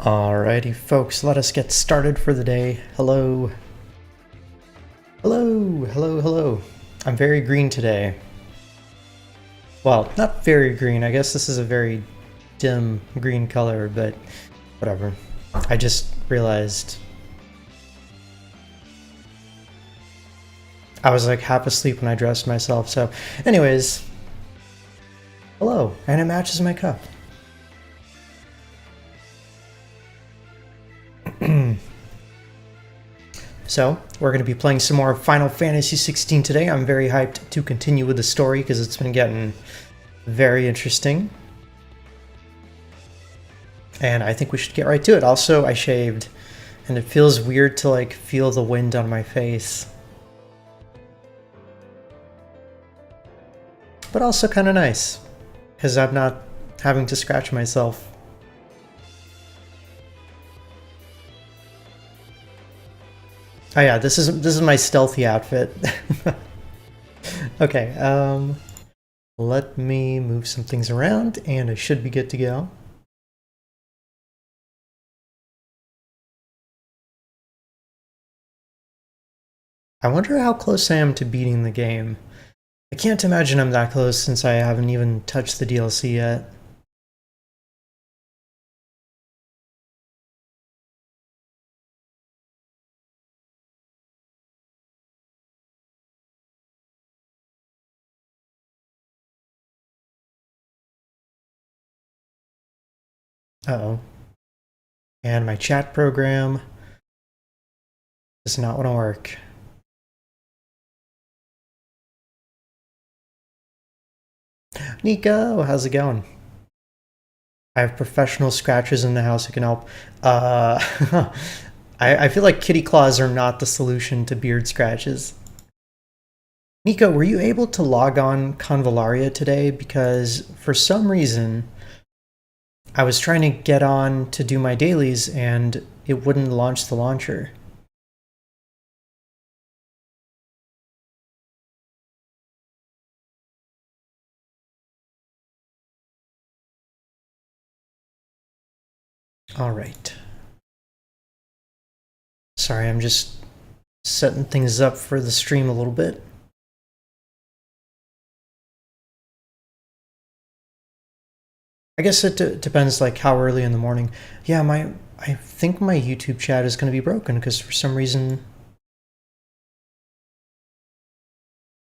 Alrighty, folks, let us get started for the day. Hello. Hello, hello, hello. I'm very green today. Well, not very green. I guess this is a very dim green color, but whatever. I just realized I was like half asleep when I dressed myself. So anyways, hello, and it matches my cup. So, we're going to be playing some more Final Fantasy XVI today. I'm very hyped to continue with the story because it's been getting very interesting. And I think we should get right to it. Also, I shaved, and it feels weird to like feel the wind on my face. But also kind of nice, because I'm not having to scratch myself. Oh yeah, this is my stealthy outfit. Okay, let me move some things around and I should be good to go. I wonder how close I am to beating the game. I can't imagine I'm that close since I haven't even touched the DLC yet. Uh-oh. And my chat program does not want to work. Nico, how's it going? I have professional scratchers in the house who can help. I feel like kitty claws are not the solution to beard scratches. Nico, were you able to log on Convallaria today? Because for some reason, I was trying to get on to do my dailies and it wouldn't launch the launcher. All right. Sorry, I'm just setting things up for the stream a little bit. I guess it depends like how early in the morning. Yeah, I think my YouTube chat is going to be broken because for some reason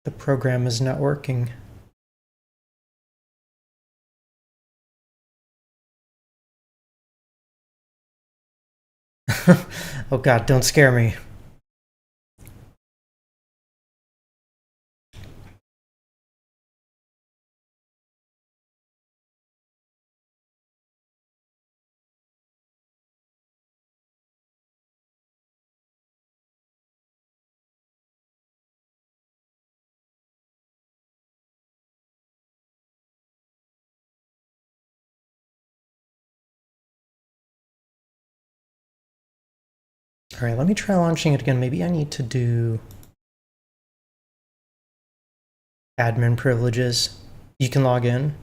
the program is not working. Oh god, don't scare me. All right, let me try launching it again. Maybe I need to do admin privileges. You can log in.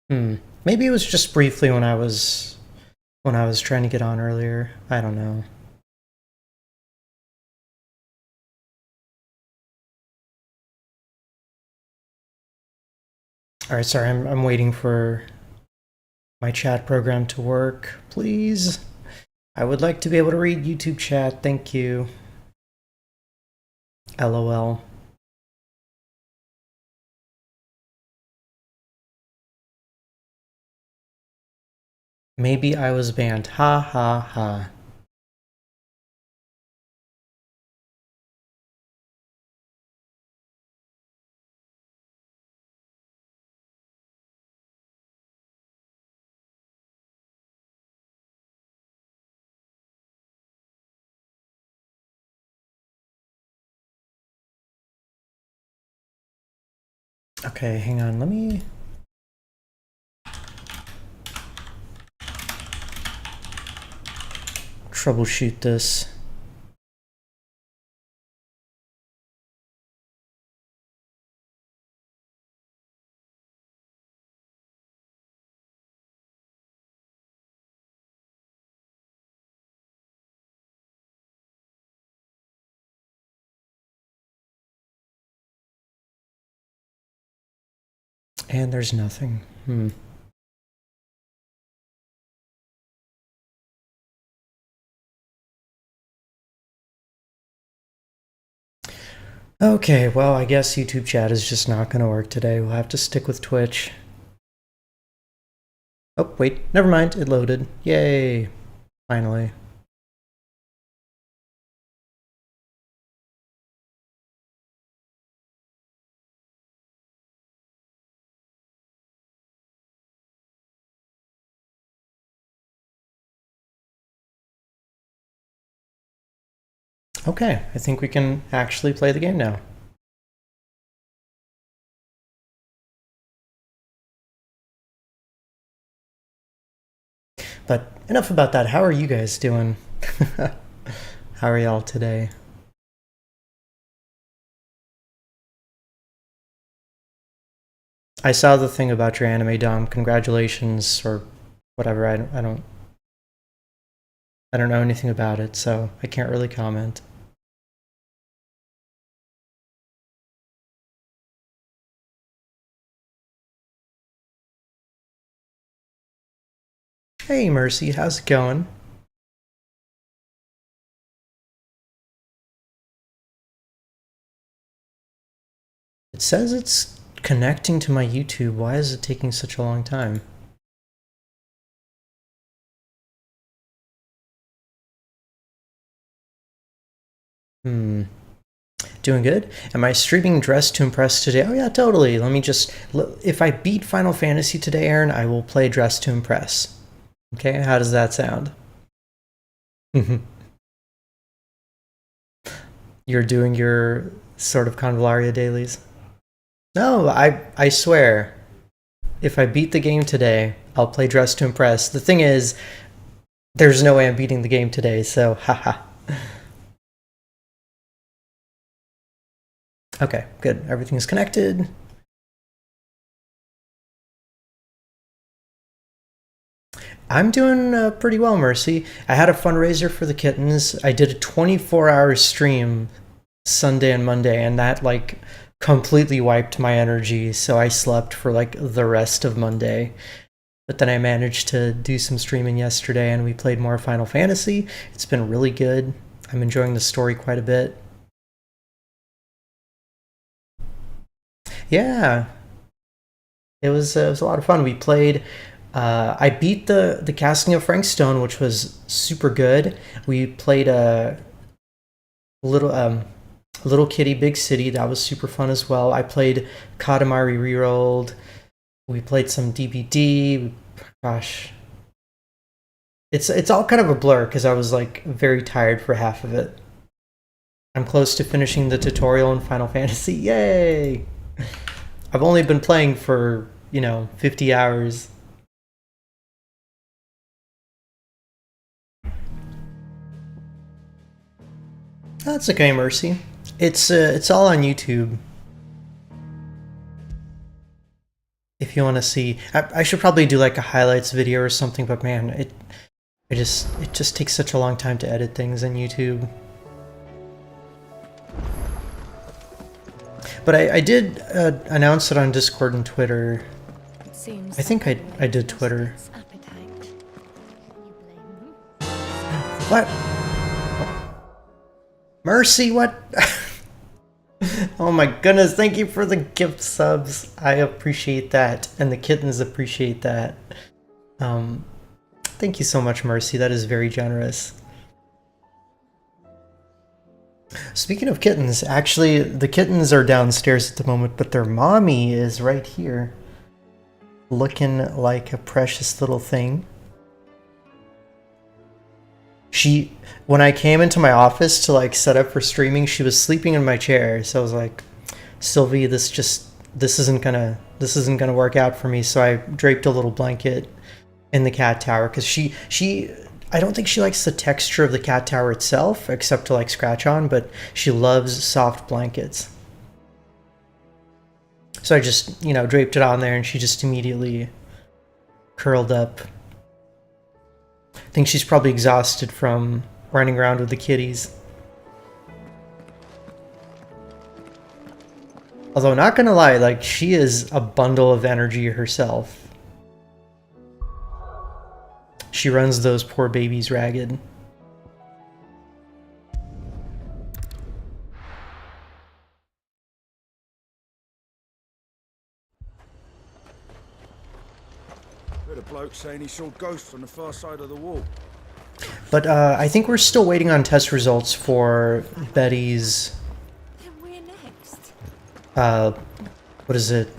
Maybe it was just briefly when I was trying to get on earlier. I don't know. All right, sorry. I'm waiting for my chat program to work, please. I would like to be able to read YouTube chat. Thank you. LOL. Maybe I was banned. Ha ha ha. Okay, hang on. Let me... troubleshoot this. And there's nothing. Okay, well, I guess YouTube chat is just not going to work today. We'll have to stick with Twitch. Oh, wait, never mind. It loaded. Yay. Finally. Okay, I think we can actually play the game now. But enough about that. How are you guys doing? How are y'all today? I saw the thing about your anime dom. Congratulations, or whatever. I don't know anything about it, so I can't really comment. Hey, Mercy, how's it going? It says it's connecting to my YouTube. Why is it taking such a long time? Doing good? Am I streaming Dress to Impress today? Oh yeah, totally. Let me just... If I beat Final Fantasy today, Aaron, I will play Dress to Impress. Okay, how does that sound? You're doing your sort of Convallaria dailies? No, I swear. If I beat the game today, I'll play Dress to Impress. The thing is, there's no way I'm beating the game today, so haha. Okay, good. Everything's connected. I'm doing pretty well, Mercy. I had a fundraiser for the kittens. I did a 24-hour stream Sunday and Monday, and that like completely wiped my energy, so I slept for like the rest of Monday. But then I managed to do some streaming yesterday, and we played more Final Fantasy. It's been really good. I'm enjoying the story quite a bit. Yeah, it was a lot of fun. We played. I beat the casting of Frank Stone, which was super good. We played a little kitty, big city. That was super fun as well. I played Katamari Rerolled. We played some DBD. Gosh, it's all kind of a blur because I was like very tired for half of it. I'm close to finishing the tutorial in Final Fantasy. Yay! I've only been playing for 50 hours. That's okay, Mercy. It's all on YouTube. If you want to see, I should probably do like a highlights video or something. But man, it just takes such a long time to edit things on YouTube. But I did announce it on Discord and Twitter. I think I did Twitter. What? Mercy, what? Oh my goodness, thank you for the gift subs. I appreciate that, and the kittens appreciate that. Thank you so much, Mercy. That is very generous. Speaking of kittens, actually, the kittens are downstairs at the moment, but their mommy is right here, looking like a precious little thing. When I came into my office to like set up for streaming, she was sleeping in my chair. So I was like, Sylvie, this isn't gonna work out for me. So I draped a little blanket in the cat tower because I don't think she likes the texture of the cat tower itself, except to like scratch on, but she loves soft blankets. So I just, draped it on there and she just immediately curled up. I think she's probably exhausted from running around with the kitties. Although, not gonna lie, like, she is a bundle of energy herself. She runs those poor babies ragged. Heard a bloke saying he saw ghosts on the far side of the wall. But I think we're still waiting on test results for Betty's... Then we're next. What is it?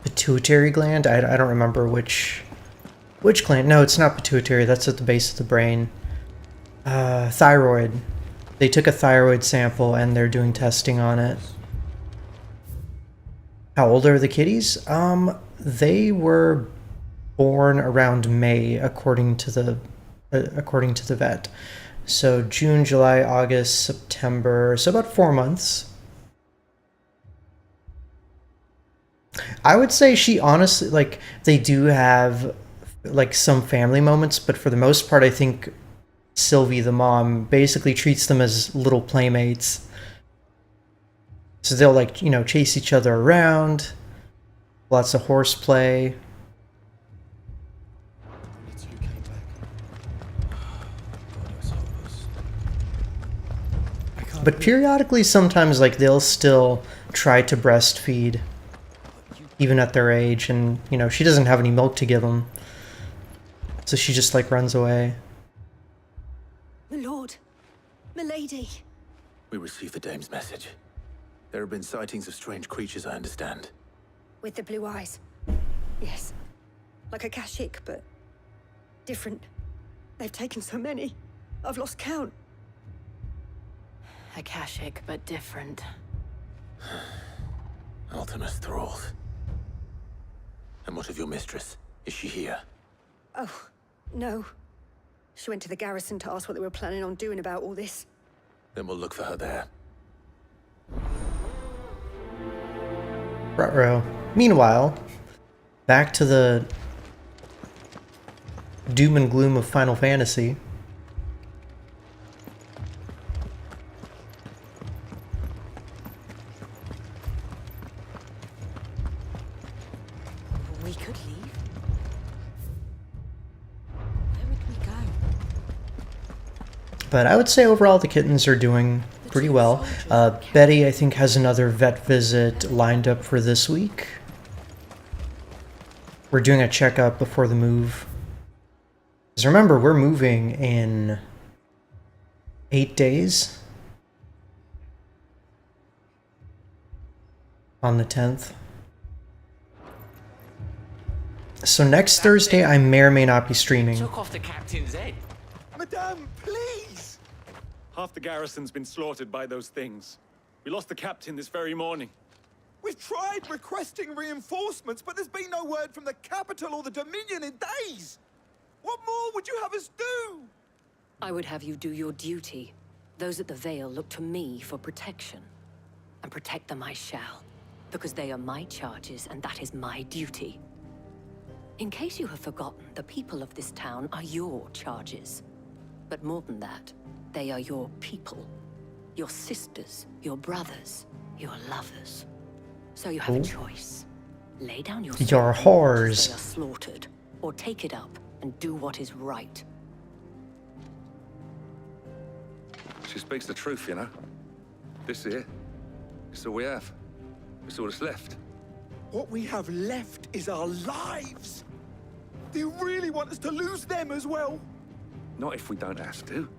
Pituitary gland? I don't remember which gland. No, it's not pituitary. That's at the base of the brain. Thyroid. They took a thyroid sample and they're doing testing on it. How old are the kitties? They were born around May, according to the vet. So June, July, August, September. So about 4 months. I would say she honestly, like, they do have like some family moments, but for the most part, I think Sylvie, the mom, basically treats them as little playmates. So they'll, like, chase each other around. Lots of horseplay. But periodically, sometimes, like, they'll still try to breastfeed, even at their age, and, she doesn't have any milk to give them. So she just, like, runs away. My lord. My lady. We received the dame's message. There have been sightings of strange creatures, I understand. With the blue eyes. Yes. Like a Kashik, but different. They've taken so many. I've lost count. A Kashik, but different. Ultima's thralls. And what of your mistress? Is she here? Oh, no. She went to the garrison to ask what they were planning on doing about all this. Then we'll look for her there. Ruh-roh. Meanwhile, back to the doom and gloom of Final Fantasy. We could leave. Where would we go? But I would say overall the kittens are doing pretty well. Betty, I think, has another vet visit lined up for this week. We're doing a checkup before the move. Because remember, we're moving in 8 days. On the 10th. So next Thursday, I may or may not be streaming. Took off the captain's head. Madame, please! Half the garrison's been slaughtered by those things. We lost the captain this very morning. We've tried requesting reinforcements, but there's been no word from the capital or the Dominion in days. What more would you have us do? I would have you do your duty. Those at the Vale look to me for protection. And protect them I shall. Because they are my charges, and that is my duty. In case you have forgotten, the people of this town are your charges. But more than that, they are your people. Your sisters, your brothers, your lovers. So you have a choice. Lay down your sword Your as whores. they are slaughtered, or take it up and do what is right. She speaks the truth, you know. This here, it's all we have. It's all that's left. What we have left is our lives. Do you really want us to lose them as well? Not if we don't have to.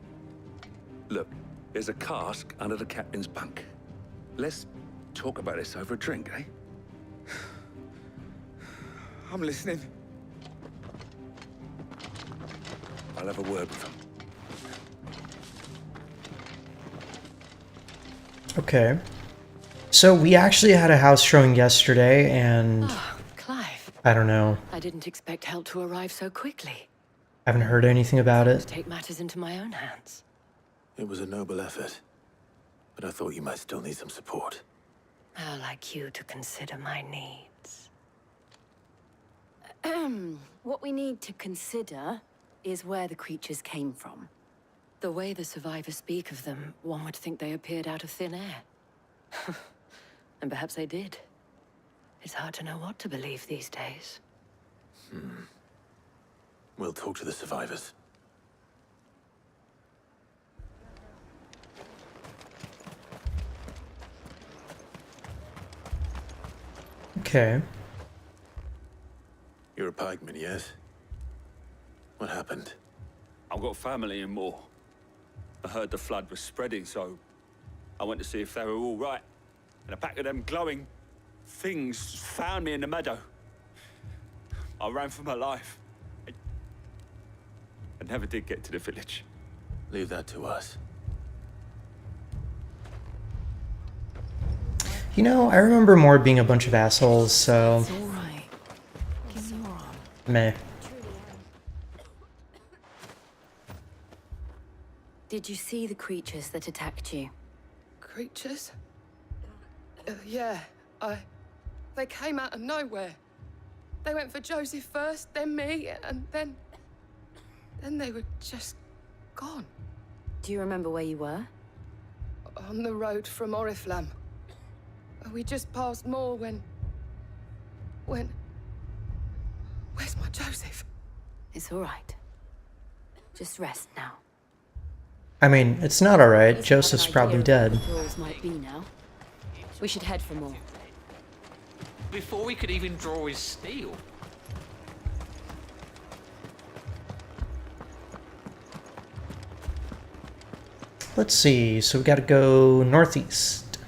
Look, there's a cask under the captain's bunk. Let's talk about this over a drink, eh? I'm listening. I'll have a word with him. Okay. So we actually had a house showing yesterday, and Oh, Clive. I don't know. I didn't expect help to arrive so quickly. Haven't heard anything about To it. take matters into my own hands. It was a noble effort, but I thought you might still need some support. How like you to consider my needs. What we need to consider is where the creatures came from. The way the survivors speak of them, one would think they appeared out of thin air. And perhaps they did. It's hard to know what to believe these days. We'll talk to the survivors. Okay. You're a pikeman, yes? What happened? I've got family in Moor. I heard the flood was spreading, so I went to see if they were all right. And a pack of them glowing things found me in the meadow. I ran for my life. I never did get to the village. Leave that to us. You know, I remember more being a bunch of assholes, so It's all right. Give me your arm. meh. Did you see the creatures that attacked you? Creatures? Yeah, They came out of nowhere. They went for Joseph first, then me, and then they were just gone. Do you remember where you were? On the road from Oriflamme. We just passed Moor when... Where's my Joseph? It's all right. Just rest now. I mean, it's not alright. At least I have Joseph's an probably idea of dead. where the thralls might be now. We should head for more. Before we could even draw his steel. Let's see, so we gotta go northeast.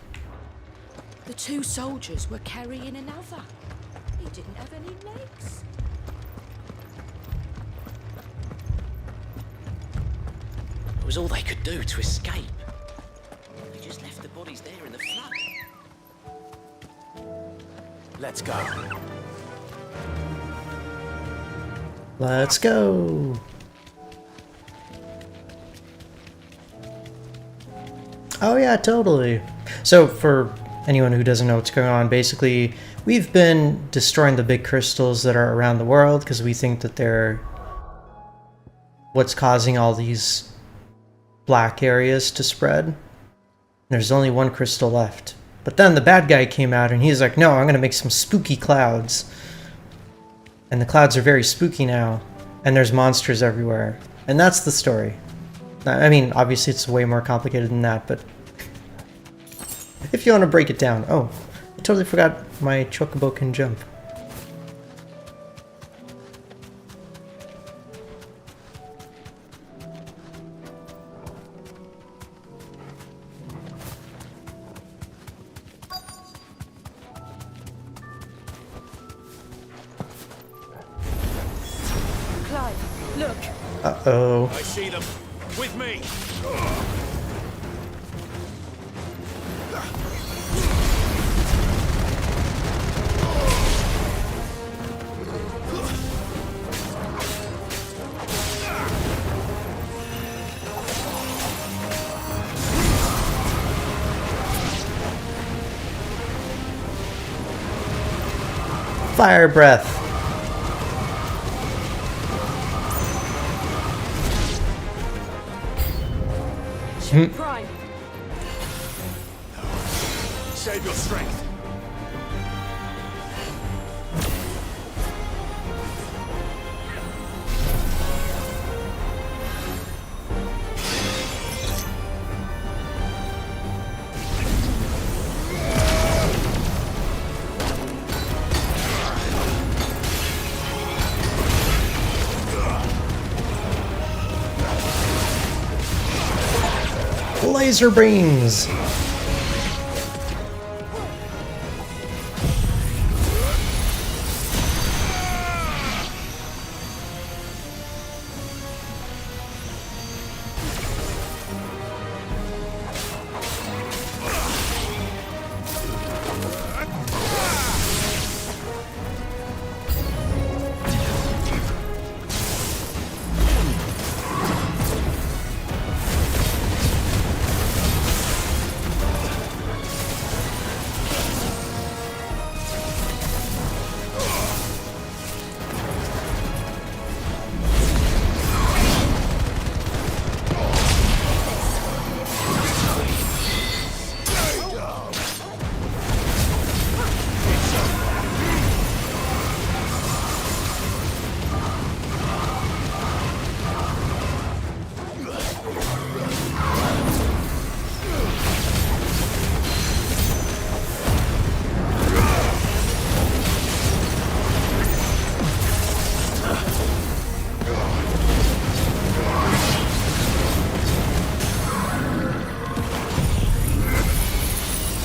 The two soldiers were carrying another. He didn't have any legs. It was all they could do to escape. They just left the bodies there in the flood. Let's go. Let's go. Oh yeah, totally. So for anyone who doesn't know what's going on, basically we've been destroying the big crystals that are around the world because we think that they're what's causing all these black areas to spread. There's only one crystal left. But then the bad guy came out and he's like, no, I'm gonna make some spooky clouds. And the clouds are very spooky now. And there's monsters everywhere. And that's the story. I mean, obviously it's way more complicated than that, but if you want to break it down. Oh, I totally forgot my chocobo can jump. Clive, look. Uh-oh. I see them. With me. Fire breath. Prime. Save your strength. Laser beams.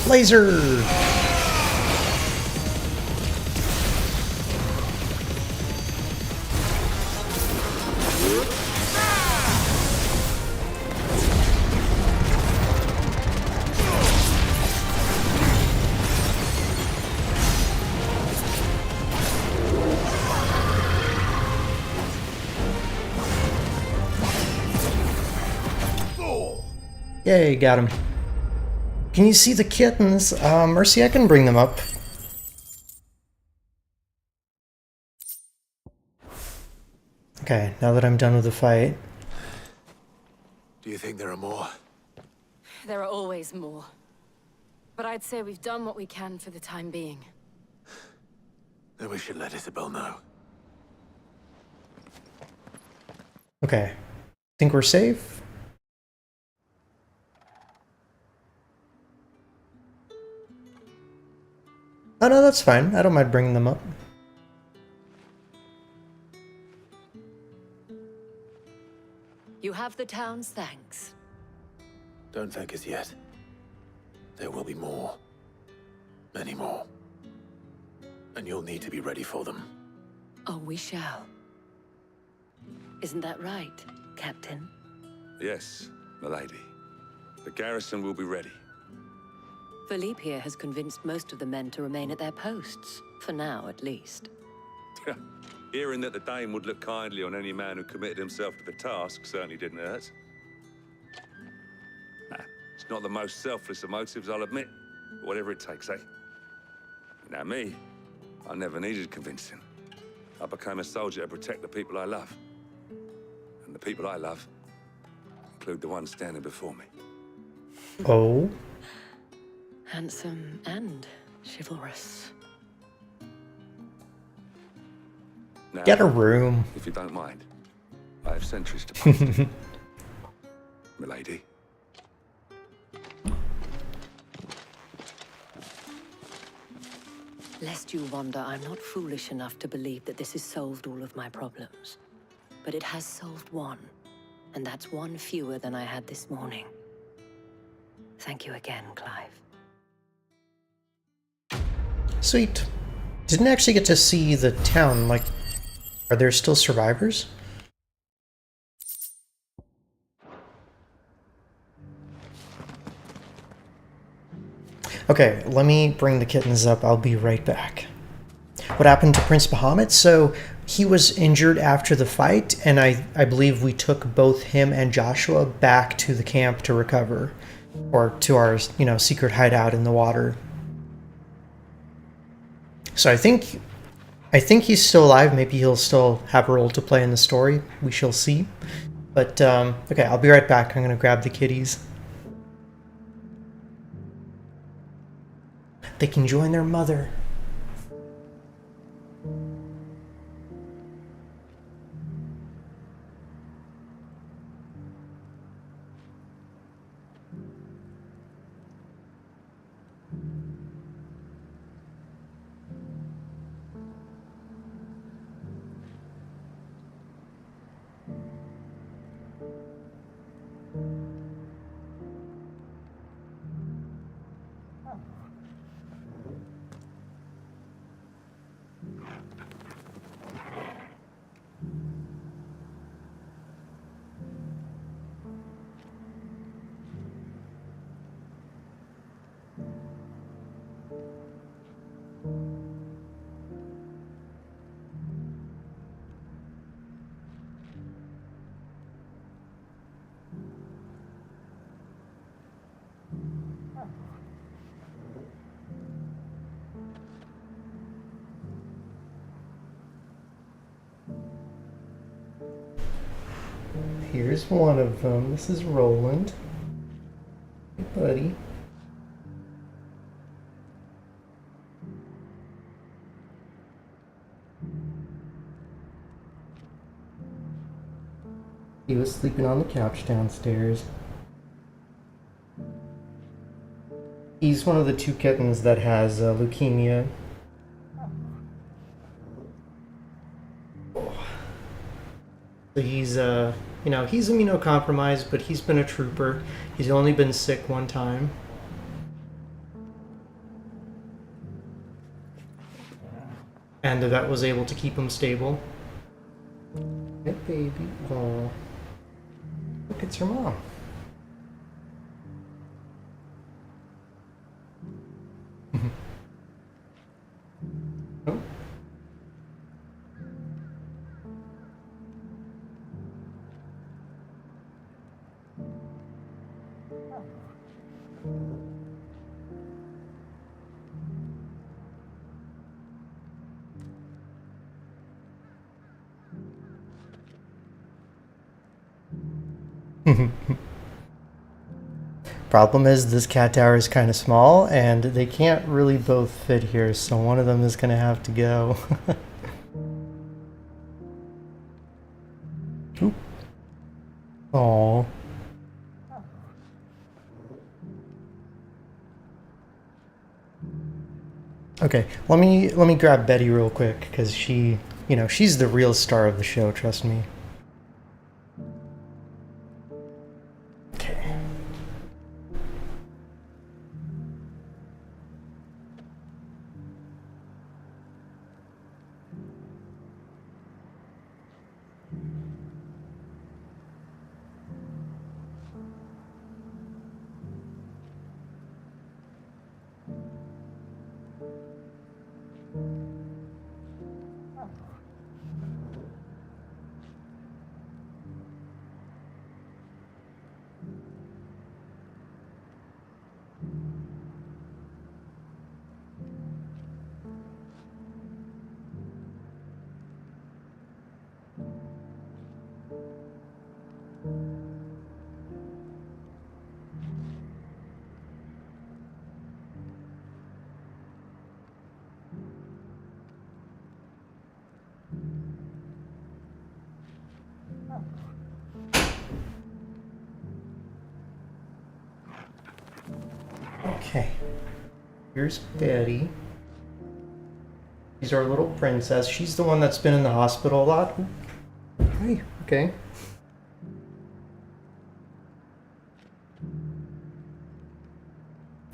Laser! Yay, got him. Can you see the kittens? Mercy, I can bring them up. Okay, now that I'm done with the fight. Do you think there are more? There are always more. But I'd say we've done what we can for the time being. Then we should let Isabel know. Okay. Think we're safe? Oh no, that's fine. I don't mind bringing them up. You have the town's thanks. Don't thank us yet. There will be more. Many more. And you'll need to be ready for them. Oh, we shall. Isn't that right, Captain? Yes, milady. The garrison will be ready. Philippe here has convinced most of the men to remain at their posts. For now, at least. Hearing that the Dame would look kindly on any man who committed himself to the task certainly didn't hurt. Nah, it's not the most selfless of motives, I'll admit. But whatever it takes, eh? Now me, I never needed convincing. I became a soldier to protect the people I love. And the people I love include the ones standing before me. Oh? Handsome and chivalrous. Now, Get a room. if you don't mind, I have sentries to post. Milady. Lest you wonder, I'm not foolish enough to believe that this has solved all of my problems. But it has solved one, and that's one fewer than I had this morning. Thank you again, Clive. Sweet. Didn't actually get to see the town. Like, are there still survivors? Okay, let me bring the kittens up. I'll be right back. What happened to Prince Bahamut? So he was injured after the fight, and I believe we took both him and Joshua back to the camp to recover, or to our, secret hideout in the water. So I think he's still alive. Maybe he'll still have a role to play in the story. We shall see. But okay, I'll be right back. I'm gonna grab the kitties. They can join their mother. Here's one of them. This is Roland. Hey, buddy. He was sleeping on the couch downstairs. He's one of the two kittens that has leukemia. So he's, he's immunocompromised, but he's been a trooper. He's only been sick one time. and the vet was able to keep him stable. Hey, baby. Oh, look, it's her mom. Oh. Problem is, this cat tower is kind of small, and they can't really both fit here, so one of them is going to have to go. Oop. Aww. Okay, let me grab Betty real quick, because she, you know, she's the real star of the show, trust me. Okay. Okay. Here's Betty. She's our little princess. She's the one that's been in the hospital a lot. Hi. Okay.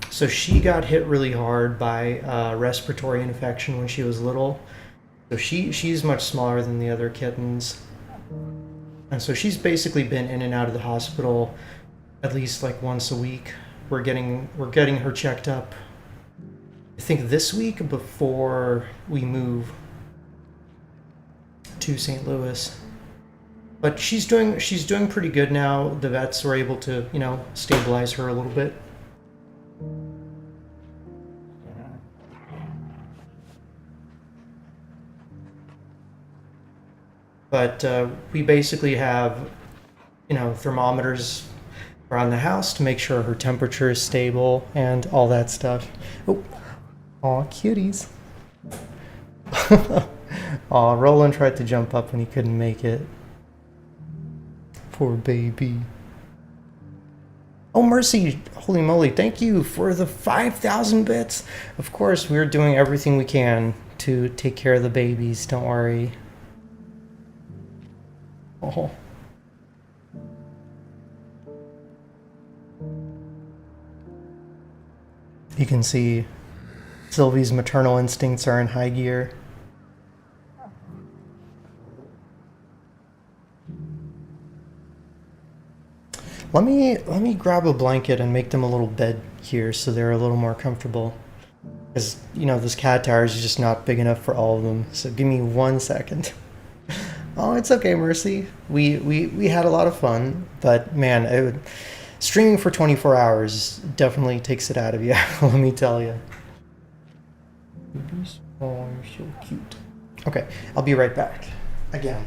So she got hit really hard by respiratory infection when she was little. So she's much smaller than the other kittens. And so she's basically been in and out of the hospital at least like once a week. We're getting her checked up, I think this week before we move to St. Louis. But she's doing pretty good now. The vets were able to, you know, stabilize her a little bit. But we basically have, you know, thermometers around the house to make sure her temperature is stable and all that stuff. Oh, aw, cuties. Aw, Roland tried to jump up when he couldn't make it. Poor baby. Oh, Mercy, holy moly, thank you for the 5,000 bits. Of course, we're doing everything we can to take care of the babies, don't worry. Oh. You can see Sylvie's maternal instincts are in high gear. Let me grab a blanket and make them a little bed here so they're a little more comfortable. Because, you know, this cat tower is just not big enough for all of them. So give me 1 second. Oh, it's okay, Mercy. We had a lot of fun, but man, streaming for 24 hours definitely takes it out of you, let me tell you. Oh, you're so cute. Okay, I'll be right back. Again.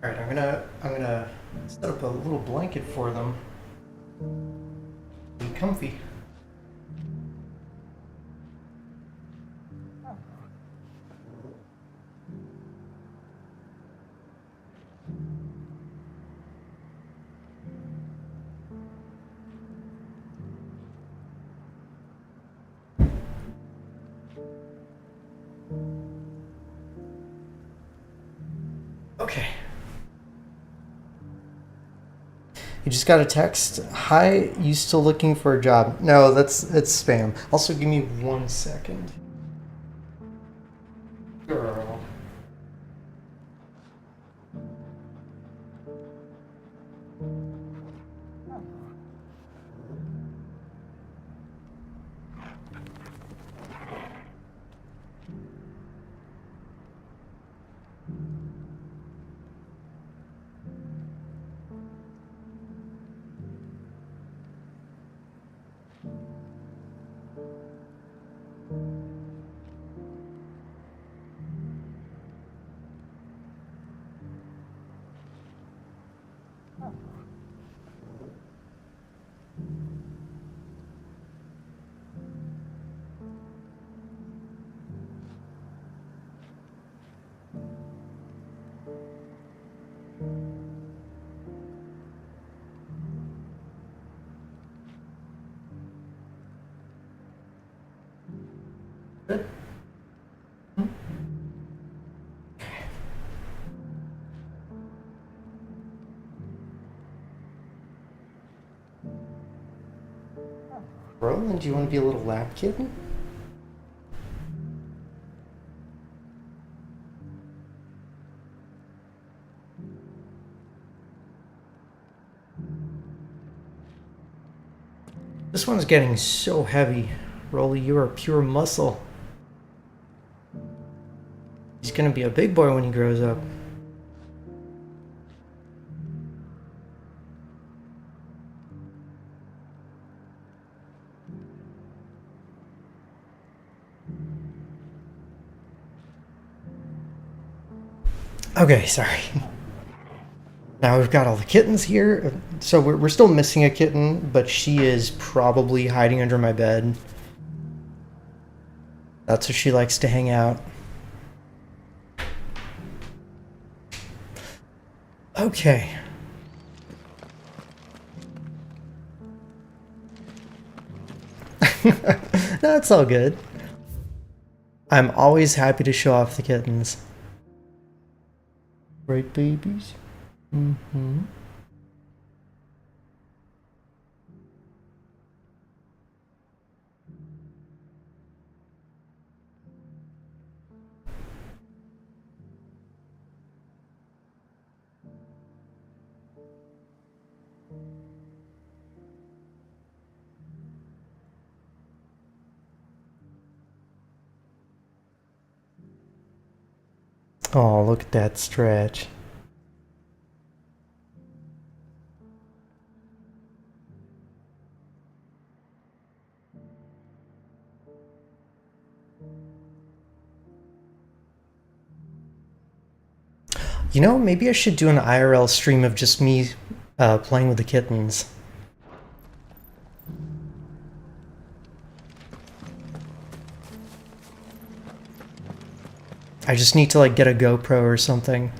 All right, I'm gonna set up a little blanket for them. Be comfy. Okay. You just got a text. Hi, you still looking for a job? No, it's spam. Also, give me 1 second. Girl. Roland, do you want to be a little lap kitten? This one's getting so heavy. Rolly, you are pure muscle. He's gonna be a big boy when he grows up. Okay, sorry. Now we've got all the kittens here. So we're still missing a kitten, but she is probably hiding under my bed. That's where she likes to hang out. Okay. No, it's all good. I'm always happy to show off the kittens. Right, babies? Mm-hmm. Oh, look at that stretch. You know, maybe I should do an IRL stream of just me playing with the kittens. I just need to like get a GoPro or something.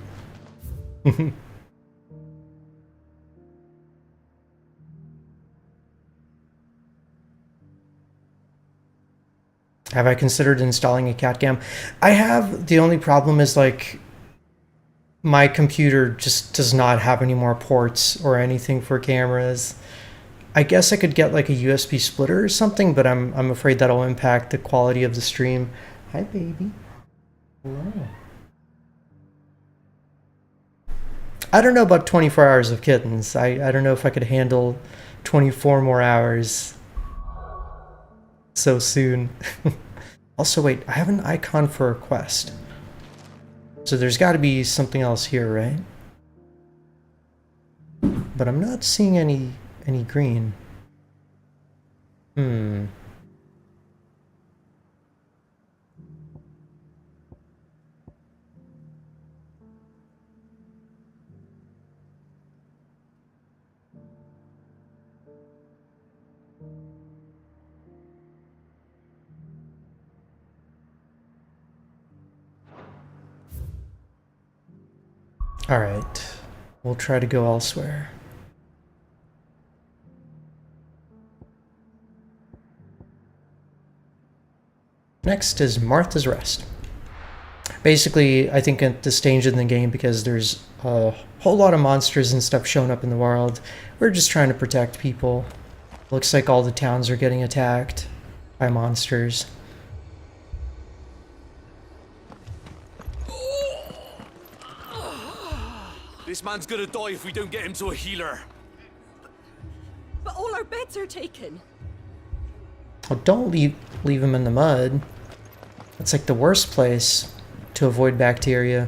Have I considered installing a cat cam? I have. The only problem is like my computer just does not have any more ports or anything for cameras. I guess I could get like a USB splitter or something, but I'm afraid that'll impact the quality of the stream. Hi, baby. Hello. I don't know about 24 hours of kittens. I don't know if I could handle 24 more hours so soon. Also, wait, I have an icon for a quest. So there's got to be something else here, right? But I'm not seeing any green. All right, we'll try to go elsewhere. Next is Martha's Rest. Basically, I think at this stage in the game, because there's a whole lot of monsters and stuff showing up in the world, we're just trying to protect people. Looks like all the towns are getting attacked by monsters. This man's gonna die if we don't get him to a healer. But all our beds are taken. Oh, don't leave him in the mud. That's like the worst place to avoid bacteria.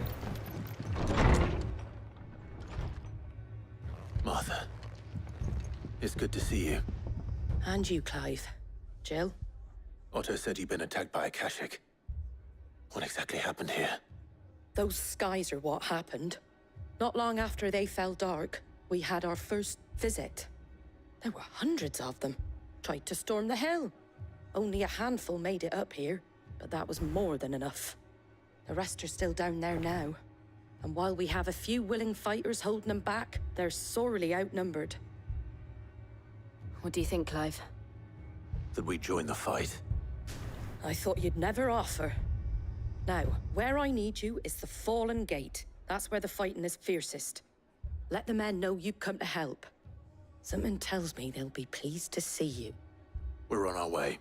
Martha, it's good to see you. And you, Clive. Jill? Otto said you'd been attacked by a Kashik. What exactly happened here? Those skies are what happened. Not long after they fell dark, we had our first visit. There were hundreds of them. Tried to storm the hill. Only a handful made it up here, but that was more than enough. The rest are still down there now. And while we have a few willing fighters holding them back, they're sorely outnumbered. What do you think, Clive? That we join the fight? I thought you'd never offer. Now, where I need you is the Fallen Gate. That's where the fighting is fiercest. Let the men know you come to help. Something tells me they'll be pleased to see you. We're on our way.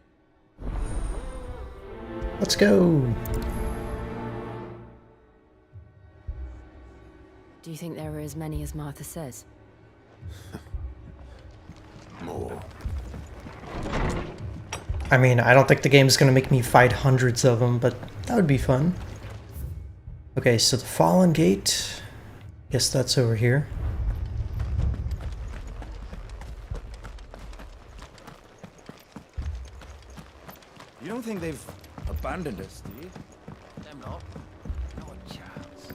Let's go. Do you think there are as many as Martha says? More. I mean, I don't think the game's gonna make me fight hundreds of them, but that would be fun. Okay, so the Fallen Gate. Guess that's over here. You don't think they've abandoned us, do you? Them not. Not a chance.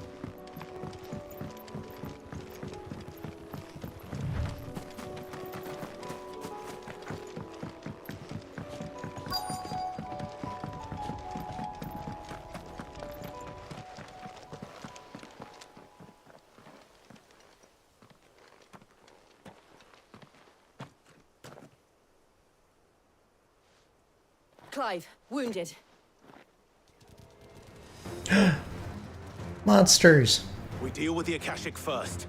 Clive, wounded. Monsters. We deal with the Akashic first.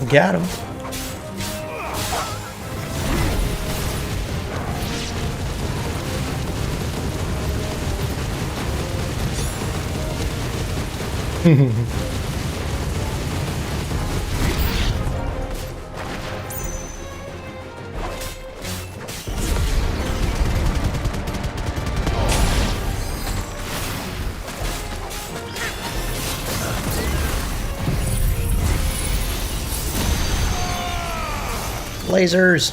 Got him. Lasers.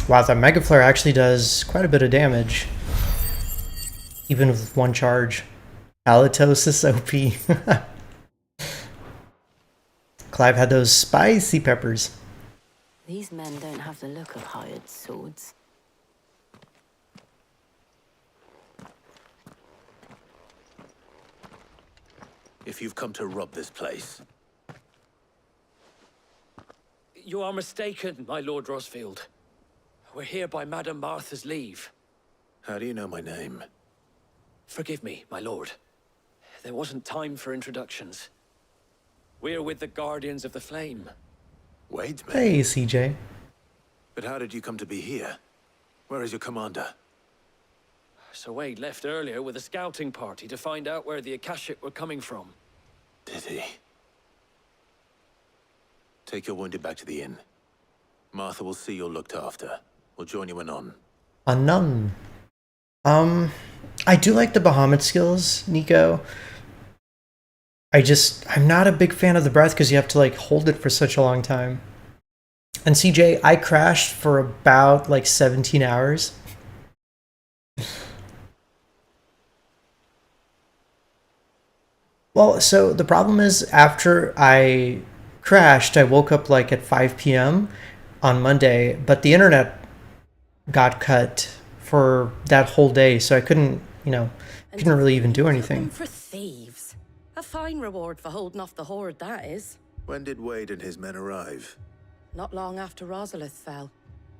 Wow, that Mega Flare actually does quite a bit of damage. Even with one charge. Halitosis OP. Clive had those spicy peppers. These men don't have the look of hired swords. If you've come to rob this place, You are mistaken, my Lord Rosfield. We're here by Madame Martha's leave. how do you know my name? Forgive me, my lord. There wasn't time for introductions. We're with the Guardians of the Flame. Wade's men? Hey, CJ. But how did you come to be here? Where is your commander? Sir Wade left earlier with a scouting party to find out where the Akashic were coming from. Did he? Take your wounded back to the inn. Martha will see you're looked after. We'll join you anon. Anon. I do like the Bahamut skills, Nico. I'm not a big fan of the breath because you have to like hold it for such a long time. And CJ, I crashed for about like 17 hours. Well, so the problem is after I crashed, I woke up like at 5 p.m. on Monday, but the internet got cut for that whole day, so I couldn't, couldn't really even do anything. For thieves. A fine reward for holding off the horde, that is. When did Wade and his men arrive? Not long after Rosalith fell.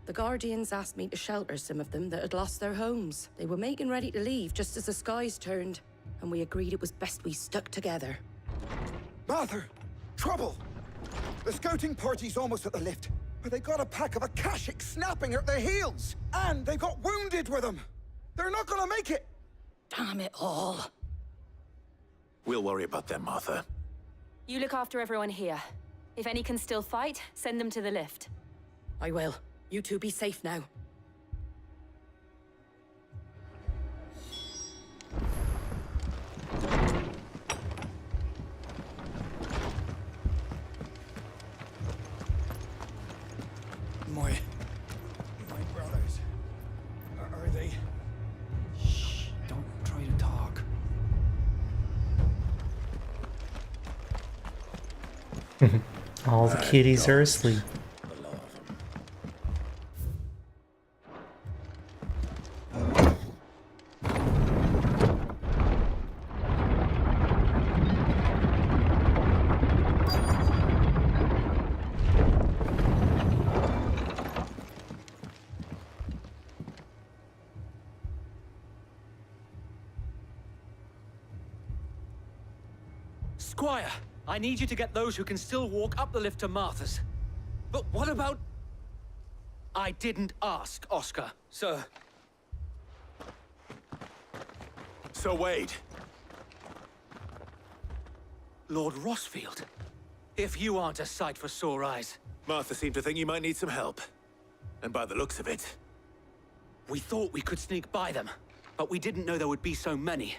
The Guardians asked me to shelter some of them that had lost their homes. They were making ready to leave just as the skies turned, and we agreed it was best we stuck together. Martha! Trouble! The scouting party's almost at the lift, but they got a pack of Akashics snapping at their heels! And they got wounded with them! They're not gonna make it! Damn it all. We'll worry about them, Martha. You look after everyone here. If any can still fight, send them to the lift. I will. You two be safe now. My brothers. Are they? Shh, don't try to talk. All the kitties are asleep. Squire, I need you to get those who can still walk up the lift to Martha's. But what about... I didn't ask, Oscar, sir. So Wade. Lord Rossfield, if you aren't a sight for sore eyes. Martha seemed to think you might need some help. And by the looks of it... We thought we could sneak by them, but we didn't know there would be so many.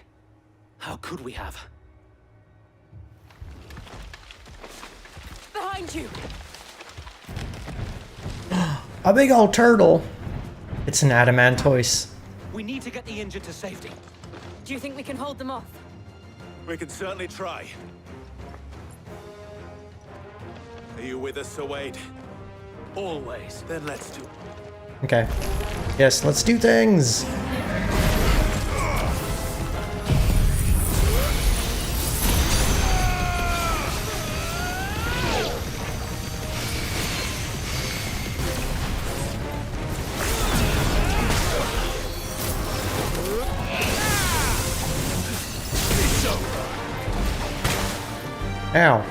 How could we have? Behind you! A big old turtle. It's an adamantoise. We need to get the injured to safety. Do you think we can hold them off? We can certainly try. Are you with us, Sir Wade? Always. Then let's do it. Okay. Yes, let's do things. Ow.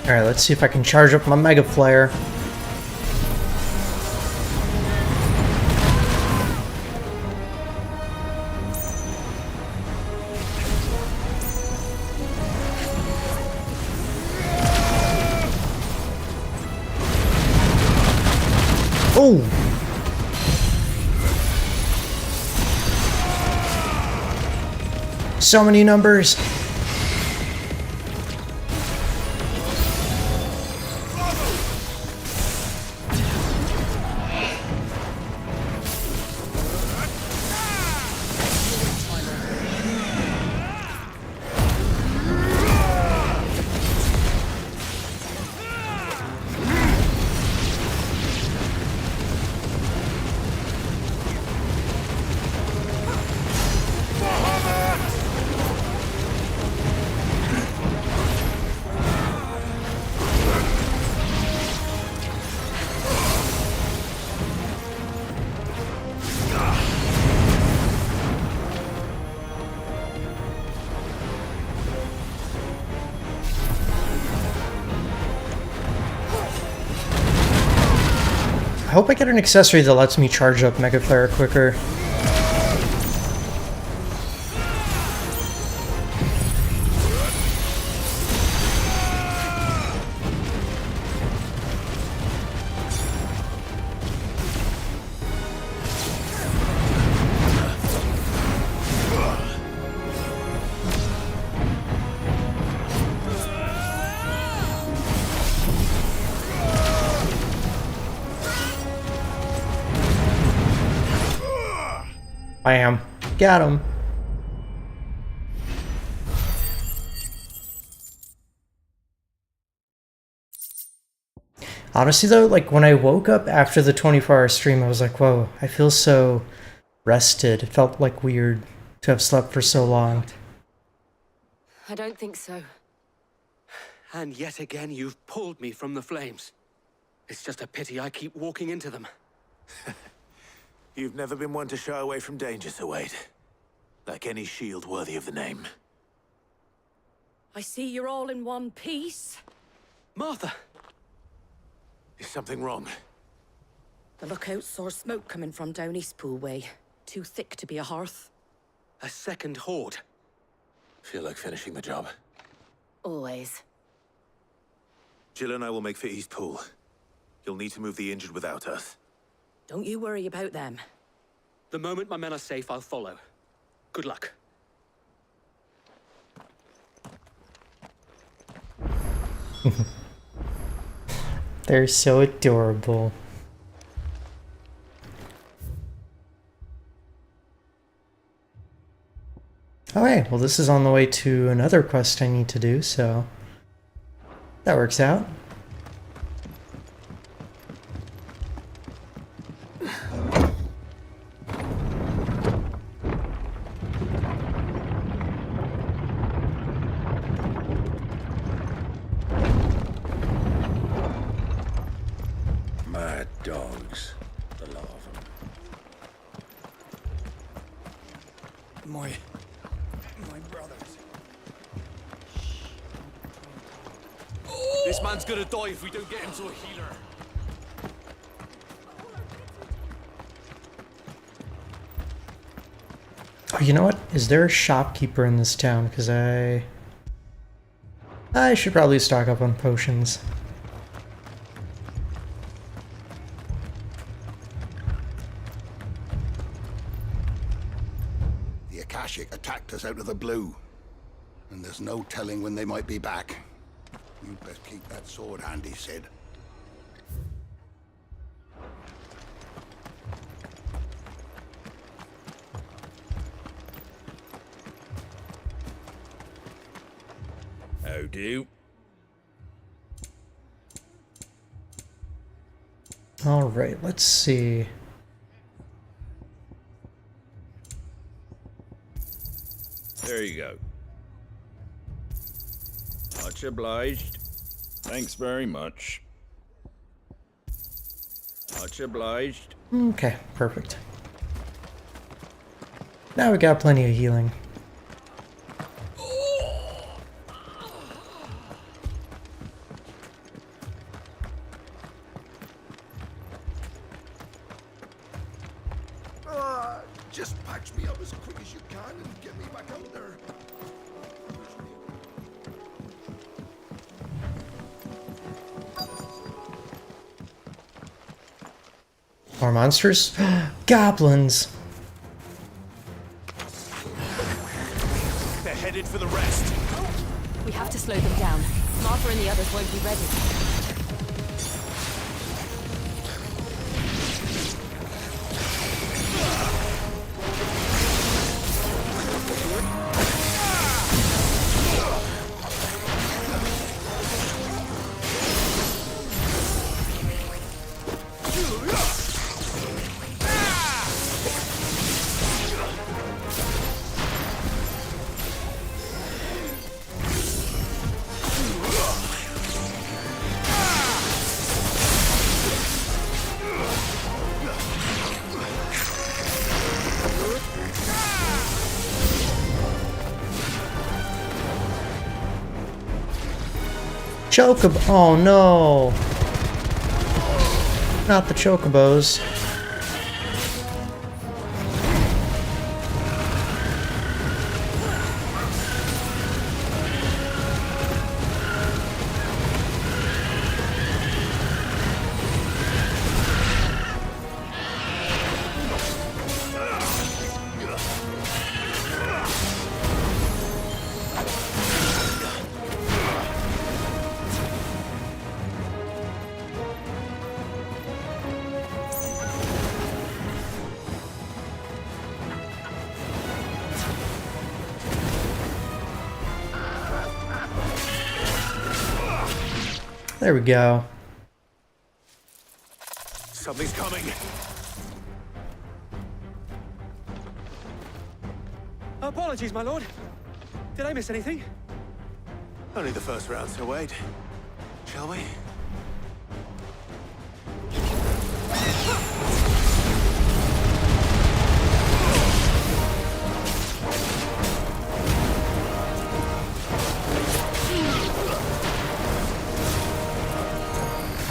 Alright, let's see if I can charge up my Mega Flare. Oh! So many numbers. hope I get an accessory that lets me charge up Mega Flare quicker. Bam. Got him. Honestly though, like when I woke up after the 24-hour stream, I was like, whoa, I feel so rested. It felt like weird to have slept for so long. I don't think so. And yet again, you've pulled me from the flames. It's just a pity I keep walking into them. You've never been one to shy away from danger, Sir Wade. Like any shield worthy of the name. I see you're all in one piece. Martha! Is something wrong? The lookout saw smoke coming from down Eastpool way. Too thick to be a hearth. A second horde. Feel like finishing the job. Always. Jill and I will make for Eastpool. You'll need to move the injured without us. Don't you worry about them. The moment my men are safe, I'll follow. Good luck. They're so adorable. Okay, well this is on the way to another quest I need to do, so that works out. Mad dogs, the lot of them. My brothers. This man's gonna die if we don't get him to a healer. Oh, you know what? Is there a shopkeeper in this town? Because I should probably stock up on potions. The Akashic attacked us out of the blue. And there's no telling when they might be back. You'd best keep that sword handy, Sid. How do? All right, let's see. There you go. Much obliged. Thanks very much. Much obliged. Okay, perfect. Now we got plenty of healing. Just patch me up as quick as you can and get me back out there. More monsters? Goblins! They're headed for the rest. We have to slow them down. Martha and the others won't be ready. Chocobo! Oh no! Not the chocobos. There we go. Something's coming. Apologies, my lord. Did I miss anything? Only the first round, so wait. Shall we?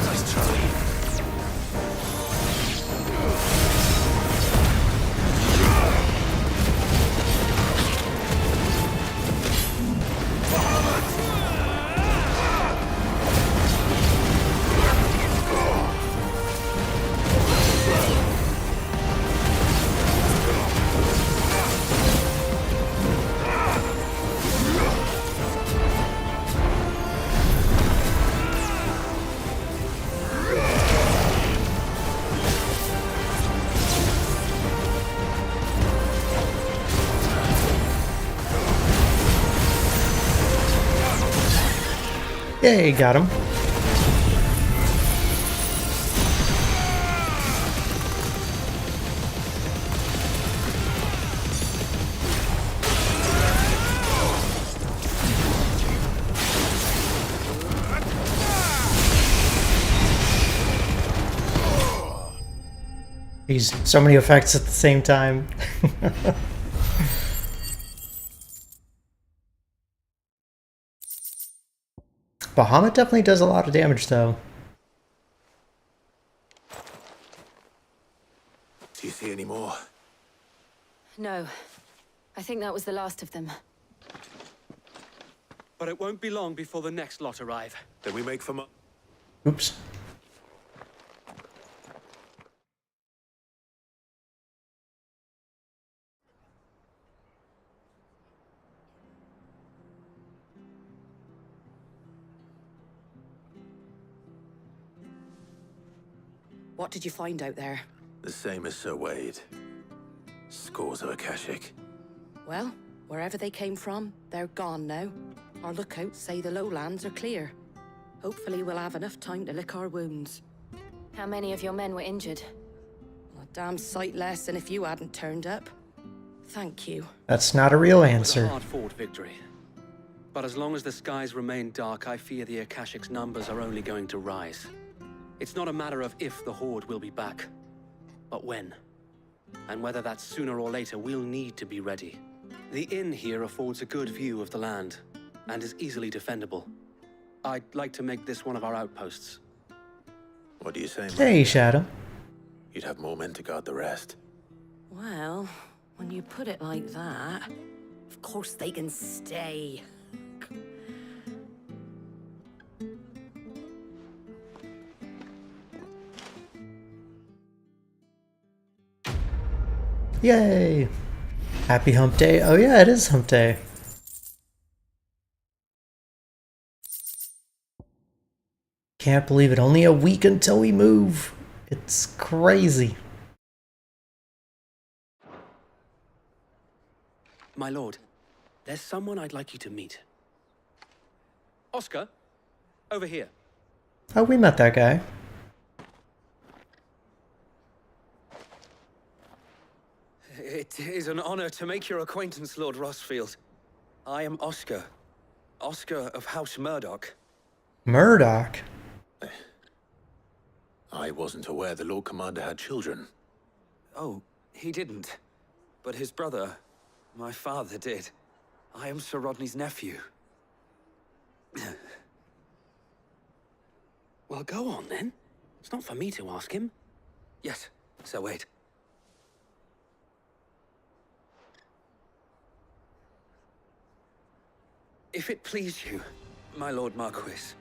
Nice try. Yay, got him. He's so many effects at the same time. Bahamut definitely does a lot of damage, though. Do you see any more? No. I think that was the last of them. But it won't be long before the next lot arrive. Then we make for Oops. What did you find out there? the same as Sir Wade. Scores of Akashic. Well, wherever they came from, they're gone now. Our lookouts say the lowlands are clear. Hopefully we'll have enough time to lick our wounds. How many of your men were injured? A damn sight less than if you hadn't turned up. Thank you. That's not a real It was a answer. hard-fought victory. But as long as the skies remain dark, I fear the Akashic's numbers are only going to rise. It's not a matter of if the Horde will be back, but when. And whether that's sooner or later, we'll need to be ready. The inn here affords a good view of the land, and is easily defendable. I'd like to make this one of our outposts. What do you say, Hey, Shadow. You'd have more men to guard the rest. Well, when you put it like that, of course they can stay. Yay! Happy hump day. Oh yeah, it is hump day. Can't believe it. Only a week until we move. It's crazy. My lord, there's someone I'd like you to meet. Oscar, over here. Oh, we met that guy. It is an honor to make your acquaintance, Lord Rossfield. I am Oscar. Oscar of House Murdoch. Murdoch? I wasn't aware the Lord Commander had children. Oh, he didn't. But his brother, my father, did. I am Sir Rodney's nephew. Well, go on then. It's not for me to ask him. Yes, Sir Wade. If it please you, my Lord Marquis,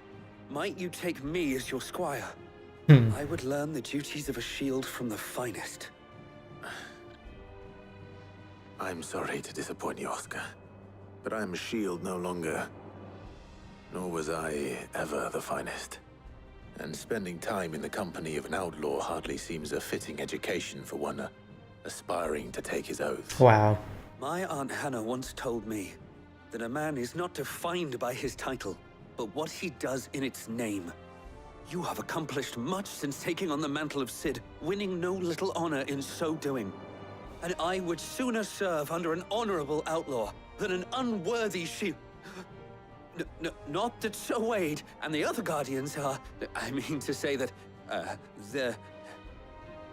might you take me as your squire? I would learn the duties of a shield from the finest. I'm sorry to disappoint you, Oscar, but I'm a shield no longer. Nor was I ever the finest. And spending time in the company of an outlaw hardly seems a fitting education for one aspiring to take his oath. Wow. My Aunt Hannah once told me that a man is not defined by his title, but what he does in its name. You have accomplished much since taking on the mantle of Cid, winning no little honor in so doing. And I would sooner serve under an honorable outlaw than an unworthy shield. Not that Sir Wade and the other Guardians are... I mean to say that, they're...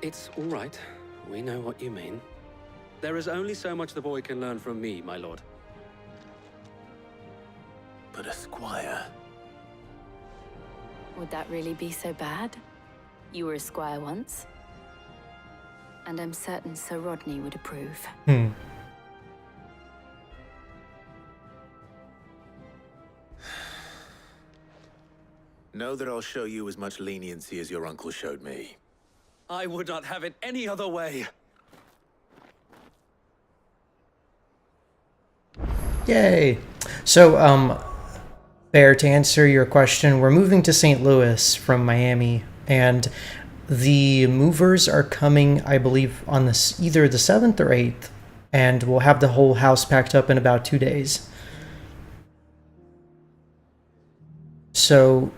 It's all right. We know what you mean. There is only so much the boy can learn from me, my lord. But a squire... Would that really be so bad? You were a squire once. And I'm certain Sir Rodney would approve. Know that I'll show you as much leniency as your uncle showed me. I would not have it any other way. Yay! So, Bear, to answer your question, we're moving to St. Louis from Miami, and the movers are coming, I believe, on either the 7th or 8th, and we'll have the whole house packed up in about 2 days. So,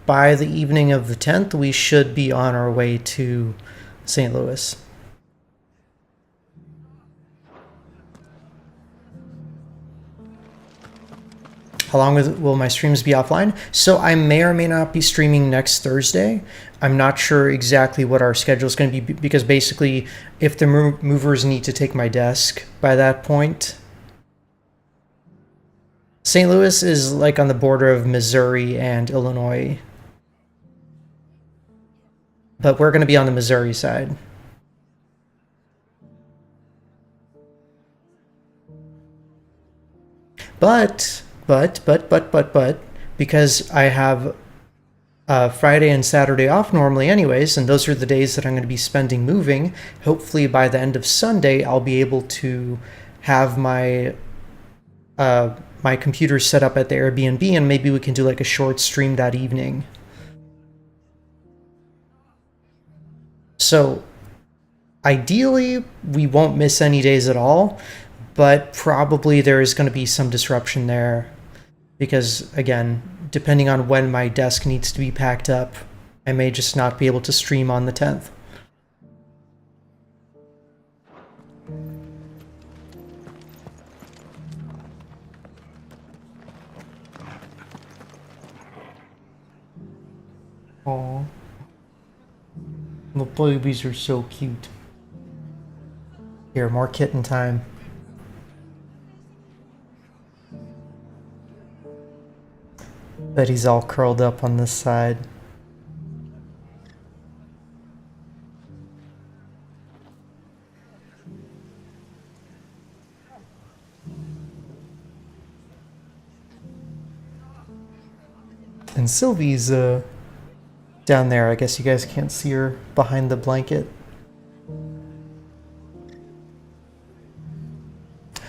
by the evening of the 10th, we should be on our way to St. Louis. How long will my streams be offline? So I may or may not be streaming next Thursday. I'm not sure exactly what our schedule is going to be, because basically if the movers need to take my desk by that point. St. Louis is like on the border of Missouri and Illinois. But we're going to be on the Missouri side. But, because I have Friday and Saturday off normally anyways, and those are the days that I'm going to be spending moving, hopefully by the end of Sunday, I'll be able to have my my computer set up at the Airbnb, and maybe we can do like a short stream that evening. So, ideally, we won't miss any days at all, but probably there is going to be some disruption there. Because, again, depending on when my desk needs to be packed up, I may just not be able to stream on the 10th. Aww. The babies are so cute. Here, more kitten time. Bet he's all curled up on this side. And Sylvie's down there. I guess you guys can't see her behind the blanket.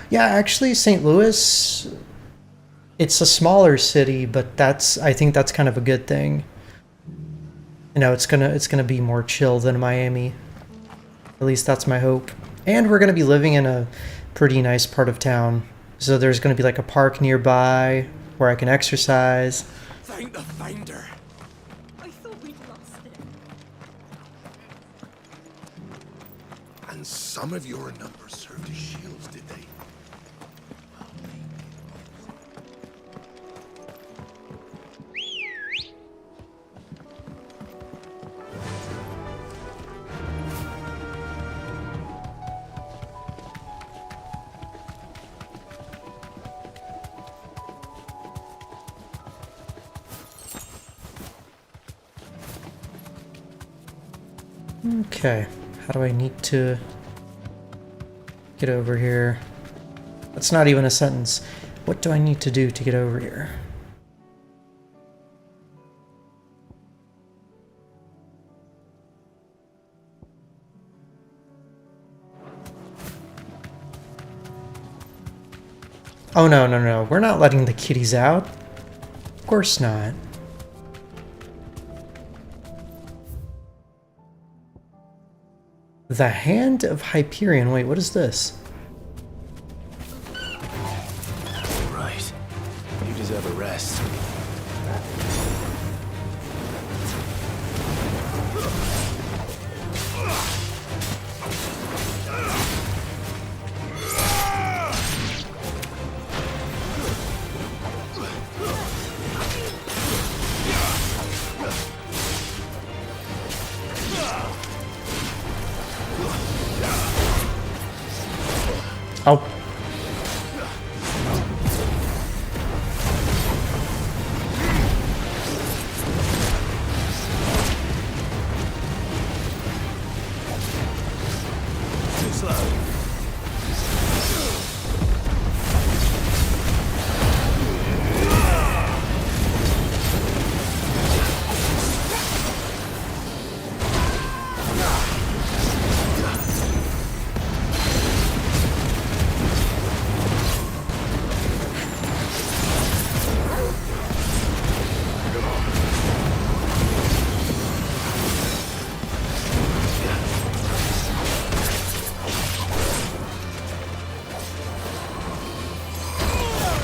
Yeah, actually, St. Louis, it's a smaller city, but I think that's kind of a good thing. You know, it's gonna be more chill than Miami. At least that's my hope. And we're gonna be living in a pretty nice part of town. So there's gonna be like a park nearby where I can exercise. Thank the finder. I thought we'd lost it. And some of your numbers served as shields, did they? Okay, how do I need to get over here? That's not even a sentence. What do I need to do to get over here? Oh, no, no, no. We're not letting the kitties out. Of course not. The Hand of Hyperion. Wait, what is this? Right. You deserve a rest. Oh. Too slow.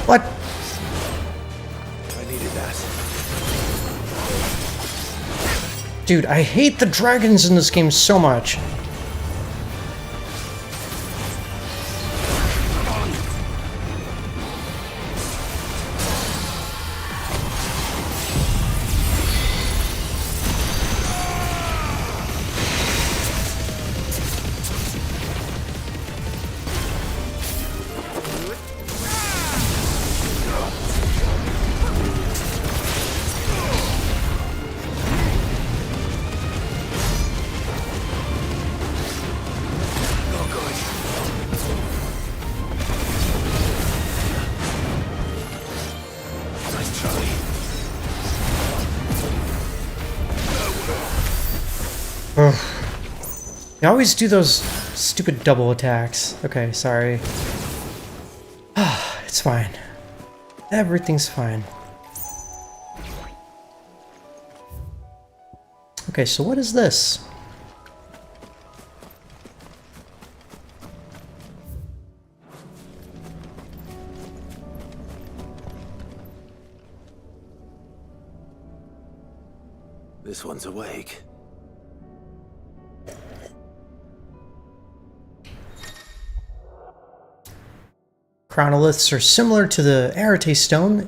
What? I needed that. Dude, I hate the dragons in this game so much. You always do those stupid double attacks. Okay, sorry. It's fine. Everything's fine. Okay, so what is this? This one's awake. Chronoliths are similar to the Arete Stone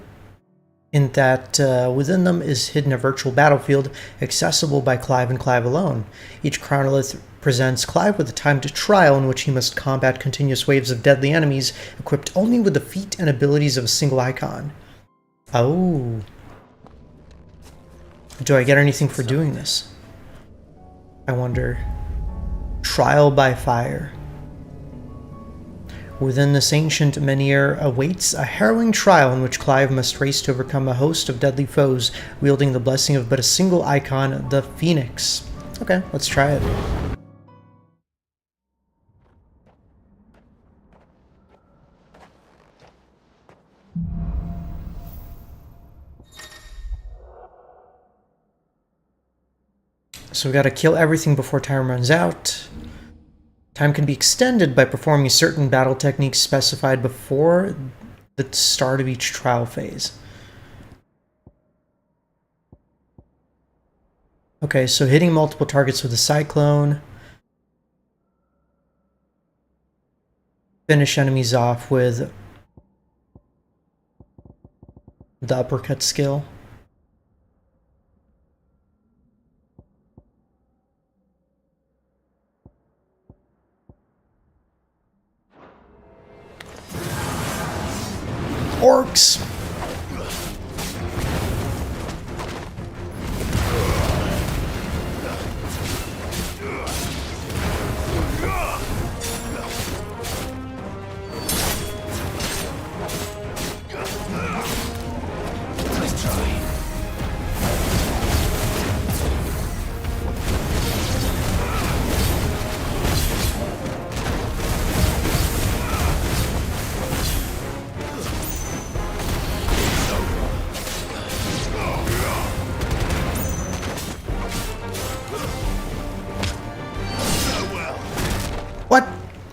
in that within them is hidden a virtual battlefield accessible by Clive and Clive alone. Each chronolith presents Clive with a timed trial in which he must combat continuous waves of deadly enemies equipped only with the feat and abilities of a single icon. Oh. Do I get anything for doing this? I wonder. Trial by fire. Within this ancient menhir awaits a harrowing trial in which Clive must race to overcome a host of deadly foes, wielding the blessing of but a single icon, the Phoenix. Okay, let's try it. So we gotta kill everything before time runs out. Time can be extended by performing certain battle techniques specified before the start of each trial phase. Okay, so hitting multiple targets with a cyclone. Finish enemies off with the uppercut skill. Orcs!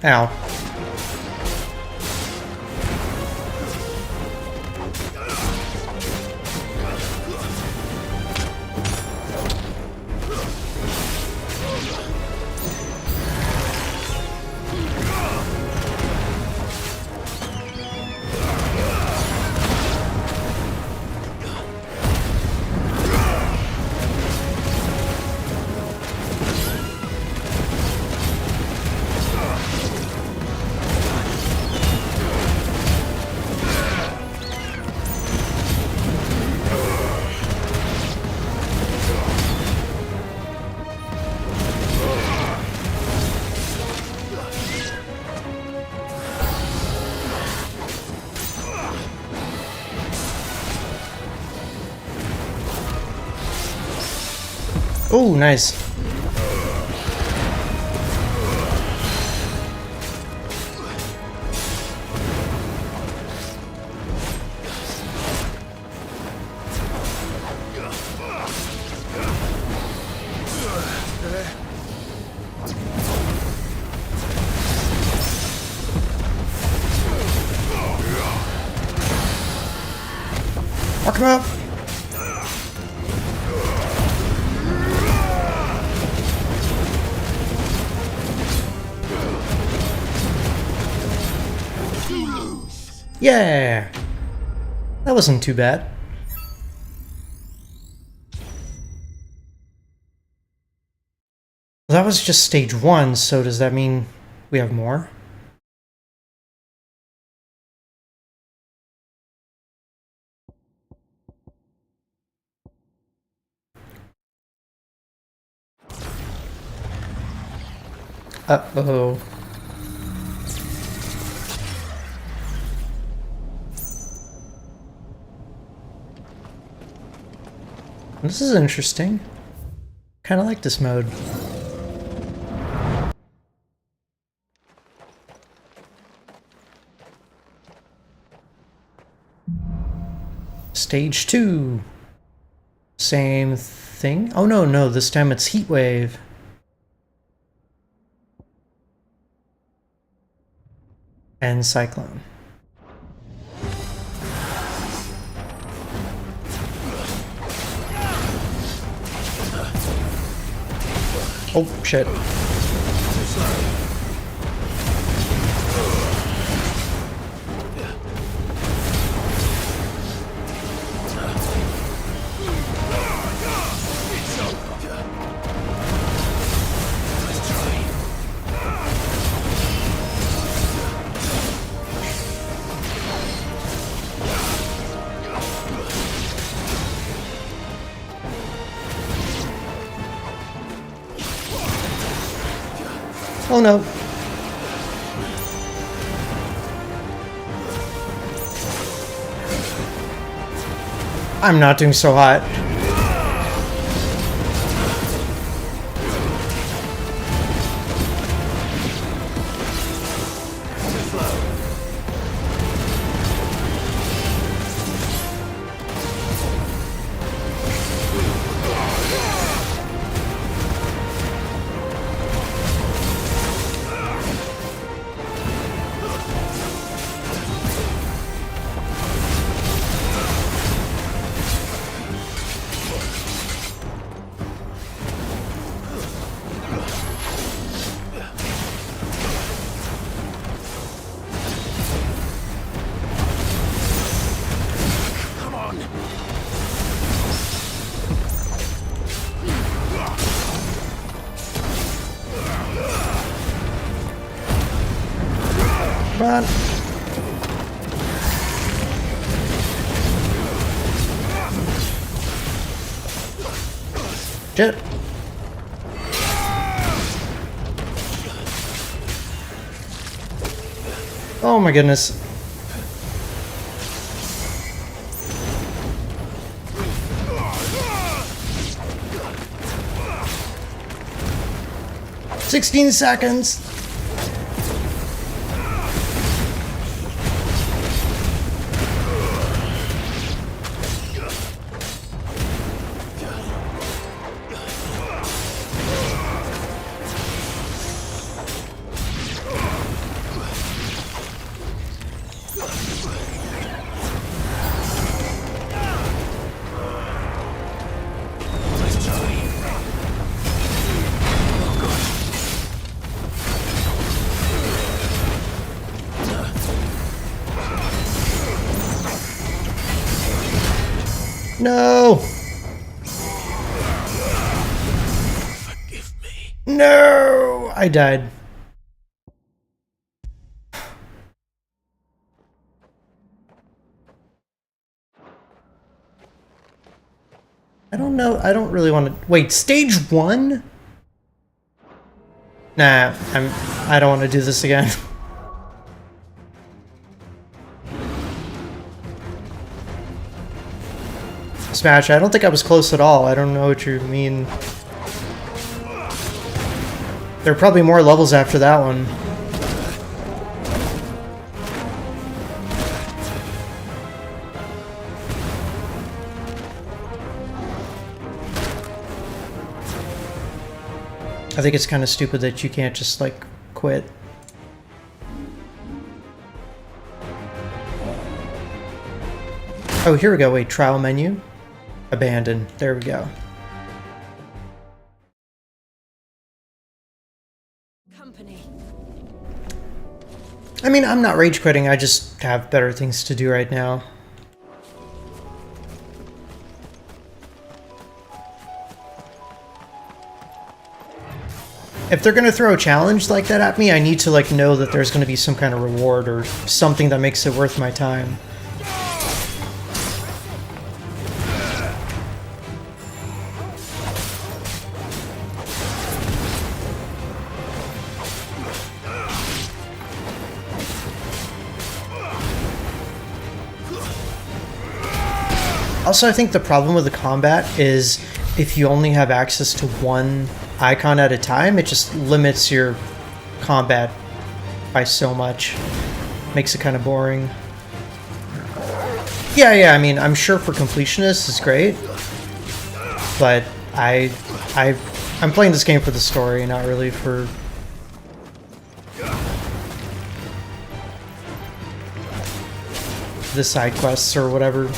Ow. Oh, nice. Mark him up. Yeah, that wasn't too bad. That was just stage 1, so does that mean we have more? Uh-oh. This is interesting. Kind of like this mode. Stage 2. Same thing. Oh no, this time it's heat wave. And cyclone. Oh, shit. Oh no. I'm not doing so hot. Come on. Shit. Oh my goodness. "16 seconds." No! No! I died. I don't know. I don't really want to... Wait, stage 1? Nah, I don't want to do this again. Smash, I don't think I was close at all. I don't know what you mean. There are probably more levels after that one. I think it's kind of stupid that you can't just, like, quit. Oh, here we go. Wait, trial menu. Abandon. There we go. Company. I mean, I'm not rage quitting. I just have better things to do right now. If they're gonna throw a challenge like that at me, I need to like know that there's gonna be some kind of reward or something that makes it worth my time. Also, I think the problem with the combat is if you only have access to one icon at a time, it just limits your combat by so much. Makes it kind of boring. Yeah, I mean, I'm sure for completionists it's great, but I'm playing this game for the story, not really for the side quests or whatever.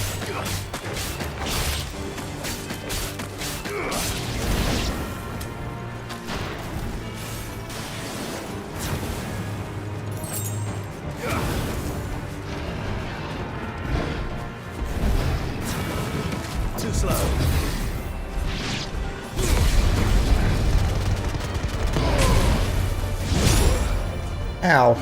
Ow.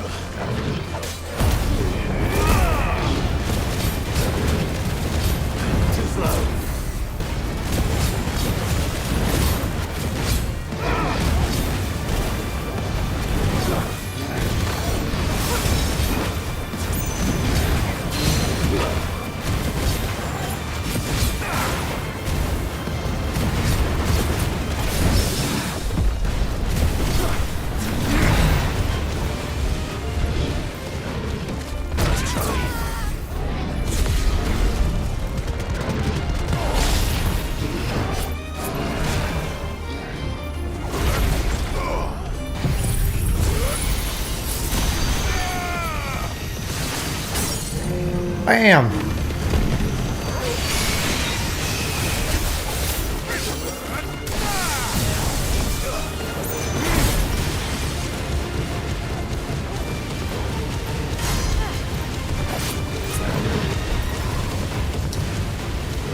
Bam!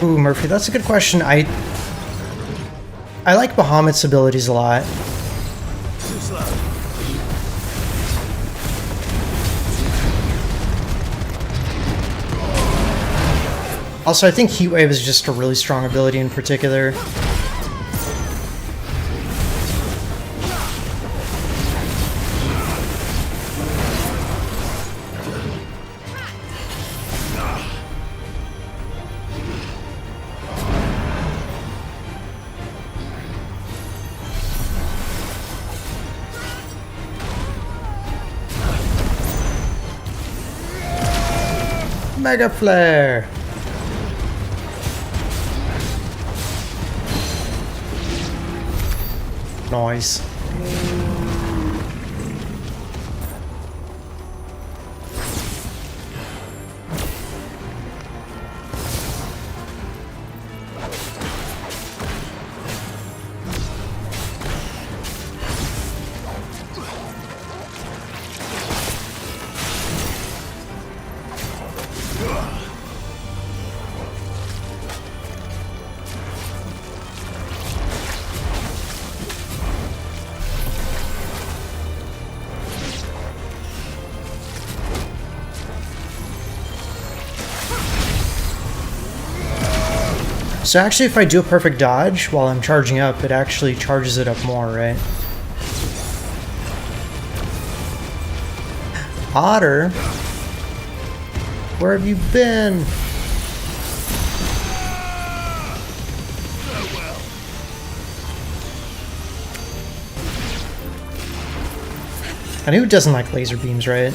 Ooh, Murphy, that's a good question. I like Bahamut's abilities a lot. Also, I think Heat Wave is just a really strong ability in particular. Mega Flare! Nice. So actually, if I do a perfect dodge while I'm charging up, it actually charges it up more, right? Otter? Where have you been? And who doesn't like laser beams, right?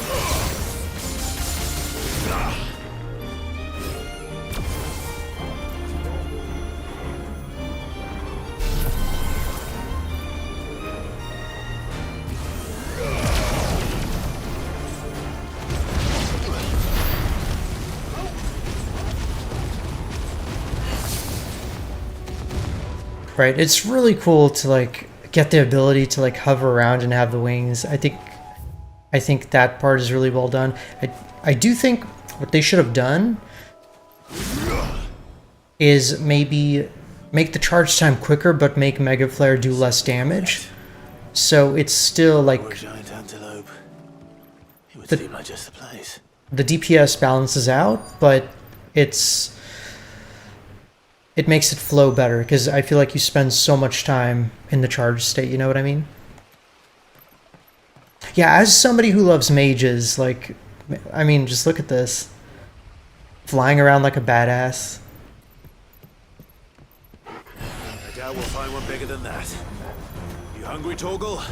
Right, it's really cool to like get the ability to like hover around and have the wings. I think that part is really well done. I do think what they should have done is maybe make the charge time quicker, but make Mega Flare do less damage. So it's still like Giant antelope. It would the, seem like just the place. the DPS balances out, but it makes it flow better because I feel like you spend so much time in the charge state, you know what I mean? Yeah, as somebody who loves mages, like, I mean, just look at this. Flying around like a badass. I doubt we'll find one bigger than that. You hungry, Torgal?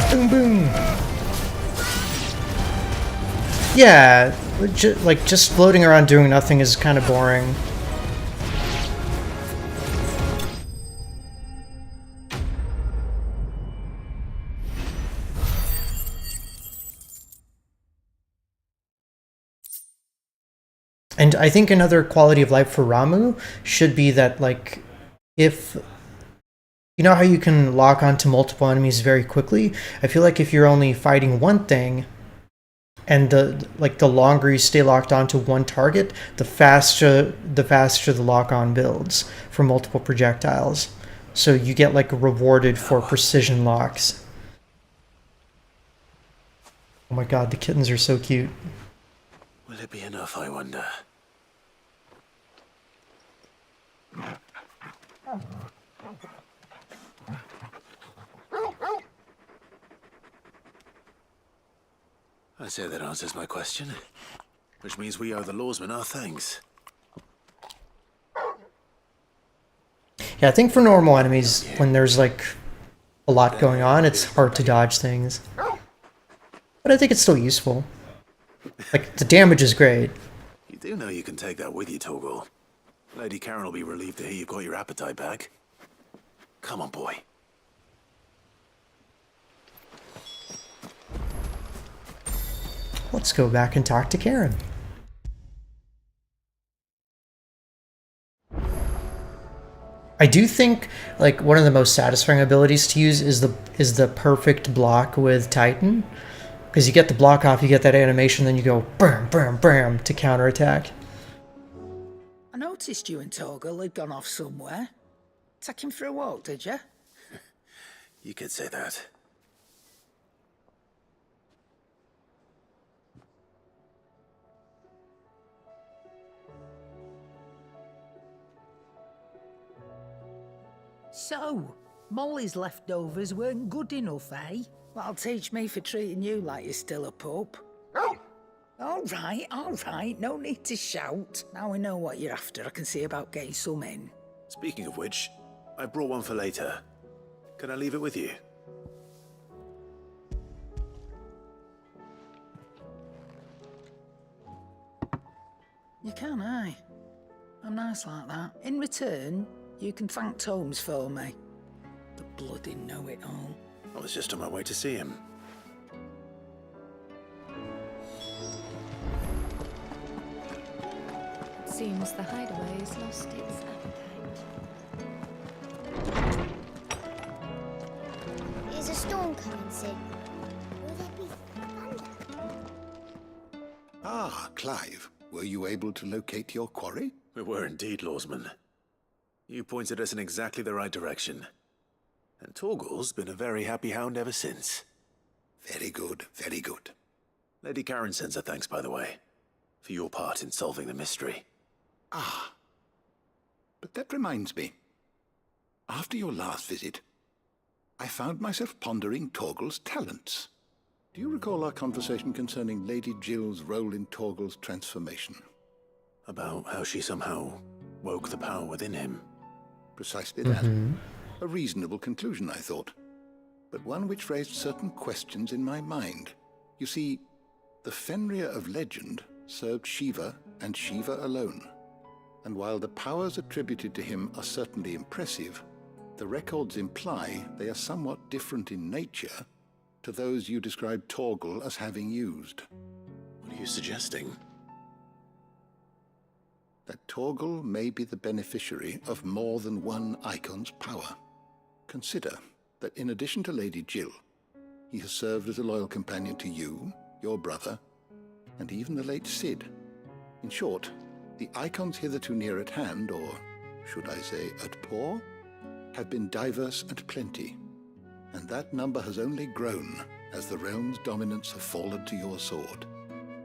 Boom, boom. Yeah, like just floating around doing nothing is kind of boring. And I think another quality of life for Ramu should be that, like, if you know how you can lock onto multiple enemies very quickly? I feel like if you're only fighting one thing, and the longer you stay locked onto one target, the faster the lock-on builds for multiple projectiles. So you get like rewarded for precision locks. Oh my god, the kittens are so cute. Will it be enough, I wonder? I say that answers my question. Which means we owe the lawsmen our thanks. Yeah, I think for normal enemies, when there's like a lot going on, it's hard to dodge things. But I think it's still useful. Like, the damage is great. You do know you can take that with you, Torgal. Lady Karen will be relieved to hear you've got your appetite back. Come on, boy. Let's go back and talk to Karen. I do think like one of the most satisfying abilities to use is the perfect block with Titan. Because you get the block off, you get that animation, then you go bam, bam, bam to counterattack. I noticed you and Torgal had gone off somewhere. Take him for a walk, did you? You could say that. So, Molly's leftovers weren't good enough, eh? That'll teach me for treating you like you're still a pup. All right, no need to shout. Now I know what you're after, I can see about getting some in. Speaking of which, I brought one for later. Can I leave it with you? You can, aye. I'm nice like that. In return, you can thank Tomes for me. The bloody know-it-all. I was just on my way to see him. Seems the hideaway's lost its appetite. Is a storm coming, Sid? Will there be thunder? Ah, Clive. Were you able to locate your quarry? We were indeed, Lawsman. You pointed us in exactly the right direction. And Torgal's been a very happy hound ever since. Very good, very good. Lady Karen sends her thanks, by the way, for your part in solving the mystery. Ah. But that reminds me. After your last visit, I found myself pondering Torgal's talents. Do you recall our conversation concerning Lady Jill's role in Torgal's transformation? About how she somehow woke the power within him. Precisely that. A reasonable conclusion, I thought, but one which raised certain questions in my mind. You see, the Fenrir of legend served Shiva and Shiva alone. And while the powers attributed to him are certainly impressive, the records imply they are somewhat different in nature to those you described Torgal as having used. What are you suggesting? That Torgal may be the beneficiary of more than one icon's power. Consider that in addition to Lady Jill, he has served as a loyal companion to you, your brother, and even the late Cid. In short, the icons hitherto near at hand, or should I say at paw, have been diverse and plenty, and that number has only grown as the realm's dominance have fallen to your sword.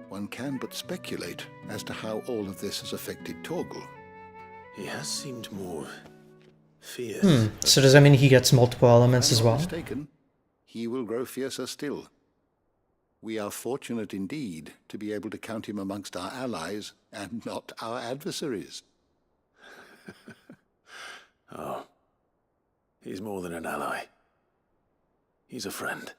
One can but speculate as to how all of this has affected Torgal. He has seemed more fierce. So does that mean he gets multiple elements If as I'm not well? mistaken, he will grow fiercer still. We are fortunate indeed to be able to count him amongst our allies and not our adversaries. Oh, he's more than an ally. He's a friend.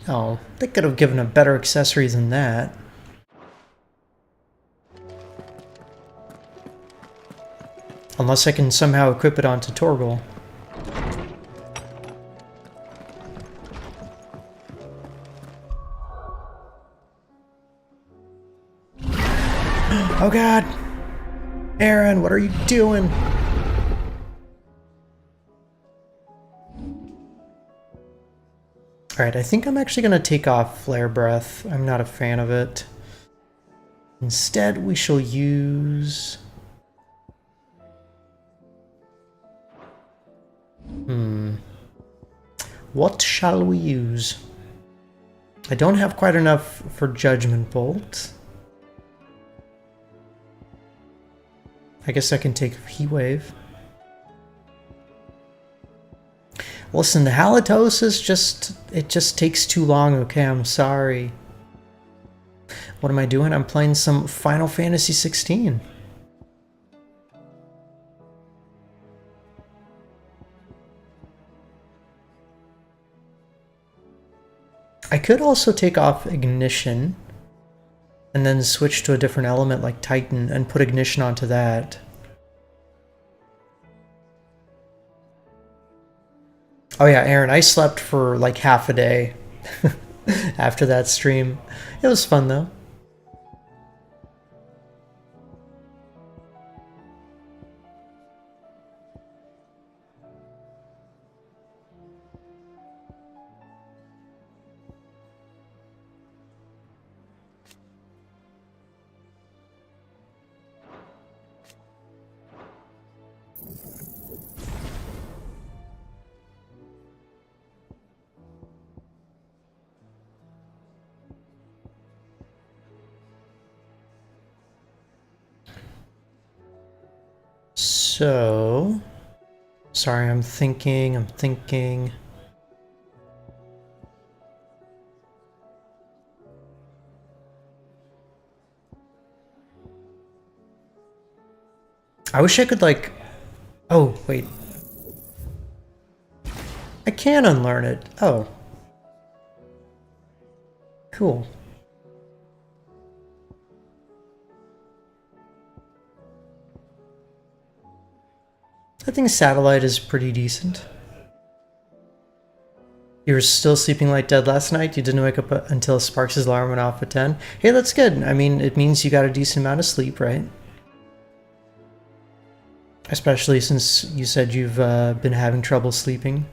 Oh, they could have given a better accessory than that. Unless I can somehow equip it onto Torgal. Oh god! Aaron, what are you doing? Alright, I think I'm actually going to take off Flare Breath. I'm not a fan of it. Instead, we shall use... What shall we use? I don't have quite enough for Judgment Bolt. I guess I can take Heat Wave. Listen, the halitosis just takes too long, okay? I'm sorry. What am I doing? I'm playing some Final Fantasy XVI. I could also take off Ignition and then switch to a different element like Titan and put Ignition onto that. Oh yeah, Aaron, I slept for like half a day after that stream. It was fun though. So, sorry, I'm thinking. I wish I could, like... Oh, wait. I can unlearn it. Oh. Cool. I think Satellite is pretty decent. You were still sleeping like dead last night? You didn't wake up until Sparks' alarm went off at 10? Hey, that's good. I mean, it means you got a decent amount of sleep, right? Especially since you said you've been having trouble sleeping.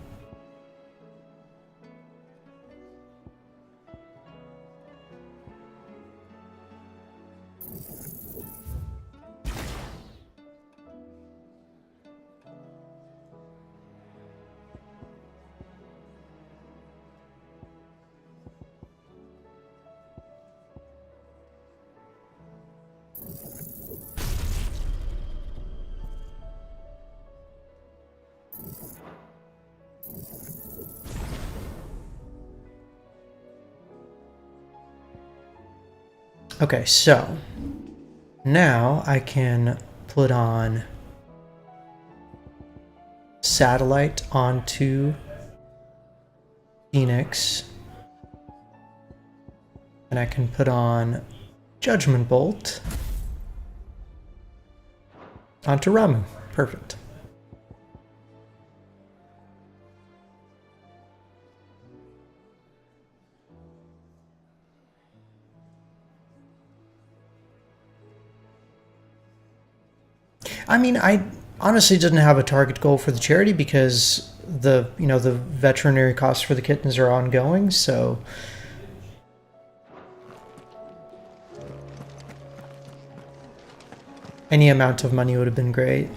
Okay, so now I can put on Satellite onto Phoenix, and I can put on Judgment Bolt onto Ramu. Perfect. I mean, I honestly didn't have a target goal for the charity because the veterinary costs for the kittens are ongoing, so any amount of money would have been great.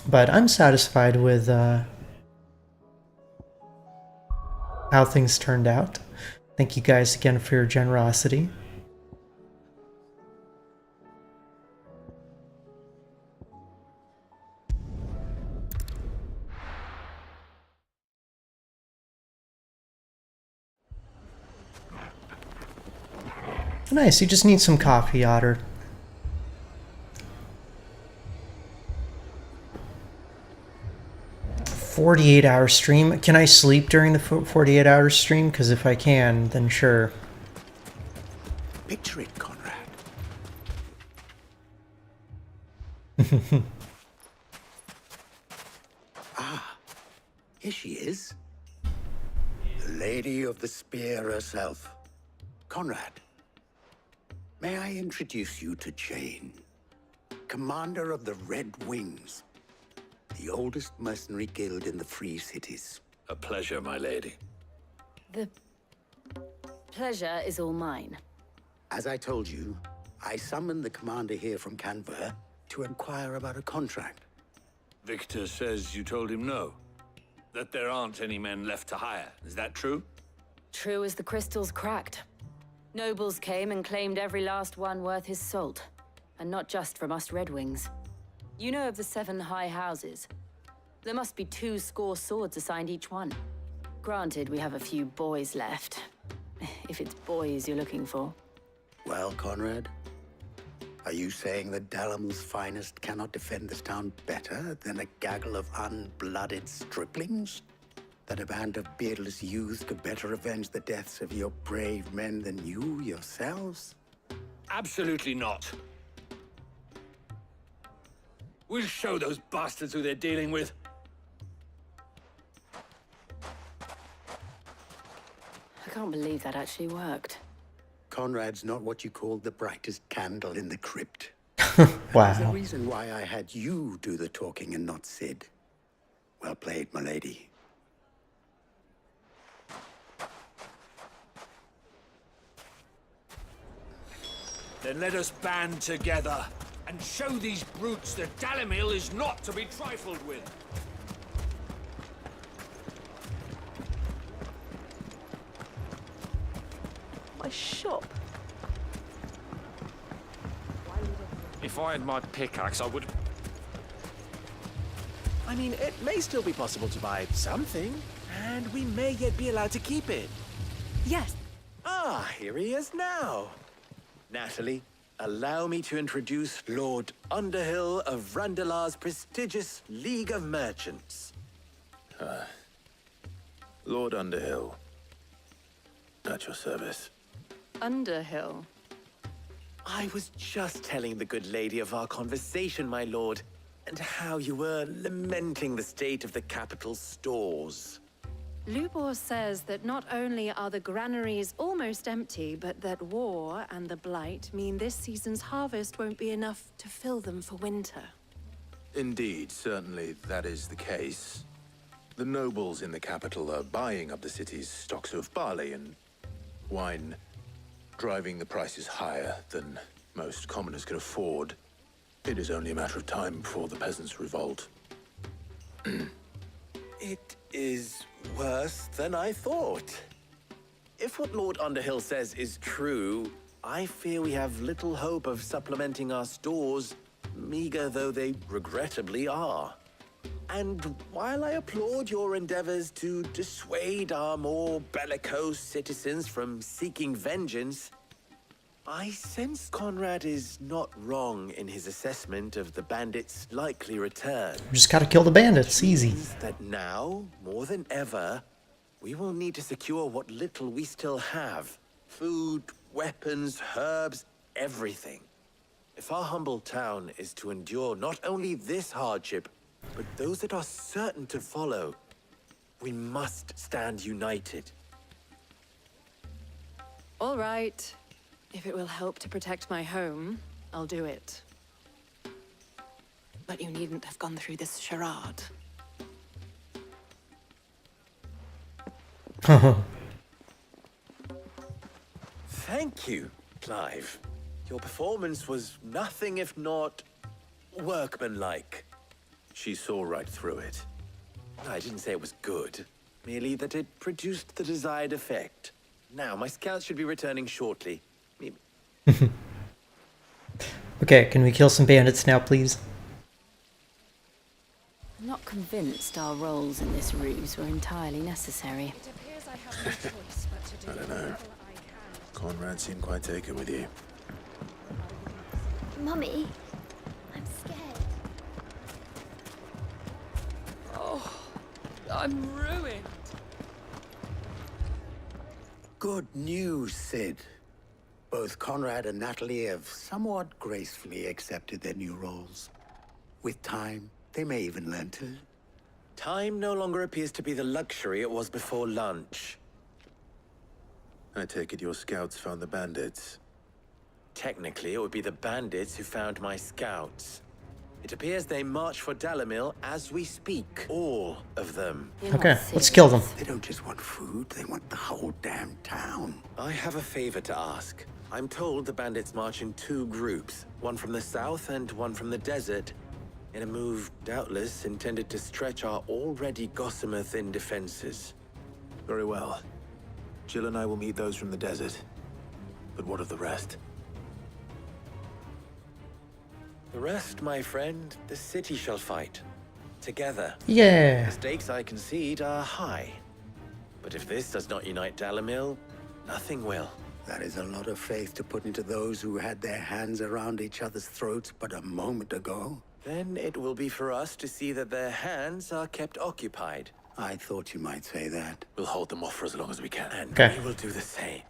But I'm satisfied with how things turned out. Thank you guys again for your generosity. Nice, you just need some coffee, Otter. "48-hour stream? Can I sleep during the 48-hour stream? Because if I can, then sure." Picture it, Conrad. Here she is. The Lady of the Spear herself. Conrad, may I introduce you to Jane, commander of the Red Wings, the oldest mercenary guild in the Free Cities. A pleasure, my lady. The pleasure is all mine. As I told you, I summoned the commander here from Canver to inquire about a contract. Victor says you told him no. That there aren't any men left to hire. Is that true? True as the crystals cracked. Nobles came and claimed every last one worth his salt. And not just from us Red Wings. You know of the 7 high houses. There must be 2 swords assigned each one. Granted, we have a few boys left. If it's boys you're looking for. Well, Conrad, are you saying that Dalamul's finest cannot defend this town better than a gaggle of unblooded striplings? That a band of beardless youths could better avenge the deaths of your brave men than you yourselves? Absolutely not. We'll show those bastards who they're dealing with. I can't believe that actually worked. Conrad's not what you called the brightest candle in the crypt. Wow. There's a reason why I had you do the talking and not Sid. Well played, my lady. Then let us band together and show these brutes that Dalamil is not to be trifled with. My shop. If I had my pickaxe, I would... I mean, it may still be possible to buy something, and we may yet be allowed to keep it. Yes. Ah, here he is now. Natalie, allow me to introduce Lord Underhill of Randalar's prestigious League of Merchants. Lord Underhill. At your service. Underhill. I was just telling the good lady of our conversation, my lord, and how you were lamenting the state of the capital's stores. Lubor says that not only are the granaries almost empty, but that war and the Blight mean this season's harvest won't be enough to fill them for winter. Indeed, certainly that is the case. The nobles in the capital are buying up the city's stocks of barley and wine, driving the prices higher than most commoners can afford. It is only a matter of time before the peasants revolt. It is worse than I thought. If what Lord Underhill says is true, I fear we have little hope of supplementing our stores, meager though they regrettably are. And while I applaud your endeavors to dissuade our more bellicose citizens from seeking vengeance, I sense Conrad is not wrong in his assessment of the bandits' likely return. We just gotta kill the bandits, easy. That now, more than ever, we will need to secure what little we still have. Food, weapons, herbs, everything. If our humble town is to endure not only this hardship, but those that are certain to follow, we must stand united. All right. If it will help to protect my home, I'll do it. But you needn't have gone through this charade. Thank you, Clive. Your performance was nothing if not workmanlike. She saw right through it. I didn't say it was good, merely that it produced the desired effect. Now, my scouts should be returning shortly. Okay, can we kill some bandits now, please? I'm not convinced our roles in this ruse were entirely necessary. I don't know. Conrad seemed quite taken with you. Mummy, I'm scared. Oh, I'm ruined. Good news, Sid. Both Conrad and Natalie have somewhat gracefully accepted their new roles. With time, they may even learn to. Time no longer appears to be the luxury it was before lunch. I take it your scouts found the bandits. Technically, it would be the bandits who found my scouts. It appears they march for Dalamil as we speak. All of them. Okay, let's kill them. They don't just want food, they want the whole damn town. I have a favor to ask. I'm told the bandits march in two groups, one from the south and one from the desert, in a move doubtless intended to stretch our already gossamer-thin defenses. Very well. Jill and I will meet those from the desert. But what of the rest? The rest, my friend, the city shall fight. Together. Yeah. The stakes, I concede, are high. But if this does not unite Dalamil, nothing will. That is a lot of faith to put into those who had their hands around each other's throats but a moment ago. Then it will be for us to see that their hands are kept occupied. I thought you might say that. We'll hold them off for as long as we can. And Okay. we will do the same.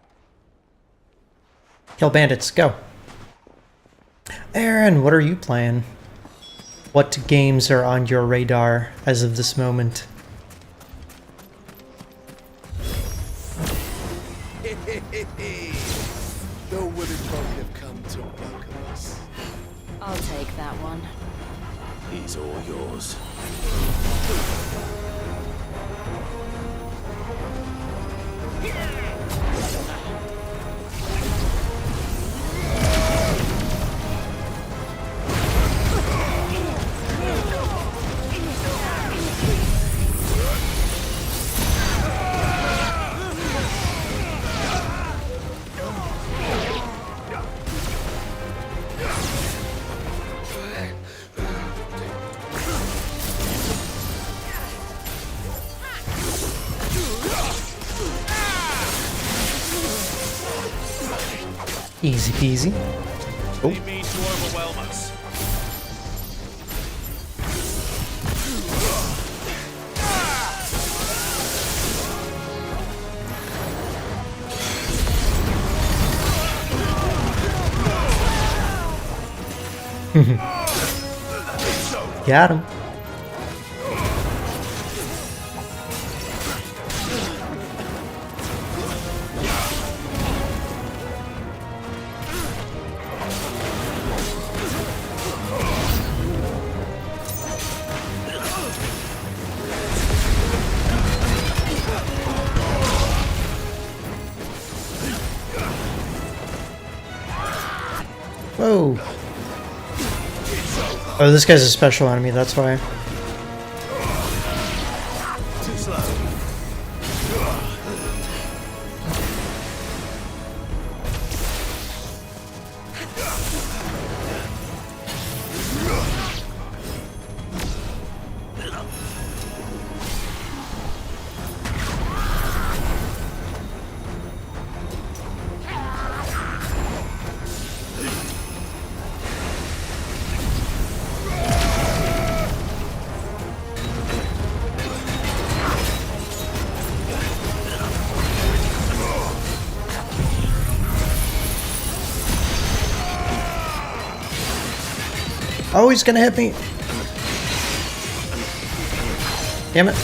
Kill bandits, go. Aaron, what are you playing? What games are on your radar as of this moment? No women folk have come to welcome us. I'll take that one. He's all yours. Easy peasy. They mean to overwhelm us. Got him. Whoa. Oh, this guy's a special enemy, that's why. Too slow. Oh, he's gonna hit me. Damn it.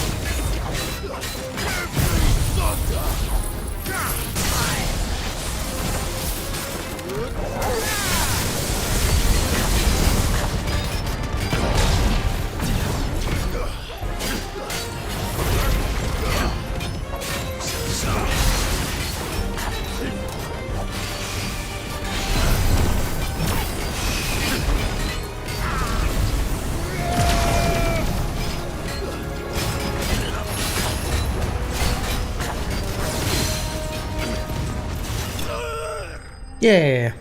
Yeah.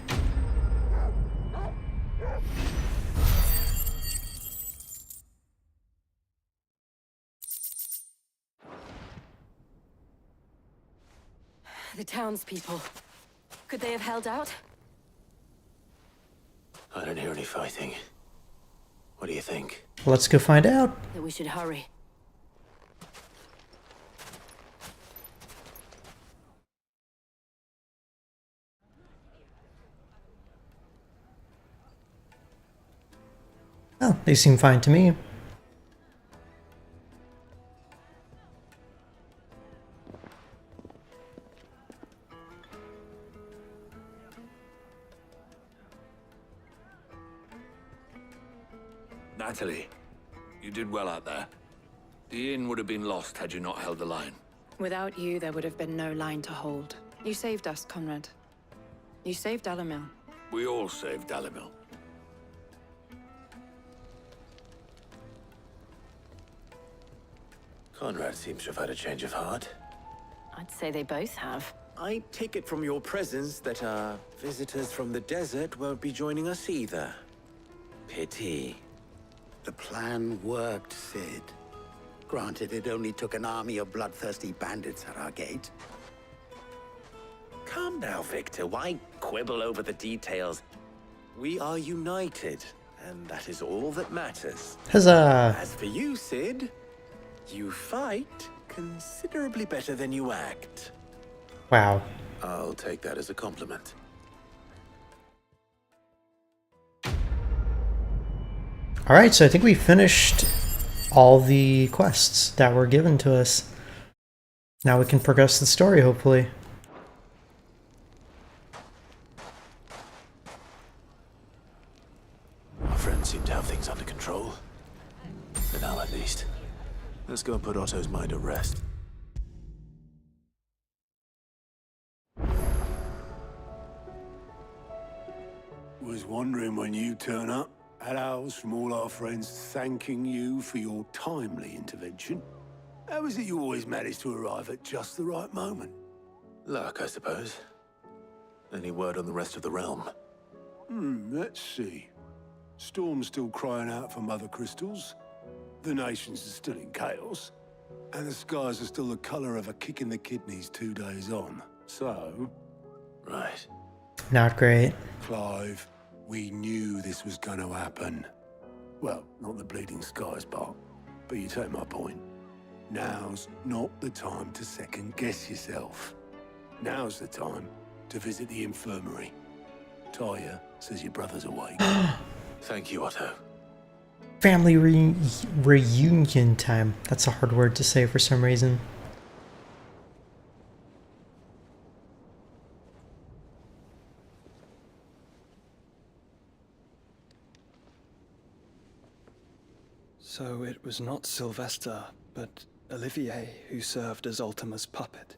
The townspeople. Could they have held out? I don't hear any fighting. What do you think? Let's go find out. That we should hurry. Oh, they seem fine to me. Natalie, you did well out there. The inn would have been lost had you not held the line. Without you, there would have been no line to hold. You saved us, Conrad. You saved Alamil. We all saved Dalimil. Conrad seems to have had a change of heart. I'd say they both have. I take it from your presence that our visitors from the desert won't be joining us either. Pity. The plan worked, Sid. Granted, it only took an army of bloodthirsty bandits at our gate. Calm now, Victor. Why quibble over the details? We are united, and that is all that matters. Huzzah! As for you, Sid, you fight considerably better than you act. Wow. I'll take that as a compliment. Alright, so I think we finished all the quests that were given to us. Now we can progress the story, hopefully. Our friends seem to have things under control. For now, at least. Let's go and put Otto's mind at rest. Was wondering when you turn up. Had owls from all our friends thanking you for your timely intervention. How is it you always manage to arrive at just the right moment? Luck, I suppose. Any word on the rest of the realm? Let's see. Storm's still crying out for mother crystals. The nations are still in chaos. And the skies are still the color of a kick in the kidneys 2 days on. So... Right. Not great. Clive, We knew this was going to happen. Well, not the bleeding skies part, but you take my point. Now's not the time to second-guess yourself. Now's the time to visit the infirmary. Talia says your brother's awake. Thank you, Otto. Family reunion time. That's a hard word to say for some reason. So it was not Sylvester, but Olivier who served as Ultima's puppet.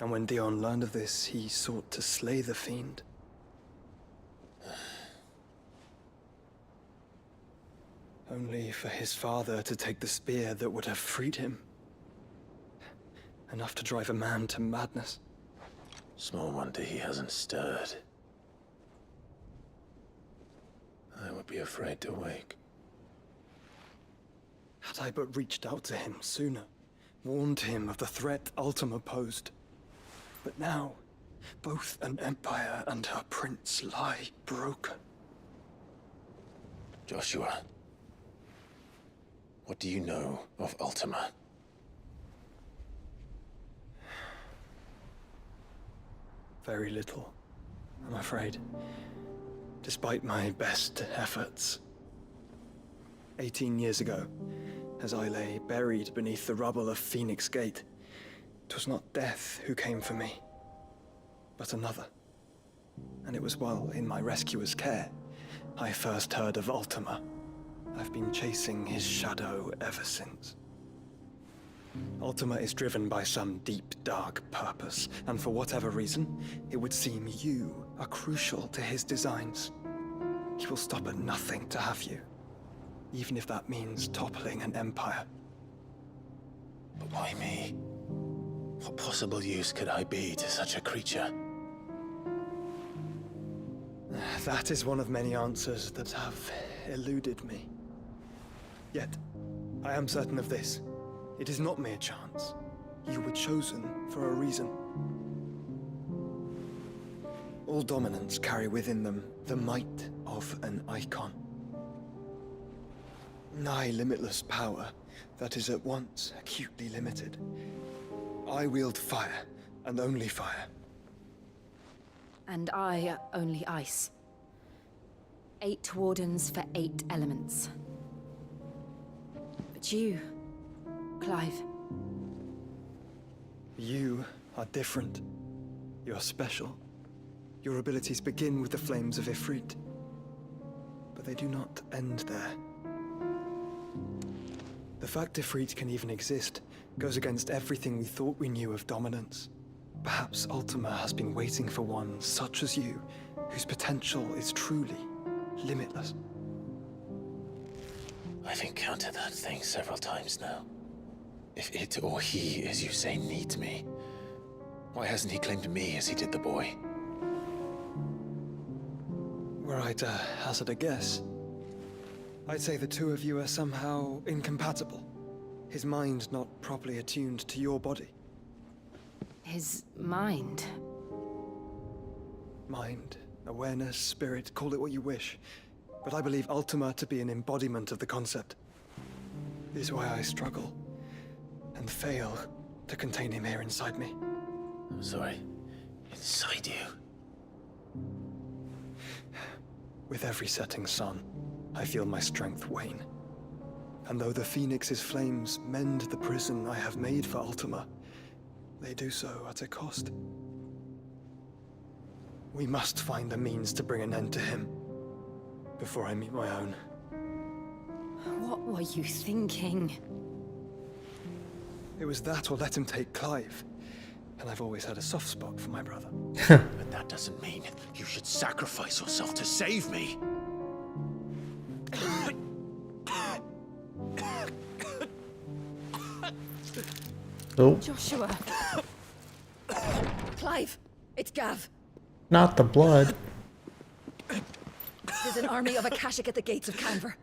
And when Dion learned of this, he sought to slay the fiend. Only for his father to take the spear that would have freed him. Enough to drive a man to madness. Small wonder he hasn't stirred. I would be afraid to wake. Had I but reached out to him sooner, warned him of the threat Ultima posed. But now, both an empire and her prince lie broken. Joshua, what do you know of Ultima? Very little, I'm afraid. Despite my best efforts. 18 years ago, as I lay buried beneath the rubble of Phoenix Gate, 'twas not death who came for me, but another. And it was while in my rescuer's care, I first heard of Ultima. I've been chasing his shadow ever since. Ultima is driven by some deep, dark purpose, and for whatever reason, it would seem you are crucial to his designs. He will stop at nothing to have you, even if that means toppling an empire. But why me? What possible use could I be to such a creature? That is one of many answers that have eluded me. Yet, I am certain of this. It is not mere chance. You were chosen for a reason. All dominants carry within them the might of an icon. Nigh limitless power that is at once acutely limited. I wield fire, and only fire. And I only ice. 8 wardens for 8 elements. But you, Clive. You are different. You're special. Your abilities begin with the flames of Ifrit. But they do not end there. The fact Ifrit can even exist goes against everything we thought we knew of dominance. Perhaps Ultima has been waiting for one such as you, whose potential is truly limitless. I've encountered that thing several times now. If it or he, as you say, needs me, why hasn't he claimed me as he did the boy? Were I to hazard a guess, I'd say the two of you are somehow incompatible. His mind not properly attuned to your body. His mind? Mind, awareness, spirit, call it what you wish. But I believe Ultima to be an embodiment of the concept. This is why I struggle and fail to contain him here inside me. I'm sorry. Inside you? With every setting sun, I feel my strength wane. And though the Phoenix's flames mend the prison I have made for Ultima, they do so at a cost. We must find a means to bring an end to him before I meet my own. What were you thinking? It was that or let him take Clive. And I've always had a soft spot for my brother. But that doesn't mean you should sacrifice yourself to save me. Oh. Joshua. Clive, it's Gav. Not the blood. There's an army of Akashic at the gates of Canver.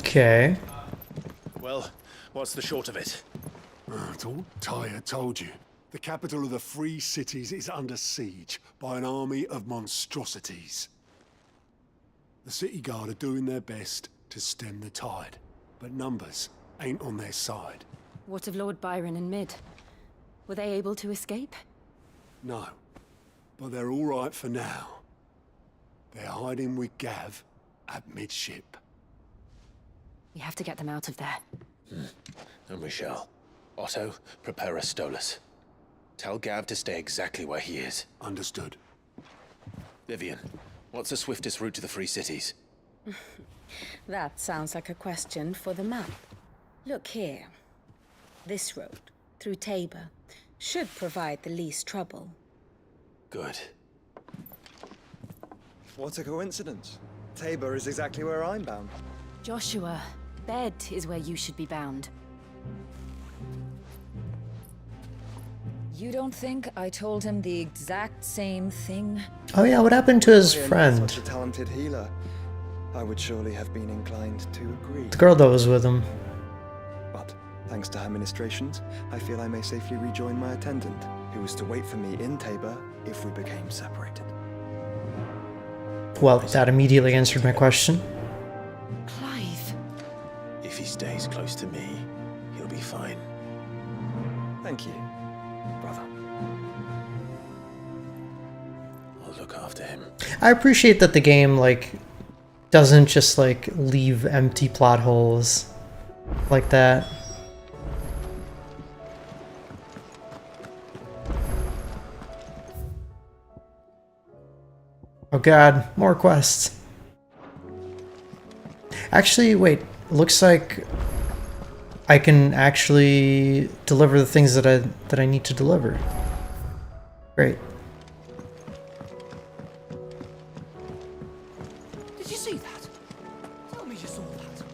Okay. Well, what's the short of it? Tyre told you. The capital of the Free Cities is under siege by an army of monstrosities. The city guard are doing their best to stem the tide, but numbers ain't on their side. What of Lord Byron and Mid? Were they able to escape? No, but they're all right for now. They're hiding with Gav at midship. We have to get them out of there. And we shall. Otto, prepare a Stolas. Tell Gav to stay exactly where he is. Understood. Vivian, what's the swiftest route to the Free Cities? That sounds like a question for the map. Look here. This road, through Tabor, should provide the least trouble. Good. What a coincidence. Tabor is exactly where I'm bound. Joshua, bed is where you should be bound. You don't think I told him the exact same thing? Oh yeah, what happened to his friend? Such a talented healer. I would surely have been inclined to agree. The girl that was with him. But thanks to her ministrations, I feel I may safely rejoin my attendant, who was to wait for me in Tabor if we became separated. Well, that immediately answered my question. Clive. If he stays close to me, he'll be fine. Thank you, brother. I'll look after him. I appreciate that the game, like, doesn't just, like, leave empty plot holes like that. Oh god, more quests. Actually, wait, looks like I can actually deliver the things that I need to deliver. Great. Did you see that? Tell me you saw that.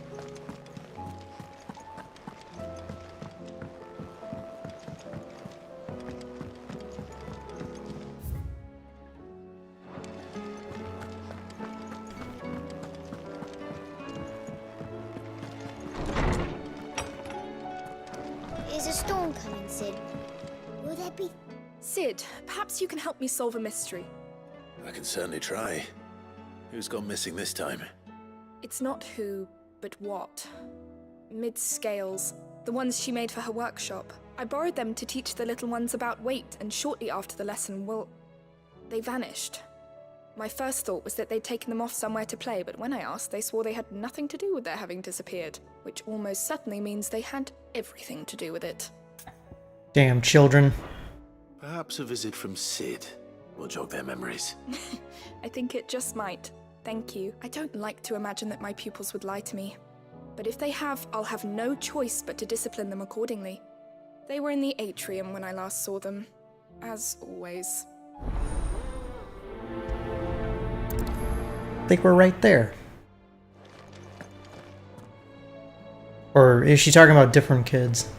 Is a storm coming, Sid? Will there be... Sid, perhaps you can help me solve a mystery. I can certainly try. Who's gone missing this time? It's not who, but what. Mid's scales, the ones she made for her workshop. I borrowed them to teach the little ones about weight, and shortly after the lesson, well, they vanished. My first thought was that they'd taken them off somewhere to play, but when I asked, they swore they had nothing to do with their having disappeared, which almost certainly means they had everything to do with it. Damn children. Perhaps a visit from Sid will jog their memories. I think it just might. Thank you. I don't like to imagine that my pupils would lie to me. But if they have, I'll have no choice but to discipline them accordingly. They were in the atrium when I last saw them. As always. I think we're right there. Or is she talking about different kids?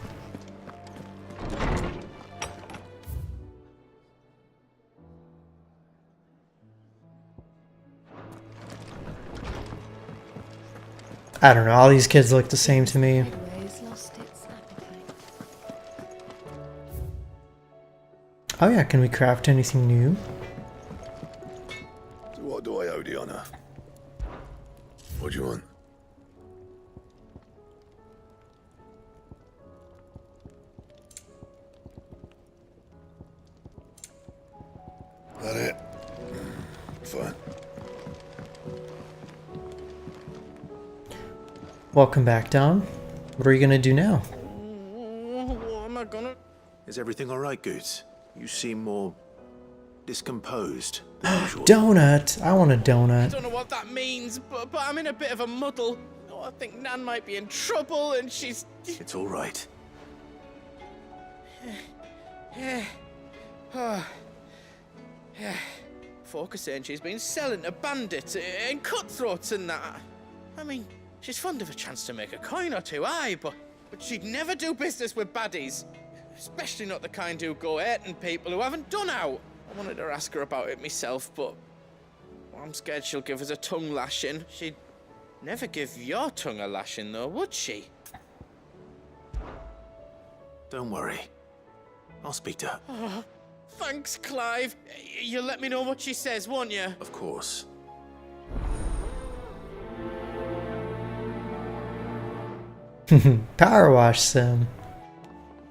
I don't know, all these kids look the same to me. Oh yeah, can we craft anything new? So what do I owe the honor? What do you want? That it? Fine. Welcome back, Dom. What are you gonna do now? What am I gonna... Is everything alright, Goots? You seem more... discomposed than usual. Donut! I want a I donut. don't know what that means, but I'm in a bit of a muddle. Oh, I think Nan might be in trouble, and she's... It's alright. Yeah. Oh. Yeah. Folk are saying she's been selling to bandits and cutthroats and that. I mean, she's fond of a chance to make a coin or two, aye, but she'd never do business with baddies. Especially not the kind who go hurting people who haven't done out. I wanted to ask her about it myself, but I'm scared she'll give us a tongue lashing. She'd Never give your tongue a lashing, though, would she? Don't worry. I'll speak to her. Oh, thanks, Clive. You'll let me know what she says, won't you? Of course. Power Wash Sim.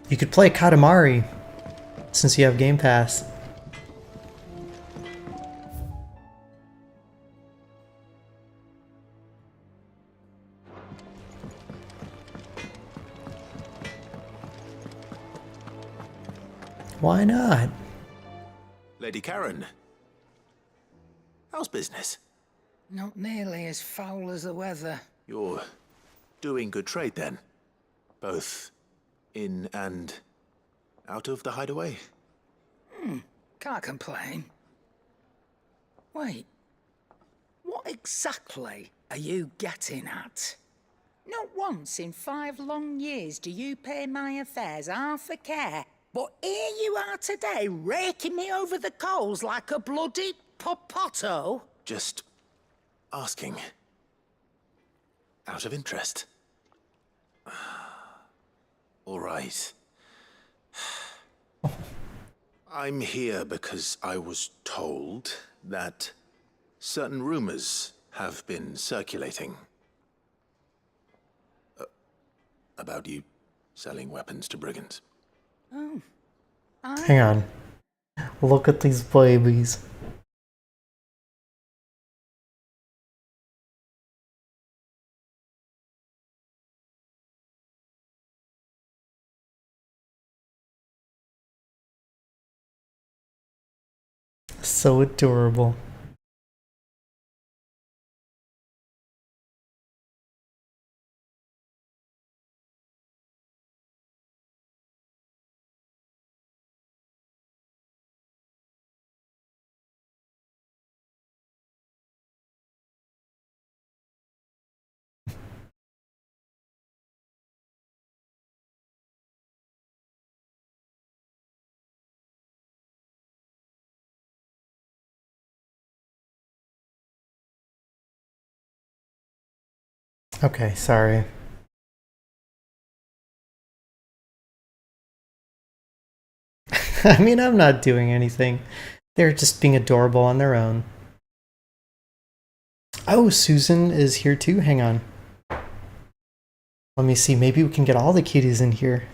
You could play Katamari since you have Game Pass. Why not? Lady Karen. How's business? Not nearly as foul as the weather. You're doing good trade then? Both in and out of the hideaway? Can't complain. Wait. What exactly are you getting at? Not once in 5 long years do you pay my affairs half a care. But here you are today, raking me over the coals like a bloody popoto. Just asking. Out of interest. All right. I'm here because I was told that certain rumors have been circulating. About you selling weapons to brigands. Oh. Hang on. Look at these babies. So adorable. Okay, sorry. I mean, I'm not doing anything. They're just being adorable on their own. Oh, Susan is here too. Hang on. Let me see. Maybe we can get all the kitties in here.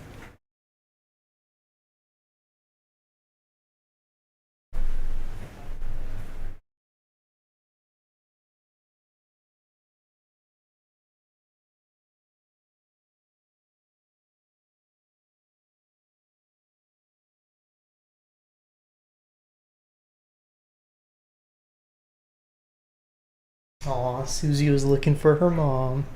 Aw, Susie was looking for her mom.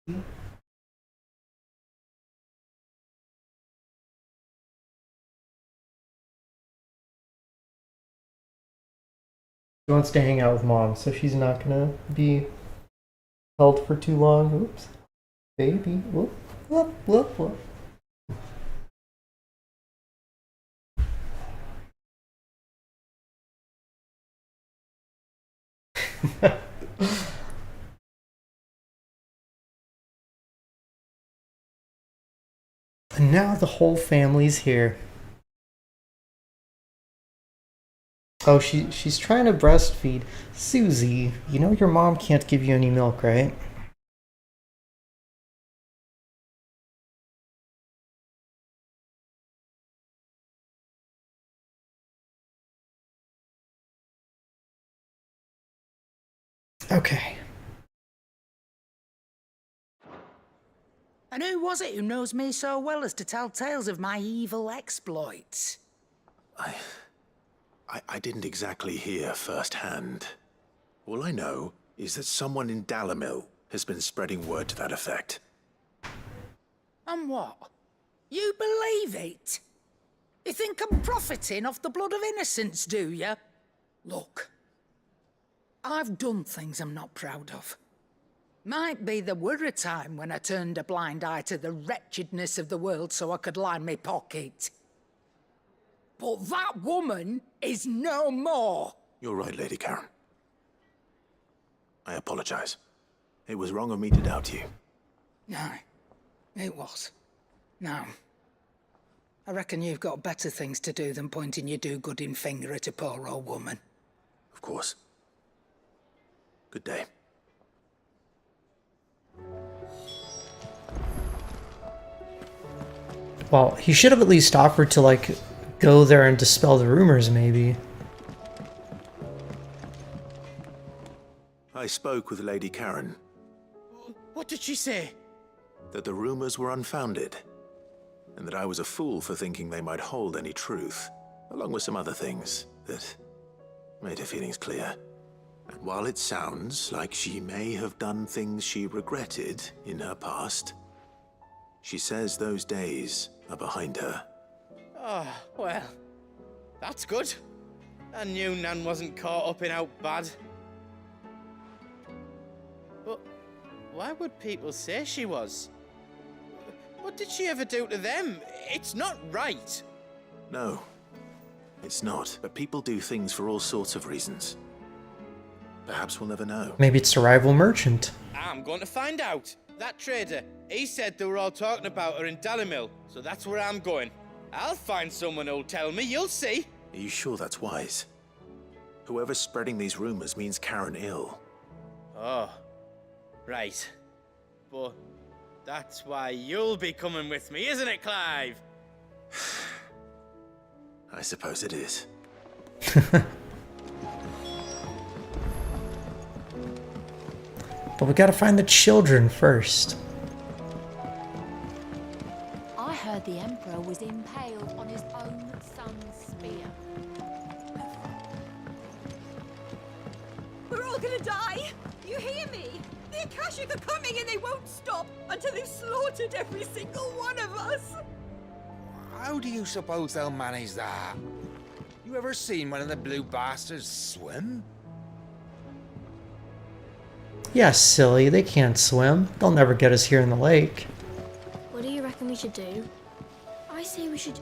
She wants to hang out with mom, so she's not gonna be held for too long. Oops. Baby. Whoop, whoop, whoop, whoop. And now the whole family's here. Oh, she's trying to breastfeed. Susie, you know your mom can't give you any milk, right? Okay. And who was it who knows me so well as to tell tales of my evil exploits? I didn't exactly hear firsthand. All I know is that someone in Dalamil has been spreading word to that effect. And what? You believe it? You think I'm profiting off the blood of innocents, do you? Look, I've done things I'm not proud of. Might be there were a time when I turned a blind eye to the wretchedness of the world so I could line my pocket. But that woman is no more. You're right, Lady Karen. I apologize. It was wrong of me to doubt you. No, it was. No. I reckon you've got better things to do than pointing your do-gooding finger at a poor old woman. Of course. Good day. Well, he should have at least offered to, like, go there and dispel the rumors, maybe. I spoke with Lady Karen. What did she say? That the rumors were unfounded, and that I was a fool for thinking they might hold any truth, along with some other things that made her feelings clear. And while it sounds like she may have done things she regretted in her past, she says those days are behind her. Oh, well, that's good. I knew Nan wasn't caught up in out bad. But why would people say she was? What did she ever do to them? It's not right. No, it's not. But people do things for all sorts of reasons. Perhaps we'll never know. Maybe it's a rival merchant. I'm going to find out. That trader, he said they were all talking about her in Dalimil, so that's where I'm going. I'll find someone who'll tell me, you'll see. Are you sure that's wise? Whoever's spreading these rumors means Karen ill. Oh, right. But that's why you'll be coming with me, isn't it, Clive? I suppose it is. But we gotta find the children first. I heard the Emperor was impaled on his own son's spear. We're all gonna die! You hear me? The Akashic are coming and they won't stop until they've slaughtered every single one of us! How do you suppose they'll manage that? You ever seen one of the blue bastards swim? Yeah, silly, they can't swim. They'll never get us here in the lake. What do you reckon we should do? I say we should...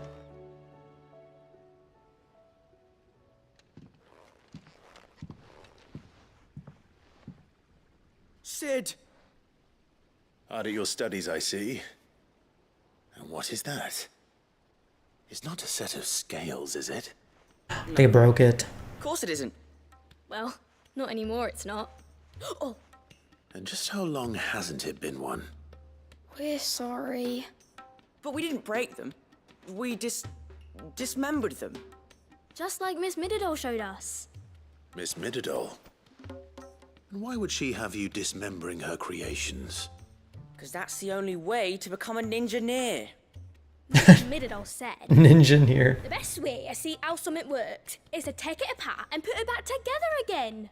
Sid! Hard at your studies, I see. And what is that? It's not a set of scales, is it? They broke it. Of course it isn't. Well, not anymore, it's not. Oh, And just how long hasn't it been one? we're sorry. But we didn't break them. We dismembered them. Just like Miss Mididol showed us. Miss Mididol? And why would she have you dismembering her creations? Because that's the only way to become a ninja-neer. Miss Mididol said... Ninja-neer. The best way to see how something worked is to take it apart and put it back together again.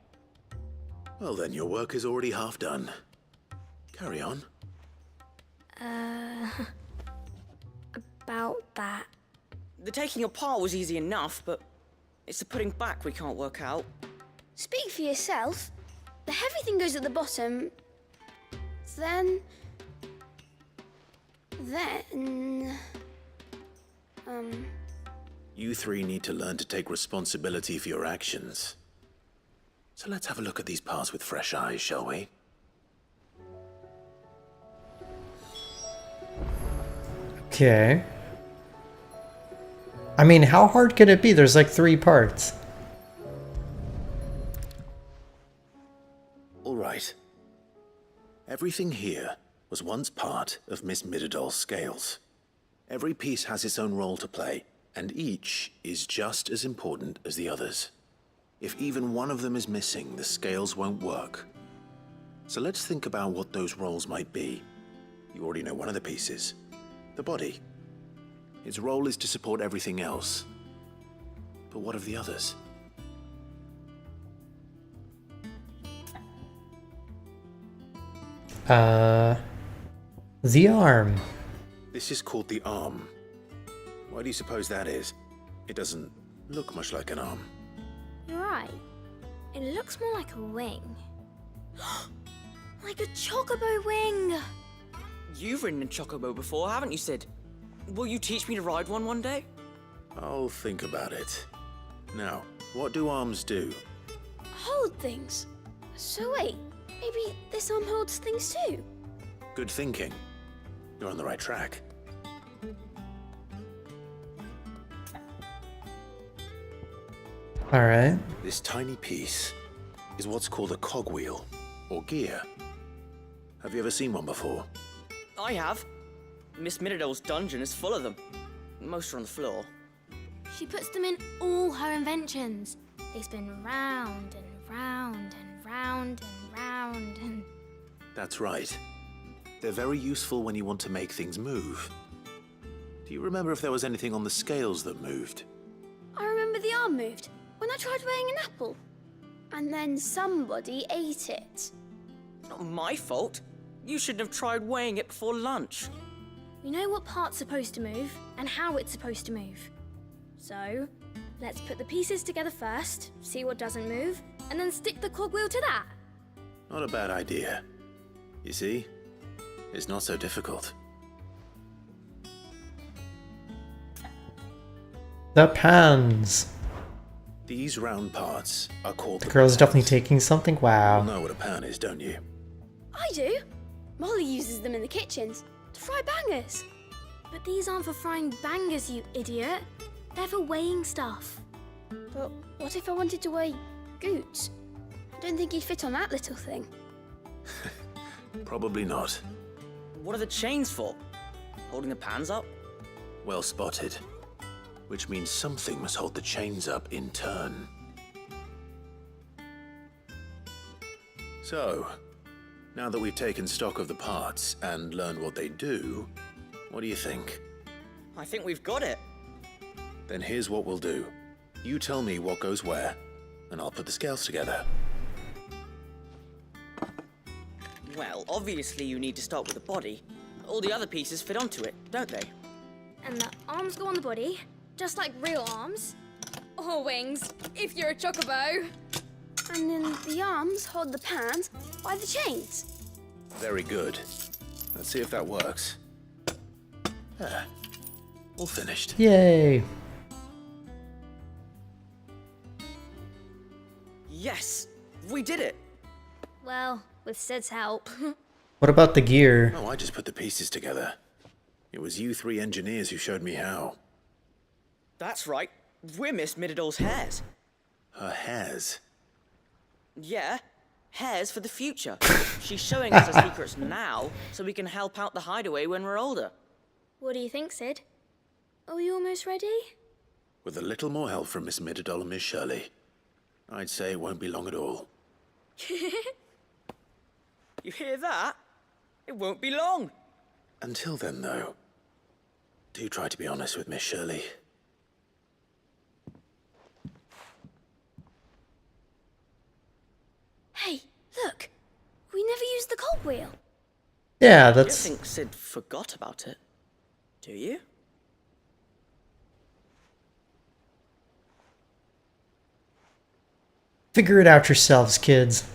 Well then, your work is already half done. Carry on. About that. The taking apart was easy enough, but it's the putting back we can't work out. Speak for yourself. The heavy thing goes at the bottom. Then... You three need to learn to take responsibility for your actions. So let's have a look at these parts with fresh eyes, shall we? Okay. I mean, how hard could it be? There's like 3 parts. All right. Everything here was once part of Miss Mididol's scales. Every piece has its own role to play, and each is just as important as the others. If even one of them is missing, the scales won't work. So let's think about what those roles might be. You already know one of the pieces. The body. Its role is to support everything else. But what of the others? The arm. This is called the arm. Why do you suppose that is? It doesn't look much like an arm. You're right. It looks more like a wing. Like a chocobo wing! You've ridden a chocobo before, haven't you, Sid? Will you teach me to ride one day? I'll think about it. Now, what do arms do? Hold things. So wait, maybe this arm holds things too? Good thinking. You're on the right track. All right. This tiny piece is what's called a cogwheel, or gear. Have you ever seen one before? I have. Miss Miradol's dungeon is full of them. Most are on the floor. She puts them in all her inventions. They spin round and round and round and round and... That's right. They're very useful when you want to make things move. Do you remember if there was anything on the scales that moved? I remember the arm moved when I tried weighing an apple. And then somebody ate it. Not my fault. You shouldn't have tried weighing it before lunch. We know what part's supposed to move and how it's supposed to move. So, let's put the pieces together first, see what doesn't move, and then stick the cogwheel to that. Not a bad idea. You see? It's not so difficult. The pans. These round parts are called The girl's definitely taking something. Wow. You know what a pan is, don't you? I do. Molly uses them in the kitchens to fry bangers. But these aren't for frying bangers, you idiot. They're for weighing stuff. But what if I wanted to weigh Goots? I don't think he'd fit on that little thing. Probably not. What are the chains for? Holding the pans up? Well spotted. Which means something must hold the chains up in turn. So, now that we've taken stock of the parts and learned what they do, what do you think? I think we've got it. Then here's what we'll do. You tell me what goes where, and I'll put the scales together. Well, obviously you need to start with the body. All the other pieces fit onto it, don't they? And the arms go on the body, just like real arms. Or wings, if you're a chocobo. And then the arms hold the pans by the chains. Very good. Let's see if that works. There. All finished. Yay. Yes! We did it! Well, with Sid's help. What about the gear? Oh, I just put the pieces together. It was you three engineers who showed me how. That's right. We're Miss Miradol's hairs. Her hairs? Yeah, hairs for the future. She's showing us her secrets now, so we can help out the hideaway when we're older. What do you think, Sid? Are you almost ready? With a little more help from Miss Miradol and Miss Shirley, I'd say it won't be long at all. You hear that? It won't be long. Until then, though, do try to be honest with Miss Shirley. Hey, look! We never used the cogwheel. Yeah, You that's... don't think Sid forgot about it, do you? Figure it out yourselves, kids.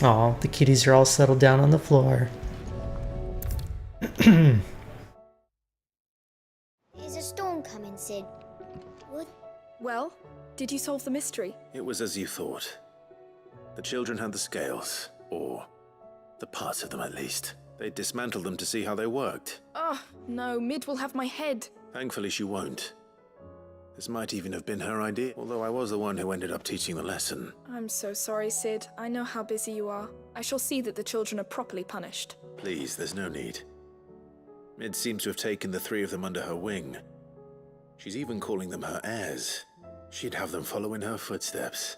Aw, the kitties are all settled down on the floor. Is a storm coming, Sid? What? Well, did you solve the mystery? It was as you thought. The children had the scales, or the parts of them at least. They dismantled them to see how they worked. Oh, no, Mid will have my head. Thankfully she won't. This might even have been her idea, although I was the one who ended up teaching the lesson. I'm so sorry, Sid. I know how busy you are. I shall see that the children are properly punished. Please, there's no need. Mid seems to have taken the three of them under her wing. She's even calling them her heirs. She'd have them follow in her footsteps.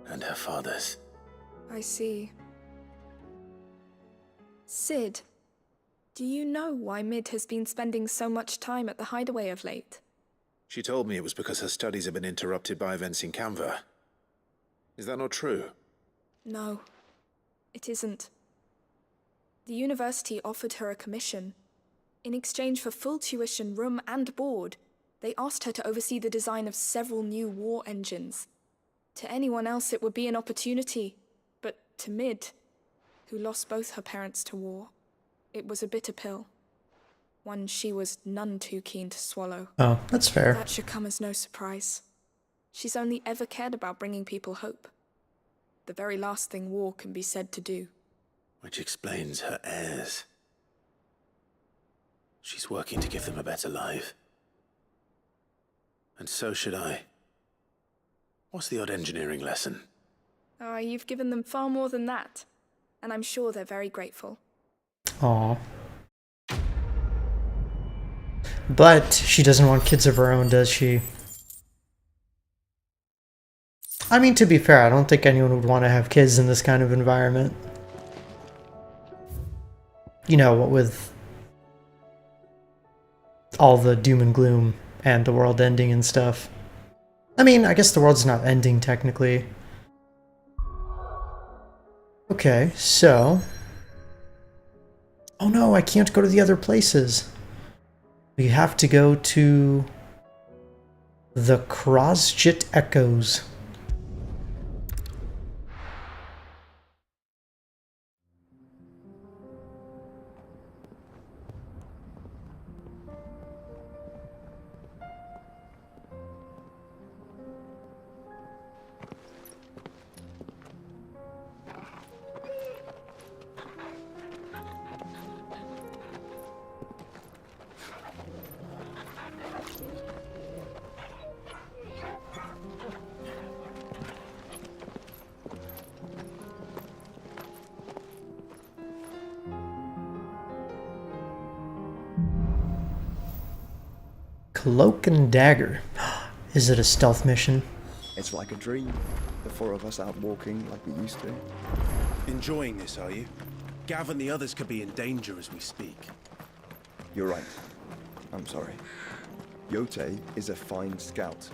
And her father's. I see. Sid, do you know why Mid has been spending so much time at the hideaway of late? She told me it was because her studies have been interrupted by events in Canva. Is that not true? No, it isn't. The university offered her a commission. In exchange for full tuition, room and board, They asked her to oversee the design of several new war engines. To anyone else, it would be an opportunity, but to Mid, who lost both her parents to war, it was a bitter pill. One she was none too keen to swallow. Oh, that's fair. That should come as no surprise. She's only ever cared about bringing people hope. The very last thing war can be said to do. Which explains her heirs. She's working to give them a better life. And so should I. What's the odd engineering lesson? Oh, you've given them far more than that. And I'm sure they're very grateful. Aw. But she doesn't want kids of her own, does she? I mean, to be fair, I don't think anyone would want to have kids in this kind of environment. You know, what with all the doom and gloom and the world ending and stuff. I mean, I guess the world's not ending technically. Okay, so... Oh no, I can't go to the other places. We have to go to the Krasjit Echoes. Cloak and Dagger. Is it a stealth mission? It's like a dream. The four of us out walking like we used to. Enjoying this, are you? Gav and the others could be in danger as we speak. You're right. I'm sorry. Yote is a fine scout.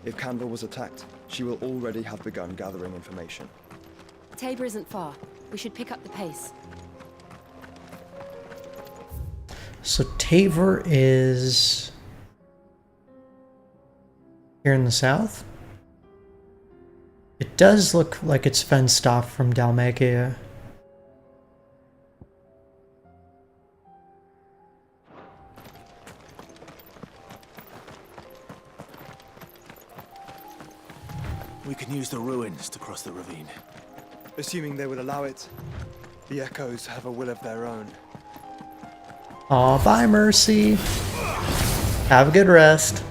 If Candle was attacked, she will already have begun gathering information. Tabor isn't far. We should pick up the pace. So Tabor is... here in the south? It does look like it's fenced off from Dalmagia. We can use the ruins to cross the ravine. Assuming they will allow it. The Echoes have a will of their own. Aw, bye, Mercy. Have a good rest.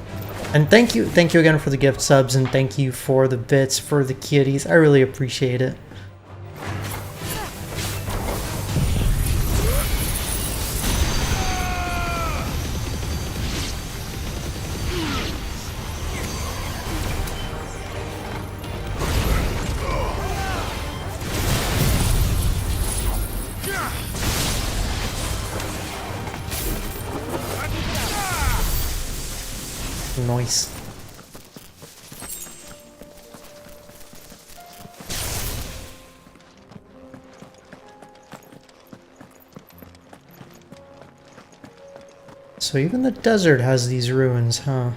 And thank you again for the gift subs, and thank you for the bits for the kitties. I really appreciate it. Nice. So even the desert has these ruins, huh?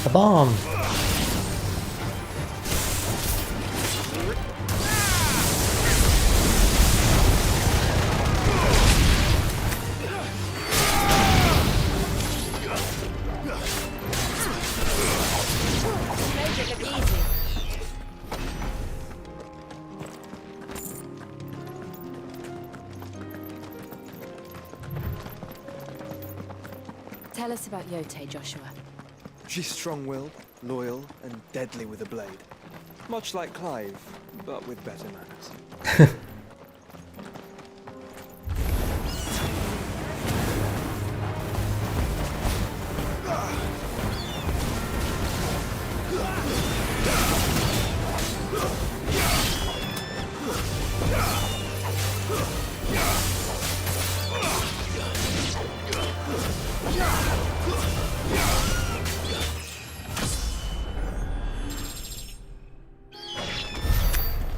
A bomb! Tell us about Yote, Joshua. She's strong-willed, loyal, and deadly with a blade. Much like Clive, but with better manners.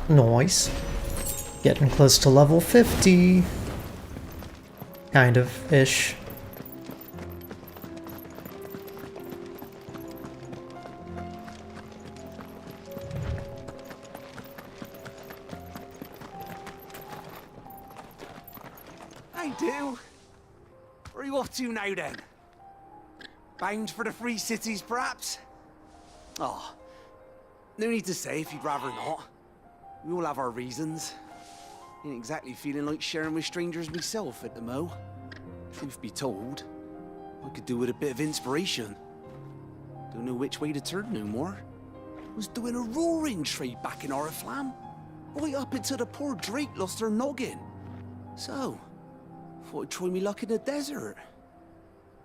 Nice. Getting close to level 50. Kind of ish. I do. Where are you off to now then? Bound for the Free Cities, perhaps? Oh, no need to say if you'd rather not. We all have our reasons. Ain't exactly feeling like sharing with strangers myself at the mo. Truth be told, I could do with a bit of inspiration. Don't know which way to turn no more. Was doing a roaring trade back in Oriflamme. Right up until the poor Drake lost her noggin. So, thought I'd try me luck in the desert.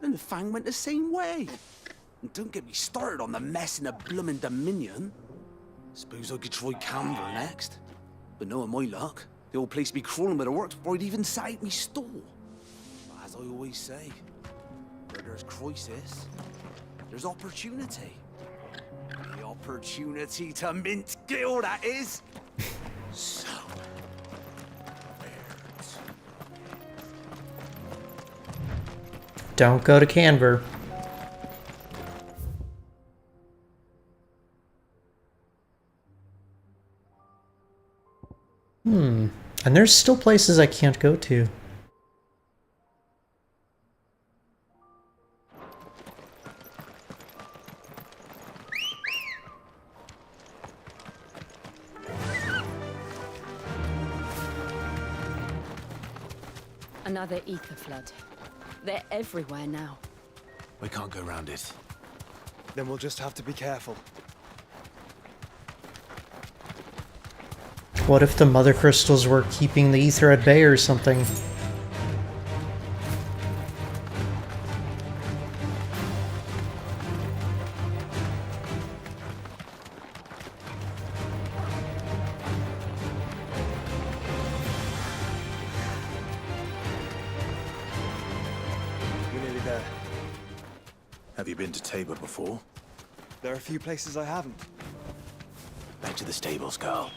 And the Fang went the same way. And don't get me started on the mess in the bloomin' Dominion. Suppose I could try Canver next. But knowing my luck, the old place be crawling with the works before I'd even sat out me stall. But as I always say, where there's crisis, there's opportunity. The opportunity to mint gil, that is. So... Don't go to Canver. And there's still places I can't go to. Another ether flood. They're everywhere now. We can't go around it. Then we'll just have to be careful. What if the mother crystals were keeping the ether at bay or something? We're nearly there. Have you been to Tabor before? There are a few places I haven't. Back to the stables, girl.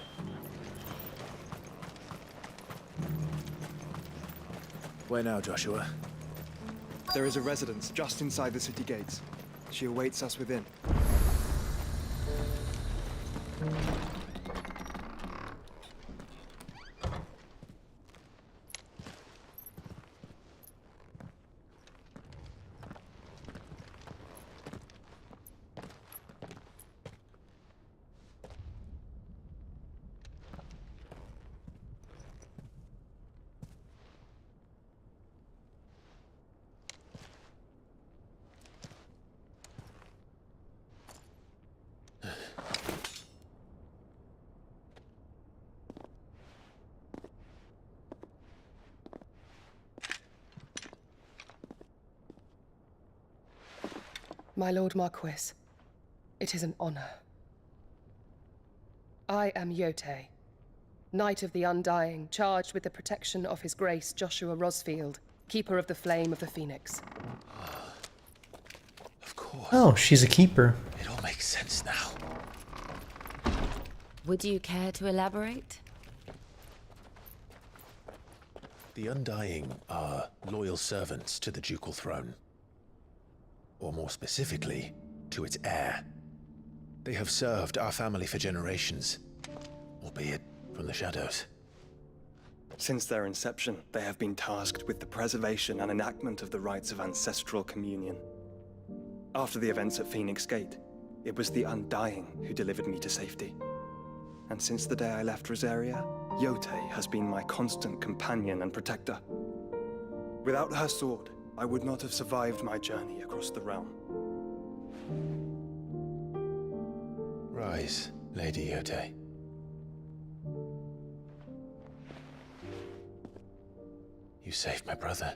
Where now, Joshua? There is a residence just inside the city gates. She awaits us within. My Lord Marquis, it is an honor. I am Yote, Knight of the Undying, charged with the protection of His Grace Joshua Rosfield, Keeper of the Flame of the Phoenix. Of course. Oh, she's a keeper. It all makes sense now. Would you care to elaborate? The Undying are loyal servants to the ducal throne. Or more specifically, to its heir. They have served our family for generations, albeit from the shadows. Since their inception, they have been tasked with the preservation and enactment of the rites of ancestral communion. After the events at Phoenix Gate, it was the Undying who delivered me to safety. And since the day I left Rosaria, Yote has been my constant companion and protector. Without her sword, I would not have survived my journey across the realm. Rise, Lady Yote. You saved my brother.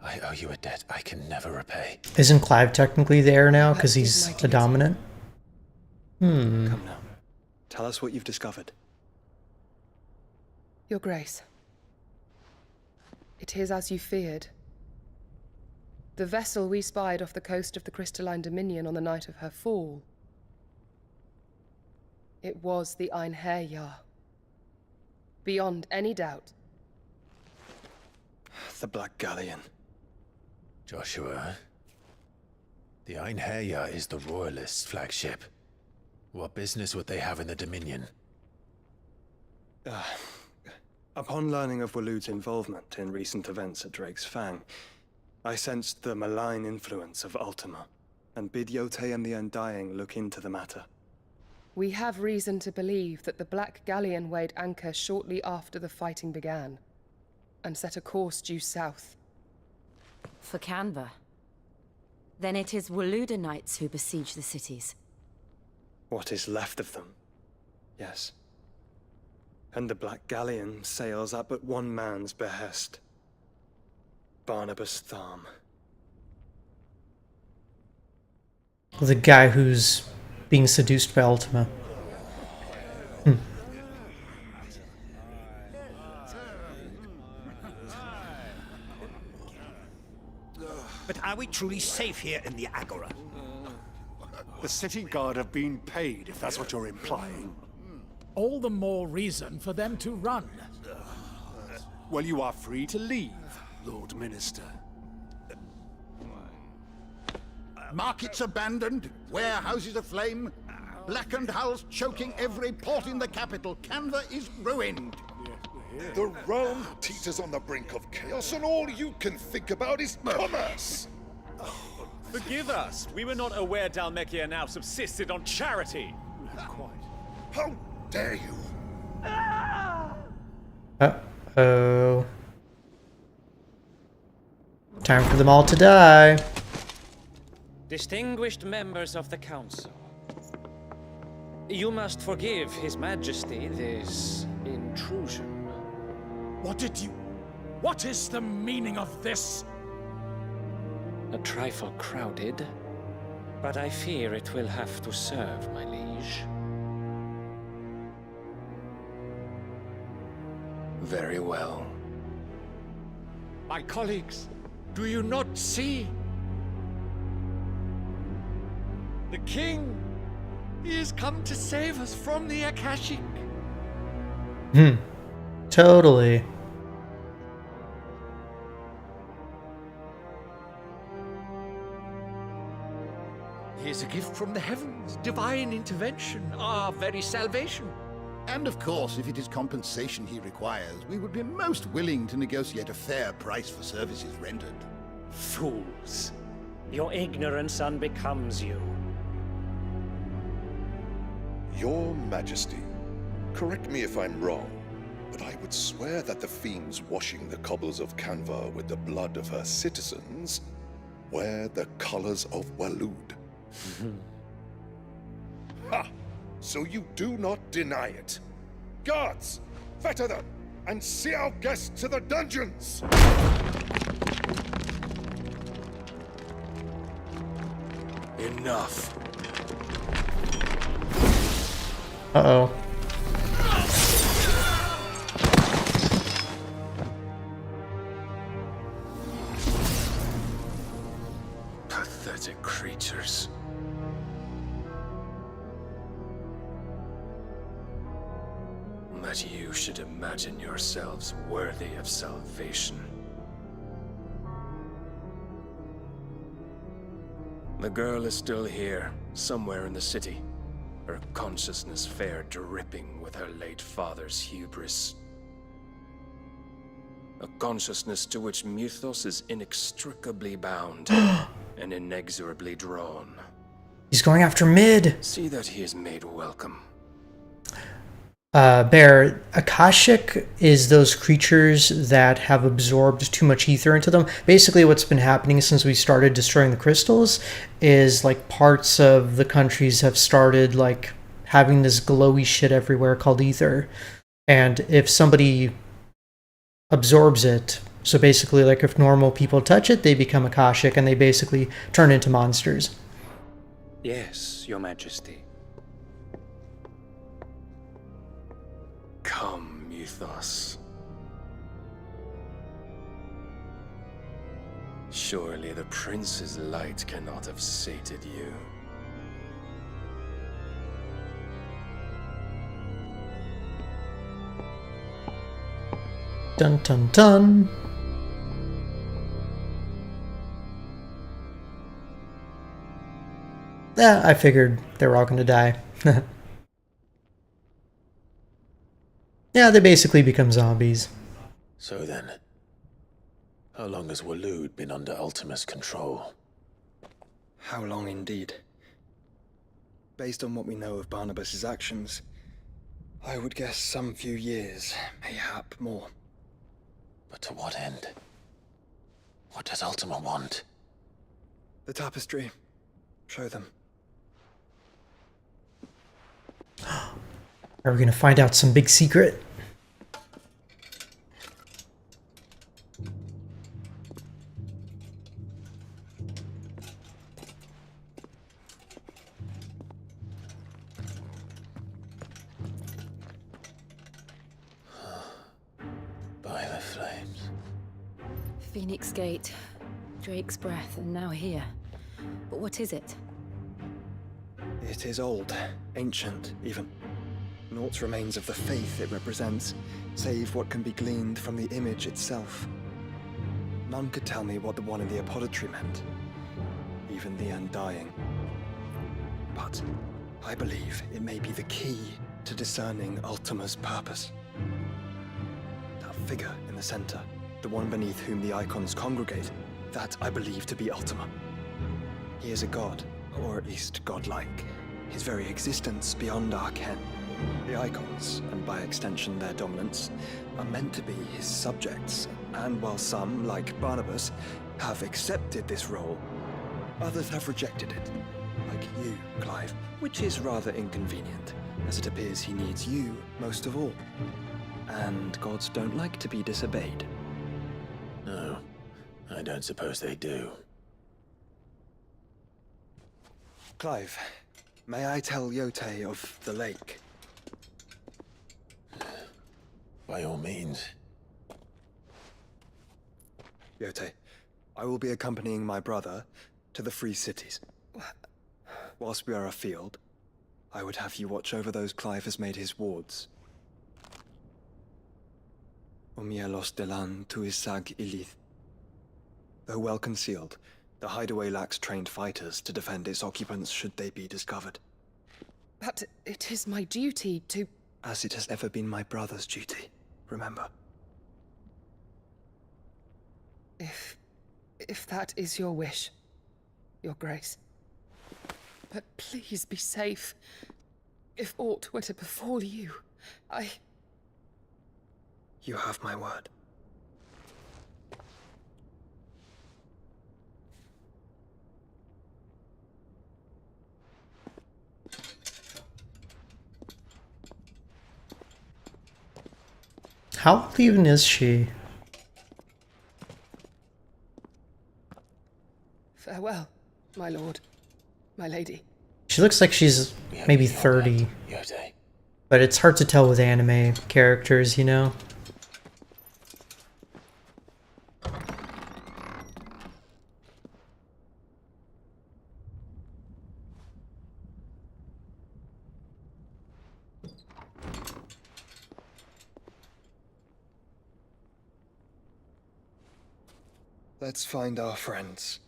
I owe you a debt I can never repay. Isn't Clive technically the heir now because he's the dominant? Come now. Tell us what you've discovered. Your Grace, it is as you feared. The vessel we spied off the coast of the Crystalline Dominion on the night of her fall It was the Einherjar. Beyond any doubt. The Black Galleon. Joshua, the Einherjar is the Royalists' flagship. What business would they have in the Dominion? Upon learning of Waloed's involvement in recent events at Drake's Fang, I sensed the malign influence of Ultima, and bid Yotei and the Undying look into the matter. We have reason to believe that the Black Galleon weighed anchor shortly after the fighting began, and set a course due south. For Canva. Then it is Waloeda knights who besiege the cities. What is left of them, yes. And the Black Galleon sails at but one man's behest. Barnabas Tharm. The guy who's being seduced by Ultima. But are we truly safe here in the Agora? The city guard have been paid, if that's what you're implying. All the more reason for them to run. Well, you are free to leave, Lord Minister. Markets abandoned, warehouses aflame, blackened hulls choking every port in the capital. Canva is ruined. The realm teeters on the brink of chaos, and all you can think about is commerce! Forgive us. We were not aware Dhalmekia now subsisted on charity. How dare you? Uh-oh. Time for them all to die. Distinguished members of the Council, you must forgive His Majesty this intrusion. What is the meaning of this? A trifle crowded, but I fear it will have to serve, my liege. Very well. My colleagues, do you not see? The king, he has come to save us from the Akashic. Totally. He is a gift from the heavens, divine intervention, our very salvation. And of course, if it is compensation he requires, we would be most willing to negotiate a fair price for services rendered. Fools. Your ignorance unbecomes you. Your Majesty, correct me if I'm wrong, but I would swear that the fiends washing the cobbles of Canva with the blood of her citizens wear the colors of Waloed. Ha! So you do not deny it. Guards, fetter them, and see our guests to the dungeons! Enough. Uh-oh. Pathetic creatures. That you should imagine yourselves worthy of salvation. The girl is still here, somewhere in the city. Her consciousness fair dripping with her late father's hubris. A consciousness to which Mythos is inextricably bound and inexorably drawn. He's going after mid. See that he is made welcome. Bear, Akashic is those creatures that have absorbed too much ether into them. Basically what's been happening since we started destroying the crystals is like parts of the countries have started like having this glowy shit everywhere called ether. And if somebody absorbs it, so basically like if normal people touch it, they become Akashic and they basically turn into monsters. Yes, Your Majesty. Come, Mythos. Surely the prince's light cannot have sated you. Dun dun dun. Yeah, I figured they were all gonna die. Yeah, they basically become zombies. So then, how long has Waloed been under Ultima's control? How long indeed? Based on what we know of Barnabas's actions, I would guess some few years, mayhap more. But to what end? What does Ultima want? The tapestry. Show them. Are we gonna find out some big secret? By the flames. Phoenix Gate, Drake's Breath, and now here. But what is it? It is old, ancient, even. Naught remains of the faith it represents, save what can be gleaned from the image itself. None could tell me what the one in the apothecary meant, even the Undying. But I believe it may be the key to discerning Ultima's purpose. That figure in the center, the one beneath whom the icons congregate, that I believe to be Ultima. He is a god, or at least godlike, his very existence beyond our ken. The icons, and by extension their dominance, are meant to be his subjects, and while some, like Barnabas, have accepted this role, others have rejected it, like you, Clive, which is rather inconvenient, as it appears he needs you most of all. And gods don't like to be disobeyed. No, I don't suppose they do. Clive, may I tell Yote of the lake? By all means. Yote, I will be accompanying my brother to the Free Cities. Whilst we are afield, I would have you watch over those Clive has made his wards. Omielos delan tuisag ilith. Though well concealed, the hideaway lacks trained fighters to defend its occupants should they be discovered. But it is my duty to... As it has ever been my brother's duty, remember. If that is your wish, Your Grace. But please be safe. If aught were to befall you, You have my word. How old even is she? Farewell, my lord, my lady. She looks like she's maybe 30. But it's hard to tell with anime characters, you know? Let's find our friends.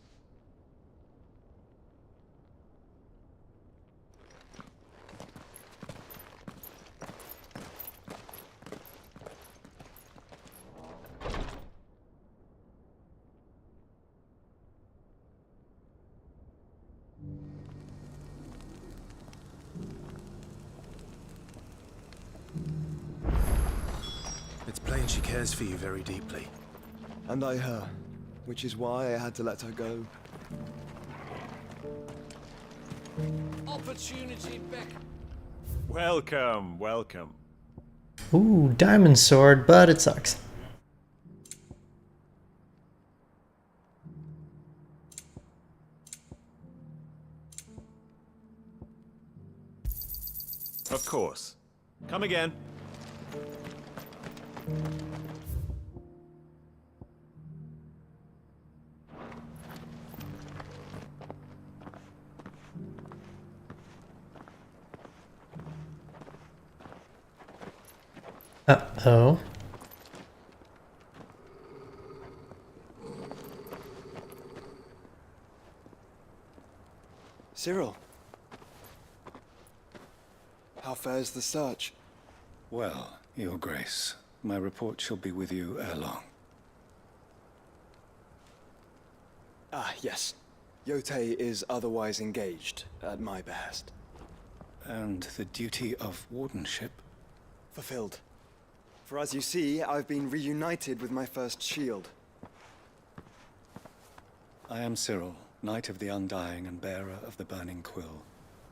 It's plain she cares for you very deeply. And I her, which is why I had to let her go. Opportunity beck. Welcome, welcome. Ooh, diamond sword, but it sucks. Of course. Come again. Uh-oh. Cyril. How fares the search? Well, Your Grace, my report shall be with you ere long. Ah, yes. Yotei is otherwise engaged, at my behest. And the duty of wardenship? Fulfilled. For as you see, I've been reunited with my first shield. I am Cyril, Knight of the Undying and bearer of the Burning Quill,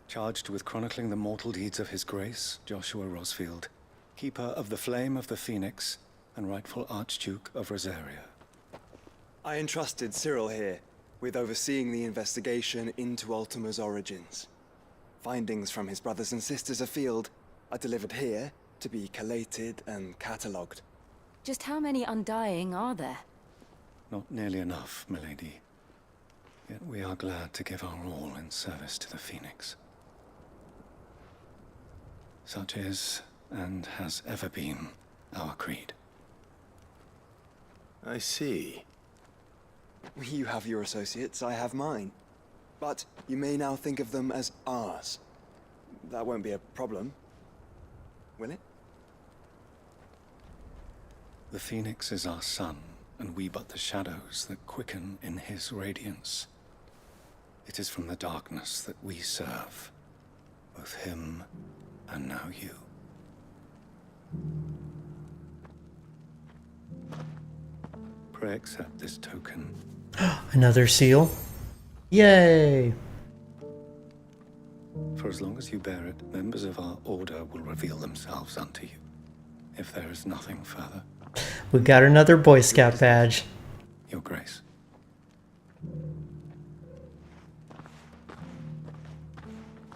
charged with chronicling the mortal deeds of His Grace, Joshua Rosfield, Keeper of the Flame of the Phoenix, and rightful Archduke of Rosaria. I entrusted Cyril here with overseeing the investigation into Ultima's origins. Findings from his brothers and sisters afield are delivered here to be collated and catalogued. Just how many Undying are there? Not nearly enough, milady. Yet we are glad to give our all in service to the Phoenix. Such is, and has ever been, our creed. I see. You have your associates, I have mine. But you may now think of them as ours. That won't be a problem, will it? The Phoenix is our sun, and we but the shadows that quicken in his radiance. It is from the darkness that we serve, both him and now you. Pray accept this token. Another seal. Yay! For as long as you bear it, members of our order will reveal themselves unto you. If there is nothing further. We got another Boy Scout badge. Your Grace.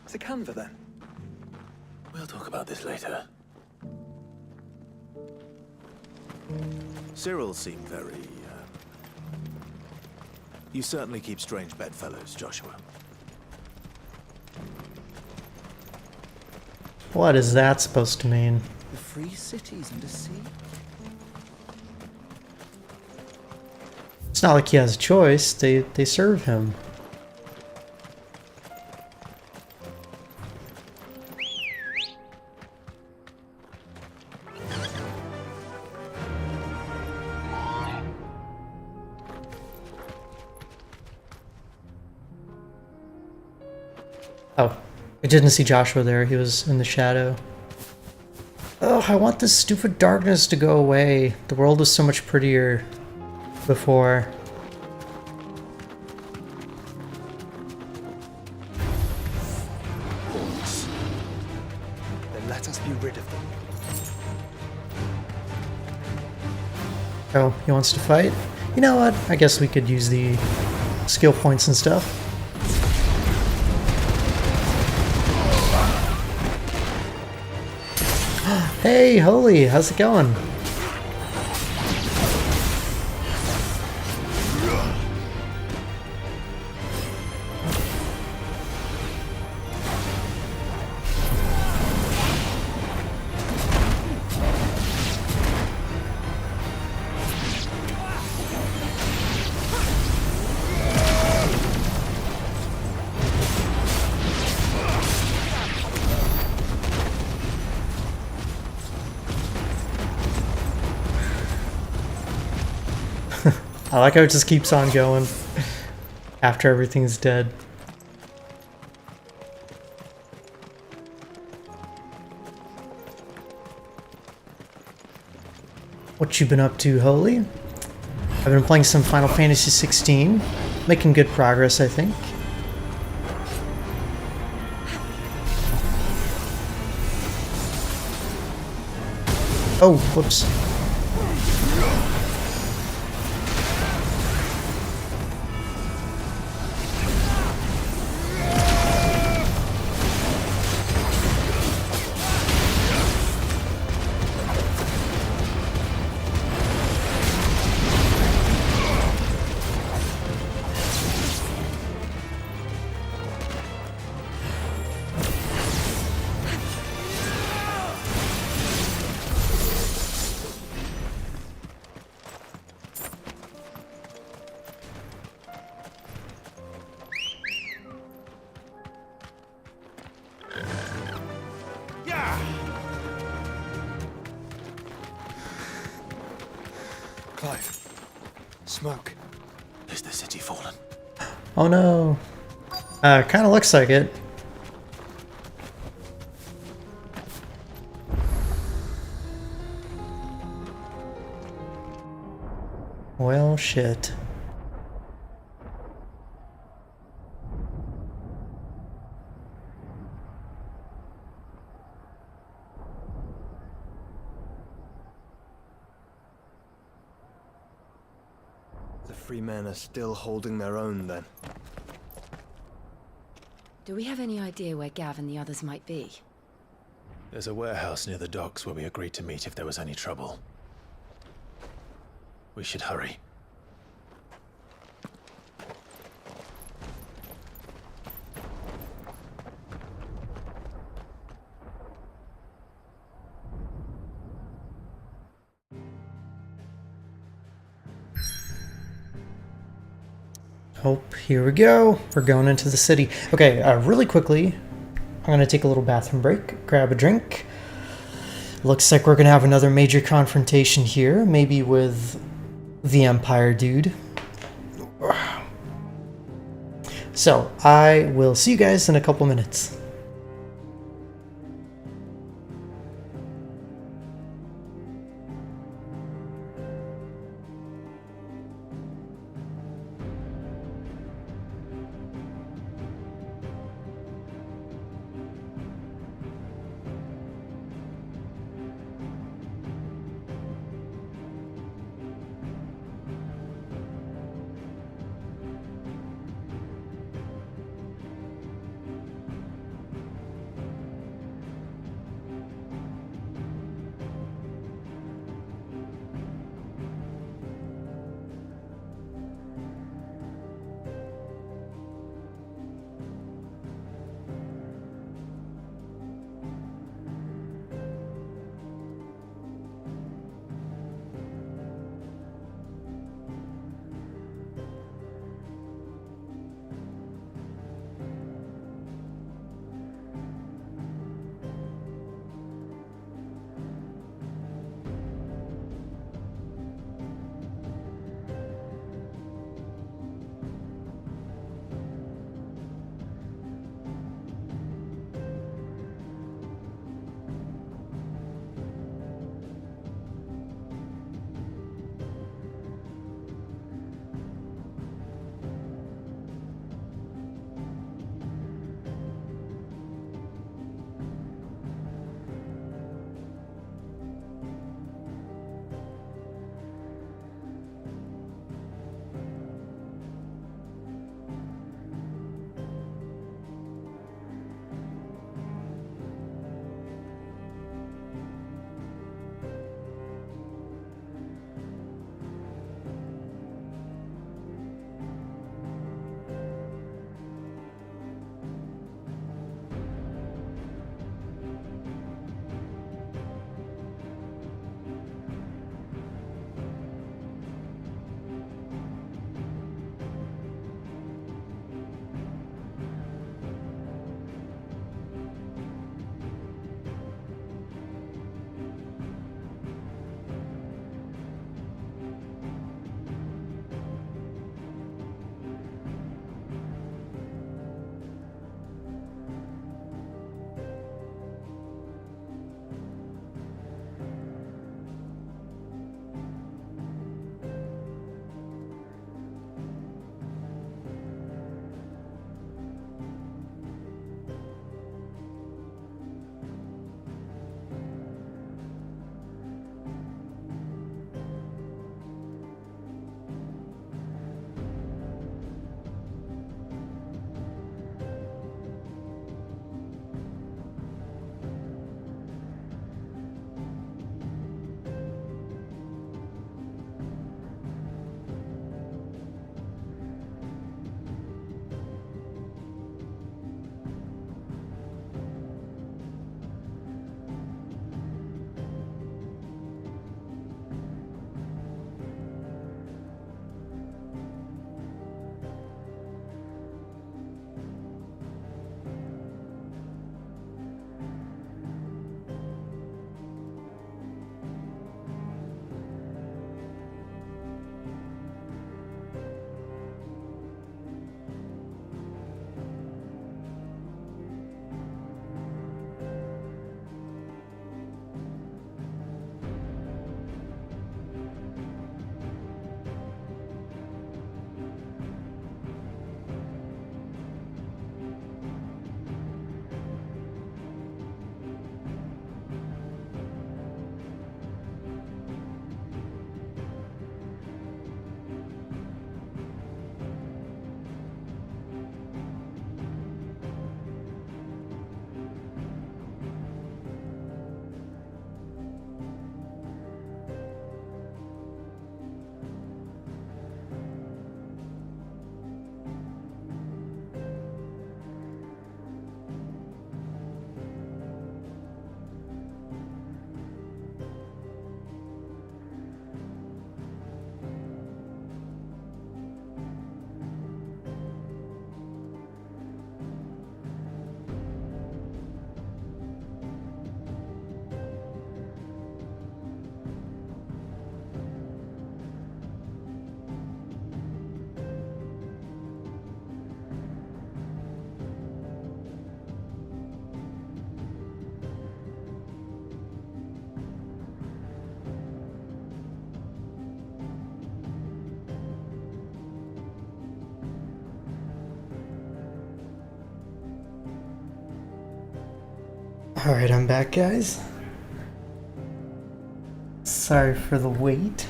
It's a Canva then. We'll talk about this later. Cyril seemed very, You certainly keep strange bedfellows, Joshua. What is that supposed to mean? The free cities and the sea. It's not like he has a choice. They serve him. Oh, I didn't see Joshua there. He was in the shadow. Oh, I want this stupid darkness to go away. The world was so much prettier before. Orcs. Then let us be rid of them. Oh, he wants to fight? You know what? I guess we could use the skill points and stuff. Hey, Holy, how's it going? I like how it just keeps on going after everything's dead. What you been up to, Holy? I've been playing some Final Fantasy XVI, making good progress, I think. Oh, whoops. smoke. Is the city fallen? Oh no. Kind of looks like it. Well, shit. The free men are still holding their own, then. Do we have any idea where Gav and the others might be? There's a warehouse near the docks where we agreed to meet if there was any trouble. We should hurry. Oh, here we go. We're going into the city. Okay, really quickly, I'm going to take a little bathroom break, grab a drink. Looks like we're going to have another major confrontation here, maybe with the Empire dude. So, I will see you guys in a couple minutes. Alright, I'm back, guys. Sorry for the wait.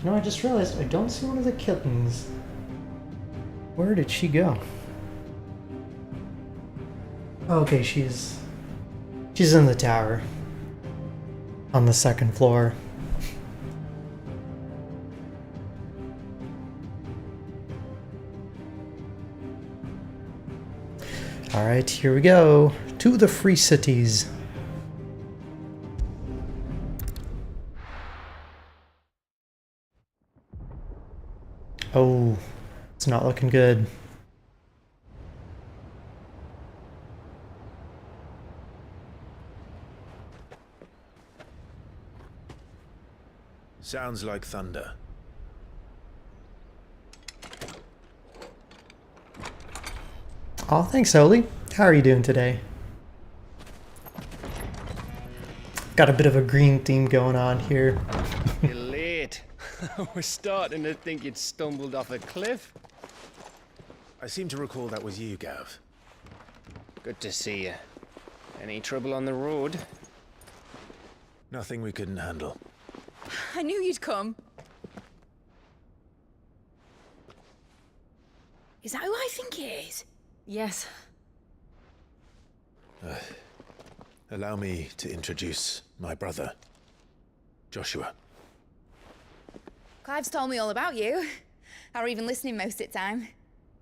You know, I just realized I don't see one of the kittens. Where did she go? Okay, she's in the tower. On the second floor. Alright, here we go. To the free cities. Oh, it's not looking good. Sounds like thunder. Oh, thanks, Oli. How are you doing today? Got a bit of a green theme going on here. You're late. We're starting to think you'd stumbled off a cliff. I seem to recall that was you, Gav. Good to see you. Any trouble on the road? Nothing we couldn't handle. I knew you'd come. Is that who I think it is? Yes. Allow me to introduce my brother, Joshua. Clive's told me all about you. Or even listening most of the time.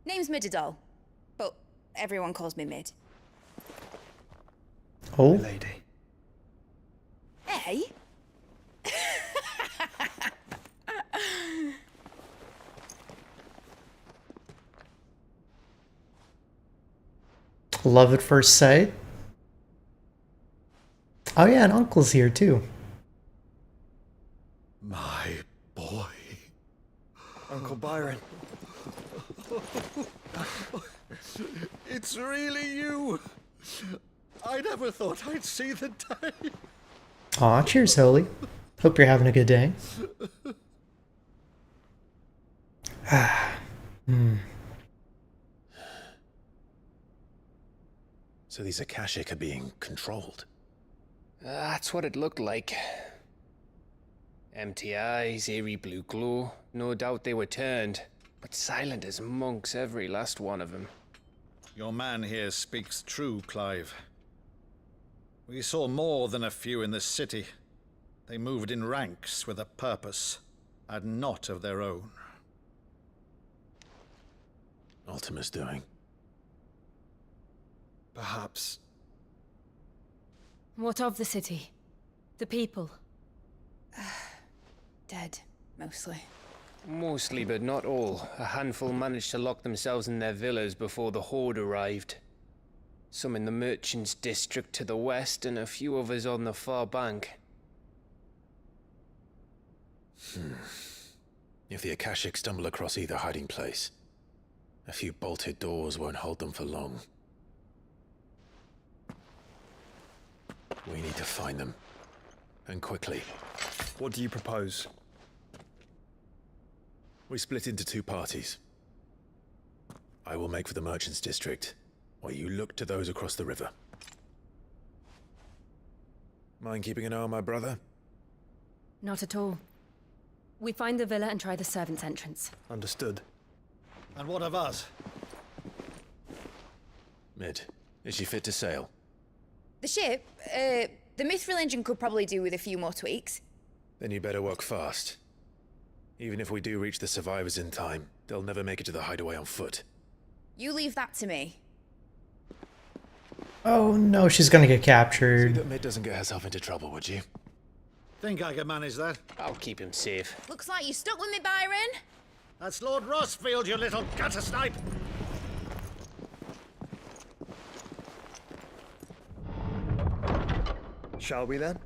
Name's Mididol, but everyone calls me Mid. Oh? Lady. Hey? Love at first sight. Oh yeah, and Uncle's here too. My boy. Uncle Byron. It's really you. I never thought I'd see the day. Aw, cheers, Holy. Hope you're having a good day. So these Akashic are being controlled. That's what it looked like. Empty eyes, eerie blue glow. No doubt they were turned, but silent as monks, every last one of them. Your man here speaks true, Clive. We saw more than a few in this city. They moved in ranks with a purpose, and not of their own. Ultima's doing. Perhaps. What of the city? The people? Dead, mostly. Mostly, but not all. A handful managed to lock themselves in their villas before the Horde arrived. Some in the Merchants' District to the west, and a few others on the far bank. If the Akashic stumble across either hiding place, a few bolted doors won't hold them for long. We need to find them. And quickly. What do you propose? We split into two parties. I will make for the Merchants' District, while you look to those across the river. Mind keeping an eye on my brother? Not at all. We find the villa and try the servants' entrance. Understood. And what of us? Mid, is she fit to sail? The ship, the Mithril engine could probably do with a few more tweaks. Then you better work fast. Even if we do reach the survivors in time, they'll never make it to the hideaway on foot. You leave that to me. Oh no, she's gonna get See captured. that Mid doesn't get herself into trouble, would you? Think I can manage that? I'll keep him safe. Looks like you stuck with me, Byron. That's Lord Rossfield, you little gutter snipe! Shall we then?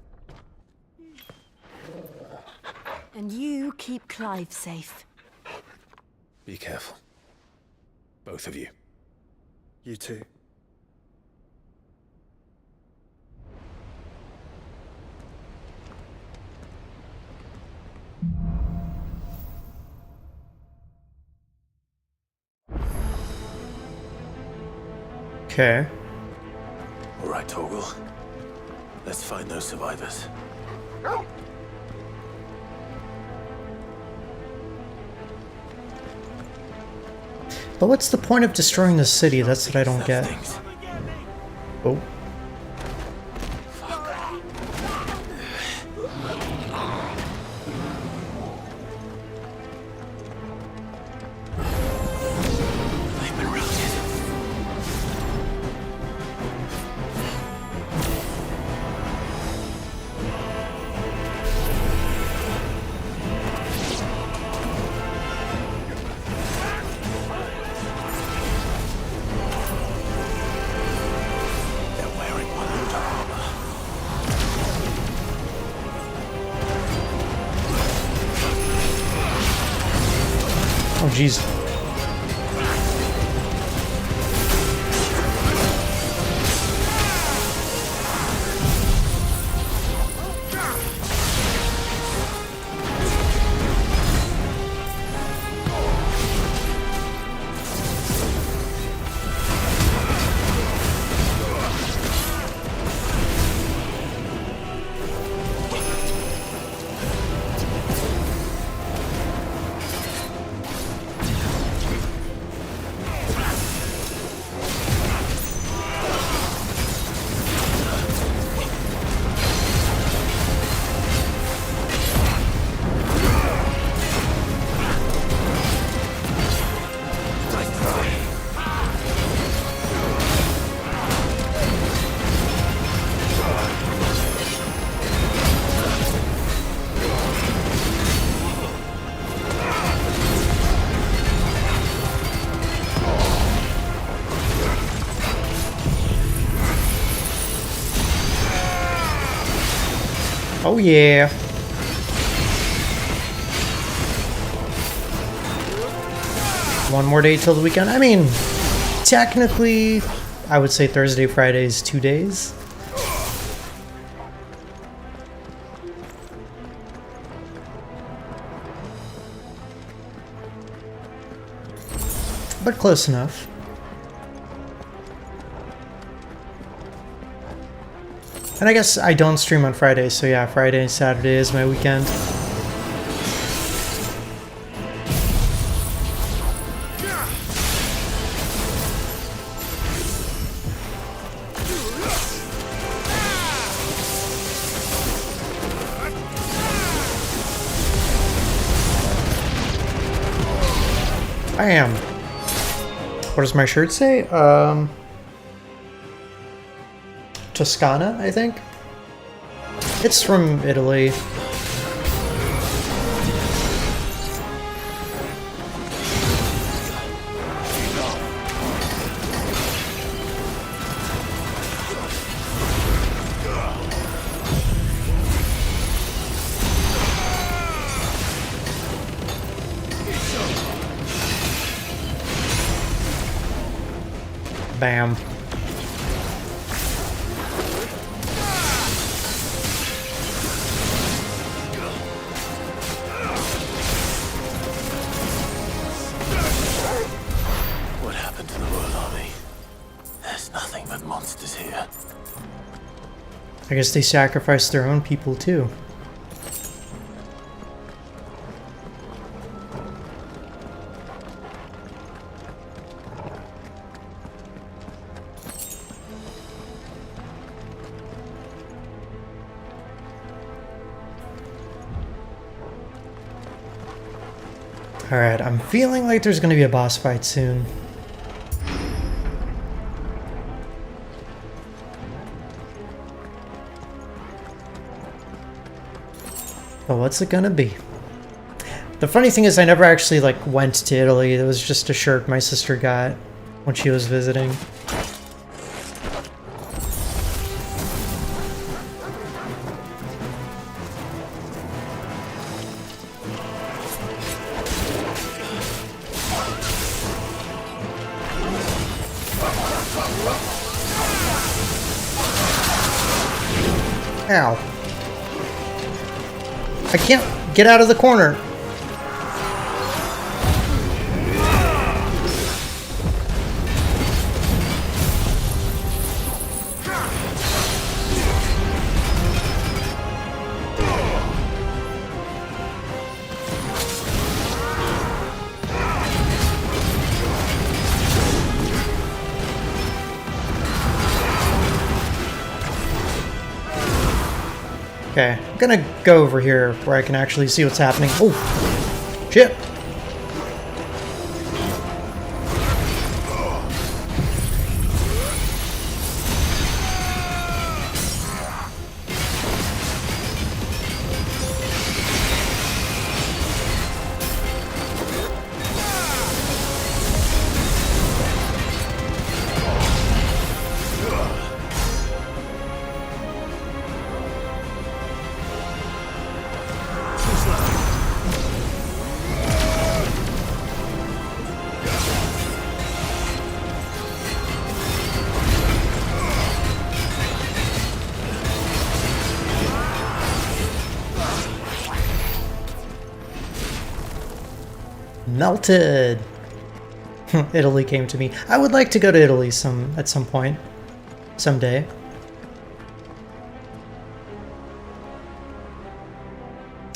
And you keep Clive safe. Be careful. Both of you. You too. Okay. All right, Torgal. Let's find those survivors. But what's the point of destroying the city? That's what I don't get. Oh. Oh, jeez. Oh yeah. One more day till the weekend. I mean, technically, I would say Thursday, Friday is 2 days. But close enough. And I guess I don't stream on Friday, so yeah, Friday and Saturday is my weekend. I am. What does my shirt say? Toscana, I think. It's from Italy. Bam. What happened to the World Army? There's nothing but monsters here. I guess they sacrificed their own people too. Alright, I'm feeling like there's gonna be a boss fight soon. But what's it gonna be? The funny thing is I never actually went to Italy. It was just a shirt my sister got when she was visiting. Ow. I can't get out of the corner. Okay, I'm gonna go over here where I can actually see what's happening. Oh, shit. Melted. Italy came to me. I would like to go to Italy at some point, someday.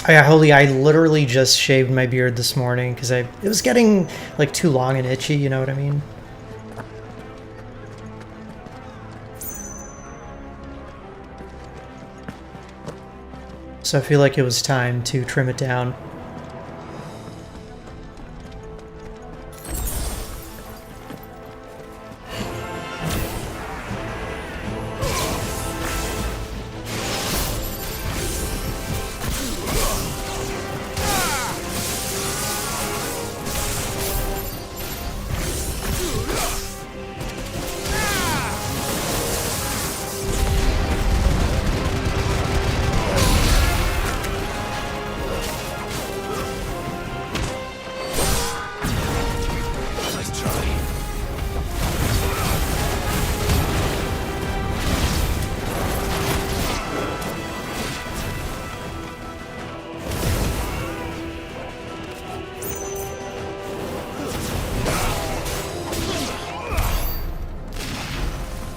Oh yeah, holy! I literally just shaved my beard this morning because it was getting like too long and itchy. You know what I mean? So I feel like it was time to trim it down.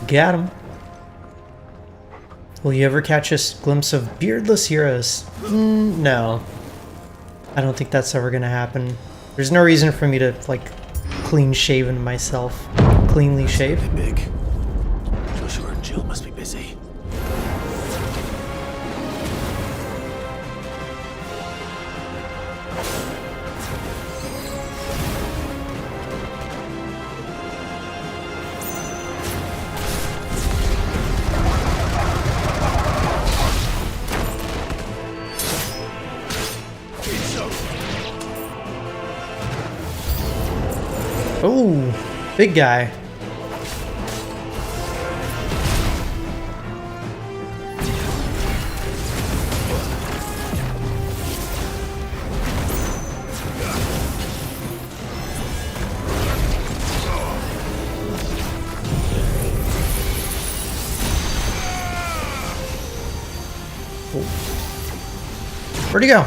Got him. Will you ever catch a glimpse of beardless heroes? No. I don't think that's ever gonna happen. There's no reason for me to, like, clean shaven myself. Cleanly shave. Big. Joshua and Jill must be busy. Oh, big guy. Where'd he go?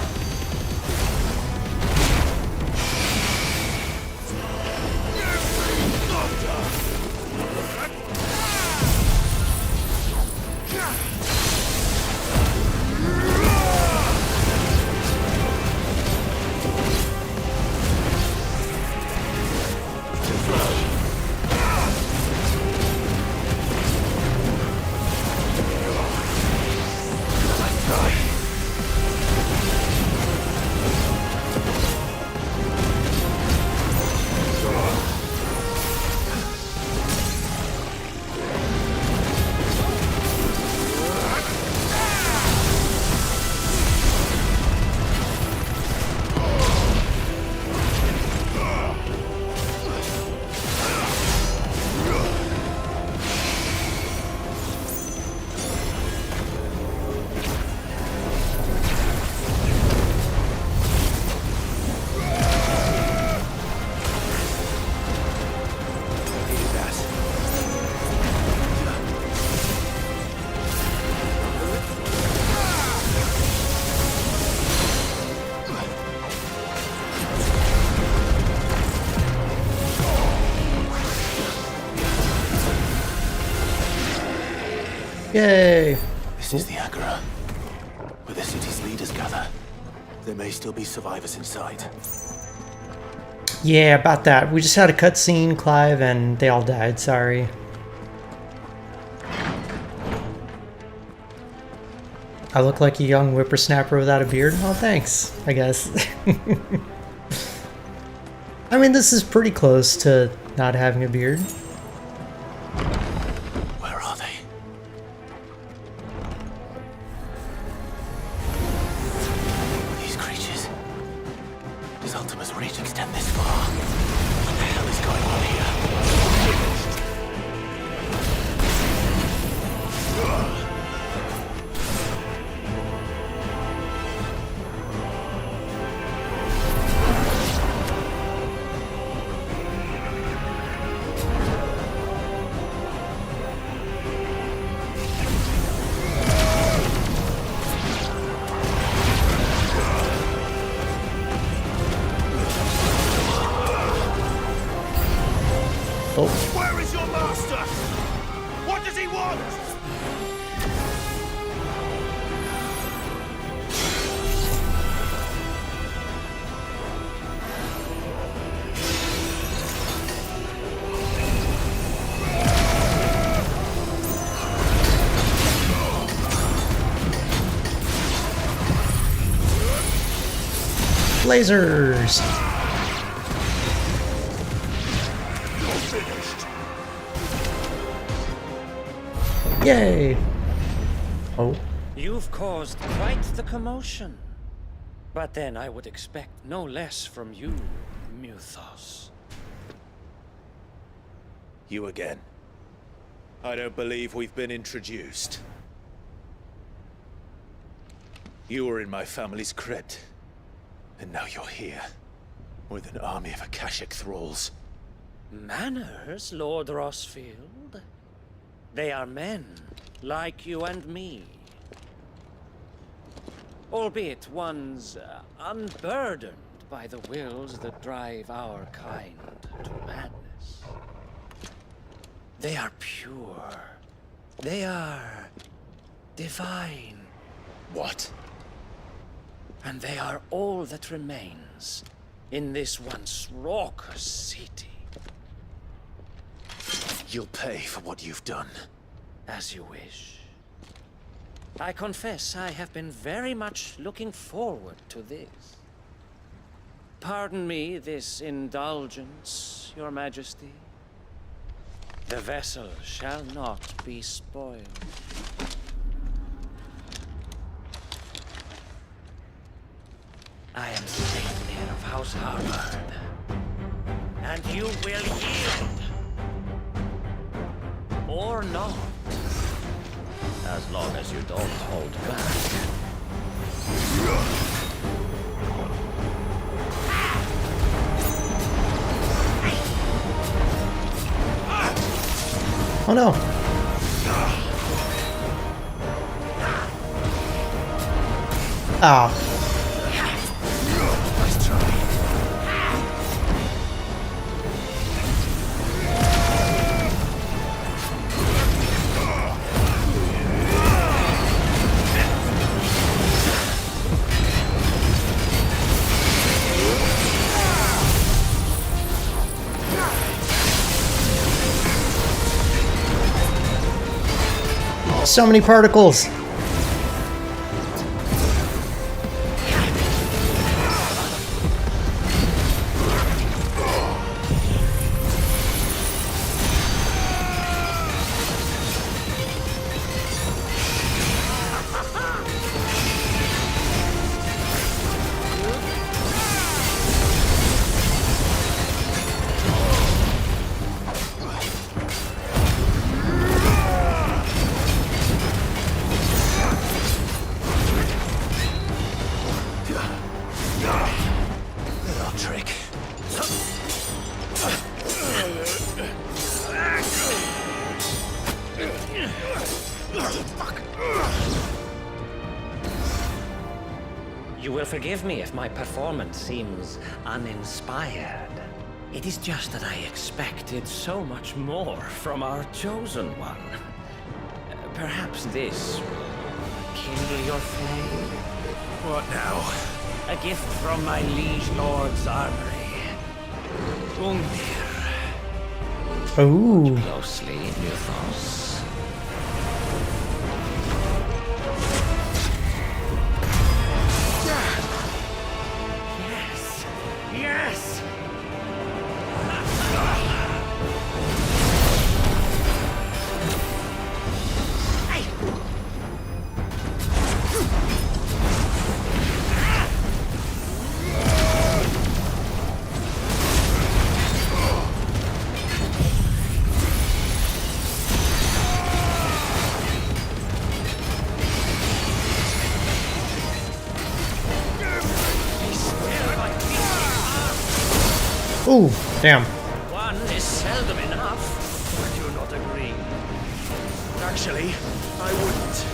Yay! This is the Agora, where the city's leaders gather. There may still be survivors inside. Yeah, about that. We just had a cutscene, Clive, and they all died. Sorry. I look like a young whippersnapper without a beard? Oh, thanks, I guess. I mean, this is pretty close to not having a beard. Where are they? These creatures. Does Ultima's reach extend this far? What the hell is going on here? Where is your master? What does he want? Lasers! Yay! Oh. You've caused quite the commotion. But then I would expect no less from you, Muthos. You again. I don't believe we've been introduced. You were in my family's crypt. And now you're here. With an army of Akashic thralls. Manners, Lord Rosfield? They are men, like you and me. Albeit ones unburdened by the wills that drive our kind to madness. They are pure. They are divine. What? And they are all that remains in this once raucous city. You'll pay for what you've done. As you wish. I confess I have been very much looking forward to this. Pardon me this indulgence, Your Majesty. The vessel shall not be spoiled. I am Savior of House Harvard. And you will yield. Or not. As long as you don't hold back. Oh no! Ah. So many particles. You will forgive me if my performance seems uninspired. It is just that I expected so much more from our chosen one. Perhaps this will kindle your flame. What now? A gift from my liege lord's armory. Ungdir. Ooh. Closely, Muthos. Damn. One is seldom enough. Would you not agree? Actually, I wouldn't.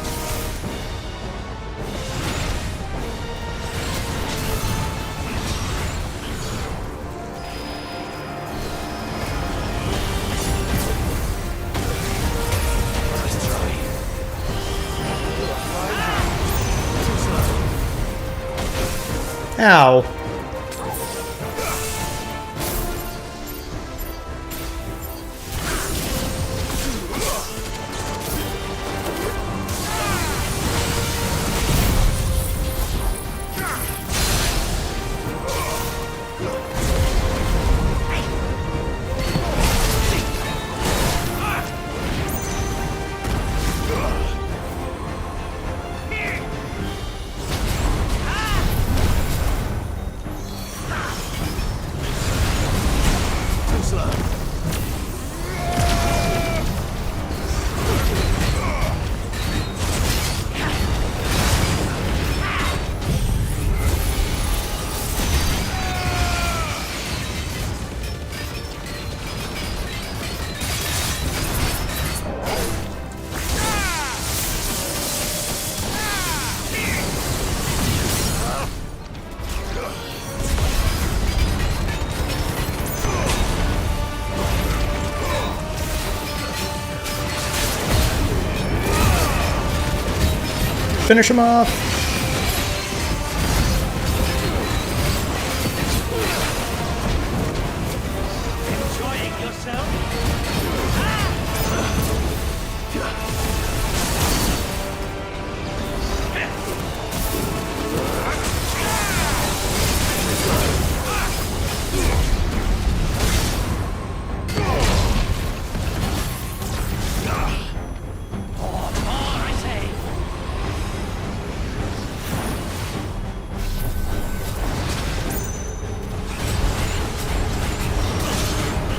Ow. Finish him off. Enjoying yourself?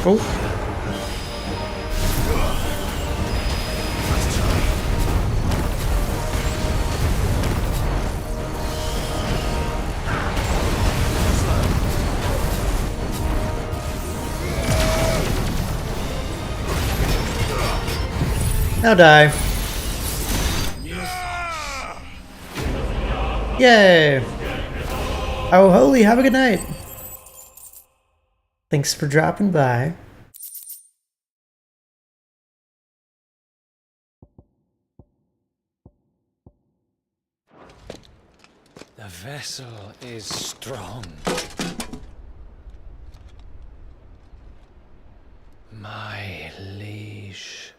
Oh. Now die. Yay! Oh, holy, have a good night. Thanks for dropping by. The vessel is strong. My liege.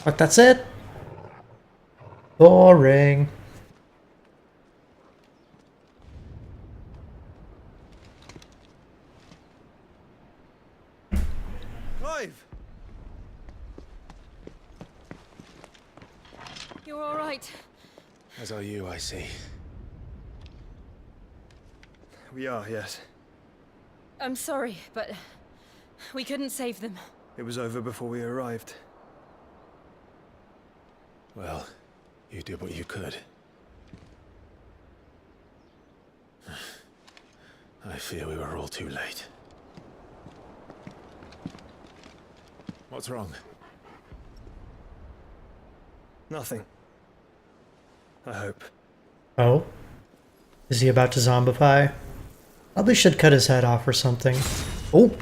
But that's it? Boring. Clive! You're all right. As are you, I see. We are, yes. I'm sorry, but we couldn't save them. It was over before we arrived. Well, you did what you could. I fear we were all too late. What's wrong? Nothing. I hope. Oh? Is he about to zombify? Probably should cut his head off or something. Oh!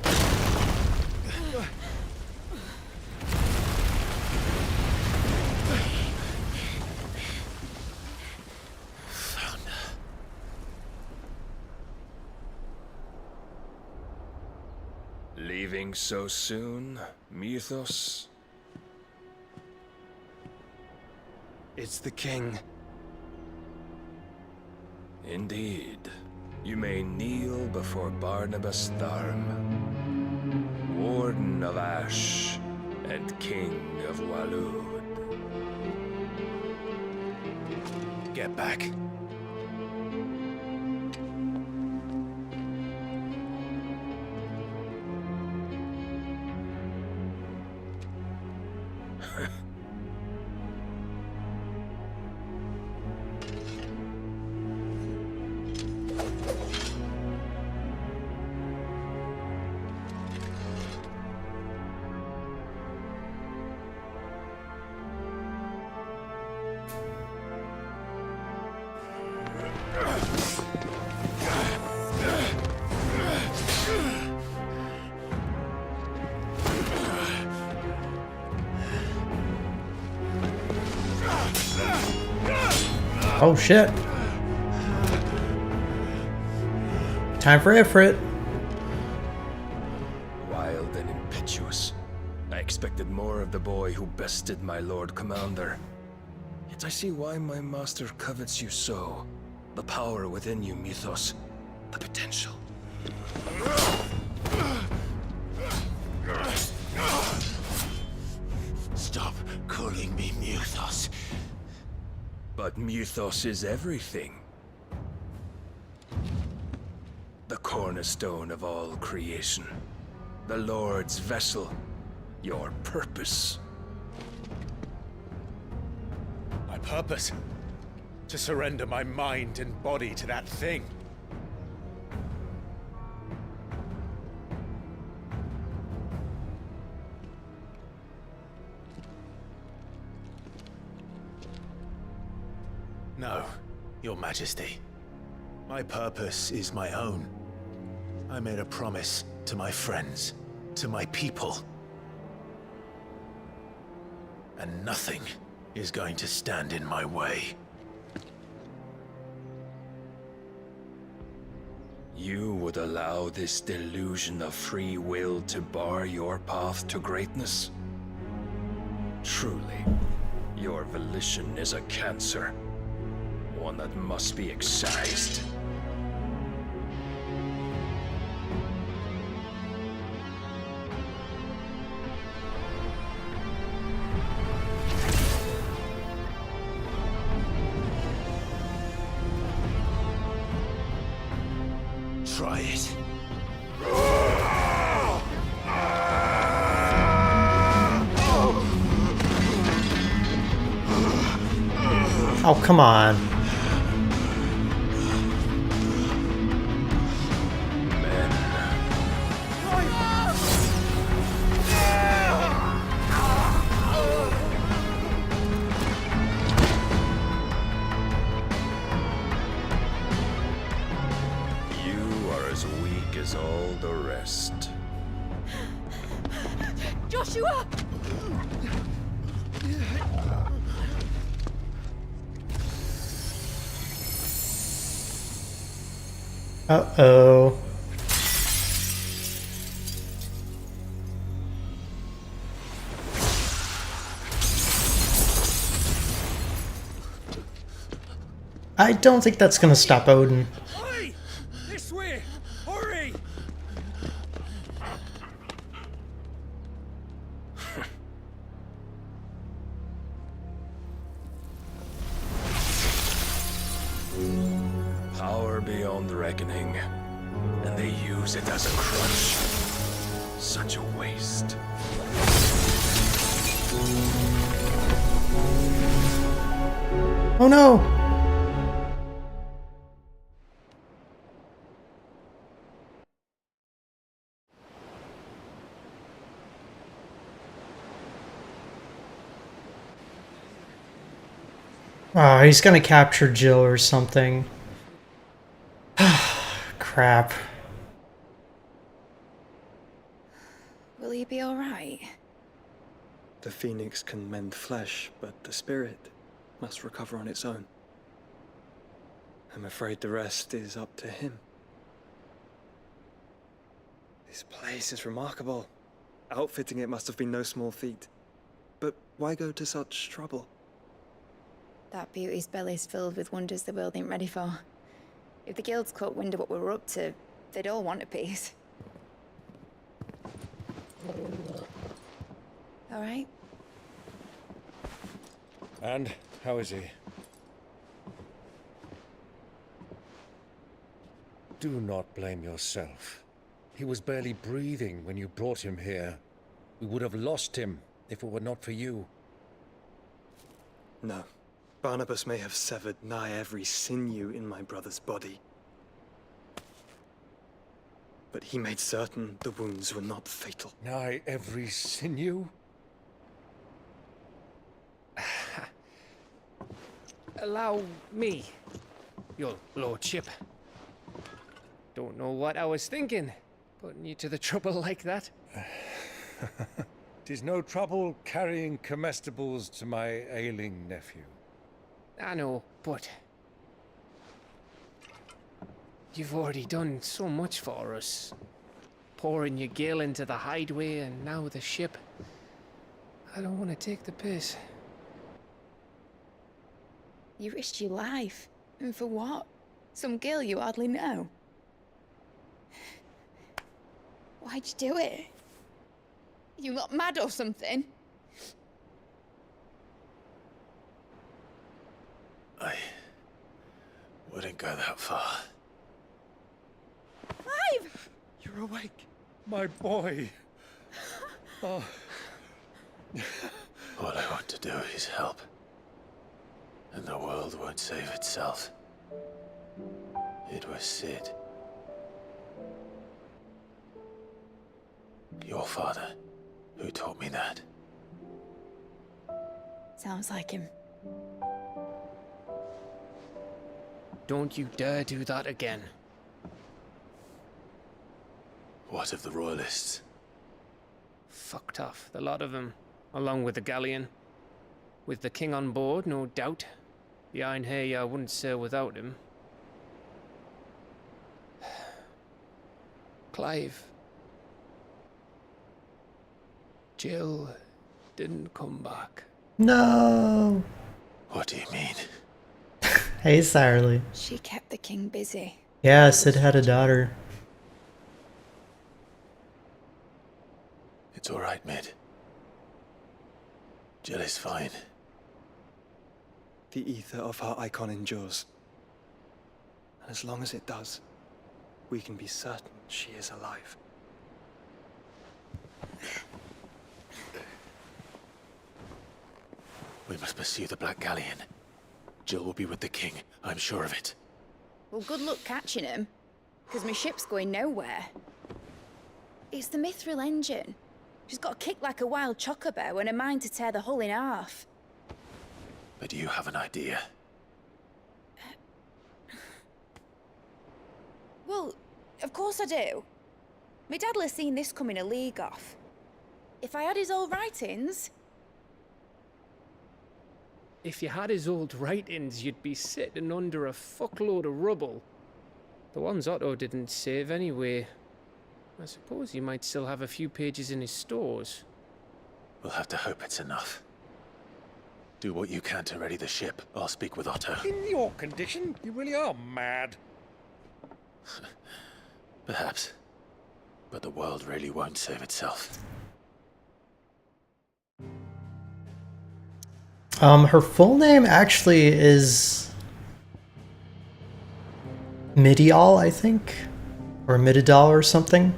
Leaving so soon, Mythos? It's the king. Indeed. You may kneel before Barnabas Tharm, Warden of Ash and King of Waloed. Get back. Oh shit. Time for Ifrit. Wild and impetuous. I expected more of the boy who bested my Lord Commander. Yet I see why my master covets you so. The power within you, Mythos. The potential. Stop calling me Mythos. But Mythos is everything. The cornerstone of all creation. The Lord's vessel. Your purpose. My purpose? To surrender my mind and body to that thing. No, Your Majesty. My purpose is my own. I made a promise to my friends, to my people. And nothing is going to stand in my way. You would allow this delusion of free will to bar your path to greatness? Truly, your volition is a cancer. One that must be excised. Try it. Oh, come on. You are as weak as all the rest. Joshua! Uh-oh. I don't think that's gonna stop Odin. Oi! This way! Hurry! Power beyond reckoning, and they use it as a crutch. Such a waste. Oh no! Oh, he's gonna capture Jill or something. Crap. Will he be alright? The phoenix can mend flesh, but the spirit must recover on its own. I'm afraid the rest is up to him. This place is remarkable. Outfitting it must have been no small feat. But why go to such trouble? That beauty's belly's filled with wonders the world ain't ready for. If the guilds caught wind of what we were up to, they'd all want a piece. All right? And how is he? Do not blame yourself. He was barely breathing when you brought him here. We would have lost him if it were not for you. No. Barnabas may have severed nigh every sinew in my brother's body. But he made certain the wounds were not fatal. Nigh every sinew? Allow me, your lordship. Don't know what I was thinking, putting you to the trouble like that. 'Tis no trouble carrying comestibles to my ailing nephew. I know, but You've already done so much for us. Pouring your gale into the hideaway and now the ship. I don't want to take the piss. You risked your life. And for what? Some girl you hardly know. Why'd you do it? You not mad or something? I wouldn't go that far. Clive! You're awake, my boy. Oh. All I want to do is help. And the world won't save itself. It was Sid. Your father, who taught me that. Sounds like him. Don't you dare do that again. What of the Royalists? Fucked off, the lot of them, along with the galleon. With the king on board, no doubt. The Iron Hair wouldn't sail without him. Clive. Jill didn't come back. No. What do you mean? Hey, Sirely. She kept the king busy. Yeah, Sid had a daughter. It's all right, Mid. Jill is fine. The ether of her icon endures. And as long as it does, we can be certain she is alive. We must pursue the Black Galleon. Jill will be with the king, I'm sure of it. Well, good luck catching him. Because my ship's going nowhere. It's the Mithril engine. She's got a kick like a wild chocobo and a mind to tear the hull in half. But do you have an idea? Well, of course I do. My dad'll have seen this coming a league off. If I had his old writings... If you had his old writings, you'd be sitting under a fuckload of rubble. The ones Otto didn't save anyway. I suppose you might still have a few pages in his stores. We'll have to hope it's enough. Do what you can to ready the ship. I'll speak with Otto. In your condition, you really are mad. Perhaps. But the world really won't save itself. Her full name actually is Midial, I think, or Mididal or something.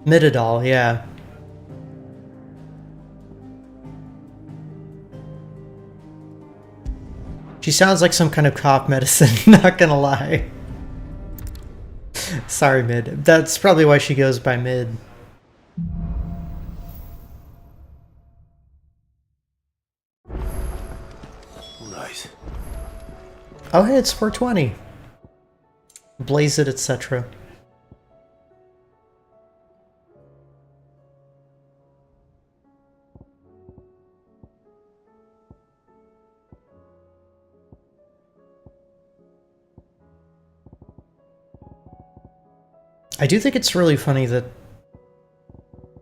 Mididal, yeah. She sounds like some kind of cough medicine, not gonna lie. Sorry, Mid. That's probably why she goes by Mid. Right. Oh, hey, it's 420. Blaze it, etc. I do think it's really funny that,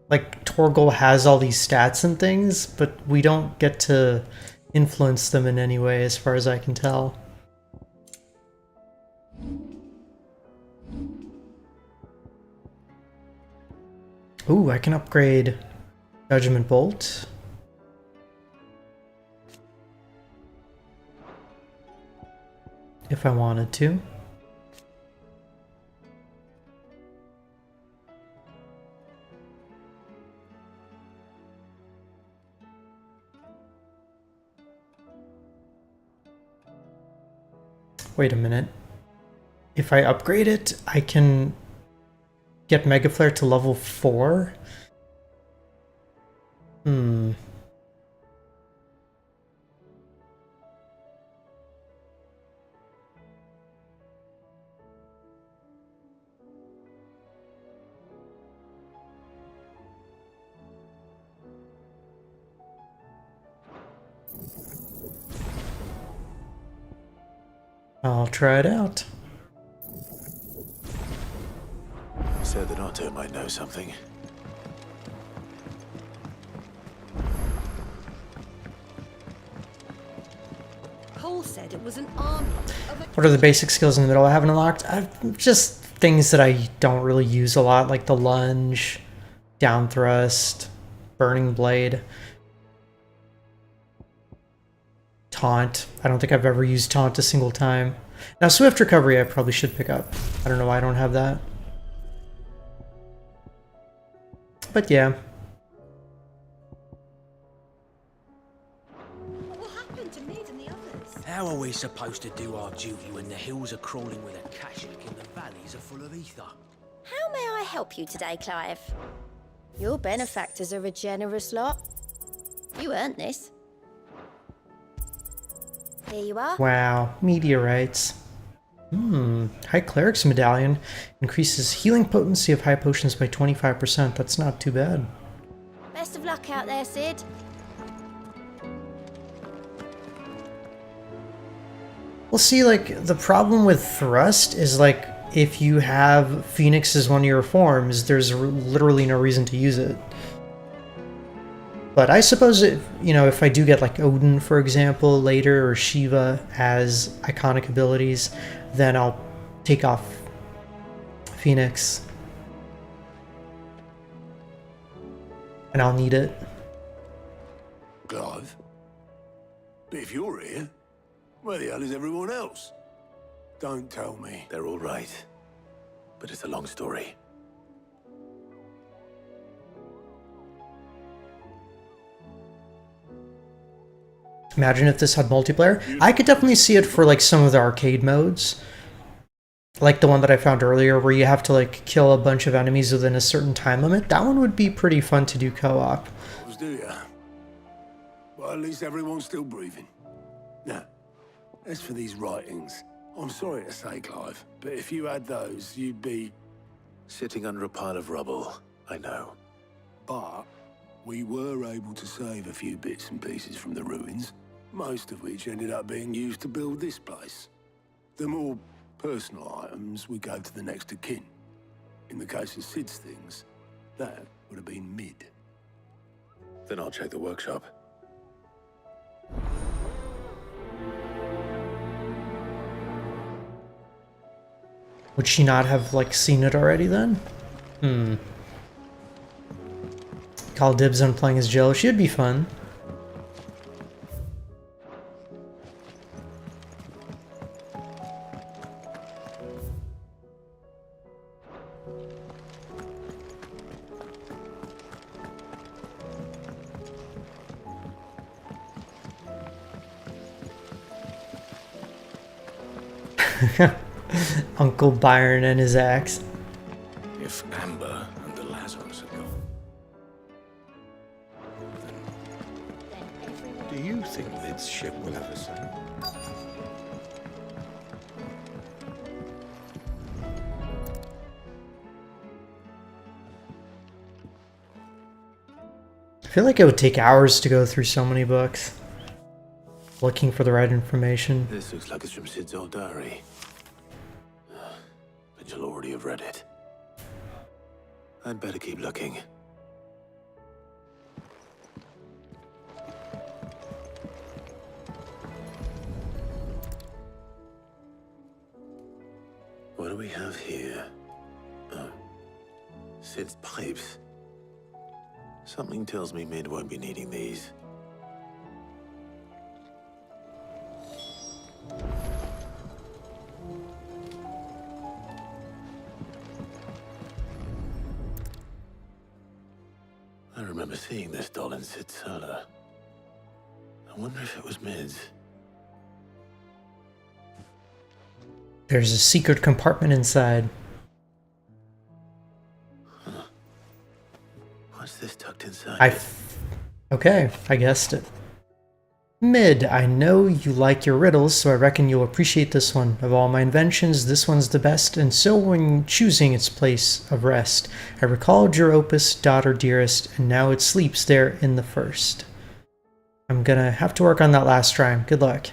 like, Torgal has all these stats and things, but we don't get to influence them in any way, as far as I can tell. Ooh, I can upgrade Judgment Bolt. If I wanted to. Wait a minute. If I upgrade it, I can get Mega Flare to level 4? Hmm. I'll try it out. Otto might know something. Cole said it was an army of a... What are the basic skills in the middle I haven't unlocked? I've just things that I don't really use a lot, like the lunge, down thrust, burning blade, taunt. I don't think I've ever used taunt a single time. Now swift recovery I probably should pick up. I don't know why I don't have that. But yeah. What happened to Mid and the others? How are we supposed to do our duty when the hills are crawling with a kashik and the valleys are full of ether? How may I help you today, Clive? Your benefactors are a generous lot. You earned this. Here you are. Wow, meteorites. High Cleric's Medallion increases healing potency of high potions by 25%. That's not too bad. Best of luck out there, Sid. Well, see, like, the problem with Thrust is, like, if you have Phoenix as one of your forms, there's literally no reason to use it. But I suppose, if I do get, like, Odin, for example, later, or Shiva as iconic abilities, then I'll take off Phoenix. And I'll need it. Clive? But if you're here, where the hell is everyone else? Don't tell me. They're all right. But it's a long story. Imagine if this had multiplayer. I could definitely see it for like some of the arcade modes. Like the one that I found earlier where you have to like kill a bunch of enemies within a certain time limit. That one would be pretty fun to do co-op. Do ya? Well, at least everyone's still breathing. Now, as for these writings, I'm sorry to say, Clive, but if you had those, you'd be... Sitting under a pile of rubble, I know. But we were able to save a few bits and pieces from the ruins, most of which ended up being used to build this place. The more personal items we gave to the next of kin. In the case of Sid's things, that would have been Mid. Then I'll check the workshop. Would she not have like seen it already then? Call dibs on playing as Jill. She'd be fun. Uncle Byron and his axe. If Amber and the Lazars are gone, then do you think Lid's ship will ever sail? I feel like it would take hours to go through so many books, looking for the right information. This looks like it's from Sid's old diary. But you'll already have read it. I'd better keep looking. What do we have here? Oh, Sid's pipes. Something tells me Mid won't be needing these. I remember seeing this doll in Sid's cellar. I wonder if it was Mid's. There's a secret compartment inside. What's this tucked inside? Okay, I guessed it. Mid, I know you like your riddles, so I reckon you'll appreciate this one. Of all my inventions, this one's the best, and so when choosing its place of rest, I recalled your opus, daughter dearest, and now it sleeps there in the first. I'm gonna have to work on that last rhyme. Good luck.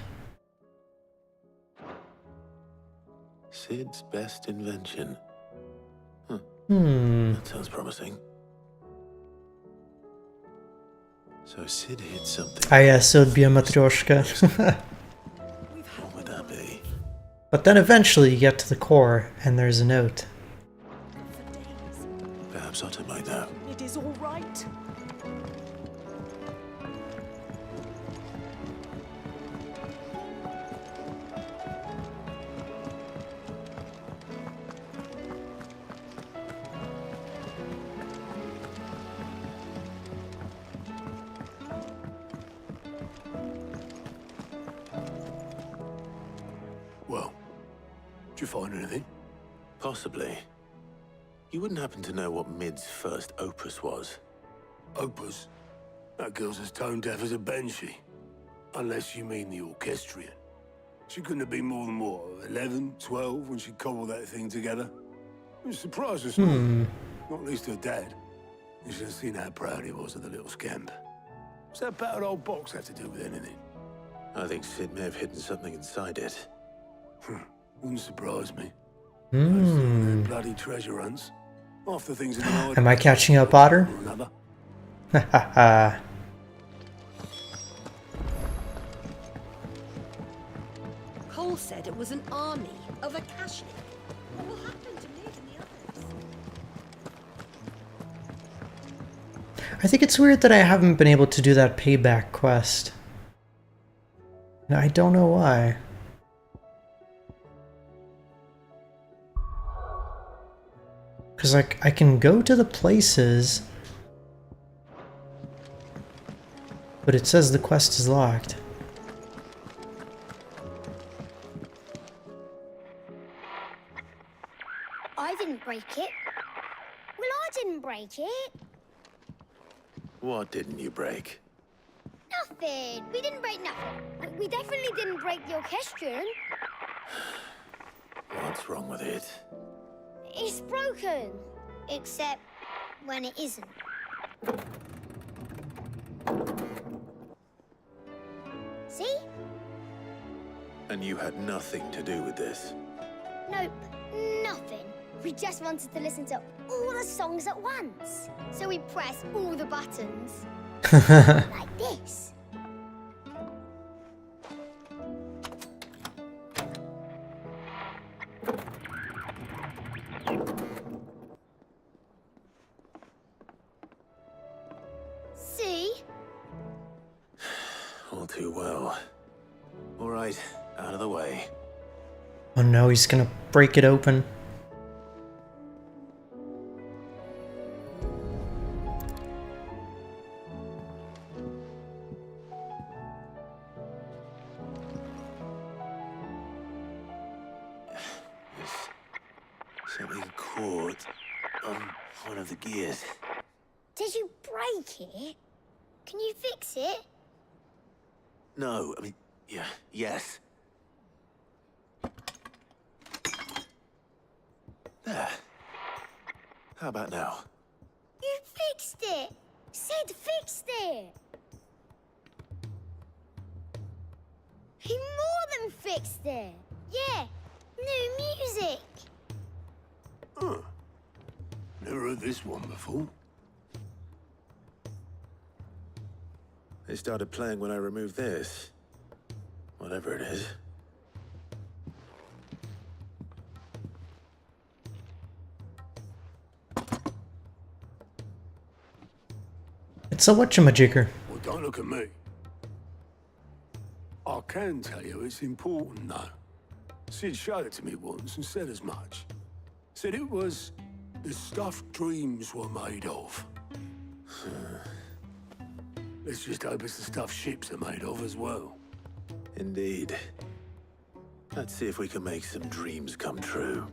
Sid's best invention. Huh. That sounds promising. So Sid hid something. Ah yes, it would be a matryoshka. What would that be? But then eventually you get to the core, and there's a note. Perhaps Otto might know. It is all right. Well, did you find anything? Possibly. You wouldn't happen to know what Mid's first opus was? Opus? That girl's as tone deaf as a banshee. Unless you mean the orchestrion. She couldn't have been more than, what, 11, 12 when she cobbled that thing together? It was surprised us not least her dad. You should have seen how proud he was of the little scamp. What's that battered old box have to do with anything? I think Sid may have hidden something inside it. Wouldn't surprise me. Most of them bloody treasure hunts. Half the things in the world. Am I catching up, Otter? Hahaha. Cole said it was an army of Akashic. What will happen to me and the others? I think it's weird that I haven't been able to do that payback quest. And I don't know why. Because, like, I can go to the places, but it says the quest is locked. I didn't break it. Well, I didn't break it. What didn't you break? Nothing. We didn't break nothing. We definitely didn't break the orchestrion. What's wrong with it? It's broken. Except when it isn't. See? And you had nothing to do with this? Nope. Nothing. We just wanted to listen to all the songs at once. So we pressed all the buttons. Like this. See? All too well. All right, out of the way. Oh no, he's gonna break it open. Something caught on one of the gears. Did you break it? Can you fix it? No, I mean, yeah, yes. There. How about now? You fixed it! Sid fixed it! He more than fixed it! Yeah, new music! Huh. Never heard this one before. They started playing when I removed this. Whatever it is. It's a whatchamajigger. Well, don't look at me. I can tell you it's important, though. Sid showed it to me once and said as much. Said it was the stuff dreams were made of. Let's just hope it's the stuff ships are made of as well. Indeed. Let's see if we can make some dreams come true.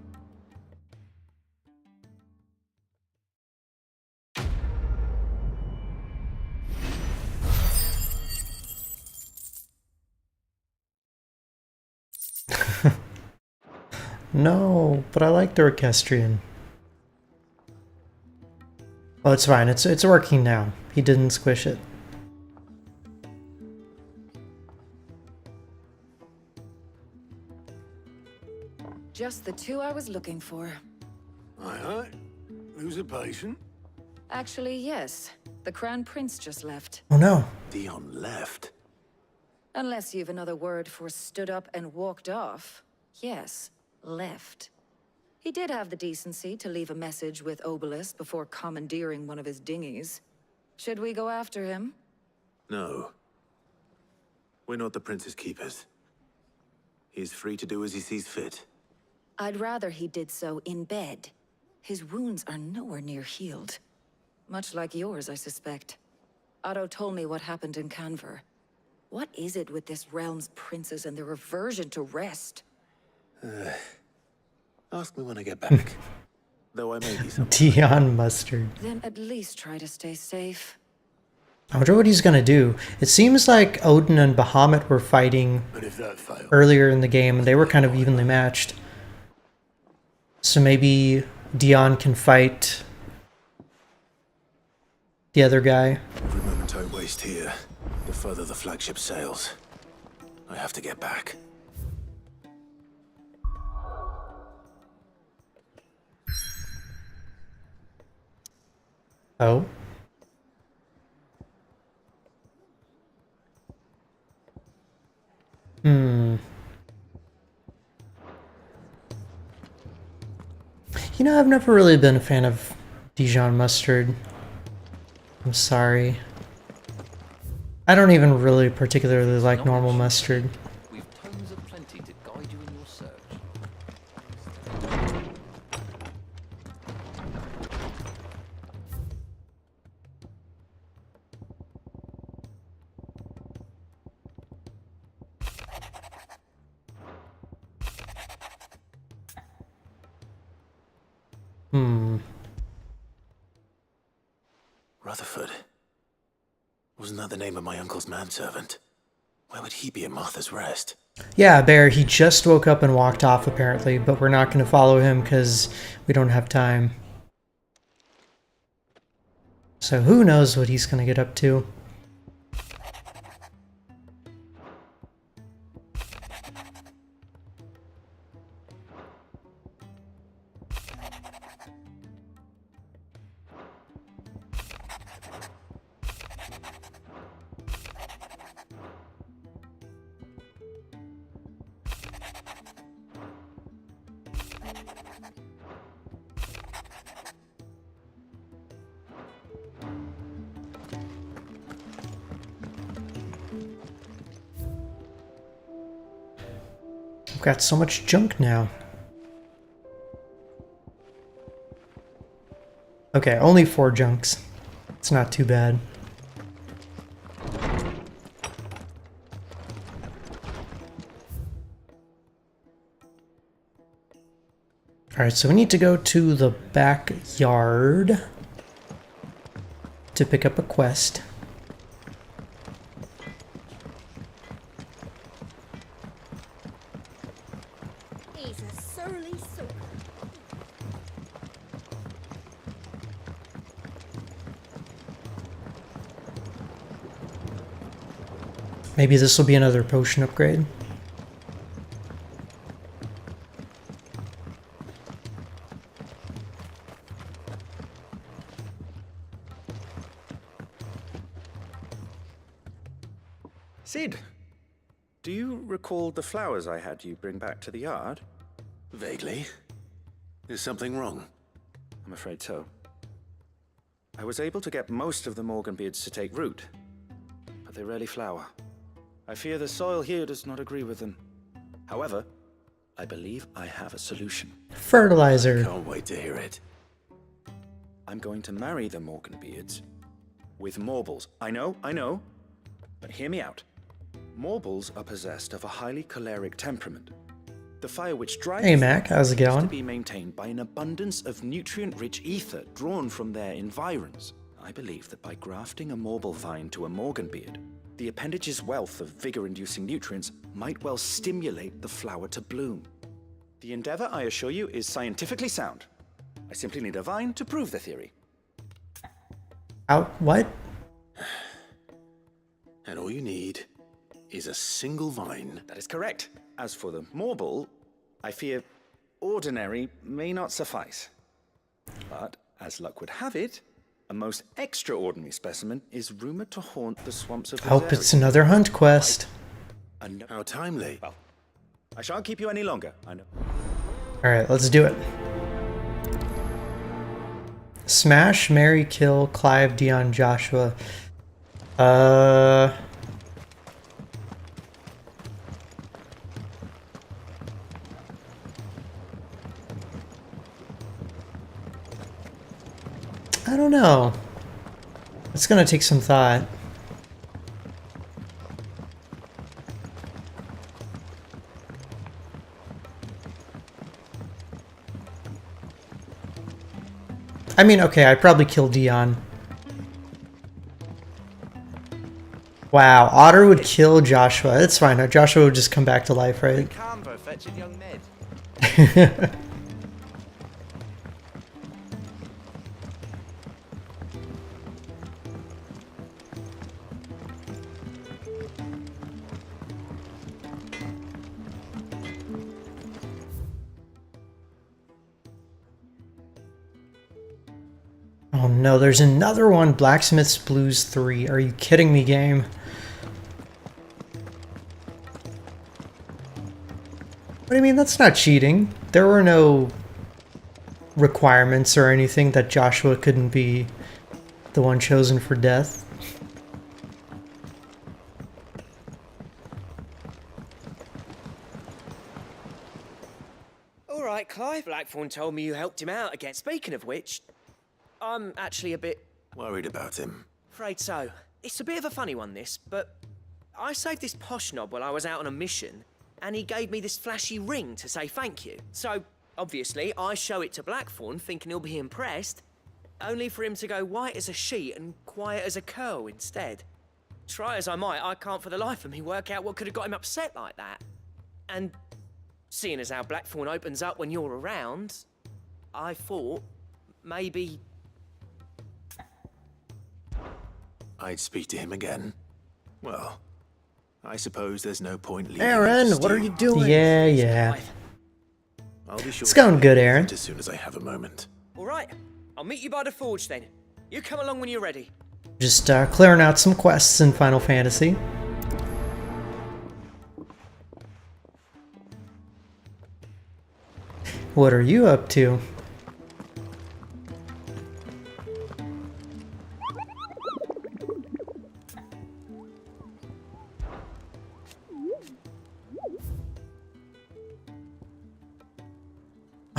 No, but I like the orchestrion. Oh, it's fine. It's working now. He didn't squish it. Just the two I was looking for. Aye, aye. Lose a patient? Actually, yes. The Crown Prince just left. Oh no. Dion left. Unless you've another word for stood up and walked off. Yes, left. He did have the decency to leave a message with Obelisk before commandeering one of his dinghies. Should we go after him? No. We're not the Prince's keepers. He's free to do as he sees fit. I'd rather he did so in bed. His wounds are nowhere near healed. Much like yours, I suspect. Otto told me what happened in Canver. What is it with this realm's princes and their aversion to rest? Ask me when I get back. Though I may be some. Dion Mustard. Then at least try to stay safe. I wonder what he's gonna do. It seems like Odin and Bahamut were fighting But if that fails, earlier in the game, and they were kind of evenly matched. So maybe Dion can fight the other guy. Every moment I waste here, the further the flagship sails. I have to get back. Oh. You know, I've never really been a fan of Dijon mustard. I'm sorry. I don't even really particularly like normal mustard. We've tons of plenty to guide you in your search. Rutherford. Wasn't that the name of my uncle's manservant? Where would he be at Martha's Rest? Yeah, Bear, he just woke up and walked off apparently, but we're not going to follow him because we don't have time. So who knows what he's going to get up to. I've got so much junk now. Okay, only 4 junks. It's not too bad. Alright, so we need to go to the backyard to pick up a quest. He's a surly soul. Maybe this will be another potion upgrade. Sid, do you recall the flowers I had you bring back to the yard? Vaguely. Is something wrong? I'm afraid so. I was able to get most of the Morganbeards to take root, but they rarely flower. I fear the soil here does not agree with them. However, I believe I have a solution. Fertilizer. Can't wait to hear it. I'm going to marry the Morganbeards with Morbles. I know, but hear me out. Morbles are possessed of a highly choleric temperament. The fire which drives Hey Mac, how's it them going? is to be maintained by an abundance of nutrient-rich ether drawn from their environs. I believe that by grafting a Morble vine to a Morganbeard, the appendage's wealth of vigor-inducing nutrients might well stimulate the flower to bloom. The endeavor, I assure you, is scientifically sound. I simply need a vine to prove the theory. Out what? And all you need is a single vine. That is correct. As for the Morble, I fear ordinary may not suffice. But as luck would have it, a most extraordinary specimen is rumored to haunt the swamps of Hope it's Rosaria. another hunt quest. How timely. Well, I shan't keep you any longer, I know. Alright, let's do it. Smash, marry, kill, Clive, Dion, Joshua. I don't know. It's gonna take some thought. I mean, okay, I'd probably kill Dion. Wow, Otter would kill Joshua. It's fine. No, Joshua would just come back to life, right? Oh no, there's another one, Blacksmith's Blues 3. Are you kidding me, game? What do you mean? That's not cheating. There were no requirements or anything that Joshua couldn't be the one chosen for death. Alright, Clive. Blackthorn told me you helped him out again. Speaking of which, I'm actually a bit... Worried about him? Afraid so. It's a bit of a funny one, this, but I saved this posh knob while I was out on a mission, and he gave me this flashy ring to say thank you. So, obviously, I show it to Blackthorn, thinking he'll be impressed, only for him to go white as a sheet and quiet as a curl instead. Try as I might, I can't for the life of me work out what could have got him upset like that. And seeing as how Blackthorn opens up when you're around, I thought maybe... I'd speak to him again. Well, I suppose there's no point leaving. Aaron, what are you doing? Yeah. I'll be sure It's going good, Aaron. as soon as I have a moment. Alright, I'll meet you by the forge then. You come along when you're ready. Just clearing out some quests in Final Fantasy. What are you up to?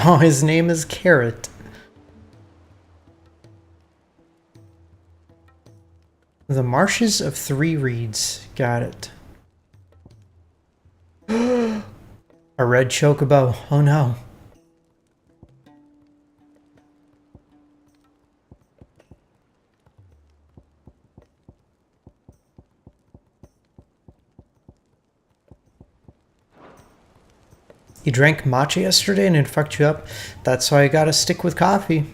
Oh, his name is Carrot. The Marshes of Three Reeds. Got it. A red chocobo. Oh no. You drank matcha yesterday and it fucked you up. That's why I gotta stick with coffee.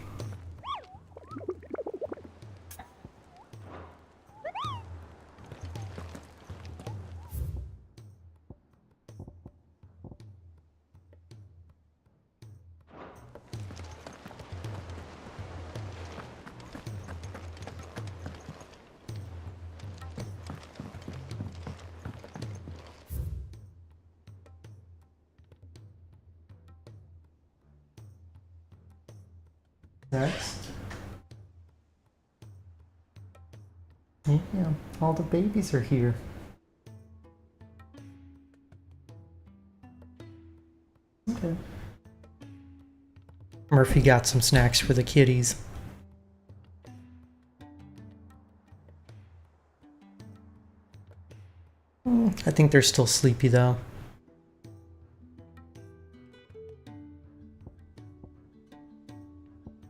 Next. Yeah, all the babies are here. Okay. Murphy got some snacks for the kitties. I think they're still sleepy though.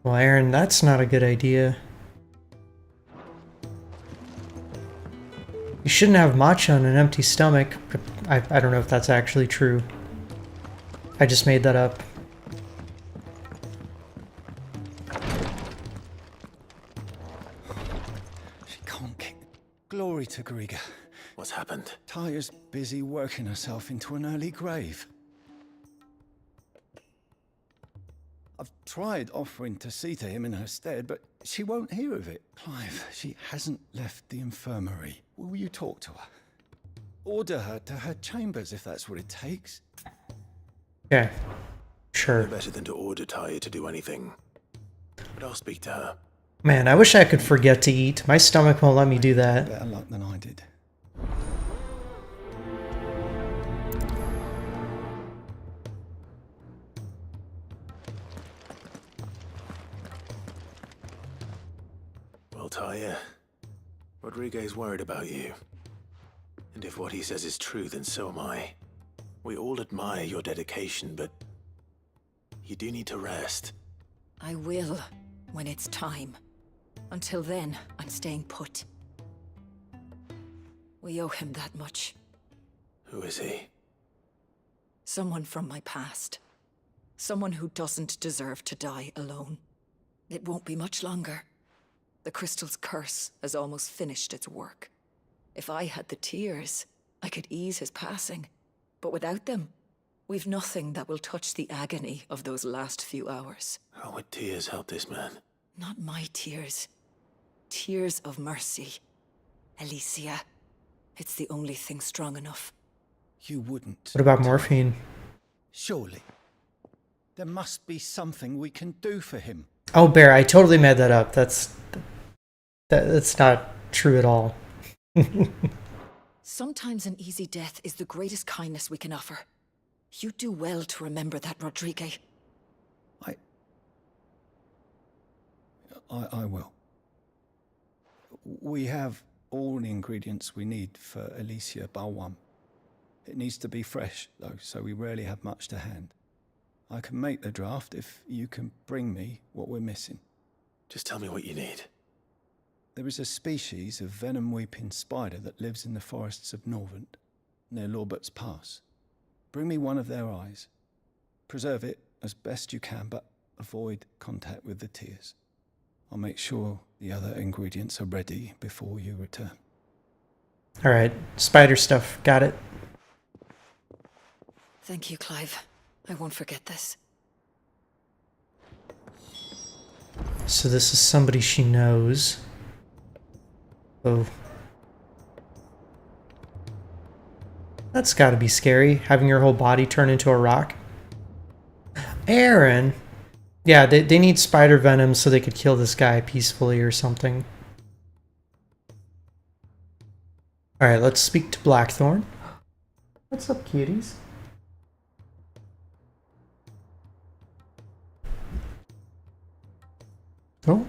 Well, Aaron, that's not a good idea. You shouldn't have matcha on an empty stomach. I don't know if that's actually true. I just made that up. She can't get... Glory to Griga. What's happened? Tyre's busy working herself into an early grave. I've tried offering to see to him in her stead, but she won't hear of it. Clive, she hasn't left the infirmary. Will you talk to her? Order her to her chambers if that's what it takes. Okay. Sure. No better than to order Talia to do anything. But I'll speak to her. Man, I wish I could forget to eat. My stomach won't let me do that. Better luck than I did. Well, Talia, Rodriguez worried about you. And if what he says is true, then so am I. We all admire your dedication, but you do need to rest. I will, when it's time. Until then, I'm staying put. We owe him that much. Who is he? Someone from my past. Someone who doesn't deserve to die alone. It won't be much longer. The crystal's curse has almost finished its work. If I had the tears, I could ease his passing. But without them, we've nothing that will touch the agony of those last few hours. How would tears help this man? Not my tears. Tears of mercy. Alicia. It's the only thing strong enough. You wouldn't. What about morphine? Surely. There must be something we can do for him. Oh, Bear, I totally made that up. That's not true at all. Sometimes an easy death is the greatest kindness we can offer. You do well to remember that, Rodrigue. I will. We have all the ingredients we need for Alicia Balwam. It needs to be fresh, though, so we rarely have much to hand. I can make the draft if you can bring me what we're missing. Just tell me what you need. There is a species of venom-weeping spider that lives in the forests of Norvent, near Lorbert's Pass. Bring me one of their eyes. Preserve it as best you can, but avoid contact with the tears. I'll make sure the other ingredients are ready before you return. All right, spider stuff. Got it. Thank you, Clive. I won't forget this. So this is somebody she knows. Oh. That's gotta be scary, having your whole body turn into a rock. Aaron! Yeah, they need spider venom so they could kill this guy peacefully or something. Alright, let's speak to Blackthorn. What's up, cuties? Oh.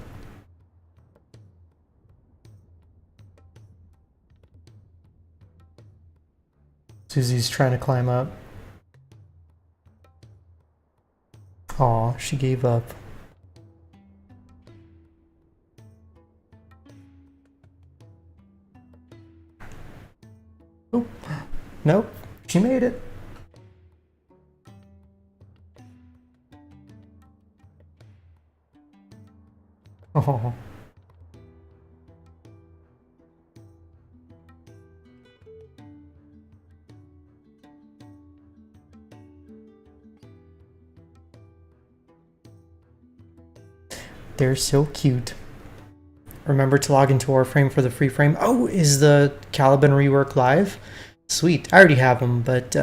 Susie's trying to climb up. Aw, she gave up. Oh, nope, she made it. Oh. They're so cute. Remember to log into Warframe for the free frame. Oh, is the Caliban rework live? Sweet. I already have them, but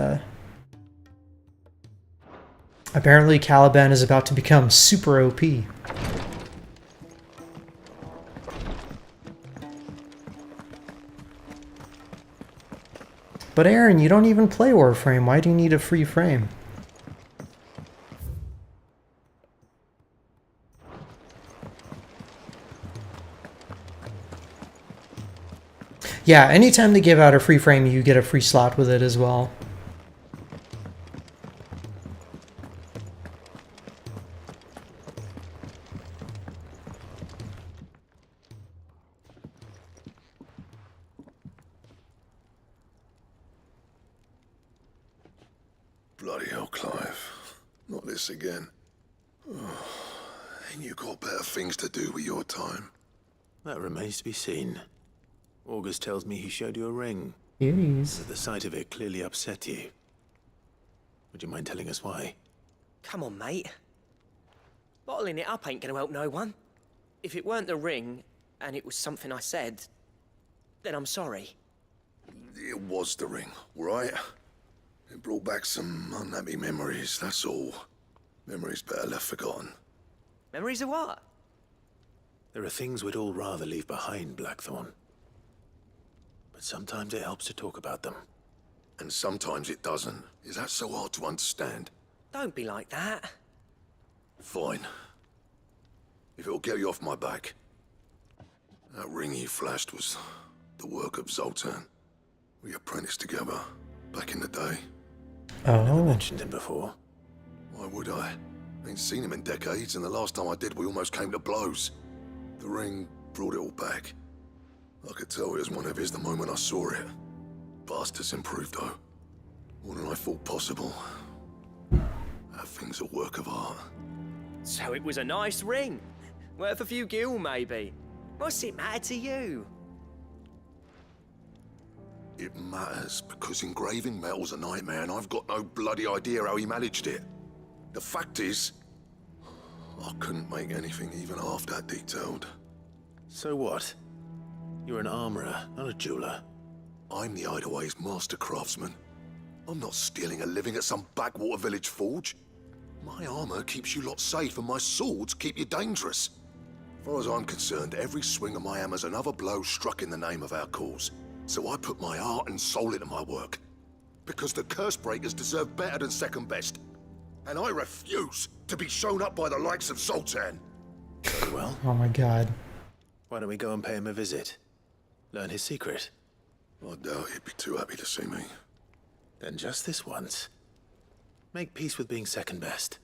apparently Caliban is about to become super OP. But Aaron, you don't even play Warframe. Why do you need a free frame? Yeah, anytime they give out a free frame, you get a free slot with it as well. Bloody hell, Clive. Not this again. Oh, ain't you got better things to do with your time? That remains to be seen. August tells me he showed you a ring. Cuties. But the sight of it clearly upset you. Would you mind telling us why? Come on, mate. Bottling it up ain't gonna help no one. If it weren't the ring, and it was something I said, then I'm sorry. It was the ring, right? It brought back some unhappy memories, that's all. Memories better left forgotten. Memories of what? There are things we'd all rather leave behind, Blackthorn. But sometimes it helps to talk about them. And sometimes it doesn't. Is that so hard to understand? Don't be like that. Fine. If it'll get you off my back. That ring you flashed was the work of Zoltan. We apprenticed together back in the day. Oh. Never mentioned him before. Why would I? Ain't seen him in decades, and the last time I did, we almost came to blows. The ring brought it all back. I could tell it was one of his the moment I saw it. Bastard's improved, though. More than I thought possible. That thing's a work of art. So it was a nice ring. Worth a few gil, maybe. What's it matter to you? It matters, because engraving metal's a nightmare, and I've got no bloody idea how he managed it. The fact is, I couldn't make anything even half that detailed. So what? You're an armorer, not a jeweler. I'm the Hideaway's master craftsman. I'm not stealing a living at some backwater village forge. My armor keeps you lot safe, and my swords keep you dangerous. As far as I'm concerned, every swing of my hammer's another blow struck in the name of our cause. So I put my heart and soul into my work. Because the curse breakers deserve better than second best. And I refuse to be shown up by the likes of Zoltan. Very well. Oh my god. Why don't we go and pay him a visit? Learn his secret. I doubt he'd be too happy to see me. Then just this once. Make peace with being second best.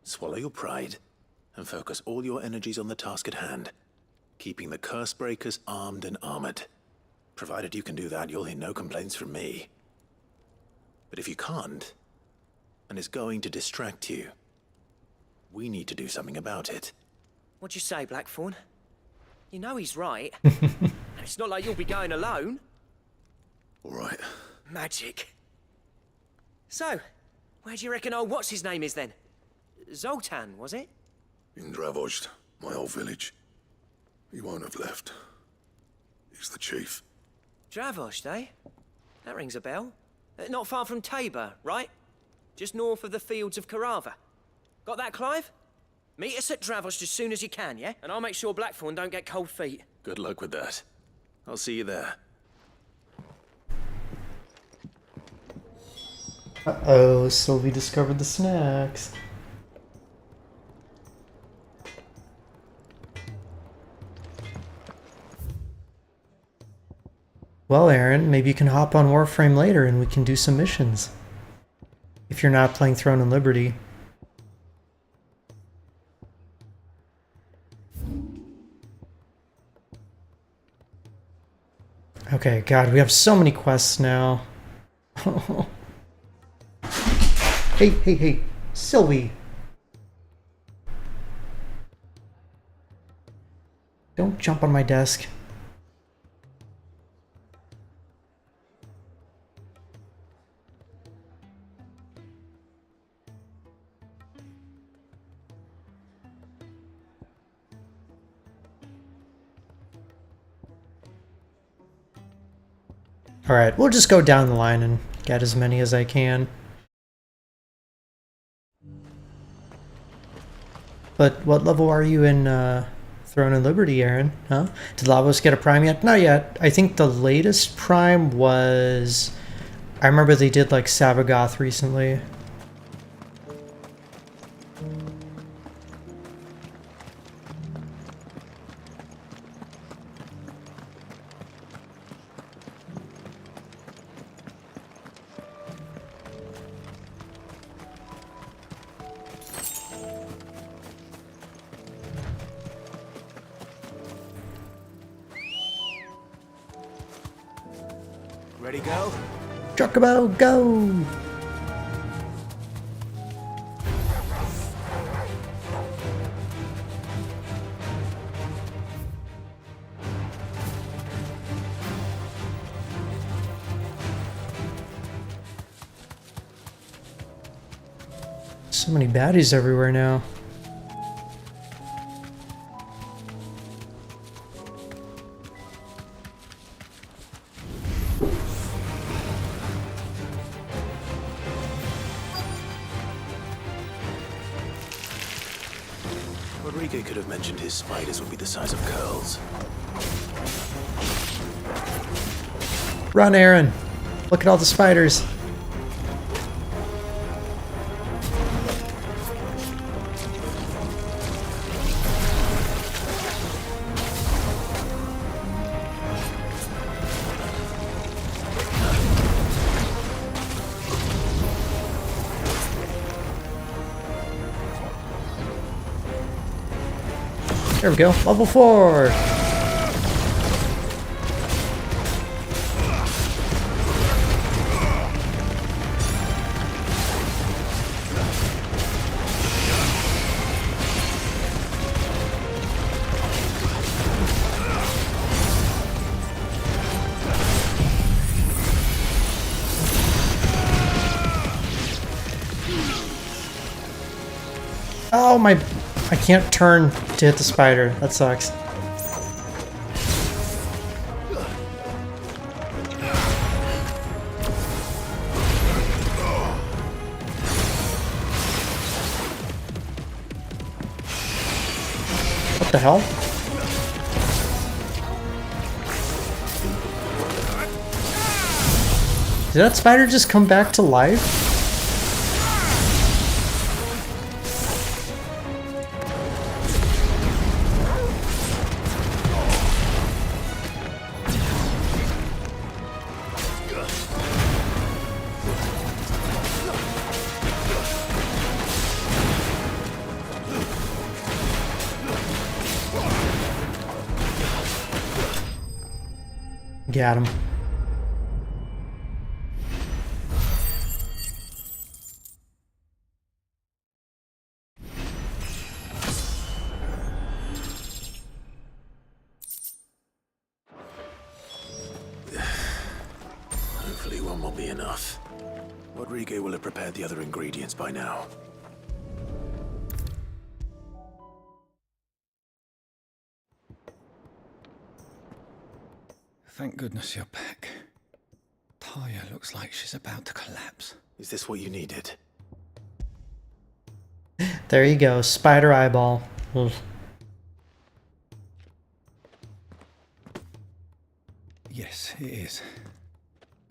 Swallow your pride, and focus all your energies on the task at hand. Keeping the curse breakers armed and armored. Provided you can do that, you'll hear no complaints from me. But if you can't, and it's going to distract you, we need to do something about it. What'd you say, Blackthorn? You know he's right. It's not like you'll be going alone. All right. Magic. So, where do you reckon old what's-his-name is then? Zoltan, was it? In Dravozd, my old village. He won't have left. He's the chief. Dravozd, eh? That rings a bell. Not far from Tabor, right? Just north of the fields of Carava. Got that, Clive? Meet us at Dravozd as soon as you can, yeah? And I'll make sure Blackthorn don't get cold feet. Good luck with that. I'll see you there. Uh-oh, Sylvie discovered the snacks. Well, Aaron, maybe you can hop on Warframe later and we can do some missions. If you're not playing Throne and Liberty. Okay, God, we have so many quests now. Hey, Sylvie. Don't jump on my desk. Alright, we'll just go down the line and get as many as I can. But what level are you in Throne and Liberty, Aaron? Huh? Did Lavos get a prime yet? Not yet. I think the latest prime was... I remember they did like Savagoth recently. Ready, go? Chocobo, go! So many baddies everywhere now. Rodrigo could have mentioned his spiders would be the size of curls. Run, Aaron! Look at all the spiders. There we go, level 4! Oh my... I can't turn to hit the spider. That sucks. What the hell? Did that spider just come back to life? Got him. Hopefully one will be enough. Rodrigo will have prepared the other ingredients by now. Thank goodness you're back. Taya looks like she's about to collapse. Is this what you needed? There you go, spider eyeball. Ugh. Yes, it is.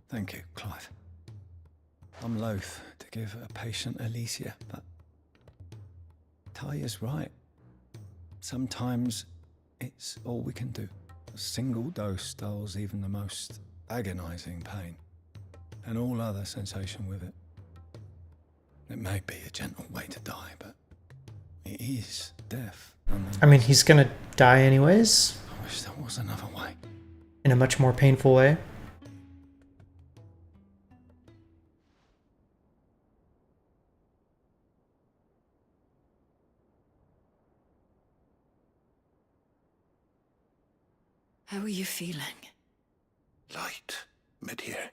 Thank you, Clive. I'm loath to give a patient Alicia, but Taya's right. Sometimes it's all we can do. A single dose dulls even the most agonizing pain, and all other sensation with it. It may be a gentle way to die, but it is death. I mean, he's gonna die anyways. I wish there was another way. In a much more painful way. How are you feeling? Light, mid-here.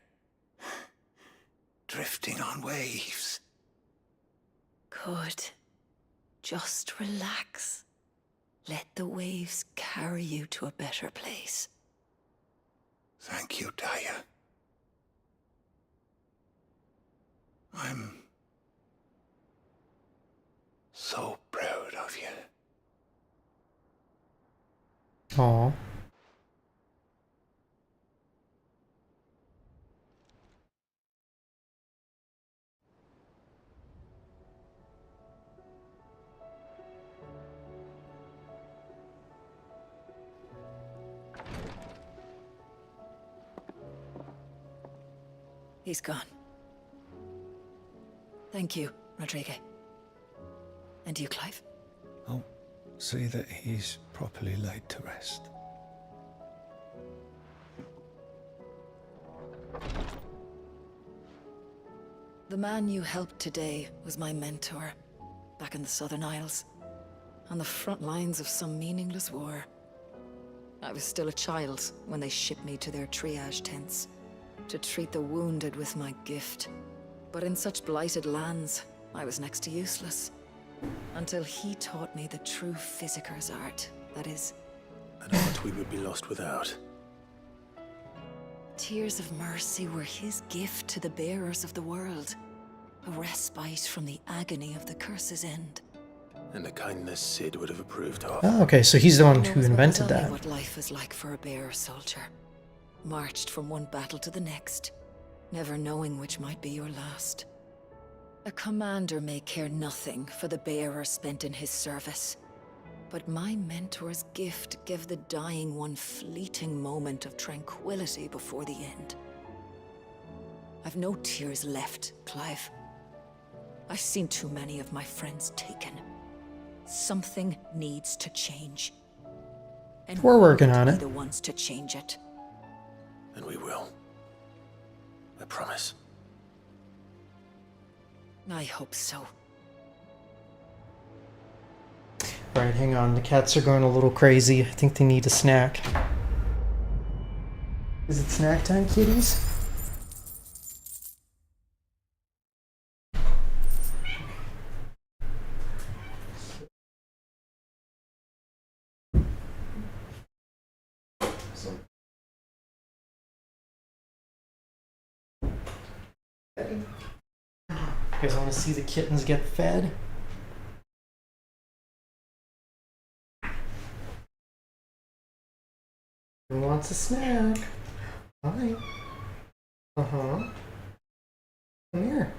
Drifting on waves. Good. Just relax. Let the waves carry you to a better place. Thank you, Taya. I'm so proud of you. Aw. He's gone. Thank you, Rodrigo. And you, Clive? I'll see that he's properly laid to rest. The man you helped today was my mentor, back in the Southern Isles, on the front lines of some meaningless war. I was still a child when they shipped me to their triage tents, to treat the wounded with my gift. But in such blighted lands, I was next to useless. Until he taught me the true physicker's art, that is... An art we would be lost without. tears of mercy were his gift to the bearers of the world. A respite from the agony of the curse's end. And a kindness Sid would have approved of. Oh, okay, so he's the one who Knows invented well that. what life is like for a bearer soldier. Marched from one battle to the next, never knowing which might be your last. A commander may care nothing for the bearer spent in his service. But my mentor's gift gave the dying one fleeting moment of tranquility before the end. I've no tears left, Clive. I've seen too many of my friends taken. Something needs to change. And We're working on we'll it. be the ones to change it. And we will. I promise. I hope so. Right, hang on. The cats are going a little crazy. I think they need a snack. Is it snack time, kitties? You guys want to see the kittens get fed? Who wants a snack? Hi. Uh-huh. Come here.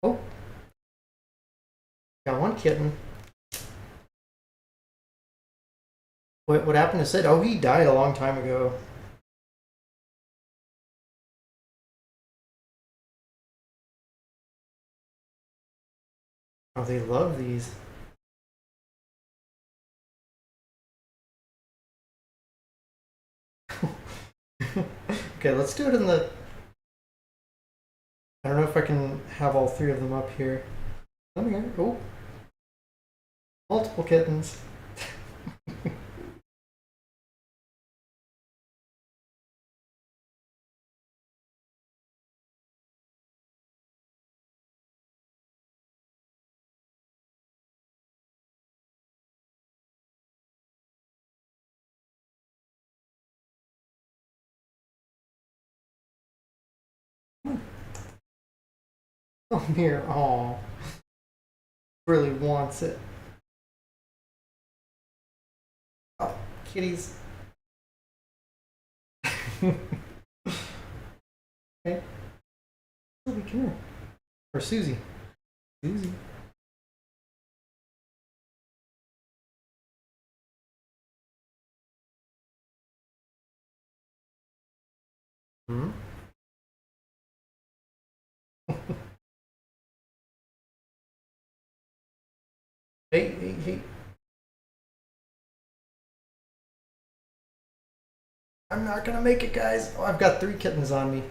Oh. Got one kitten. What happened to Sid? Oh, he died a long time ago. Oh, they love these. Okay, let's do it in the... I don't know if I can have all three of them up here. Come here. Oh. Multiple kittens. Come here. Aw. Really wants it. Oh, kitties. Okay. Sylvie, come here. Or Susie. Susie. Hmm? Hey, hey, hey. I'm not gonna make it, guys. Oh, I've got 3 kittens on me.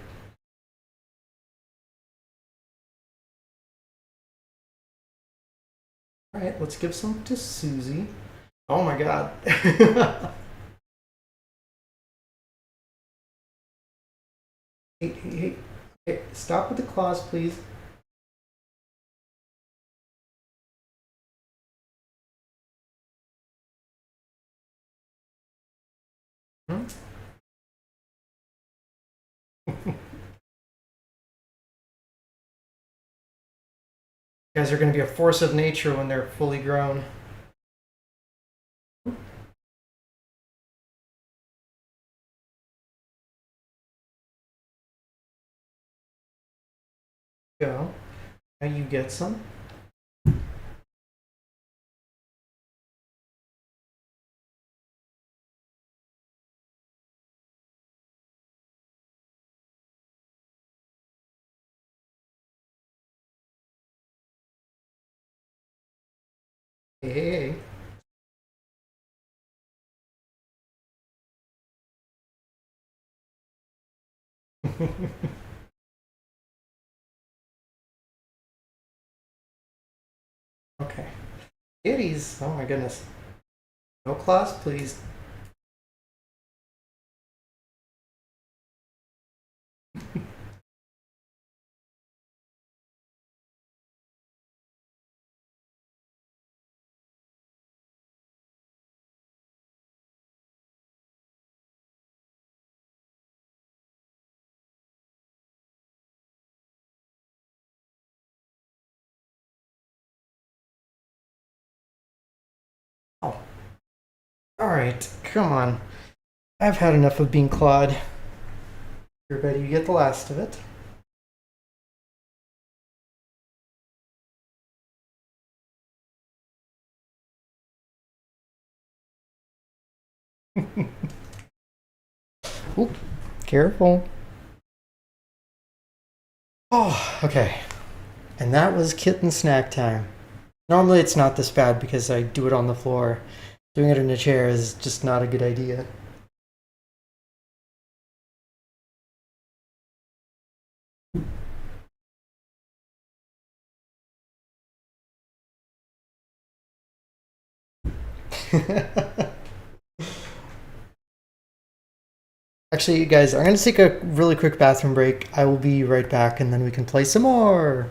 Alright, let's give some to Susie. Oh my god. Hey, hey, hey. Okay, stop with the claws, please. Hmm? You guys are going to be a force of nature when they're fully grown. Go. Now you get some. Hey, hey, hey. Okay. Kitties. Oh my goodness. No claws, please. Alright, come on. I've had enough of being clawed. Everybody, you get the last of it. Oop, careful. Oh, okay. And that was kitten snack time. Normally it's not this bad because I do it on the floor. Doing it in a chair is just not a good idea. Actually, guys, I'm going to take a really quick bathroom break. I will be right back and then we can play some more.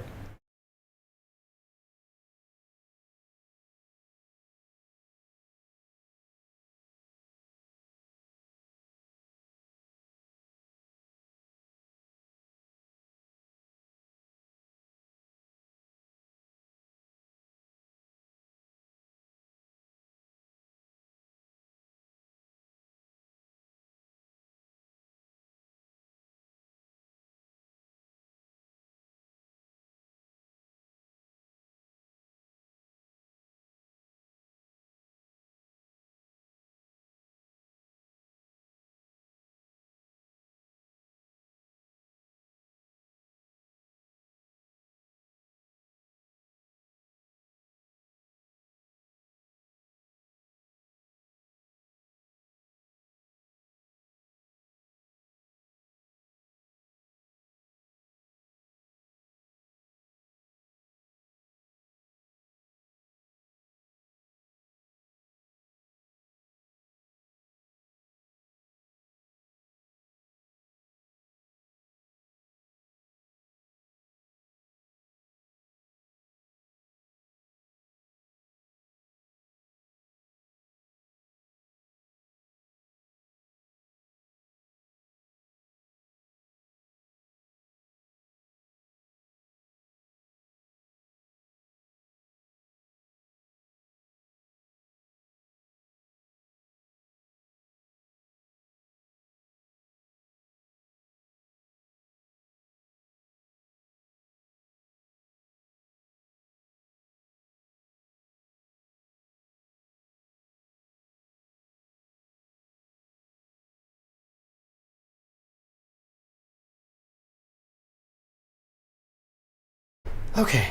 Okay.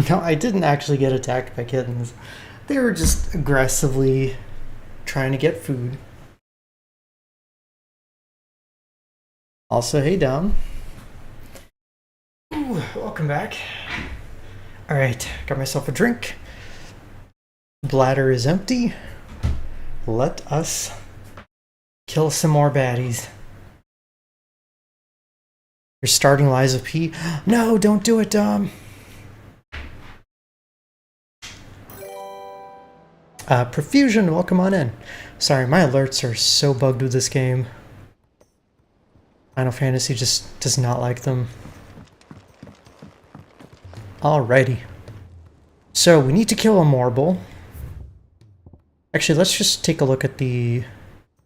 No, I didn't actually get attacked by kittens. They were just aggressively trying to get food. Also, hey, Dom. Ooh, welcome back. Alright, got myself a drink. Bladder is empty. Let us kill some more baddies. You're starting Liza P. No, don't do it, Dom. Profusion, welcome on in. Sorry, my alerts are so bugged with this game. Final Fantasy just does not like them. Alrighty. So, we need to kill a Morble. Actually, let's just take a look at the...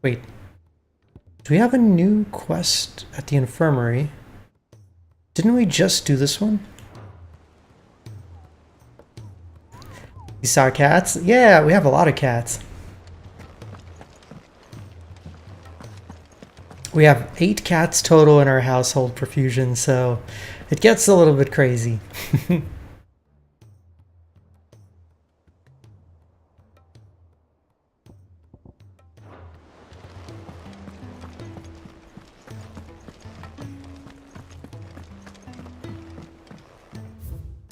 Wait. Do we have a new quest at the infirmary? Didn't we just do this one? You saw cats? Yeah, we have a lot of cats. We have 8 cats total in our household, Profusion, so it gets a little bit crazy.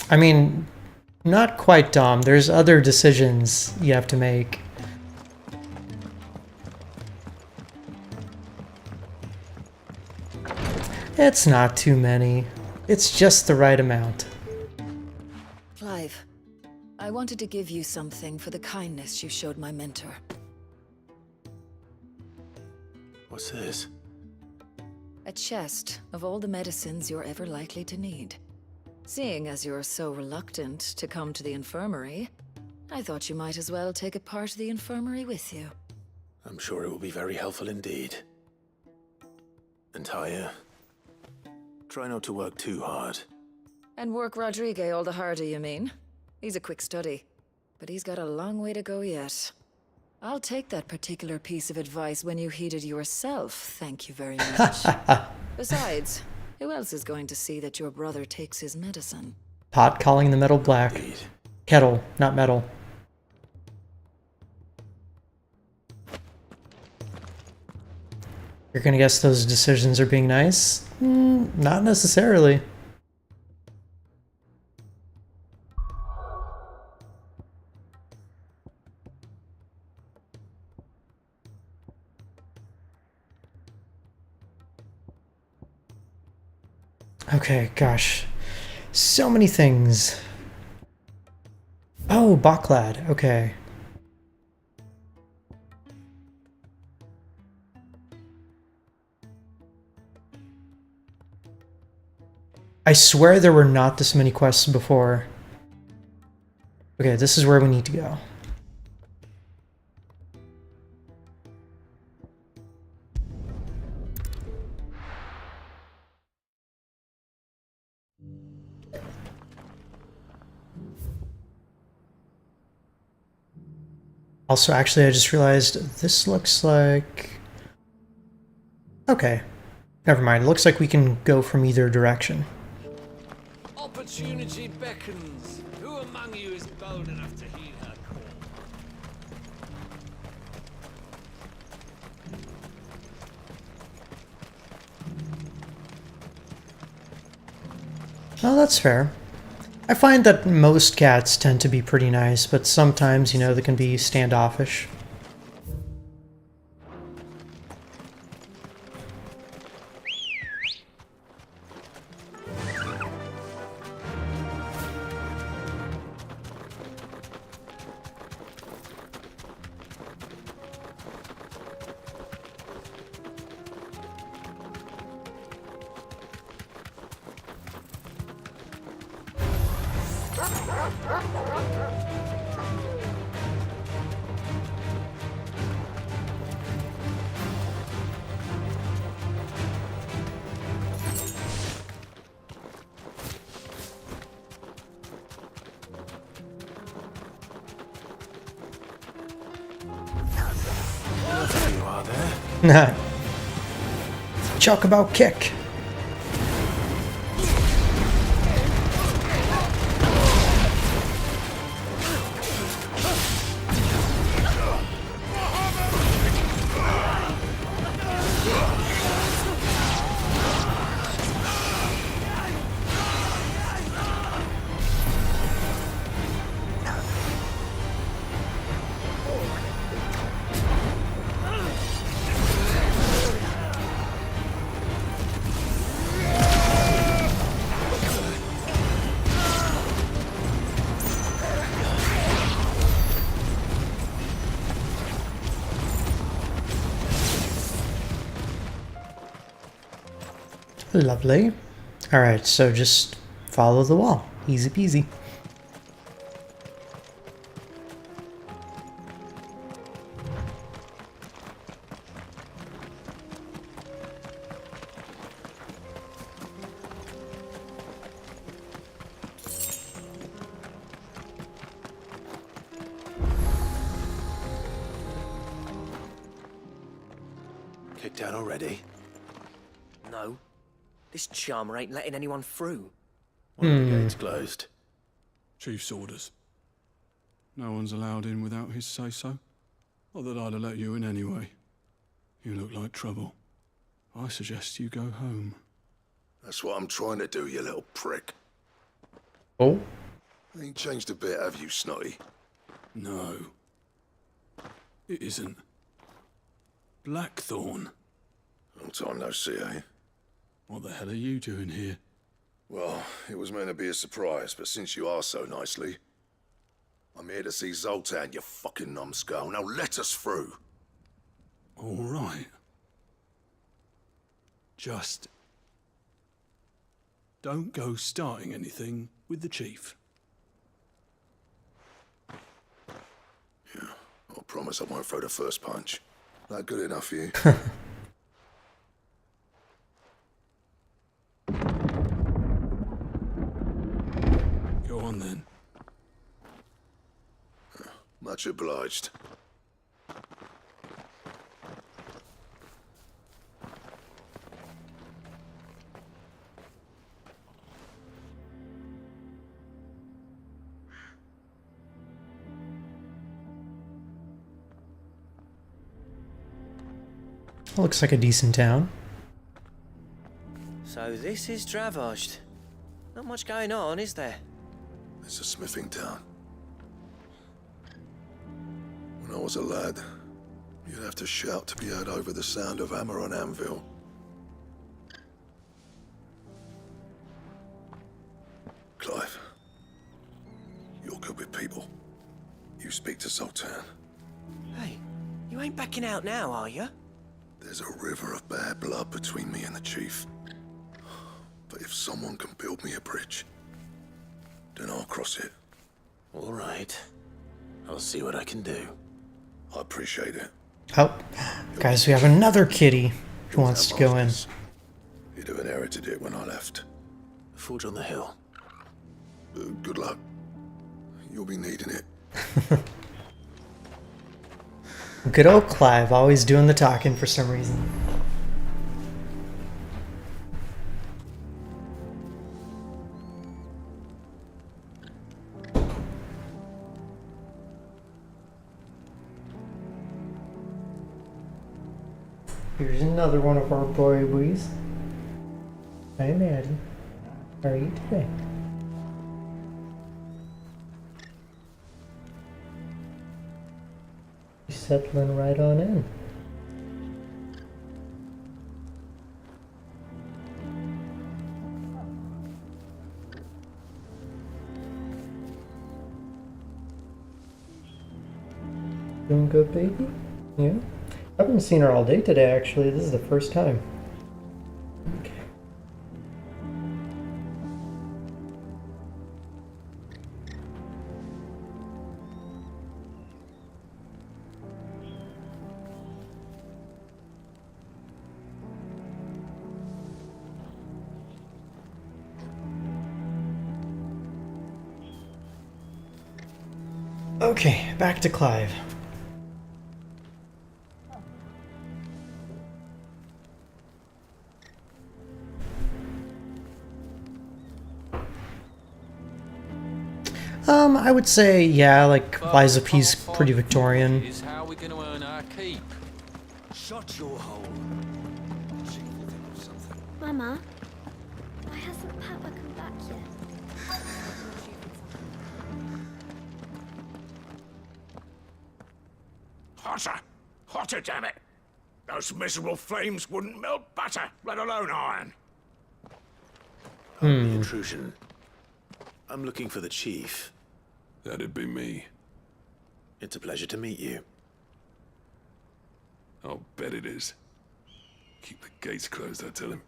I mean, not quite, Dom. There's other decisions you have to make. It's not too many. It's just the right amount. Clive, I wanted to give you something for the kindness you showed my mentor. What's this? A chest of all the medicines you're ever likely to need. Seeing as you're so reluctant to come to the infirmary, I thought you might as well take a part of the infirmary with you. I'm sure it will be very helpful indeed. And Taya, try not to work too hard. And work Rodrigue all the harder, you mean? He's a quick study, but he's got a long way to go yet. I'll take that particular piece of advice when you heed it yourself, thank you very much. Besides, who else is going to see that your brother takes his medicine? Pot calling the metal black. Kettle, not metal. You're gonna guess those decisions are being nice? Not necessarily. Okay, gosh. So many things. Oh, Baklad. Okay. I swear there were not this many quests before. Okay, this is where we need to go. Also, actually, I just realized this looks like... Okay. Never mind. It looks like we can go from either direction. Opportunity beckons. Who among you is bold enough to heed her call? Oh, that's fair. I find that most cats tend to be pretty nice, but sometimes, you know, they can be standoffish. Nah. Talk about kick. Lovely. Alright, so just follow the wall. Easy peasy. Kicked out already? No. This charmer ain't letting anyone through. One of the gates closed. Chief's orders. No one's allowed in without his say-so. Not that I'd have let you in anyway. You look like trouble. I suggest you go home. That's what I'm trying to do, you little prick. Oh? Ain't changed a bit, have you, Snotty? No. It isn't. Blackthorn. Long time no see, eh? What the hell are you doing here? Well, it was meant to be a surprise, but since you are so nicely, I'm here to see Zoltan, you fucking numbskull. Now let us through. All right. Just Don't go starting anything with the chief. Yeah, I promise I won't throw the first punch. That good enough for you? Go on then. Much obliged. Looks like a decent town. So this is Dravaged. Not much going on, is there? It's a smithing town. When I was a lad, you'd have to shout to be heard over the sound of hammer on anvil. Clive, you're good with people. You speak to Sultan. Hey, you ain't backing out now, are you? There's a river of bad blood between me and the chief. But if someone can build me a bridge, then I'll cross it. All right. I'll see what I can do. I appreciate it. Oh, guys, we have another kitty who wants to go in. He'd have inherited it when I left. Forge on the hill. Good luck. You'll be needing it. Good old Clive, always doing the talking for some reason. Here's another one of our boys. Hi, Maddie. How are you today? Settling right on in. Doing good, baby? Yeah? I haven't seen her all day today, actually. This is the first time. Okay. Okay, back to Clive. I would say, yeah, like Liza P's pretty Victorian. Is how we're going to earn our keep. Shut your hole. Mama, why hasn't Papa come back yet? Hotter! Hotter, damn it! Those miserable flames wouldn't melt butter, let alone iron. The intrusion. I'm looking for the chief. That'd be me. It's a pleasure to meet you. I'll bet it is. Keep the gates closed, I tell him.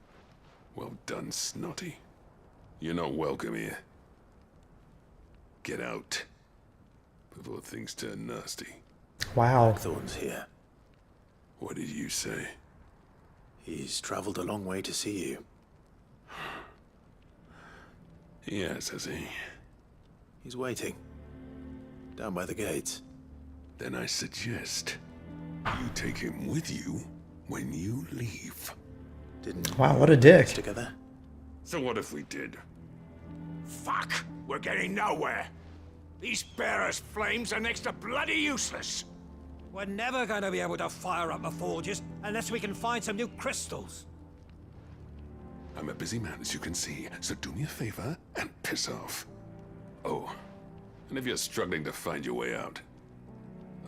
Well done, Snotty. You're not welcome here. Get out. Before things turn nasty. Wow. Blackthorn's here. What did you say? He's traveled a long way to see you. Yes, has he? He's waiting. Down by the gates. Then I suggest you take him with you when you leave. Didn't Wow, what a dick. together? So what if we did? Fuck! We're getting nowhere. These bearers' flames are next to bloody useless. We're never going to be able to fire up the forges unless we can find some new crystals. I'm a busy man, as you can see, so do me a favor and piss off. Oh, and if you're struggling to find your way out,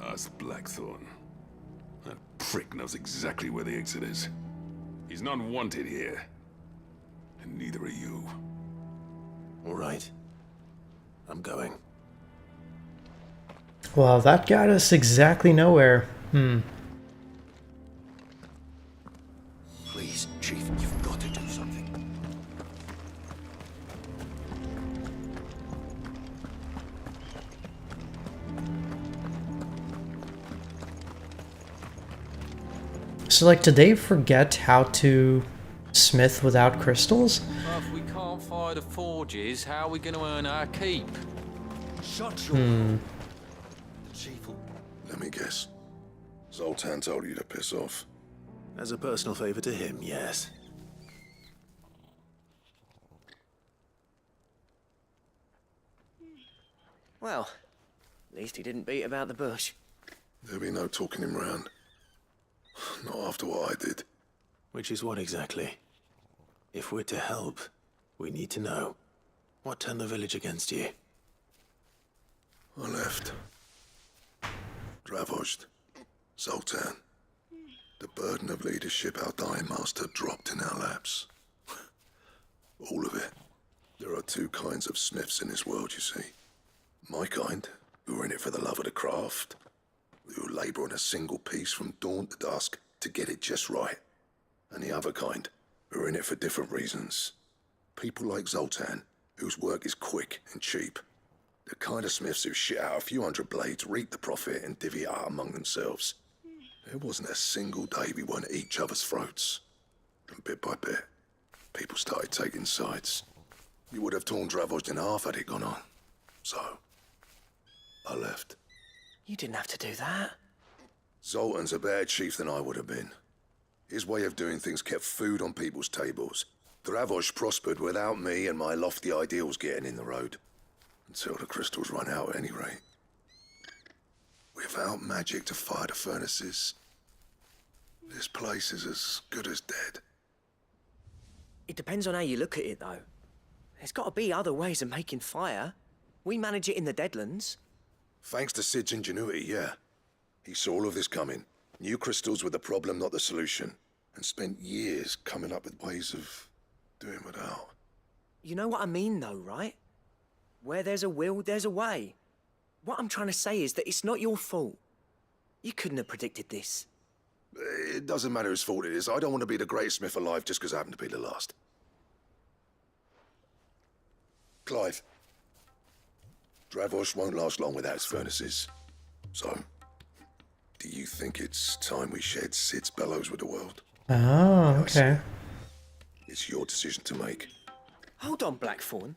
ask Blackthorn. That prick knows exactly where the exit is. He's not wanted here. And neither are you. All right. I'm going. Well, that got us exactly nowhere. Please, Chief, you've got to do something. So, like, did they forget how to smith without crystals? Well, if we can't fire the forges, how are we going to earn our keep? Shut your Hmm. The chief will... Let me guess. Zoltan told you to piss off. As a personal favor to him, yes. Well, at least he didn't beat about the bush. There'll be no talking him round. Not after what I did. Which is what exactly? If we're to help, we need to know. What turned the village against you? I left. Dravozd. Zoltan. The burden of leadership our dying master dropped in our laps. All of it. There are two kinds of smiths in this world, you see. My kind, who are in it for the love of the craft, who labour on a single piece from dawn to dusk to get it just right. And the other kind, who are in it for different reasons. People like Zoltan, whose work is quick and cheap. The kind of smiths who shit out a few hundred blades, reap the profit, and divvy it out among themselves. There wasn't a single day we weren't at each other's throats. And bit by bit, people started taking sides. You would have torn Dravozd in half had it gone on. So, I left. You didn't have to do that. Zoltan's a better chief than I would have been. His way of doing things kept food on people's tables. Dravozd prospered without me and my lofty ideals getting in the road. Until the crystals run out at any rate. Without magic to fire the furnaces, this place is as good as dead. It depends on how you look at it, though. There's got to be other ways of making fire. We manage it in the Deadlands. Thanks to Sid's ingenuity, yeah. He saw all of this coming. Knew crystals were the problem, not the solution. And spent years coming up with ways of doing without. You know what I mean, though, right? Where there's a will, there's a way. What I'm trying to say is that it's not your fault. You couldn't have predicted this. It doesn't matter whose fault it is. I don't want to be the greatest smith alive just because I happen to be the last. Clive. Dravozd won't last long without his furnaces. So, do you think it's time we shared Sid's bellows with the world? Oh, okay. It's your decision to make. Hold on, Blackthorn.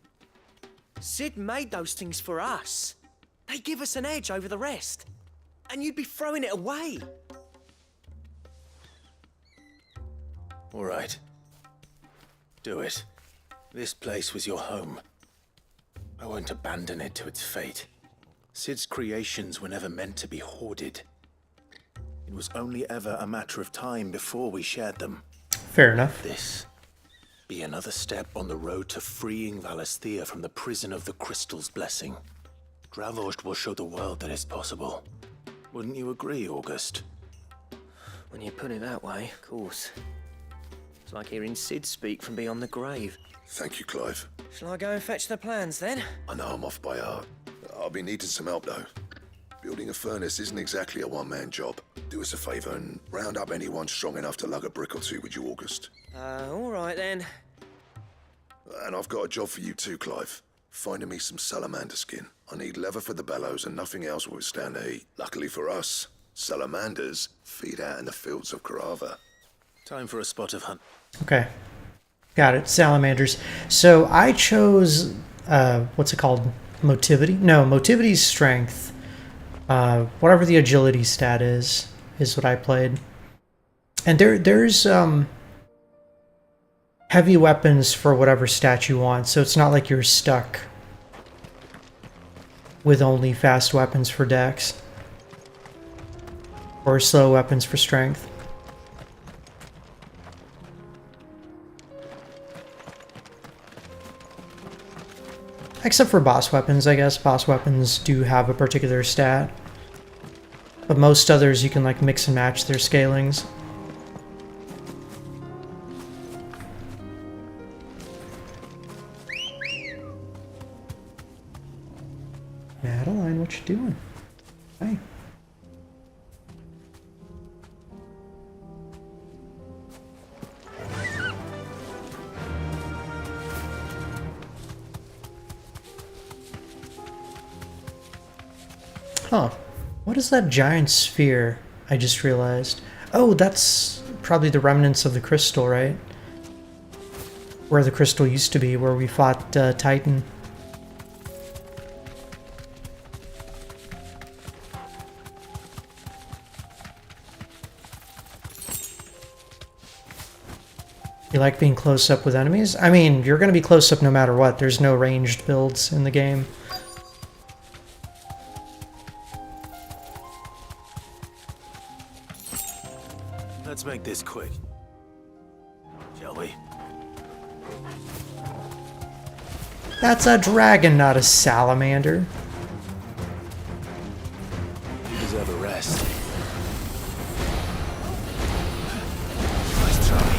Sid made those things for us. They give us an edge over the rest. And you'd be throwing it away. All right. Do it. This place was your home. I won't abandon it to its fate. Sid's creations were never meant to be hoarded. It was only ever a matter of time before we shared them. Fair enough. This be another step on the road to freeing Valisthea from the prison of the Crystal's blessing. Dravozd will show the world that it's possible. Wouldn't you agree, August? When you put it that way, of course. It's like hearing Sid speak from beyond the grave. Thank you, Clive. Shall I go and fetch the plans, then? I know I'm off by heart. I'll be needing some help, though. Building a furnace isn't exactly a one-man job. Do us a favour and round up anyone strong enough to lug a brick or two with you, August. All right, then. And I've got a job for you too, Clive. Finding me some salamander skin. I need leather for the bellows and nothing else will withstand the heat. Luckily for us, salamanders feed out in the fields of Karava. Time for a spot of hunt. Okay. Got it. Salamanders. So I chose, what's it called? Motivity? No, Motivity's strength. Whatever the agility stat is what I played. And there's heavy weapons for whatever stat you want, so it's not like you're stuck with only fast weapons for dex. Or slow weapons for strength. Except for boss weapons, I guess. Boss weapons do have a particular stat. But most others you can like mix and match their scalings. Madeline, what you doing? Hey. Huh. What is that giant sphere? I just realized. Oh, that's probably the remnants of the crystal, right? Where the crystal used to be, where we fought Titan. You like being close up with enemies? I mean, you're going to be close up no matter what. There's no ranged builds in the game. Let's make this quick. Shall we? That's a dragon, not a salamander. You deserve a rest. Nice try.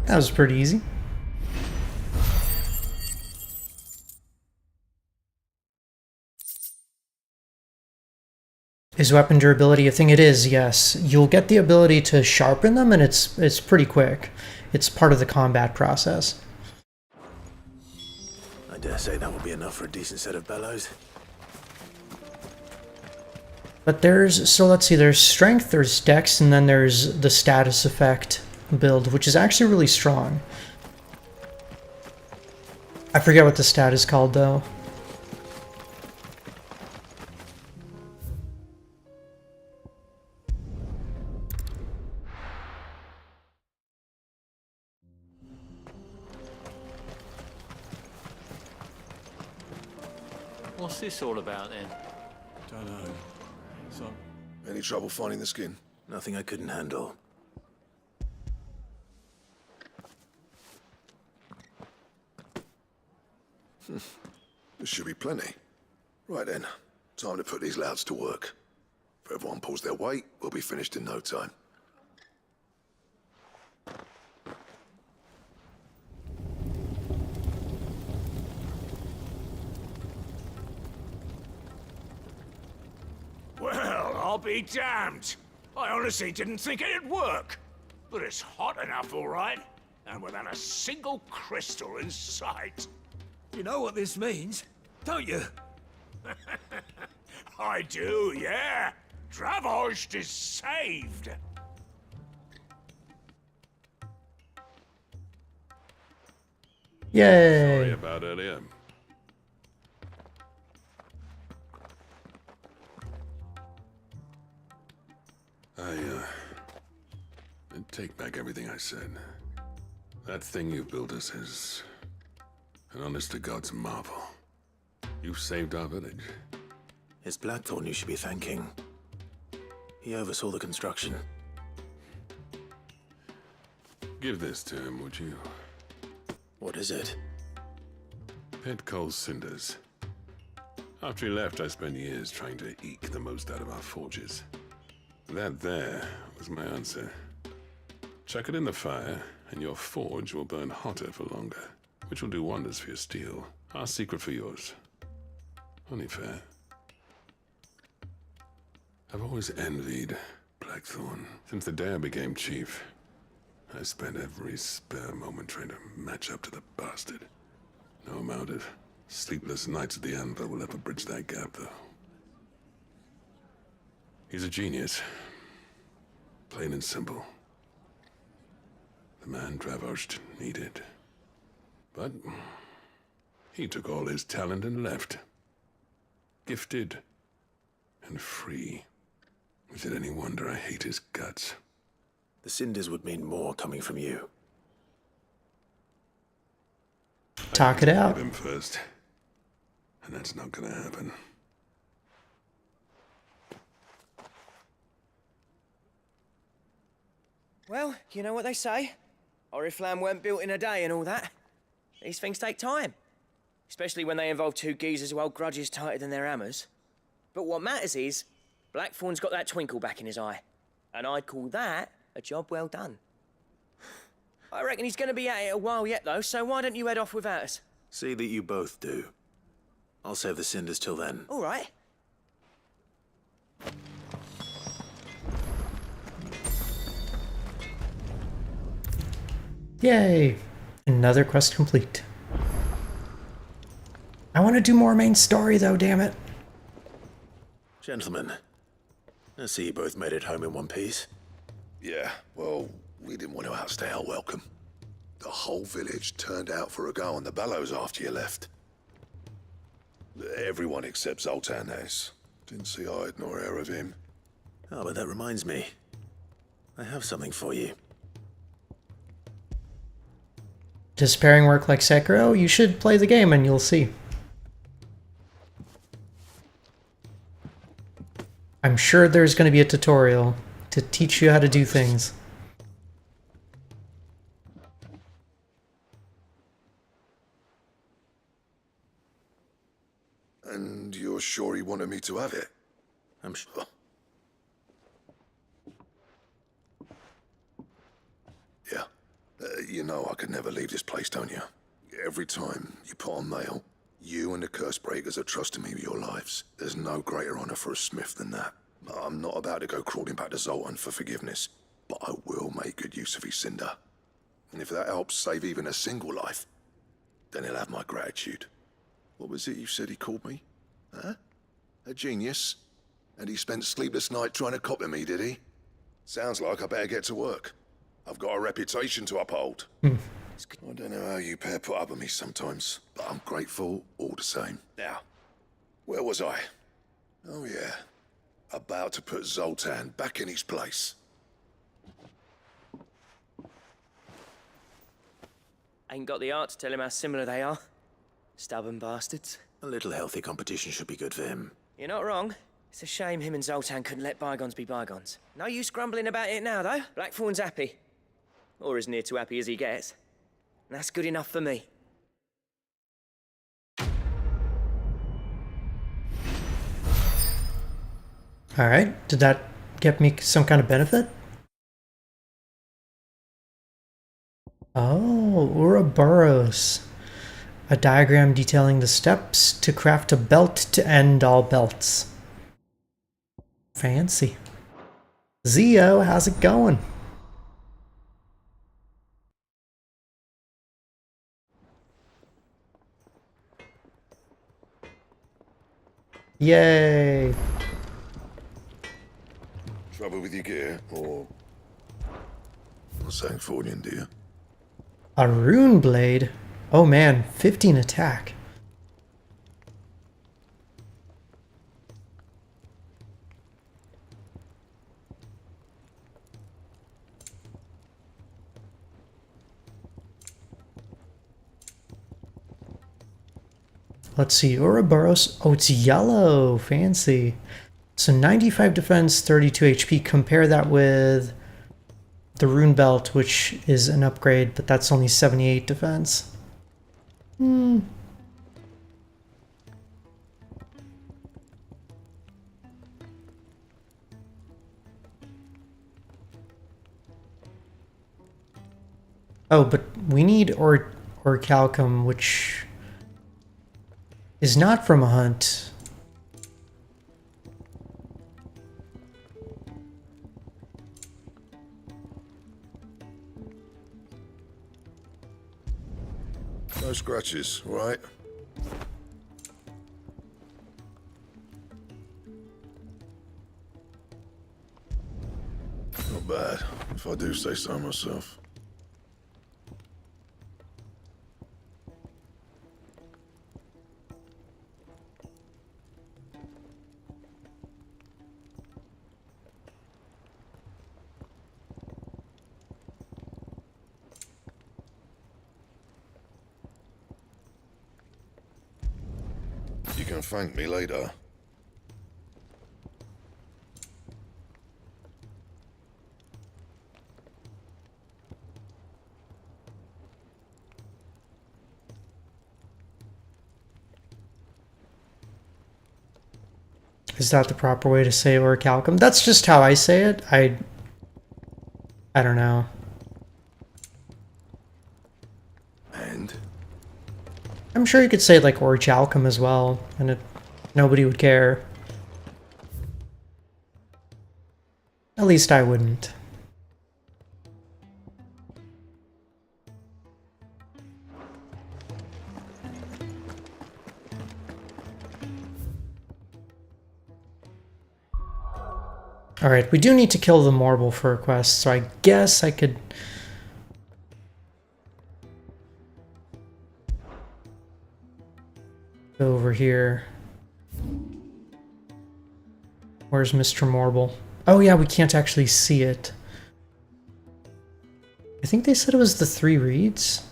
That was pretty easy. Is weapon durability a thing? It is, yes. You'll get the ability to sharpen them, and it's pretty quick. It's part of the combat process. I dare say that will be enough for a decent set of bellows. But so let's see, there's strength, there's dex, and then there's the status effect build, which is actually really strong. I forget what the stat is called, though. What's this all about then? Don't know. So, any trouble finding the skin? Nothing I couldn't handle. There should be plenty. Right then, time to put these louds to work. If everyone pulls their weight, we'll be finished in no time. Well, I'll be damned. I honestly didn't think it'd work. But it's hot enough, all right. And without a single crystal in sight. You know what this means, don't you? I do, yeah. Dravost is saved. Yay! Sorry about earlier. I take back everything I said. That thing you built us is an honest-to-God's marvel. You've saved our village. It's Blackthorn you should be thanking. He oversaw the construction. Give this to him, would you? What is it? Pit Cole's cinders. After he left, I spent years trying to eke the most out of our forges. That there was my answer. Chuck it in the fire, and your forge will burn hotter for longer, which will do wonders for your steel. Our secret for yours. Only fair. I've always envied Blackthorn. Since the day I became chief, I spent every spare moment trying to match up to the bastard. No amount of sleepless nights at the Anvil will ever bridge that gap, though. He's a genius. Plain and simple. The man Dravost needed. But he took all his talent and left. Gifted and free. Is it any wonder I hate his guts? The cinders would mean more coming from you. talk it out. Him first. And that's not gonna happen. Well, you know what they say. Oriflamme weren't built in a day and all that. These things take time. Especially when they involve two geezers who hold grudges tighter than their hammers. But what matters is, Blackthorn's got that twinkle back in his eye. And I'd call that a job well done. I reckon he's going to be at it a while yet, though, so why don't you head off without us? See that you both do. I'll save the cinders till then. All right. Yay! Another quest complete. I want to do more main story though, damn it. Gentlemen, I see you both made it home in one piece. Yeah, well, we didn't want to outstay our welcome. The whole village turned out for a go on the bellows after you left. Everyone except Zoltan has. Didn't see hide nor hair of him. Oh, but that reminds me. I have something for you. Does pairing work like Sekiro? You should play the game and you'll see. I'm sure there's going to be a tutorial to teach you how to do things. And you're sure he wanted me to have it? I'm sure. Yeah. You know I could never leave this place, don't you? Every time you put on mail, you and the curse breakers are trusting me with your lives. There's no greater honor for a smith than that. I'm not about to go crawling back to Zoltan for forgiveness, but I will make good use of his cinder. And if that helps save even a single life, then he'll have my gratitude. What was it you said he called me? Huh? A genius? And he spent sleepless night trying to copy me, did he? Sounds like I better get to work. I've got a reputation to uphold. I don't know how you pair put up with me sometimes, but I'm grateful all the same. Now, where was I? Oh yeah, about to put Zoltan back in his place. Ain't got the art to tell him how similar they are. Stubborn bastards. A little healthy competition should be good for him. You're not wrong. It's a shame him and Zoltan couldn't let bygones be bygones. No use grumbling about it now, though. Blackthorn's happy. Or as near to happy as he gets. And that's good enough for me. Alright, did that get me some kind of benefit? Oh, Ouroboros. A diagram detailing the steps to craft a belt to end all belts. Fancy. Zio, how's it going? Yay! Trouble with your gear, or something for you, do you? A rune blade? Oh man, 15 attack. Let's see, Ouroboros. Oh, it's yellow. Fancy. So 95 defense, 32 HP. Compare that with the rune belt, which is an upgrade, but that's only 78 defense. Oh, but we need Orichalcum, which is not from a hunt. No scratches, right? Not bad, if I do say so myself. can thank me later. Is that the proper way to say orichalcum? That's just how I say it. I don't know. And? I'm sure you could say like orichalcum as well, and nobody would care. At least I wouldn't. Alright, we do need to kill the Morble for a quest, so I guess I could... go over here. Where's Mr. Morble? Oh yeah, we can't actually see it. I think they said it was the 3 reeds.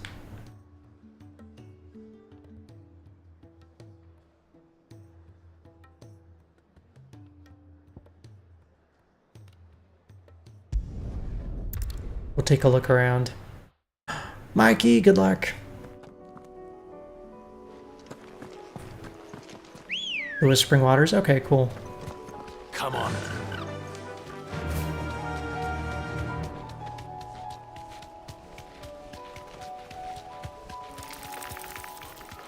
We'll take a look around. Mikey, good luck. The Whispering Waters? Okay, cool. Come on.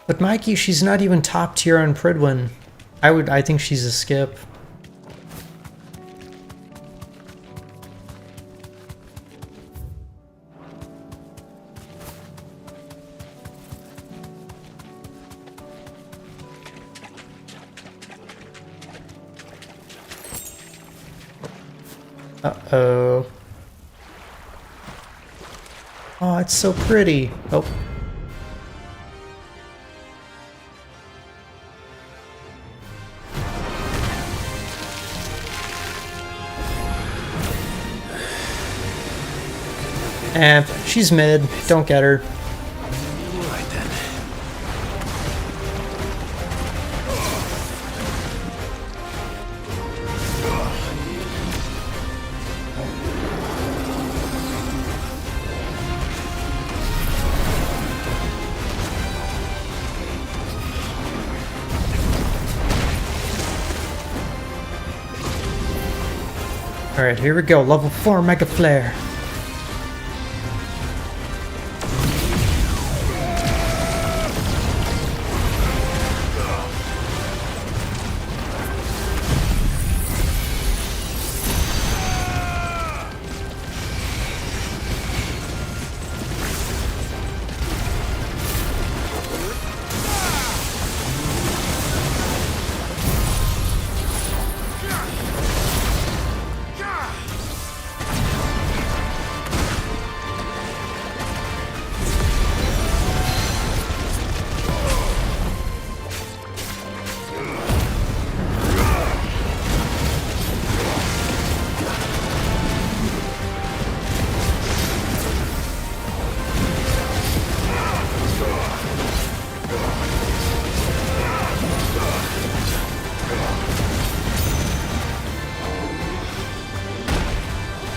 But Mikey, she's not even top tier on Pridwin. I think she's a skip. Uh-oh. Oh, it's so pretty. Oh. She's mid. Don't get her. Right then. Alright, here we go. Level 4 Mega Flare.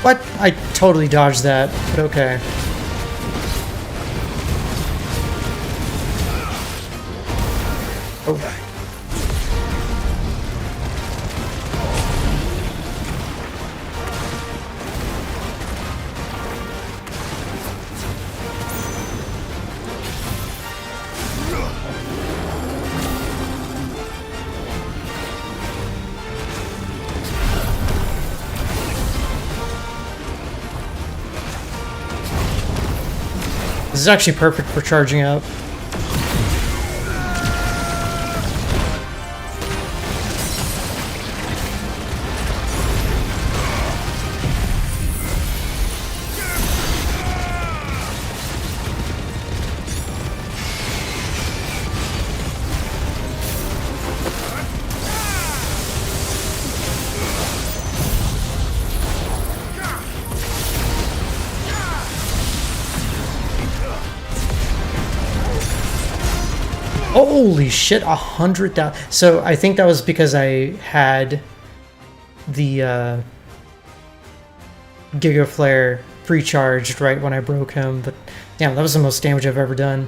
What? I totally dodged that, but okay. Oh. This is actually perfect for charging up. Holy shit, 100,000. So I think that was because I had the Giga Flare pre-charged right when I broke him, but damn, that was the most damage I've ever done.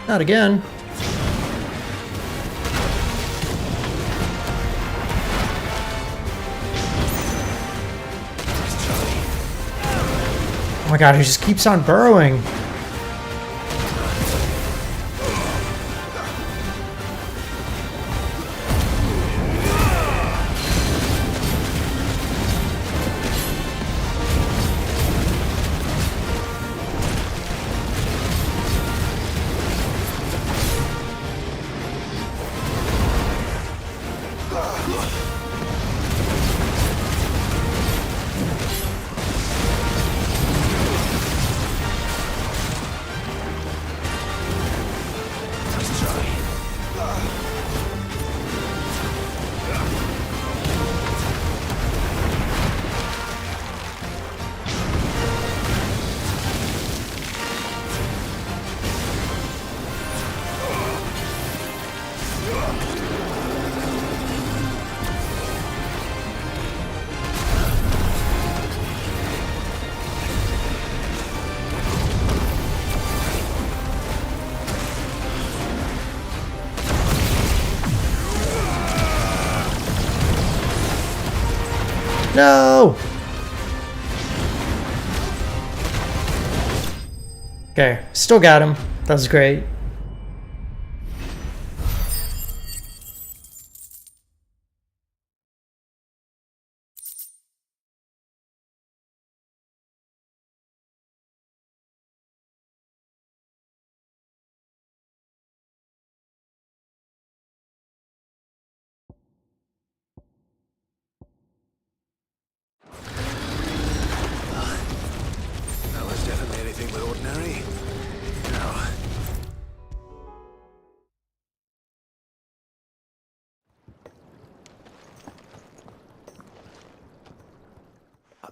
Not again. Oh my god, he just keeps on burrowing. No! Okay, still got him. That was great. That was definitely anything but ordinary. No.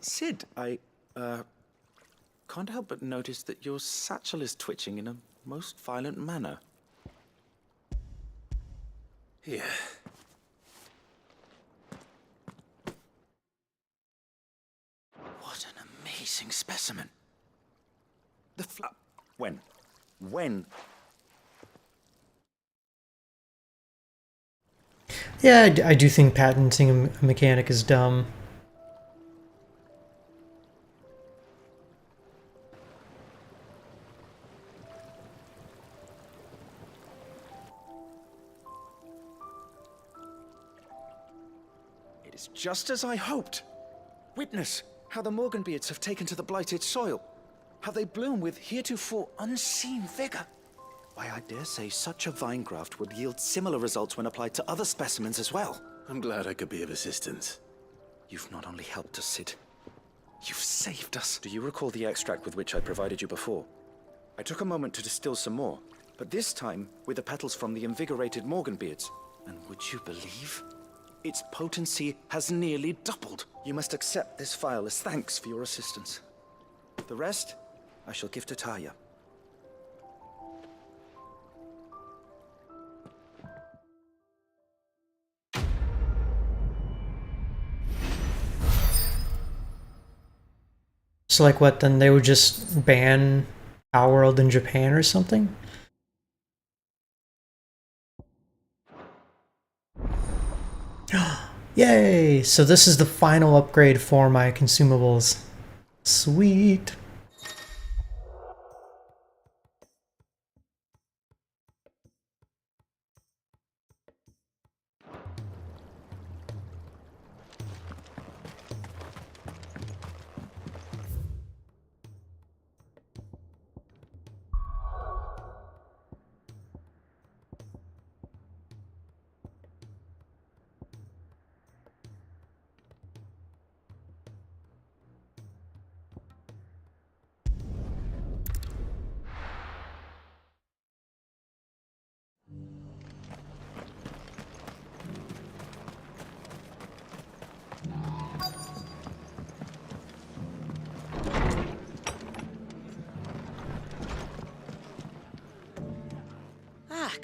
Sid, I can't help but notice that your satchel is twitching in a most violent manner. Here. What an amazing specimen. The When? When? Yeah, I do think patenting a mechanic is dumb. It is just as I hoped. Witness how the Morganbeards have taken to the blighted soil. How they bloom with heretofore unseen vigor. Why, I dare say such a vine graft would yield similar results when applied to other specimens as well. I'm glad I could be of assistance. You've not only helped us, Sid, you've saved us. Do you recall the extract with which I provided you before? I took a moment to distill some more, but this time with the petals from the invigorated Morganbeards. And would you believe? Its potency has nearly doubled. You must accept this vial as thanks for your assistance. The rest, I shall give to Taya. So like what, then they would just ban Our World in Japan or something? Yay! So this is the final upgrade for my consumables. Sweet!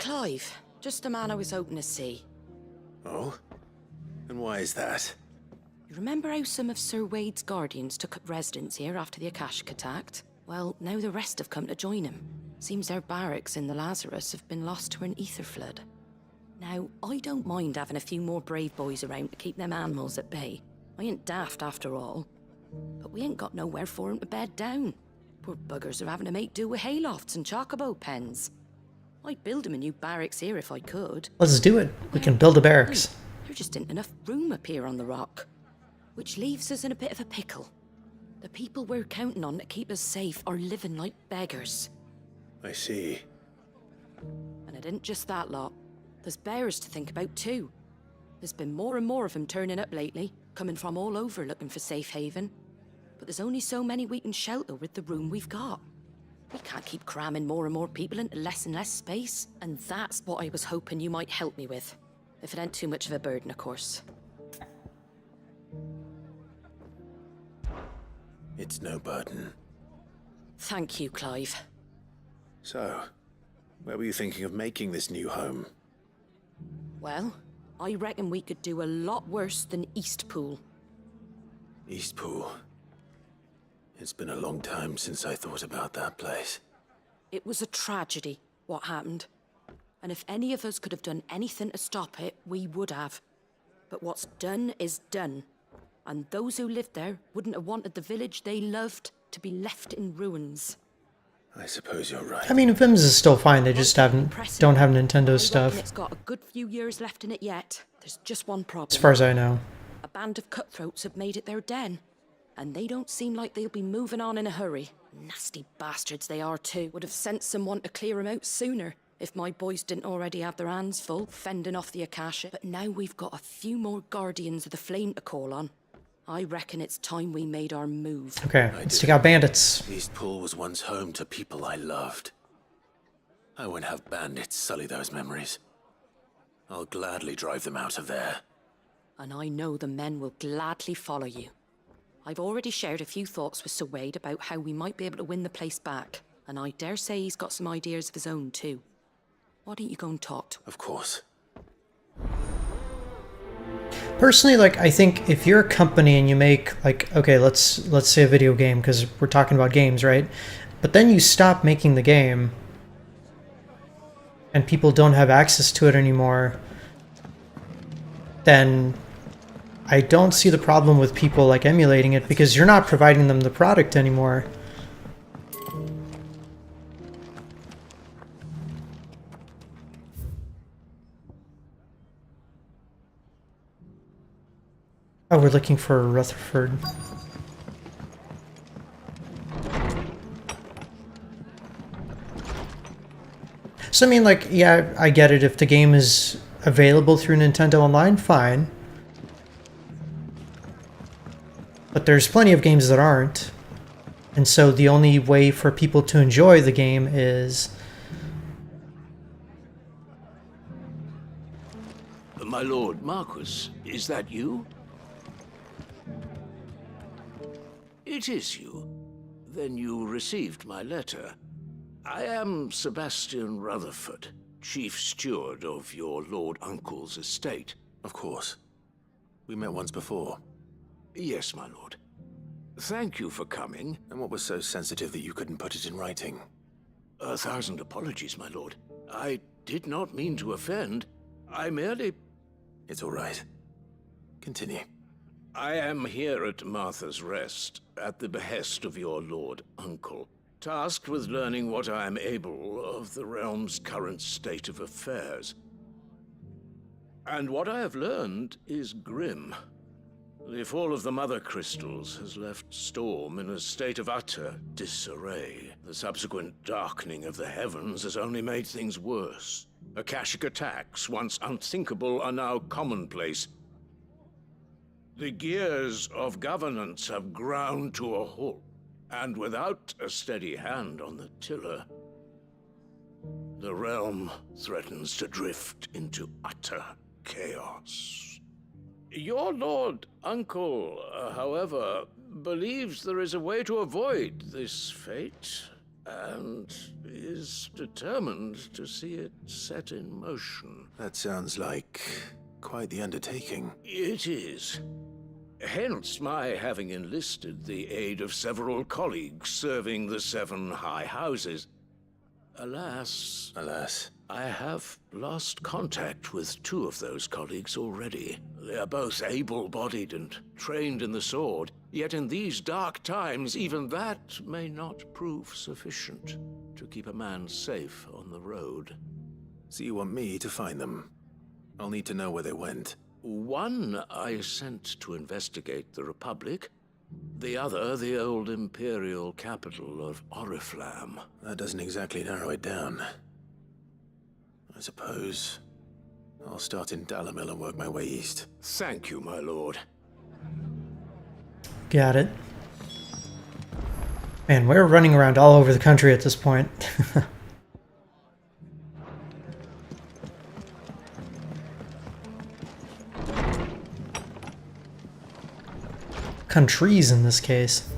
Clive. Just a man I was hoping to see. Oh? And why is that? You remember how some of Sir Wade's guardians took up residence here after the Akashic attacked? Well, now the rest have come to join him. Seems their barracks in the Lazarus have been lost to an ether flood. Now, I don't mind having a few more brave boys around to keep them animals at bay. I ain't daft after all. But we ain't got nowhere for 'em to bed down. Poor buggers are having to make do with haylofts and chocobo pens. I'd build 'em a new barracks here if I could. Let's do it. We can build a barracks. There just isn't enough room up here on the rock. Which leaves us in a bit of a pickle. The people we're counting on to keep us safe are living like beggars. I see. And it isn't just that lot. There's bears to think about too. There's been more and more of them turning up lately, coming from all over looking for safe haven. But there's only so many we can shelter with the room we've got. We can't keep cramming more and more people into less and less space. And that's what I was hoping you might help me with. If it ain't too much of a burden, of course. It's no burden. Thank you, Clive. So, where were you thinking of making this new home? Well, I reckon we could do a lot worse than Eastpool. Eastpool. It's been a long time since I thought about that place. It was a tragedy, what happened. And if any of us could have done anything to stop it, we would have. But what's done is done. And those who lived there wouldn't have wanted the village they loved to be left in ruins. I suppose you're right. I mean, Vims is still fine. They just don't have Nintendo stuff. It's got a good few years left in it yet. There's just one problem. As far as I know. A band of cutthroats have made it their den. And they don't seem like they'll be moving on in a hurry. Nasty bastards they are too. Would have sent someone to clear them out sooner. If my boys didn't already have their hands full, fending off the Akasha. But now we've got a few more guardians of the flame to call on. I reckon it's time we made our move. Okay, let's take out bandits. Eastpool was once home to people I loved. I won't have bandits sully those memories. I'll gladly drive them out of there. And I know the men will gladly follow you. I've already shared a few thoughts with Sir Wade about how we might be able to win the place back. And I dare say he's got some ideas of his own too. Why don't you go and talk to him? Of course. Personally, like, I think if you're a company and you make, like, okay, let's say a video game, because we're talking about games, right? But then you stop making the game, and people don't have access to it anymore, then I don't see the problem with people, like, emulating it, because you're not providing them the product anymore. Oh, we're looking for Rutherford. So I mean, like, yeah, I get it. If the game is available through Nintendo Online, fine. But there's plenty of games that aren't. And so the only way for people to enjoy the game is... My lord, Marquis, is that you? It is you. Then you received my letter. I am Sebastian Rutherford, chief steward of your lord uncle's estate. Of course. We met once before. Yes, my lord. Thank you for coming. And what was so sensitive that you couldn't put it in writing? 1,000 apologies, my lord. I did not mean to offend. I merely... It's all right. Continue. I am here at Martha's Rest, at the behest of your lord uncle, tasked with learning what I am able of the realm's current state of affairs. And what I have learned is grim. The fall of the Mother Crystals has left Storm in a state of utter disarray. The subsequent darkening of the heavens has only made things worse. Akashic attacks, once unthinkable, are now commonplace. The gears of governance have ground to a halt, and without a steady hand on the tiller, the realm threatens to drift into utter chaos. Your lord uncle, however, believes there is a way to avoid this fate. and is determined to see it set in motion. That sounds like quite the undertaking. It is. Hence my having enlisted the aid of several colleagues serving the 7 high houses. Alas, I have lost contact with 2 of those colleagues already. They are both able-bodied and trained in the sword, yet in these dark times even that may not prove sufficient to keep a man safe on the road. So you want me to find them? I'll need to know where they went. One I sent to investigate the Republic, the other the old Imperial capital of Oriflamme. That doesn't exactly narrow it down. I suppose I'll start in Dalamil and work my way east. Thank you, my lord. Got it. Man, we're running around all over the country at this point. Countries in this case.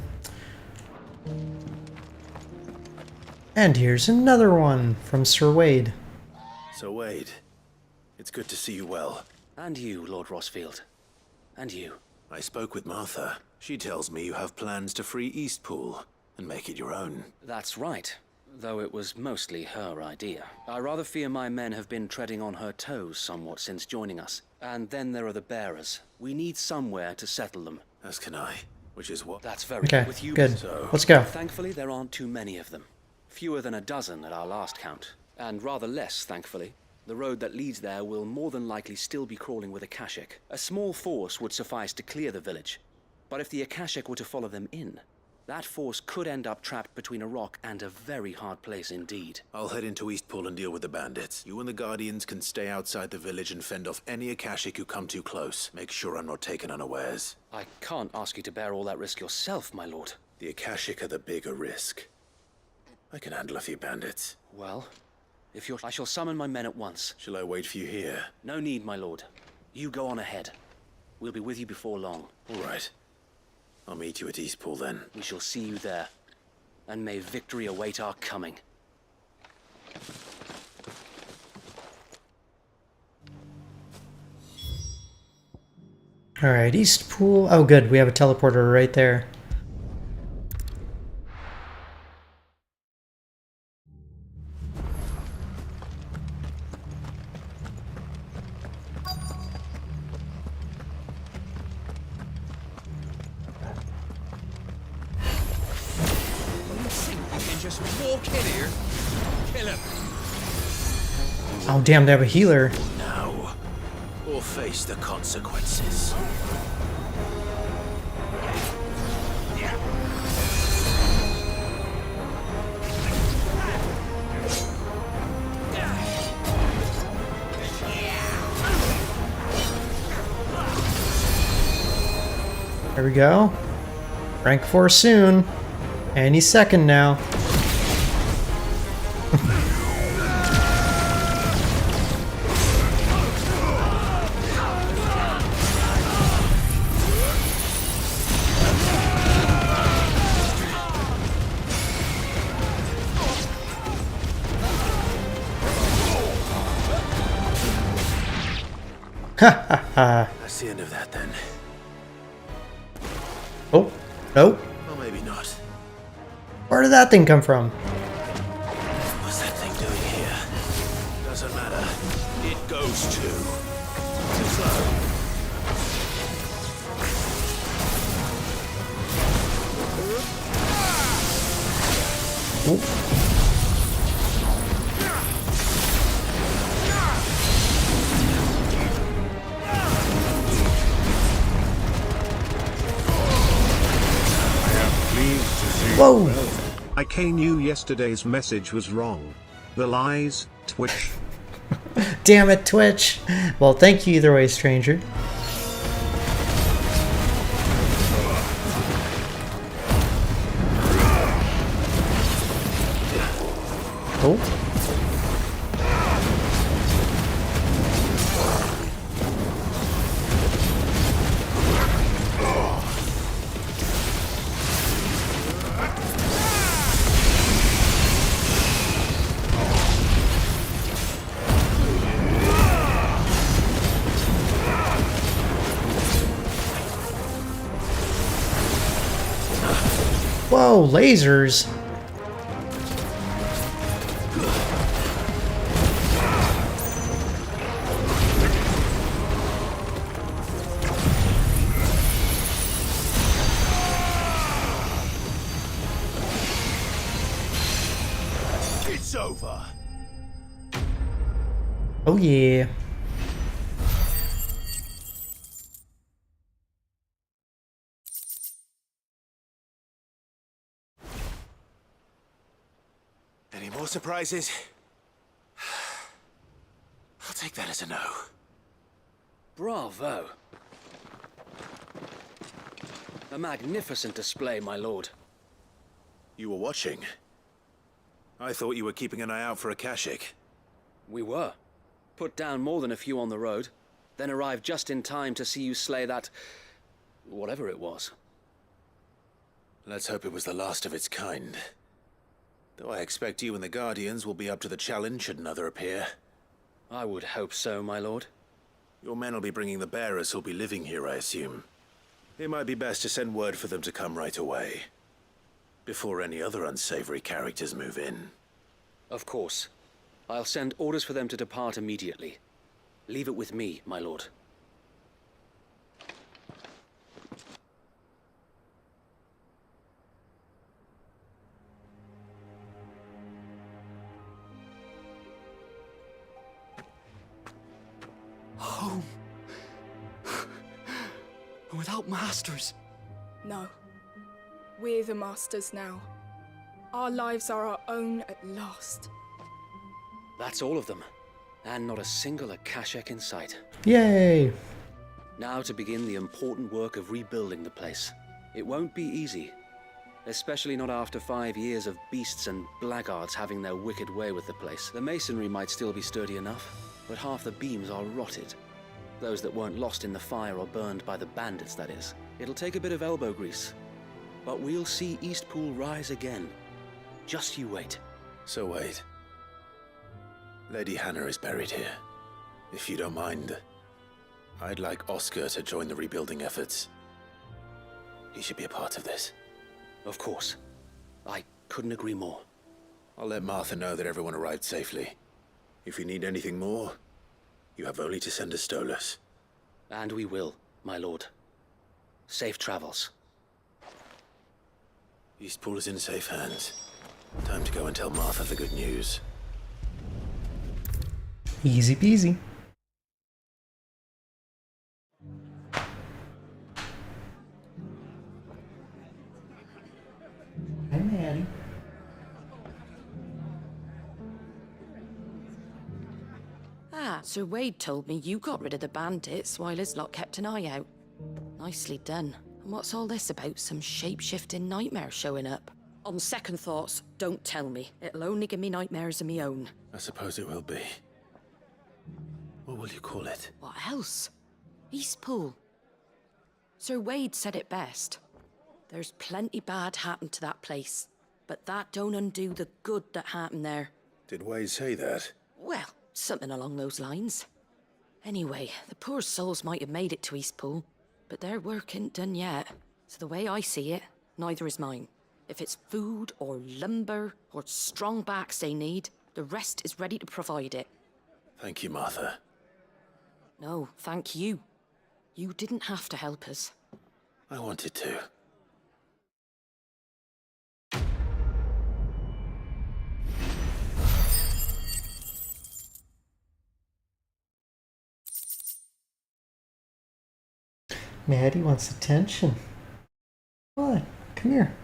And here's another one from Sir Wade. So Wade, it's good to see you well. And you, Lord Rossfield. And you. I spoke with Martha. She tells me you have plans to free Eastpool and make it your own. That's right, though it was mostly her idea. I rather fear my men have been treading on her toes somewhat since joining us. And then there are the bearers. We need somewhere to settle them. As can I, which is what... That's very okay, with you. good. So, let's go. Thankfully, there aren't too many of them. Fewer than a dozen at our last count. And rather less, thankfully. The road that leads there will more than likely still be crawling with Akashic. A small force would suffice to clear the village. But if the Akashic were to follow them in, that force could end up trapped between a rock and a very hard place indeed. I'll head into Eastpool and deal with the bandits. You and the Guardians can stay outside the village and fend off any Akashic who come too close. Make sure I'm not taken unawares. I can't ask you to bear all that risk yourself, my lord. The Akashic are the bigger risk. I can handle a few bandits. Well, if you're... I shall summon my men at once. Shall I wait for you here? No need, my lord. You go on ahead. We'll be with you before long. All right. I'll meet you at Eastpool then. We shall see you there. And may victory await our coming. Alright, Eastpool. Oh good, we have a teleporter right there. Just walk in here, kill him. Oh damn, they have a healer. Now, or face the consequences. There we go. Rank 4 soon. Any second now. That's the end of that then. Oh, nope. Or maybe not. Where did that thing come from? What's that thing doing here? Doesn't matter. It goes to flow. Oh. Whoa! I knew yesterday's message was wrong. The lies, Twitch. Damn it, Twitch. Well, thank you either way, stranger. Oh. Whoa, lasers! It's over. Oh yeah. Any more surprises? I'll take that as a no. Bravo. A magnificent display, my lord. You were watching? I thought you were keeping an eye out for a Kashik. We were. Put down more than a few on the road, then arrived just in time to see you slay that... whatever it was. Let's hope it was the last of its kind. Though I expect you and the Guardians will be up to the challenge should another appear. I would hope so, my lord. Your men will be bringing the bearers who'll be living here, I assume. It might be best to send word for them to come right away, before any other unsavory characters move in. Of course. I'll send orders for them to depart immediately. Leave it with me, my lord. Home. Without masters. No. We're the masters now. Our lives are our own at last. That's all of them. And not a single Akashek in sight. Yay! Now to begin the important work of rebuilding the place. It won't be easy. Especially not after 5 years of beasts and blackguards having their wicked way with the place. The masonry might still be sturdy enough, but half the beams are rotted. Those that weren't lost in the fire or burned by the bandits, that is. It'll take a bit of elbow grease. But we'll see Eastpool rise again. Just you wait. So wait. Lady Hannah is buried here. If you don't mind, I'd like Oscar to join the rebuilding efforts. He should be a part of this. Of course. I couldn't agree more. I'll let Martha know that everyone arrived safely. If you need anything more, you have only to send a Stolas. And we will, my lord. Safe travels. Eastpool is in safe hands. Time to go and tell Martha the good news. Easy peasy. Hi, Maddie. Ah, Sir Wade told me you got rid of the bandits while his lot kept an eye out. Nicely done. And what's all this about some shape-shifting nightmare showing up? On second thoughts, don't tell me. It'll only give me nightmares of me own. I suppose it will be. What will you call it? What else? Eastpool. Sir Wade said it best. There's plenty bad happened to that place, but that don't undo the good that happened there. Did Wade say that? Well, something along those lines. Anyway, the poor souls might have made it to Eastpool, but their work ain't done yet. So the way I see it, neither is mine. If it's food or lumber or strong backs they need, the rest is ready to provide it. Thank you, Martha. No, thank you. You didn't have to help us. I wanted to. Maddie wants attention. What? Come here.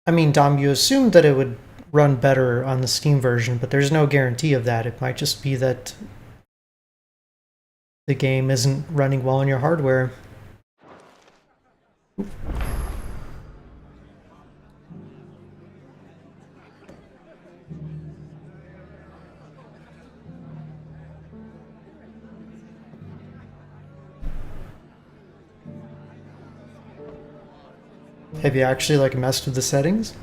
I mean, Dom, you assumed that it would run better on the Steam version, but there's no guarantee of that. It might just be that the game isn't running well on your hardware. Have you actually messed with the settings?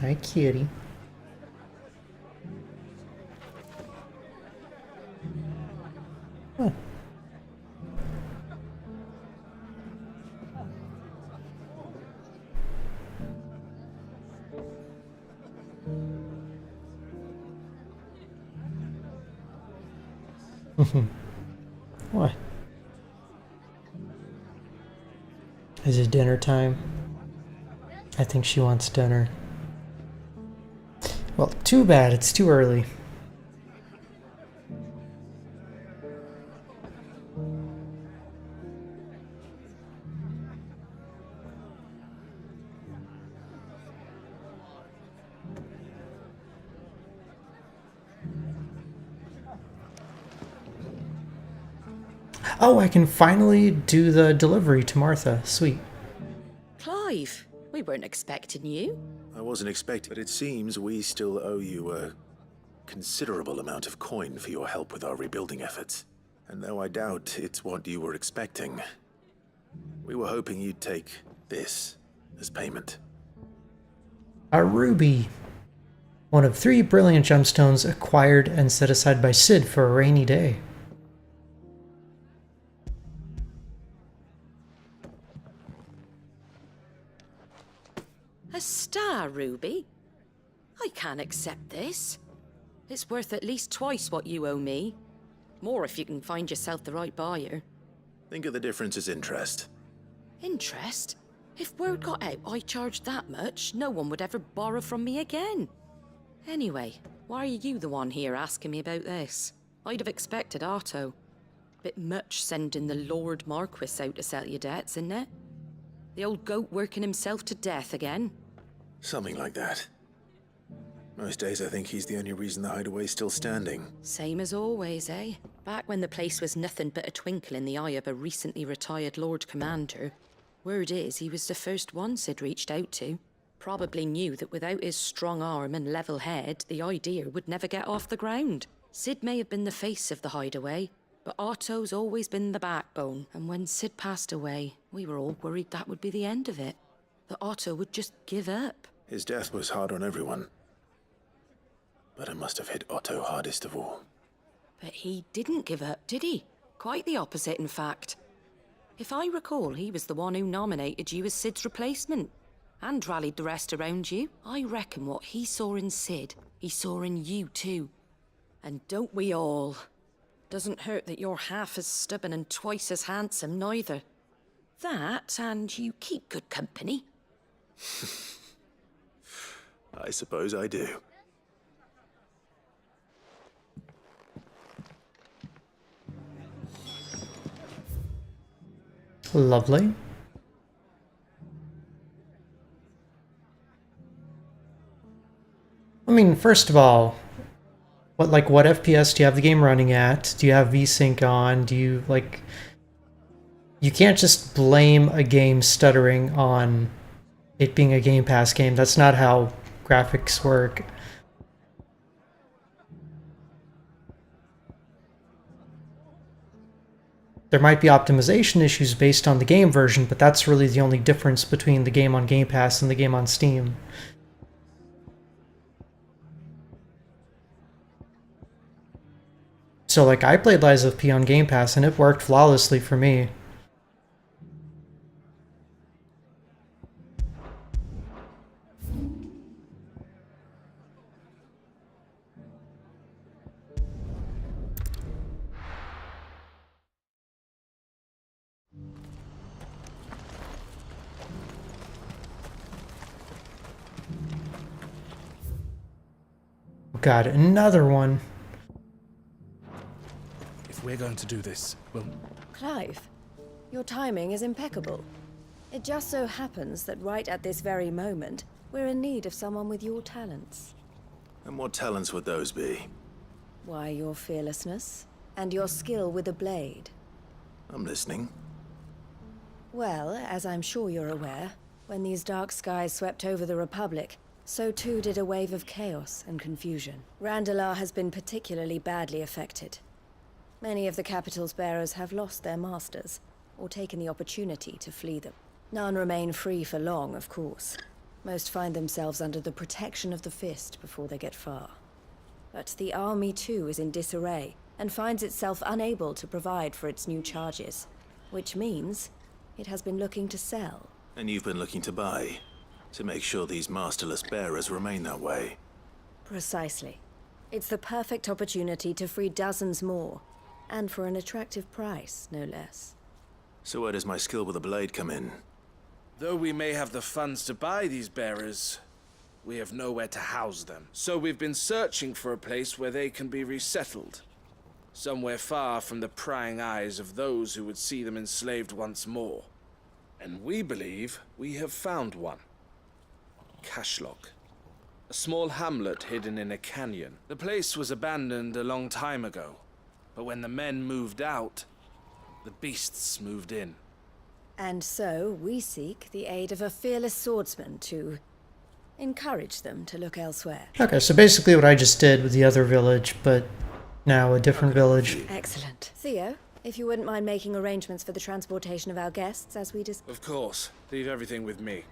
Hi, kitty. What? Is it dinner time? I think she wants dinner. Well, too bad, it's too early. Oh, I can finally do the delivery to Martha. Sweet. Clive, we weren't expecting you. I wasn't expecting, but it seems we still owe you a considerable amount of coin for your help with our rebuilding efforts. And though I doubt it's what you were expecting, we were hoping you'd take this as payment. A ruby. One of 3 brilliant gemstones acquired and set aside by Cid for a rainy day. A star ruby? I can't accept this. It's worth at least twice what you owe me. More if you can find yourself the right buyer. Think of the difference as interest. Interest? If word got out I charged that much, no one would ever borrow from me again. Anyway, why are you the one here asking me about this? I'd have expected Otto. Bit much sending the Lord Marquis out to settle your debts, isn't it? The old goat working himself to death again? Something like that. Most days I think he's the only reason the hideaway's still standing. Same as always, eh? Back when the place was nothing but a twinkle in the eye of a recently retired Lord Commander, word is he was the first one Cid reached out to. Probably knew that without his strong arm and level head, the idea would never get off the ground. Cid may have been the face of the hideaway, but Otto's always been the backbone, and when Cid passed away, we were all worried that would be the end of it. That Otto would just give up. His death was hard on everyone. But it must have hit Otto hardest of all. But he didn't give up, did he? Quite the opposite, in fact. If I recall, he was the one who nominated you as Cid's replacement, and rallied the rest around you. I reckon what he saw in Cid, he saw in you too. And don't we all? Doesn't hurt that you're half as stubborn and twice as handsome, neither. That, and you keep good company. I suppose I do. Lovely. I mean, first of all, what FPS do you have the game running at? Do you have VSync on? Do you, like... You can't just blame a game stuttering on it being a Game Pass game. That's not how graphics work. There might be optimization issues based on the game version, but that's really the only difference between the game on Game Pass and the game on Steam. So, like, I played Lies of P on Game Pass, and it worked flawlessly for me. God, another one. If we're going to do this, well... Clive, your timing is impeccable. It just so happens that right at this very moment, we're in need of someone with your talents. And what talents would those be? Why, your fearlessness, and your skill with a blade. I'm listening. Well, as I'm sure you're aware, when these dark skies swept over the Republic, so too did a wave of chaos and confusion. Randalar has been particularly badly affected. Many of the capital's bearers have lost their masters, or taken the opportunity to flee them. None remain free for long, of course. Most find themselves under the protection of the Fist before they get far. But the army too is in disarray, and finds itself unable to provide for its new charges. Which means it has been looking to sell. And you've been looking to buy, to make sure these masterless bearers remain that way. Precisely. It's the perfect opportunity to free dozens more. And for an attractive price, no less. So where does my skill with a blade come in? Though we may have the funds to buy these bearers, we have nowhere to house them. So we've been searching for a place where they can be resettled. Somewhere far from the prying eyes of those who would see them enslaved once more. And we believe we have found one. Cashlock. A small hamlet hidden in a canyon. The place was abandoned a long time ago. But when the men moved out, the beasts moved in. And so we seek the aid of a fearless swordsman to encourage them to look elsewhere. Okay, so basically what I just did with the other village, but now a different village. Excellent. Theo, if you wouldn't mind making arrangements for the transportation of our guests as we discussed. Of course. Leave everything with me.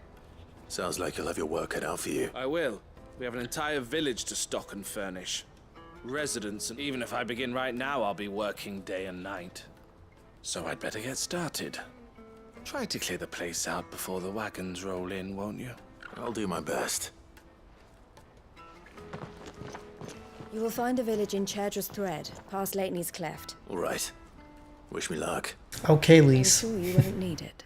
Sounds like you'll have your work cut out for you. I will. We have an entire village to stock and furnish. Residents, and even if I begin right now, I'll be working day and night. So I'd better get started. Try to clear the place out before the wagons roll in, won't you? I'll do my best. You will find a village in Chadra's Thread, past Lateney's Cleft. All right. Wish me luck. Okay, Lise. I'm sure you wouldn't need it.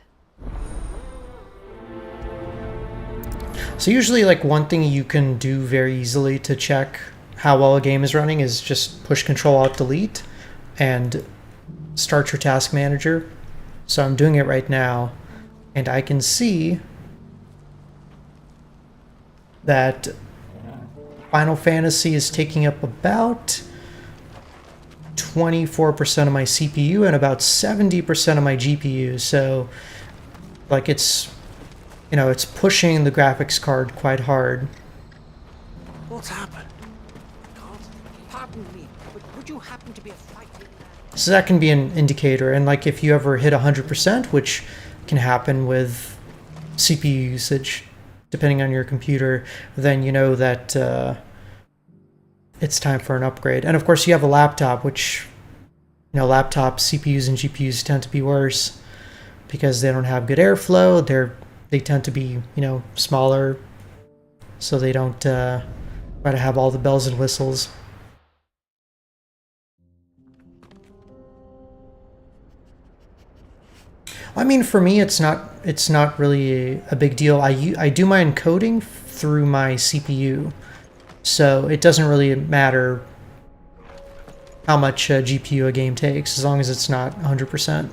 So usually, like, one thing you can do very easily to check how well a game is running is just push Control-Alt-Delete and start your task manager. So I'm doing it right now, and I can see that Final Fantasy is taking up about 24% of my CPU and about 70% of my GPU. So, like, it's, you know, it's pushing the graphics card quite hard. What's happened? God, pardon me, but would you happen to be a fighting man? So that can be an indicator, and like if you ever hit 100%, which can happen with CPU usage, depending on your computer, then you know that it's time for an upgrade. And of course you have a laptop, which, you know, laptop CPUs and GPUs tend to be worse because they don't have good airflow. They tend to be, you know, smaller, so they don't try to have all the bells and whistles. I mean, for me, it's not really a big deal. I do my encoding through my CPU, so it doesn't really matter how much GPU a game takes, as long as it's not 100%.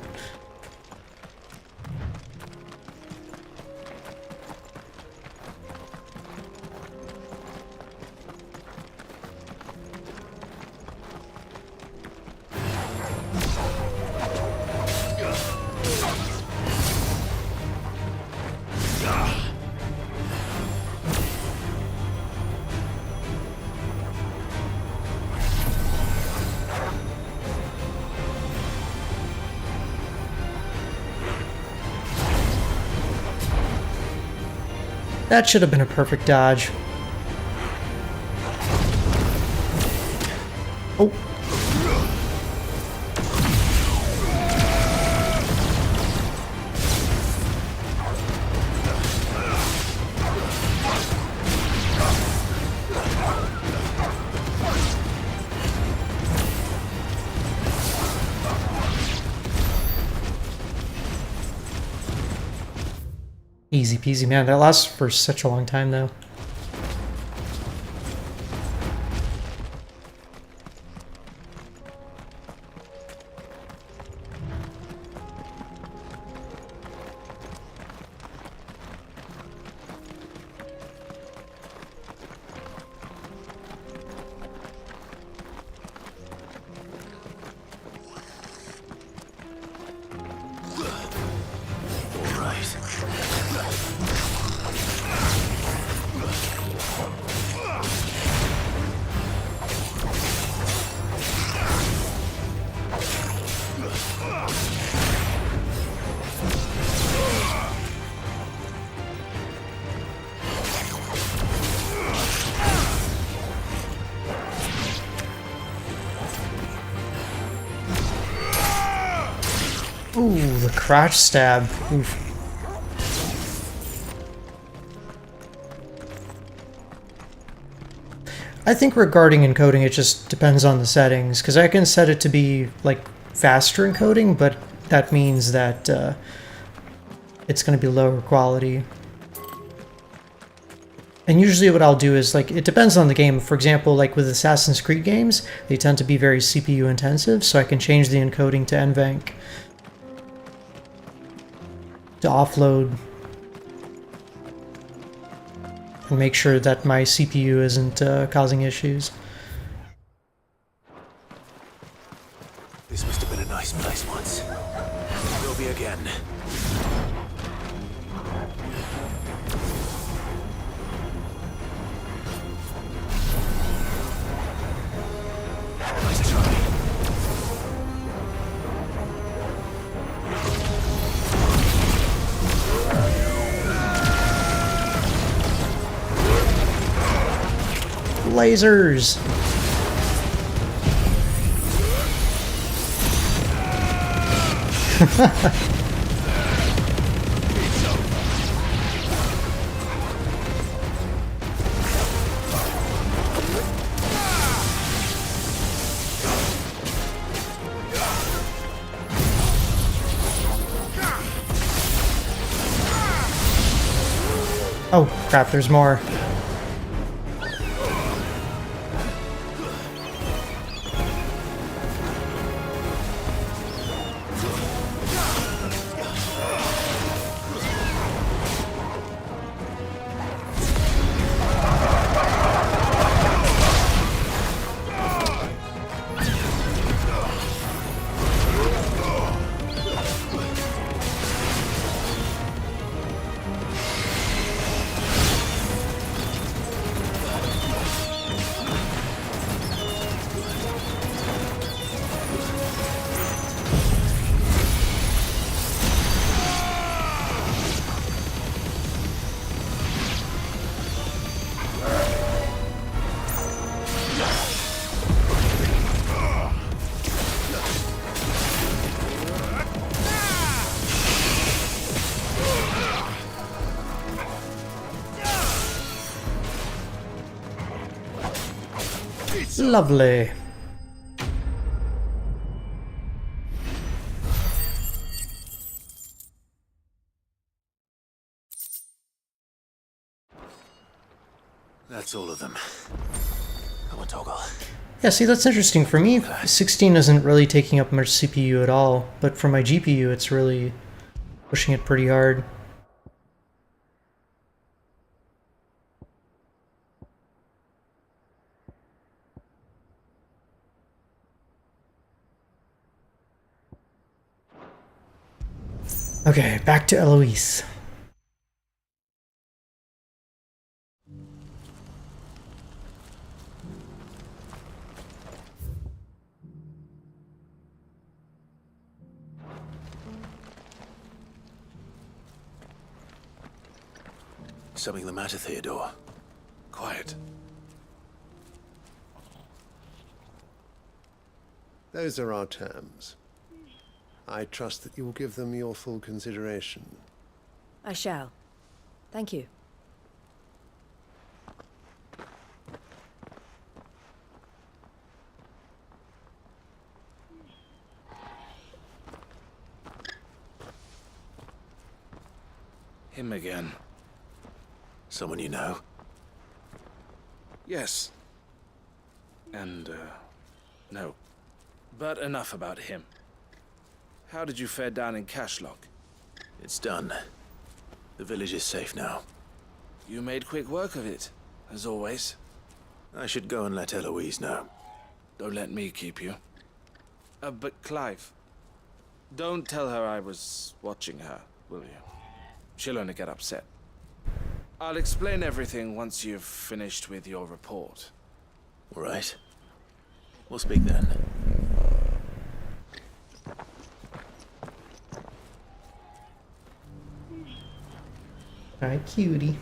That should have been a perfect dodge. Oh. Easy peasy, man. That lasts for such a long time, though. Ooh, the crotch stab. Oof. I think regarding encoding, it just depends on the settings, because I can set it to be like faster encoding, but that means that it's going to be lower quality. And usually what I'll do is, like, it depends on the game. For example, like with Assassin's Creed games, they tend to be very CPU intensive, so I can change the encoding to NVENC to offload and make sure that my CPU isn't causing issues. This must have been a nice place once. Will be again. Nice try. Lasers! Oh crap, there's more. Lovely. That's all of them. Come on, Toggle. Yeah, see, that's interesting. For me, 16 isn't really taking up much CPU at all, but for my GPU, it's really pushing it pretty hard. Okay, back to Eloise. Something the matter, Theodore? Quiet. Those are our terms. I trust that you will give them your full consideration. I shall. Thank you. Him again. Someone you know? Yes. And, no. But enough about him. How did you fare down in Cashlock? It's done. The village is safe now. You made quick work of it, as always. I should go and let Eloise know. Don't let me keep you. But Clive, don't tell her I was watching her, will you? She'll only get upset. I'll explain everything once you've finished with your report. All right. We'll speak then. Hi, cutie.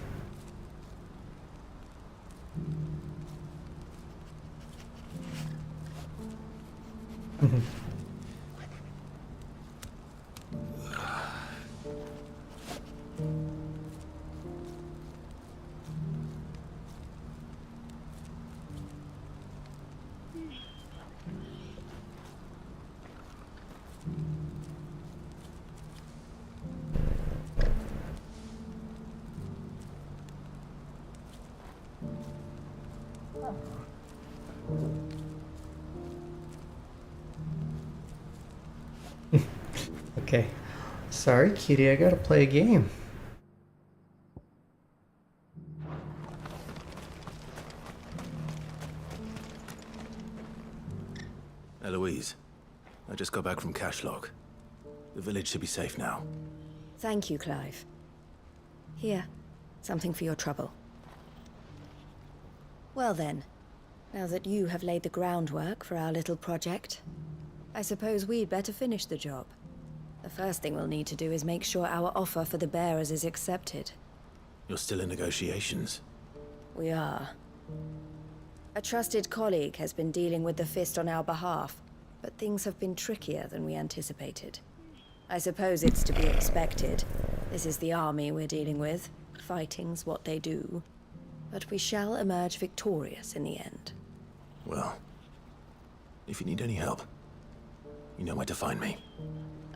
Okay. Sorry, cutie, I gotta play a game. Eloise, I just got back from Cashlock. The village should be safe now. Thank you, Clive. Here, something for your trouble. Well then, now that you have laid the groundwork for our little project, I suppose we'd better finish the job. The first thing we'll need to do is make sure our offer for the bearers is accepted. You're still in negotiations? We are. A trusted colleague has been dealing with the Fist on our behalf, but things have been trickier than we anticipated. I suppose it's to be expected. This is the army we're dealing with. Fighting's what they do. But we shall emerge victorious in the end. Well, if you need any help, you know where to find me.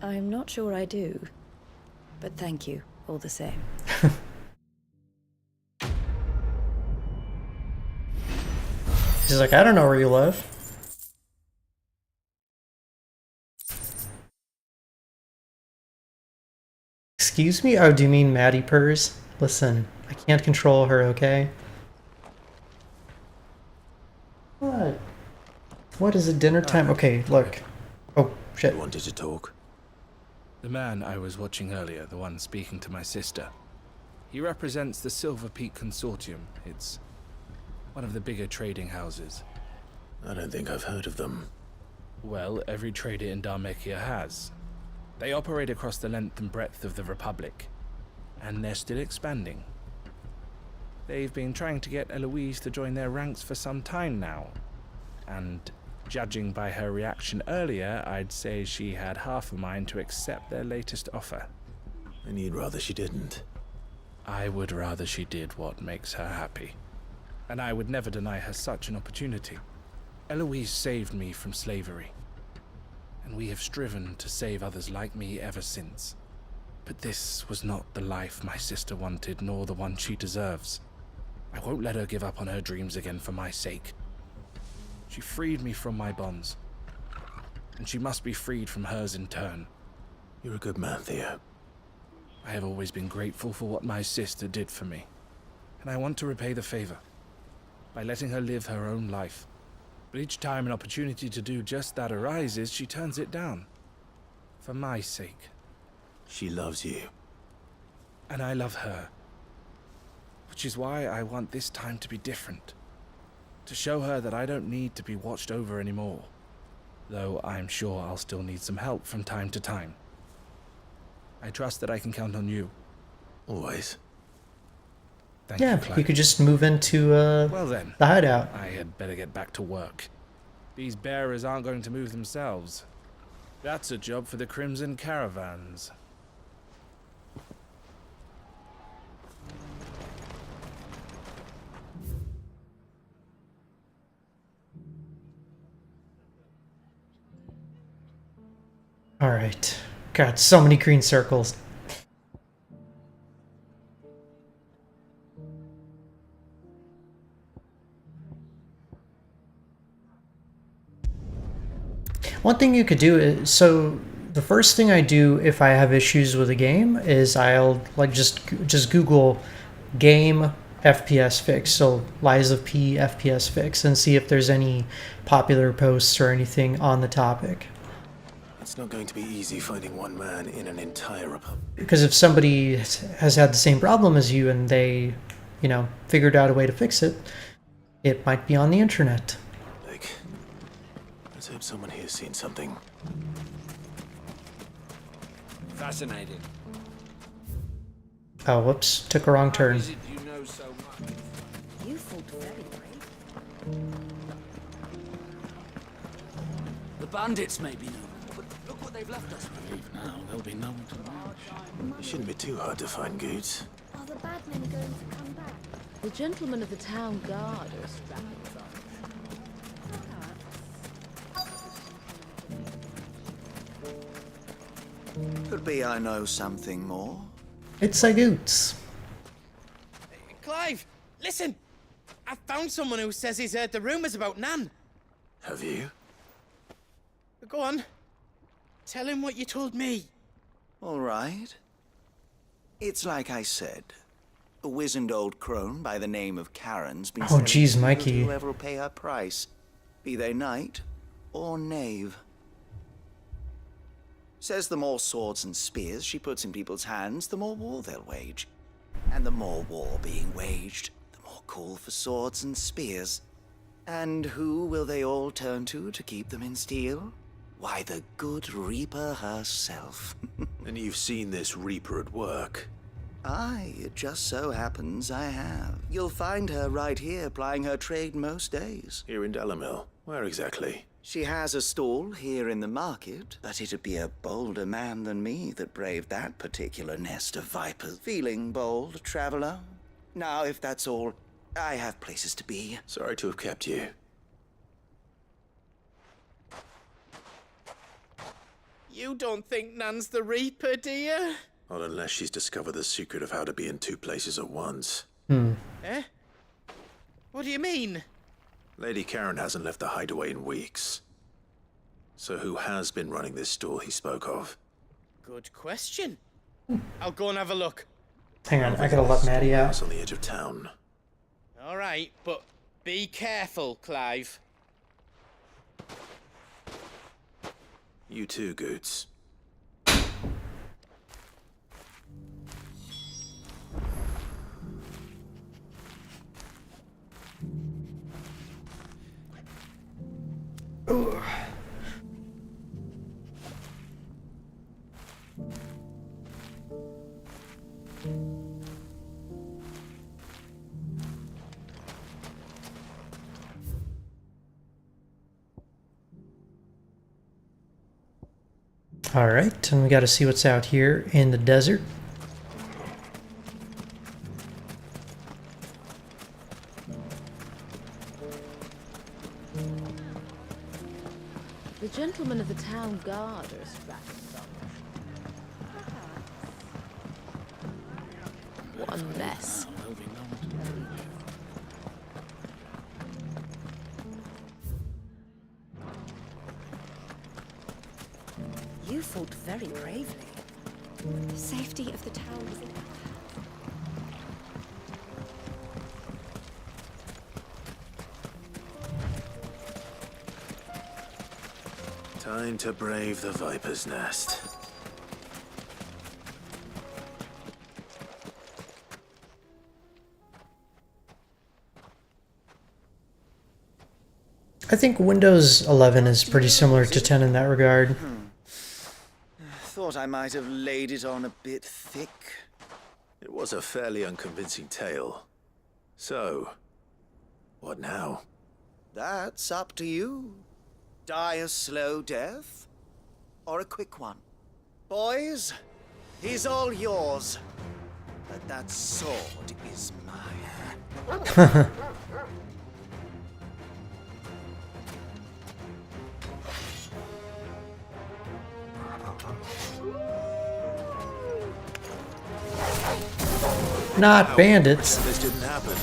I'm not sure I do. But thank you, all the same. She's like, I don't know where you live. Excuse me? Oh, do you mean Maddie Purrs? Listen, I can't control her, okay? What? What is it, dinner time? Okay, look. Oh, shit. You wanted to talk? The man I was watching earlier, the one speaking to my sister, he represents the Silver Peak Consortium. It's one of the bigger trading houses. I don't think I've heard of them. Well, every trader in Dharmekia has. They operate across the length and breadth of the Republic, and they're still expanding. They've been trying to get Eloise to join their ranks for some time now, and judging by her reaction earlier, I'd say she had half a mind to accept their latest offer. And you'd rather she didn't? I would rather she did what makes her happy, and I would never deny her such an opportunity. Eloise saved me from slavery, and we have striven to save others like me ever since. But this was not the life my sister wanted, nor the one she deserves. I won't let her give up on her dreams again for my sake. She freed me from my bonds, and she must be freed from hers in turn. You're a good man, Theo. I have always been grateful for what my sister did for me, and I want to repay the favor by letting her live her own life. But each time an opportunity to do just that arises, she turns it down. For my sake. She loves you. And I love her. Which is why I want this time to be different. To show her that I don't need to be watched over anymore. Though I'm sure I'll still need some help from time to time. I trust that I can count on you. Always. Thank yeah, you, Clive. You could just move into well then, the hideout. I had better get back to work. These bearers aren't going to move themselves. That's a job for the Crimson Caravans. Alright. God, so many green circles. One thing you could do is, so the first thing I do if I have issues with a game is I'll like just Google game FPS fix, so Lies of P FPS fix, and see if there's any popular posts or anything on the topic. It's not going to be easy finding one man in an entire republic. Because if somebody has had the same problem as you and they, you know, figured out a way to fix it, it might be on the internet. Let's hope someone here's seen something. Fascinating. Oh, whoops. Took a wrong turn. You know so much. You fought very brave. The bandits may be known, but look what they've left us. Leave now, there'll be no one to manage. It shouldn't be too hard to find goods. Are the bad men going to come back? The gentlemen of the town guard are strapping us on. Could be I know something more. It's a goots. Clive, listen! I found someone who says he's heard the rumors about Nan. Have you? Go on. Tell him what you told me. All right. It's like I said. A wizened old crone by the name of Karen's been Oh, geez, selling Mikey. to whoever will pay her price, be they knight or knave. Says the more swords and spears she puts in people's hands, the more war they'll wage. And the more war being waged, the more call for swords and spears. And who will they all turn to keep them in steel? Why, the good Reaper herself. And you've seen this Reaper at work? Aye, it just so happens I have. You'll find her right here plying her trade most days. Here in Delamil? Where exactly? She has a stall here in the market, but it'd be a bolder man than me that braved that particular nest of vipers. Feeling bold, traveler? Now, if that's all, I have places to be. Sorry to have kept you. You don't think Nan's the Reaper, do you? Not unless she's discovered the secret of how to be in two places at once. Eh? What do you mean? Lady Karen hasn't left the hideaway in weeks. So who has been running this stall he spoke of? Good question. I'll go and have a look. Hang on, I gotta let Maddie out. It's on the edge of town. All right, but be careful, Clive. You too, Goots. Ooh. All right, and we got to see what's out here in the desert. The gentlemen of the town guard are strapping somewhere. What a mess. You fought very bravely. The safety of the town was in our Time to brave the Viper's Nest. I think Windows 11 is pretty similar to 10 in that regard. Thought I might have laid it on a bit thick. It was a fairly unconvincing tale. So, what now? That's up to you. Die a slow death, or a quick one. Boys, he's all yours. But that sword is mine. Not bandits. This didn't happen.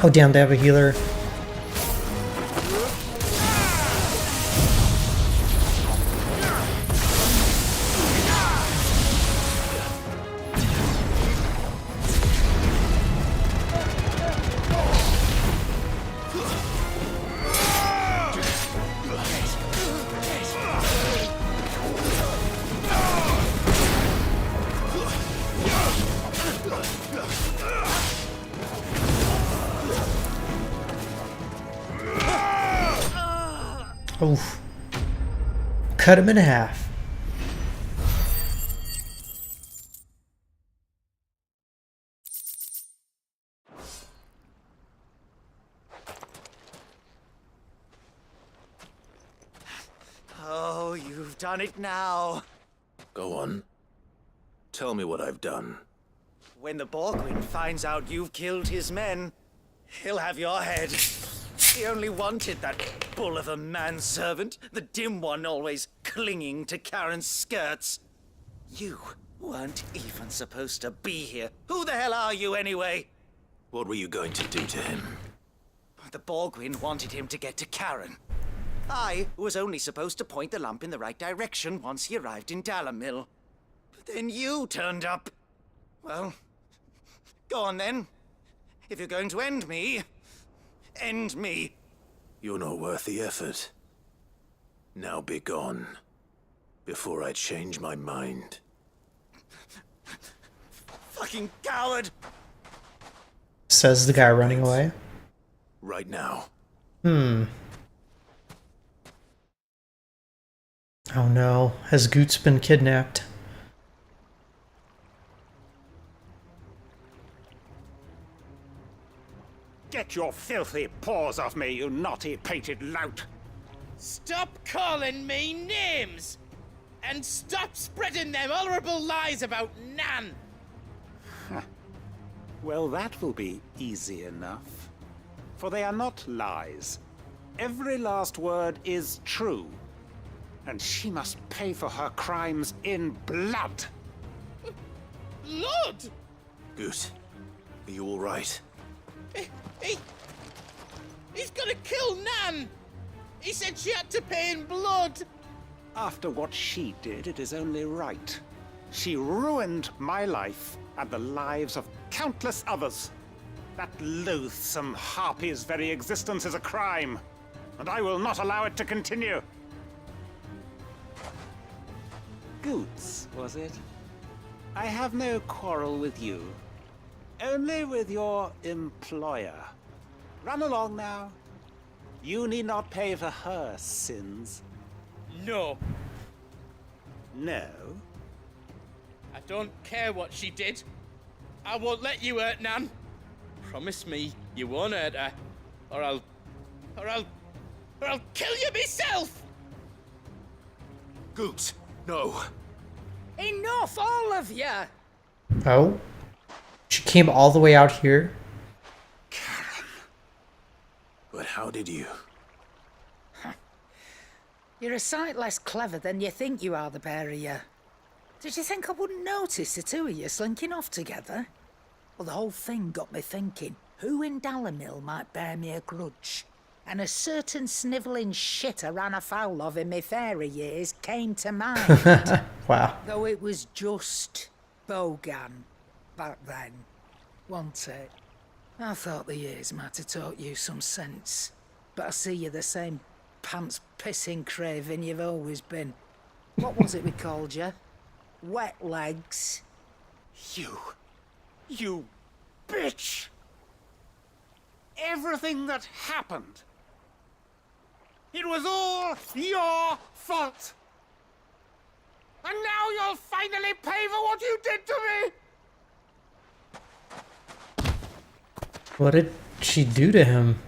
Oh damn, they have a healer. Oof. Cut him in half. Oh, you've done it now. Go on. Tell me what I've done. When the Borgwyn finds out you've killed his men, he'll have your head. He only wanted that bull of a manservant, the dim one always clinging to Karen's skirts. You weren't even supposed to be here. Who the hell are you anyway? What were you going to do to him? The Borgwyn wanted him to get to Karen. I was only supposed to point the lamp in the right direction once he arrived in Dalamil. But then you turned up. Well, go on then. If you're going to end me, end me. You're not worth the effort. Now be gone, before I change my mind. Fucking coward! Says the guy running away. Right now. Oh no, has Goots been kidnapped? Get your filthy paws off me, you naughty painted lout! Stop calling me names! And stop spreading them horrible lies about Nan! Well, that will be easy enough. For they are not lies. Every last word is true. And she must pay for her crimes in blood. Blood? Goot, are you all right? He's gonna kill Nan! He said she had to pay in blood! After what she did, it is only right. She ruined my life and the lives of countless others. That loathsome harpy's very existence is a crime, and I will not allow it to continue. Goots, was it? I have no quarrel with you. Only with your employer. Run along now. You need not pay for her sins. No. No? I don't care what she did. I won't let you hurt Nan. Promise me you won't hurt her, or I'll kill you myself! Goots, no. Enough, all of you! Oh? She came all the way out here? But how did you? You're a sight less clever than you think you are, the pair of you. Did you think I wouldn't notice the two of you slinking off together? Well, the whole thing got me thinking, who in Dalamil might bear me a grudge? And a certain snivelling shit I ran afoul of in my fairy years came to mind. Wow. Though it was just Bogan back then, wasn't it? I thought the years might have taught you some sense, but I see you're the same pants-pissing craven you've always been. What was it we called you? Wet legs? You bitch! Everything that happened, it was all your fault! And now you'll finally pay for what you did to me! What did she do to him?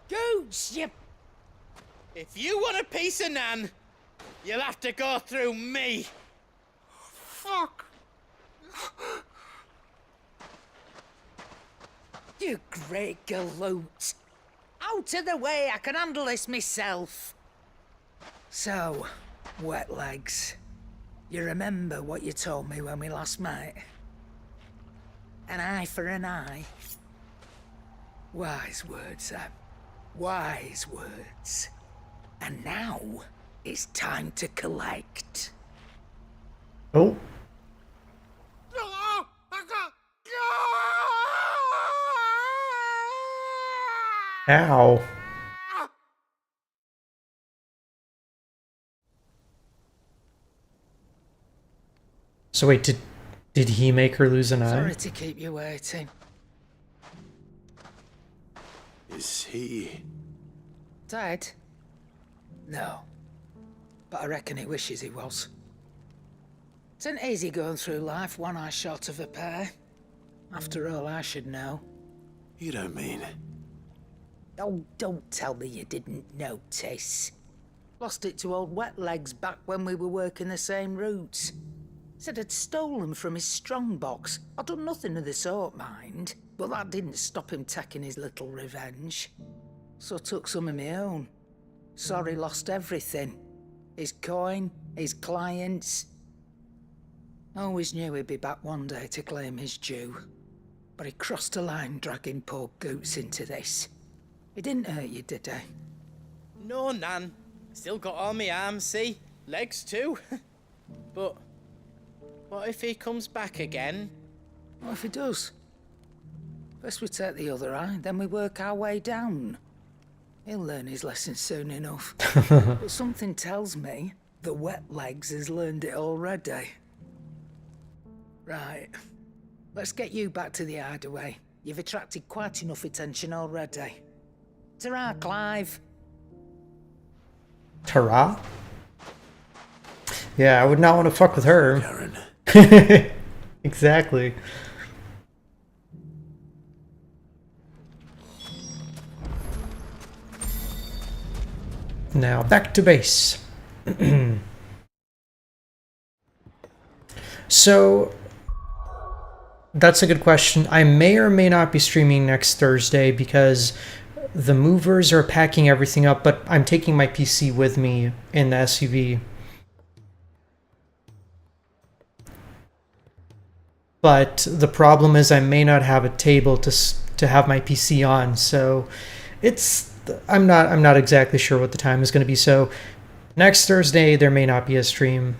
Gooch, you... If you want a piece of Nan, you'll have to go through me. Fuck! You great galoot! Out of the way, I can handle this myself. So, wet legs, you remember what you told me when we last met? An eye for an eye. Wise words, Sam. Wise words. And now, it's time to collect. Oh. Ow. So wait, did he make her lose an eye? Sorry to keep you waiting. Is he Dead? No. But I reckon he wishes he was. It ain't easy going through life one eye short of a pair. After all, I should know. You don't mean... Oh, don't tell me you didn't notice. Lost it to old Wet Legs back when we were working the same routes. Said I'd stolen from his strongbox. I'd done nothing of the sort, mind. But that didn't stop him taking his little revenge. So I took some of my own. Sorry, lost everything. His coin, his clients. Always knew he'd be back one day to claim his due. But he crossed a line dragging poor Goots into this. He didn't hurt you, did he? No, Nan. Still got all my arms, see? Legs too. But what if he comes back again? What if he does? First we take the other eye, then we work our way down. He'll learn his lesson soon enough. But something tells me the Wet Legs has learned it already. Right. Let's get you back to the hideaway. You've attracted quite enough attention already. Ta-ra, Clive. Ta-ra? Yeah, I would not want to fuck with her. Karen. Exactly. Now, back to base. So, that's a good question. I may or may not be streaming next Thursday because the movers are packing everything up, but I'm taking my PC with me in the SUV. But the problem is I may not have a table to have my PC on, so I'm not exactly sure what the time is going to be. So next Thursday there may not be a stream.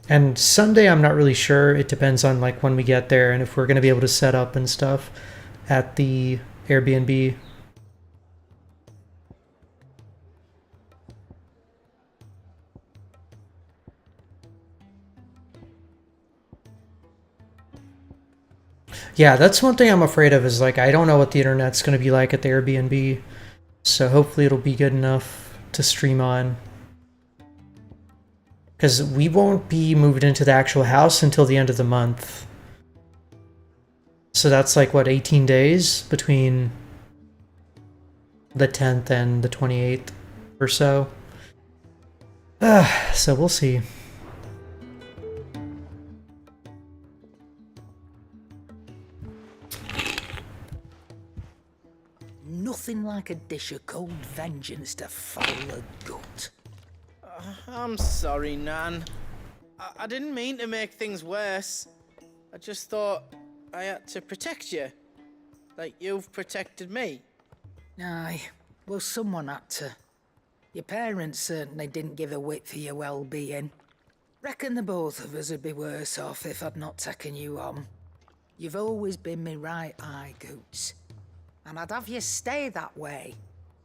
And Sunday I'm not really sure. It depends on like when we get there and if we're going to be able to set up and stuff at the Airbnb. Yeah, that's one thing I'm afraid of is like I don't know what the internet's going to be like at the Airbnb. So hopefully it'll be good enough to stream on. Because we won't be moved into the actual house until the end of the month. So that's like, what, 18 days between the 10th and the 28th or so. So we'll see. Nothing like a dish of cold vengeance to foul a gut. I'm sorry, Nan. I didn't mean to make things worse. I just thought I had to protect you. Like you've protected me. Aye, well someone had to. Your parents certainly didn't give a whit for your well-being. Reckon the both of us would be worse off if I'd not taken you on. You've always been me right eye, Goots. And I'd have you stay that way.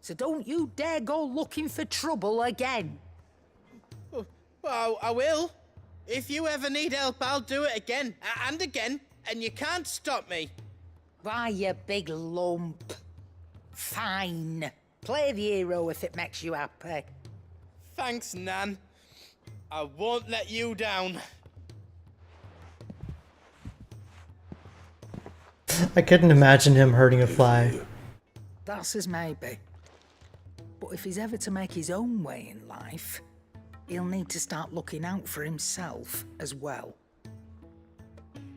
So don't you dare go looking for trouble again. Well, I will. If you ever need help, I'll do it again and again, and you can't stop me. Why, you big lump. Fine. Play the hero if it makes you happy. Thanks, Nan. I won't let you down. I couldn't imagine him hurting a fly. That's as maybe. But if he's ever to make his own way in life, he'll need to start looking out for himself as well.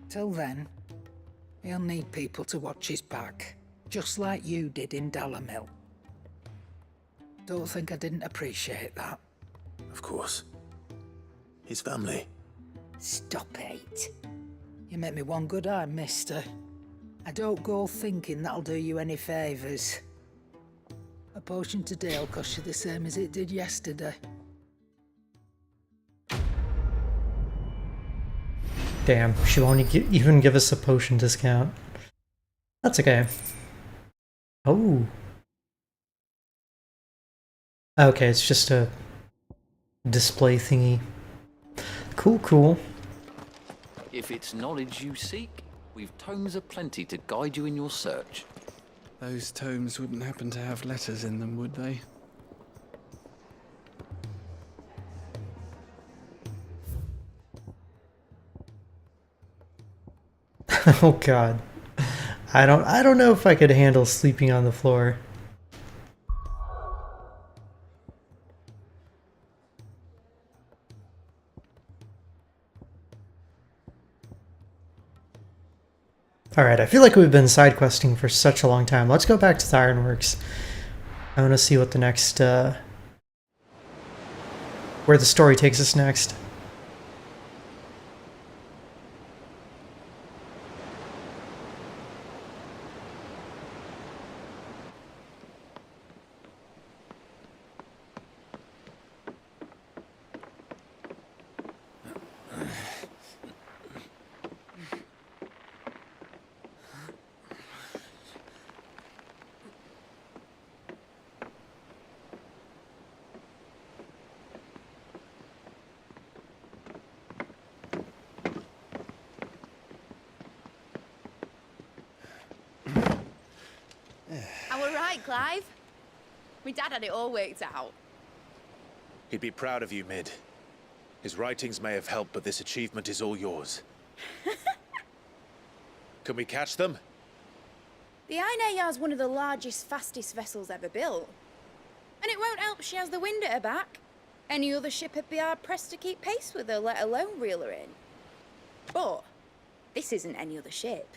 Till then, he'll need people to watch his back, just like you did in Dalamil. Don't think I didn't appreciate that. Of course. His family. Stop it. You make me one good eye, mister. I don't go thinking that'll do you any favours. A potion today'll cost you the same as it did yesterday. Damn, she won't even give us a potion discount. That's okay. Oh. Okay, it's just a display thingy. Cool, cool. If it's knowledge you seek, we've tomes aplenty to guide you in your search. Those tomes wouldn't happen to have letters in them, would they? Oh god. I don't know if I could handle sleeping on the floor. Alright, I feel like we've been side questing for such a long time. Let's go back to the Ironworks. I want to see what the next, where the story takes us next. I were right, Clive. My dad had it all worked out. He'd be proud of you, Mid. His writings may have helped, but this achievement is all yours. Can we catch them? The Ainayar's one of the largest, fastest vessels ever built. And it won't help she has the wind at her back. Any other ship would be hard-pressed to keep pace with her, let alone reel her in. But this isn't any other ship.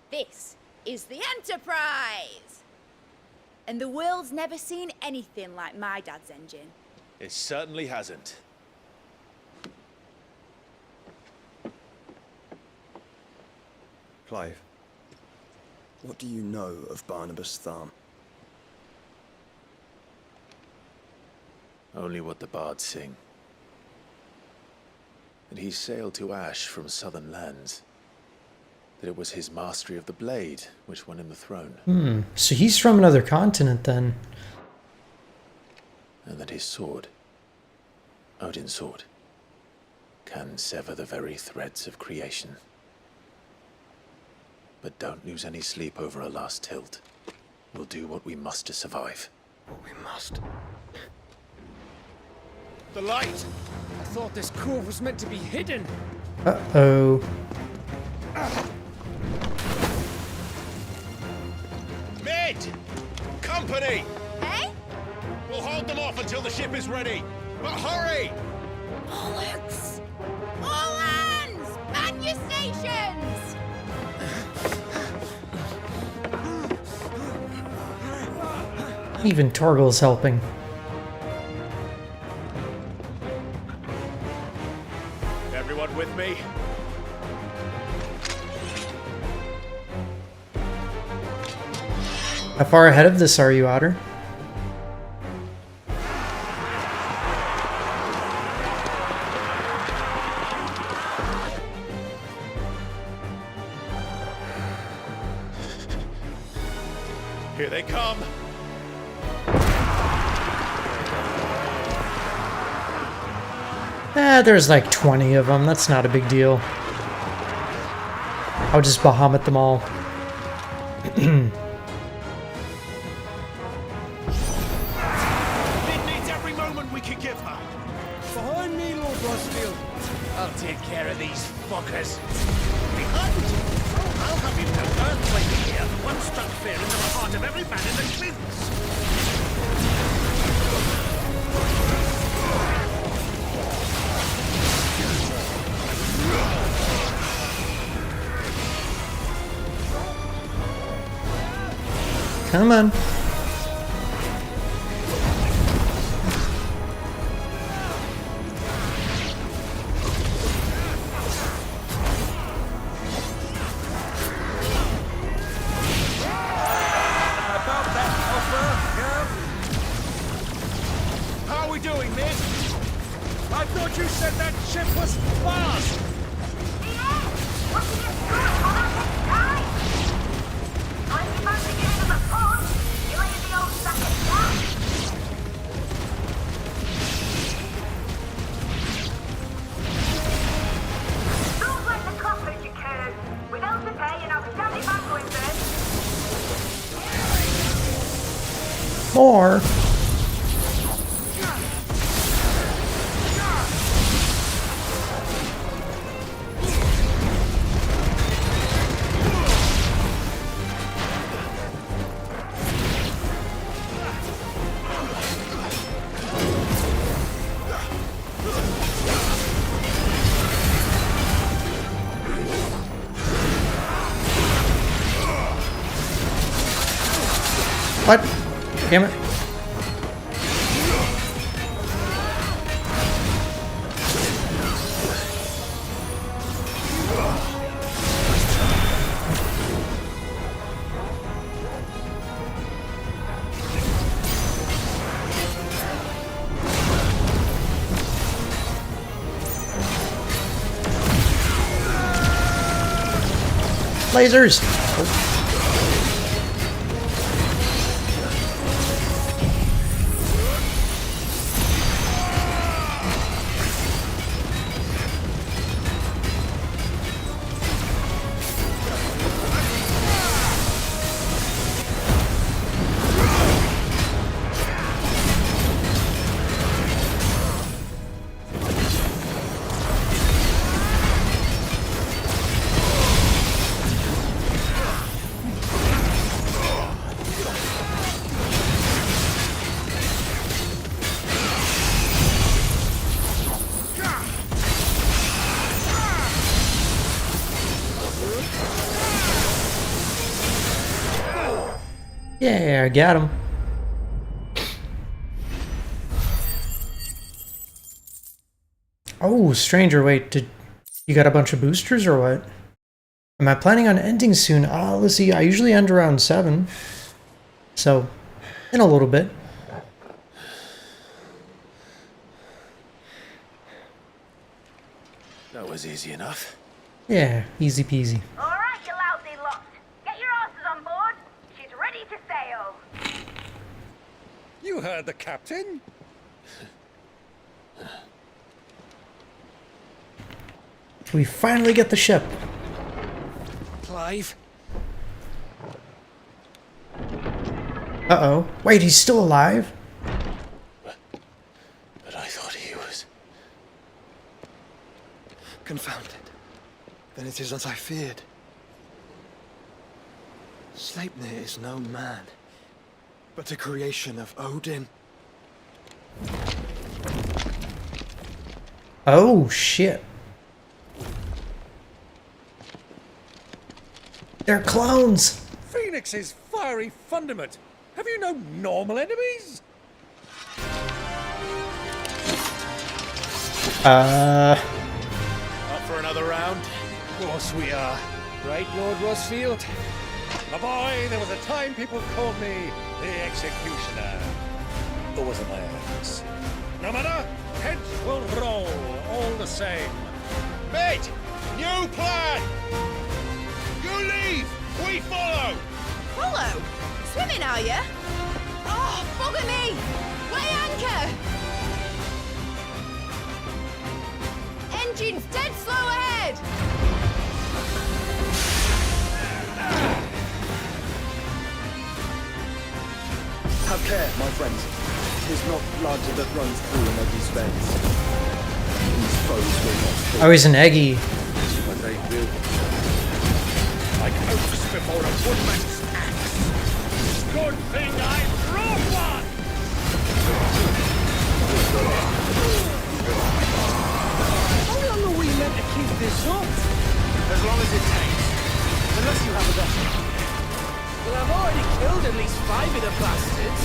This is the Enterprise! And the world's never seen anything like my dad's engine. It certainly hasn't. Clive, what do you know of Barnabas Tharm? Only what the bards sing. That he sailed to Ash from southern lands. That it was his mastery of the blade which won him the throne. So he's from another continent then. And that his sword, Odin's sword, can sever the very threads of creation. But don't lose any sleep over a last tilt. We'll do what we must to survive. What we must. The light! I thought this cove was meant to be hidden. Uh-oh. Mid! Company! Eh? We'll hold them off until the ship is ready. But hurry! Bollocks! All hands! Man your stations! Even Torgal's helping. Everyone with me? How far ahead of this are you, Otter? Here they come. There's like 20 of them. That's not a big deal. I'll just Bahamut them all. Mid needs every moment we can give her. Behind me, Lord Rosfield. I'll take care of these fuckers. Behind! I'll have you know earthquake here. One struck fear into the heart of every man in the Cliffs. Come on. How are we doing, Mid? I thought you said that ship was fast! more. What? Damn it. Lasers! Oh. Yeah, I got him. Oh, stranger, wait, did you got a bunch of boosters or what? Am I planning on ending soon? Let's see, I usually end around 7. So, in a little bit. That was easy enough. Yeah, easy peasy. All right, you lousy lot. Get your asses on board. She's ready to sail. You heard the captain. We finally get the ship. Clive. Uh-oh. Wait, he's still alive? But I thought he was... Confounded. Then it is as I feared. Sleipnir is no man, but a creation of Odin. Oh, shit. They're clones! Phoenix's fiery fundament. Have you no normal enemies? Up for another round? Of course we are. Right, Lord Rosfield? My boy, there was a time people called me the Executioner. Or was it my ex? No matter, heads will roll all the same. Mate! New plan! You leave! We follow! Follow? Swimming, are you? Oh, bugger me! Weigh anchor! Engine's dead slow ahead! Have care, my friends. It is not blood that runs through an Eggie's veins. These foes will not fall. Oh, he's an Eggy. But they will. Like oaks before a woodman's axe. Good thing I brought one! How long are we meant to keep this up? As long as it takes. Unless you have a better. Well, I've already killed at least 5 of the bastards.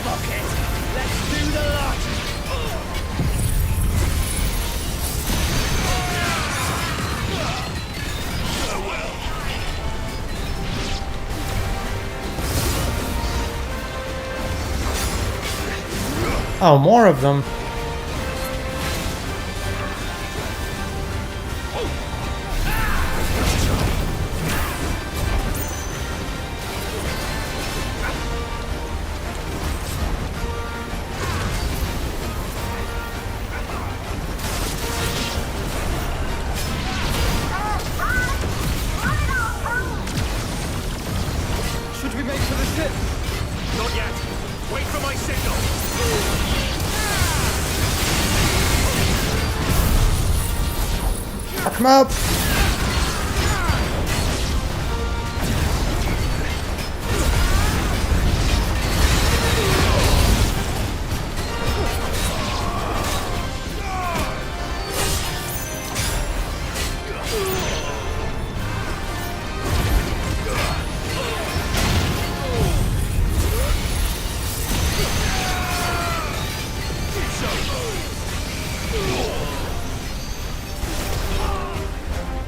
Fuck it. Let's do the lot. Oh, more of them. Should we make for the ship? Not yet. Come up!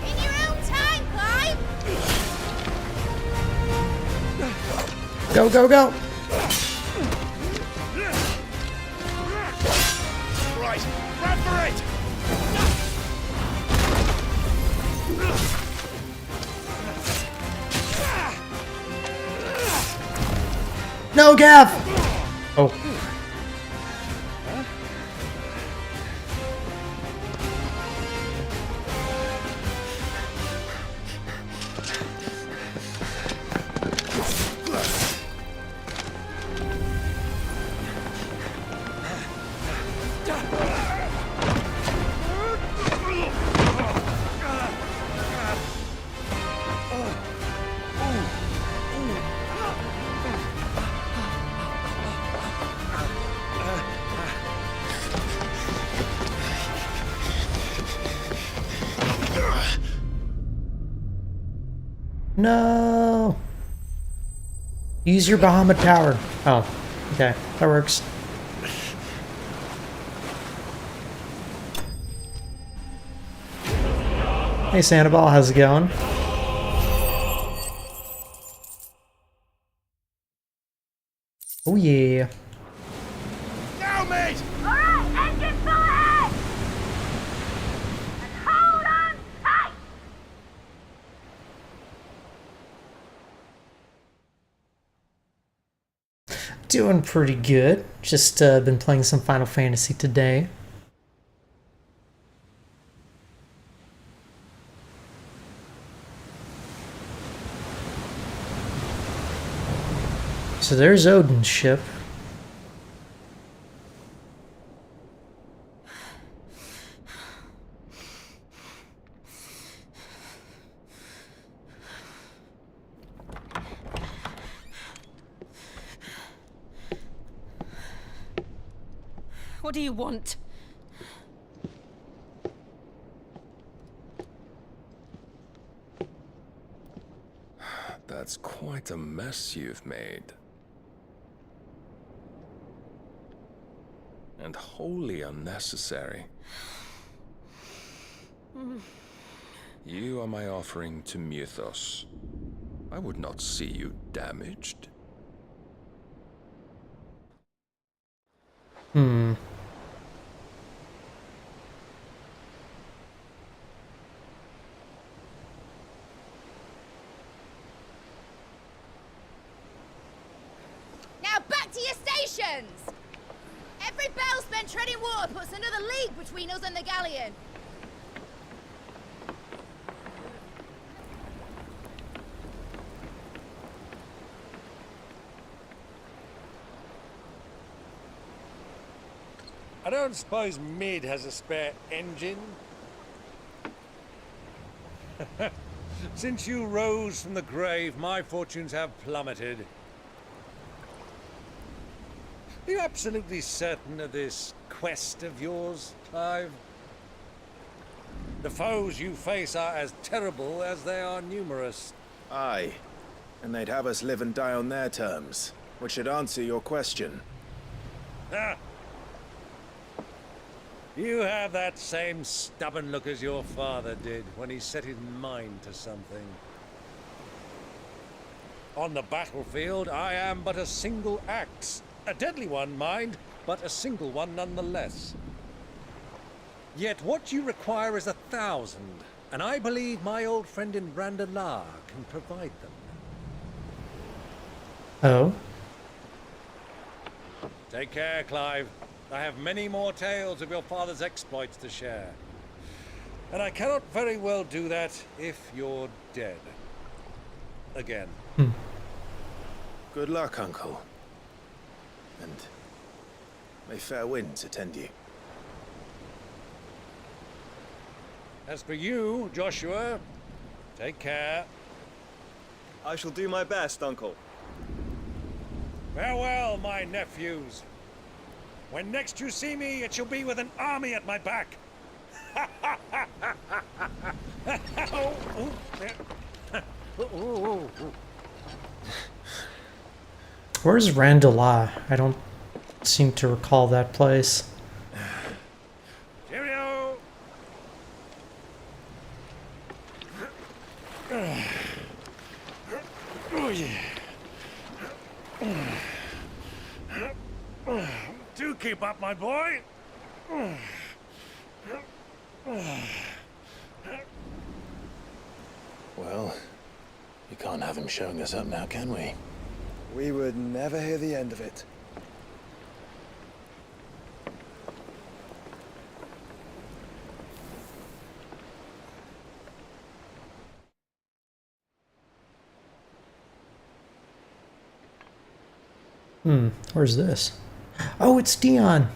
In your own time, Clive! Go, go, go! Right, run for it! No, Gav! Oh. No! Use your Bahamut power. Oh, okay. That works. Hey, Sandoval, how's it going? Oh, yeah. Now, mate! Alright, engine full ahead! And hold on tight! Doing pretty good. Just been playing some Final Fantasy today. So there's Odin's ship. What do you want? That's quite a mess you've made. And wholly unnecessary. You are my offering to Mythos. I would not see you damaged. Hmm. Now back to your stations! Every bell spent treading water puts another league between us and the galleon. I don't suppose Mid has a spare engine? Since you rose from the grave, my fortunes have plummeted. Are you absolutely certain of this quest of yours, Clive? The foes you face are as terrible as they are numerous. Aye. And they'd have us live and die on their terms, which should answer your question. Ah! You have that same stubborn look as your father did when he set his mind to something. On the battlefield, I am but a single axe. A deadly one, mind, but a single one nonetheless. Yet what you require is 1,000, and I believe my old friend in Randalar can provide them. Oh? Take care, Clive. I have many more tales of your father's exploits to share. And I cannot very well do that if you're dead. Again. Good luck, Uncle. And may fair winds attend you. As for you, Joshua, take care. I shall do my best, Uncle. Farewell, my nephews. When next you see me, it shall be with an army at my back. Where's Randalah? I don't seem to recall that place. Cheerio! Oh, yeah. Do keep up, my boy. Well, you can't have him showing us up now, can we? We would never hear the end of it. Where's this? Oh, it's Dion.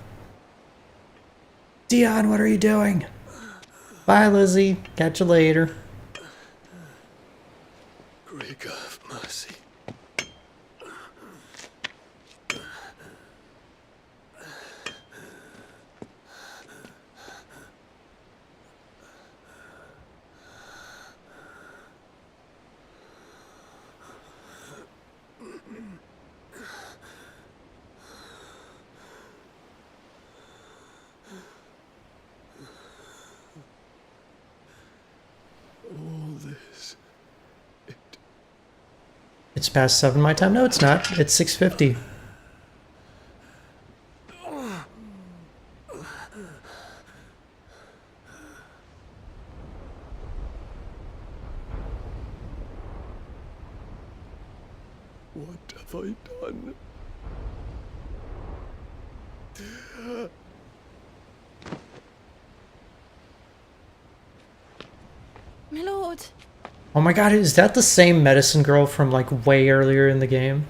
Dion, what are you doing? Bye, Lizzie. Catch you later. Great God of mercy. All this. It's past 7 my time. No, it's not. It's 6:50. What have I done? My lord. Oh my god, is that the same medicine girl from like way earlier in the game?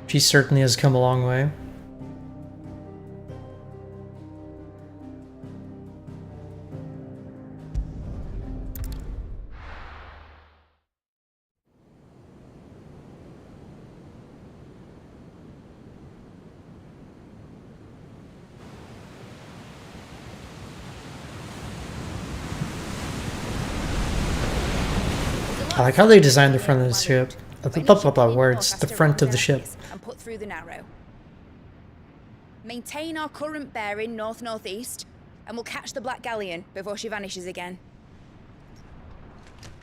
She certainly has come a long way. I like how they designed the front of the ship. Words. The front of the ship. And put through the narrow. Maintain our current bearing north-northeast, and we'll catch the Black Galleon before she vanishes again.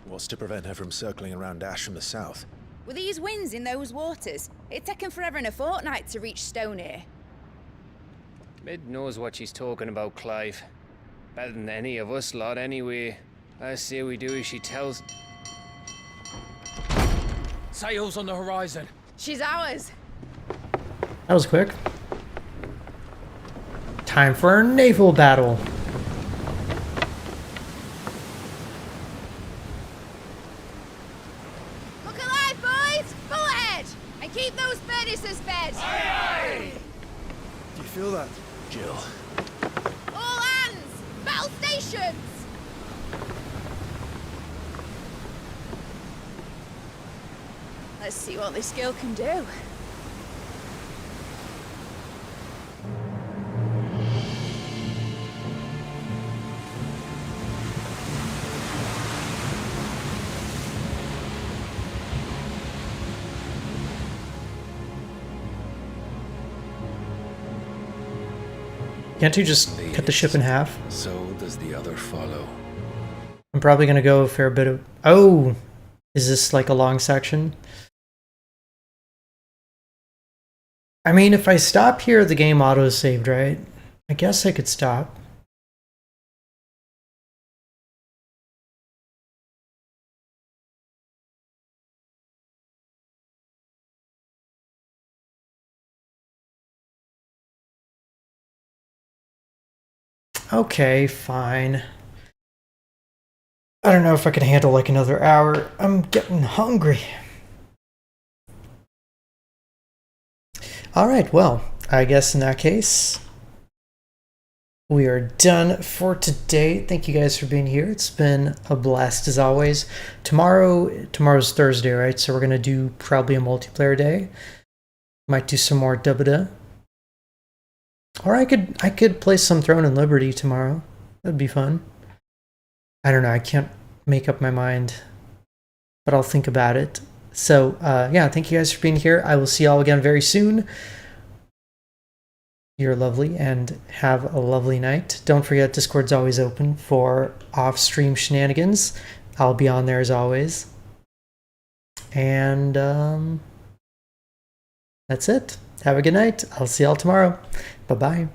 What's to prevent her from circling around Ash from the south? With these winds in those waters, it'd taken forever and a fortnight to reach Stonehenge. Mid knows what she's talking about, Clive. Better than any of us lot, anyway. I say we do as she tells. Sails on the horizon. She's ours. That was quick. Time for a naval battle. Look alive, boys! Pull ahead! And keep those furnaces fed! Aye, aye! Do you feel that, Jill? All hands! Battle stations! Let's see what this girl can do. Can't you just cut the ship in half? So does the other follow. I'm probably gonna go a fair bit of... Oh! Is this like a long section? I mean, if I stop here, the game auto-saved, right? I guess I could stop. Okay, fine. I don't know if I can handle like another hour. I'm getting hungry. Alright, well, I guess in that case, we are done for today. Thank you guys for being here. It's been a blast as always. Tomorrow's Thursday, right? So we're gonna do probably a multiplayer day. Might do some more Dubba. Or I could play some Throne and Liberty tomorrow. That'd be fun. I don't know, I can't make up my mind, but I'll think about it. So, yeah, thank you guys for being here. I will see y'all again very soon. You're lovely and have a lovely night. Don't forget, Discord's always open for off-stream shenanigans. I'll be on there as always. And that's it. Have a good night. I'll see y'all tomorrow. Bye-bye.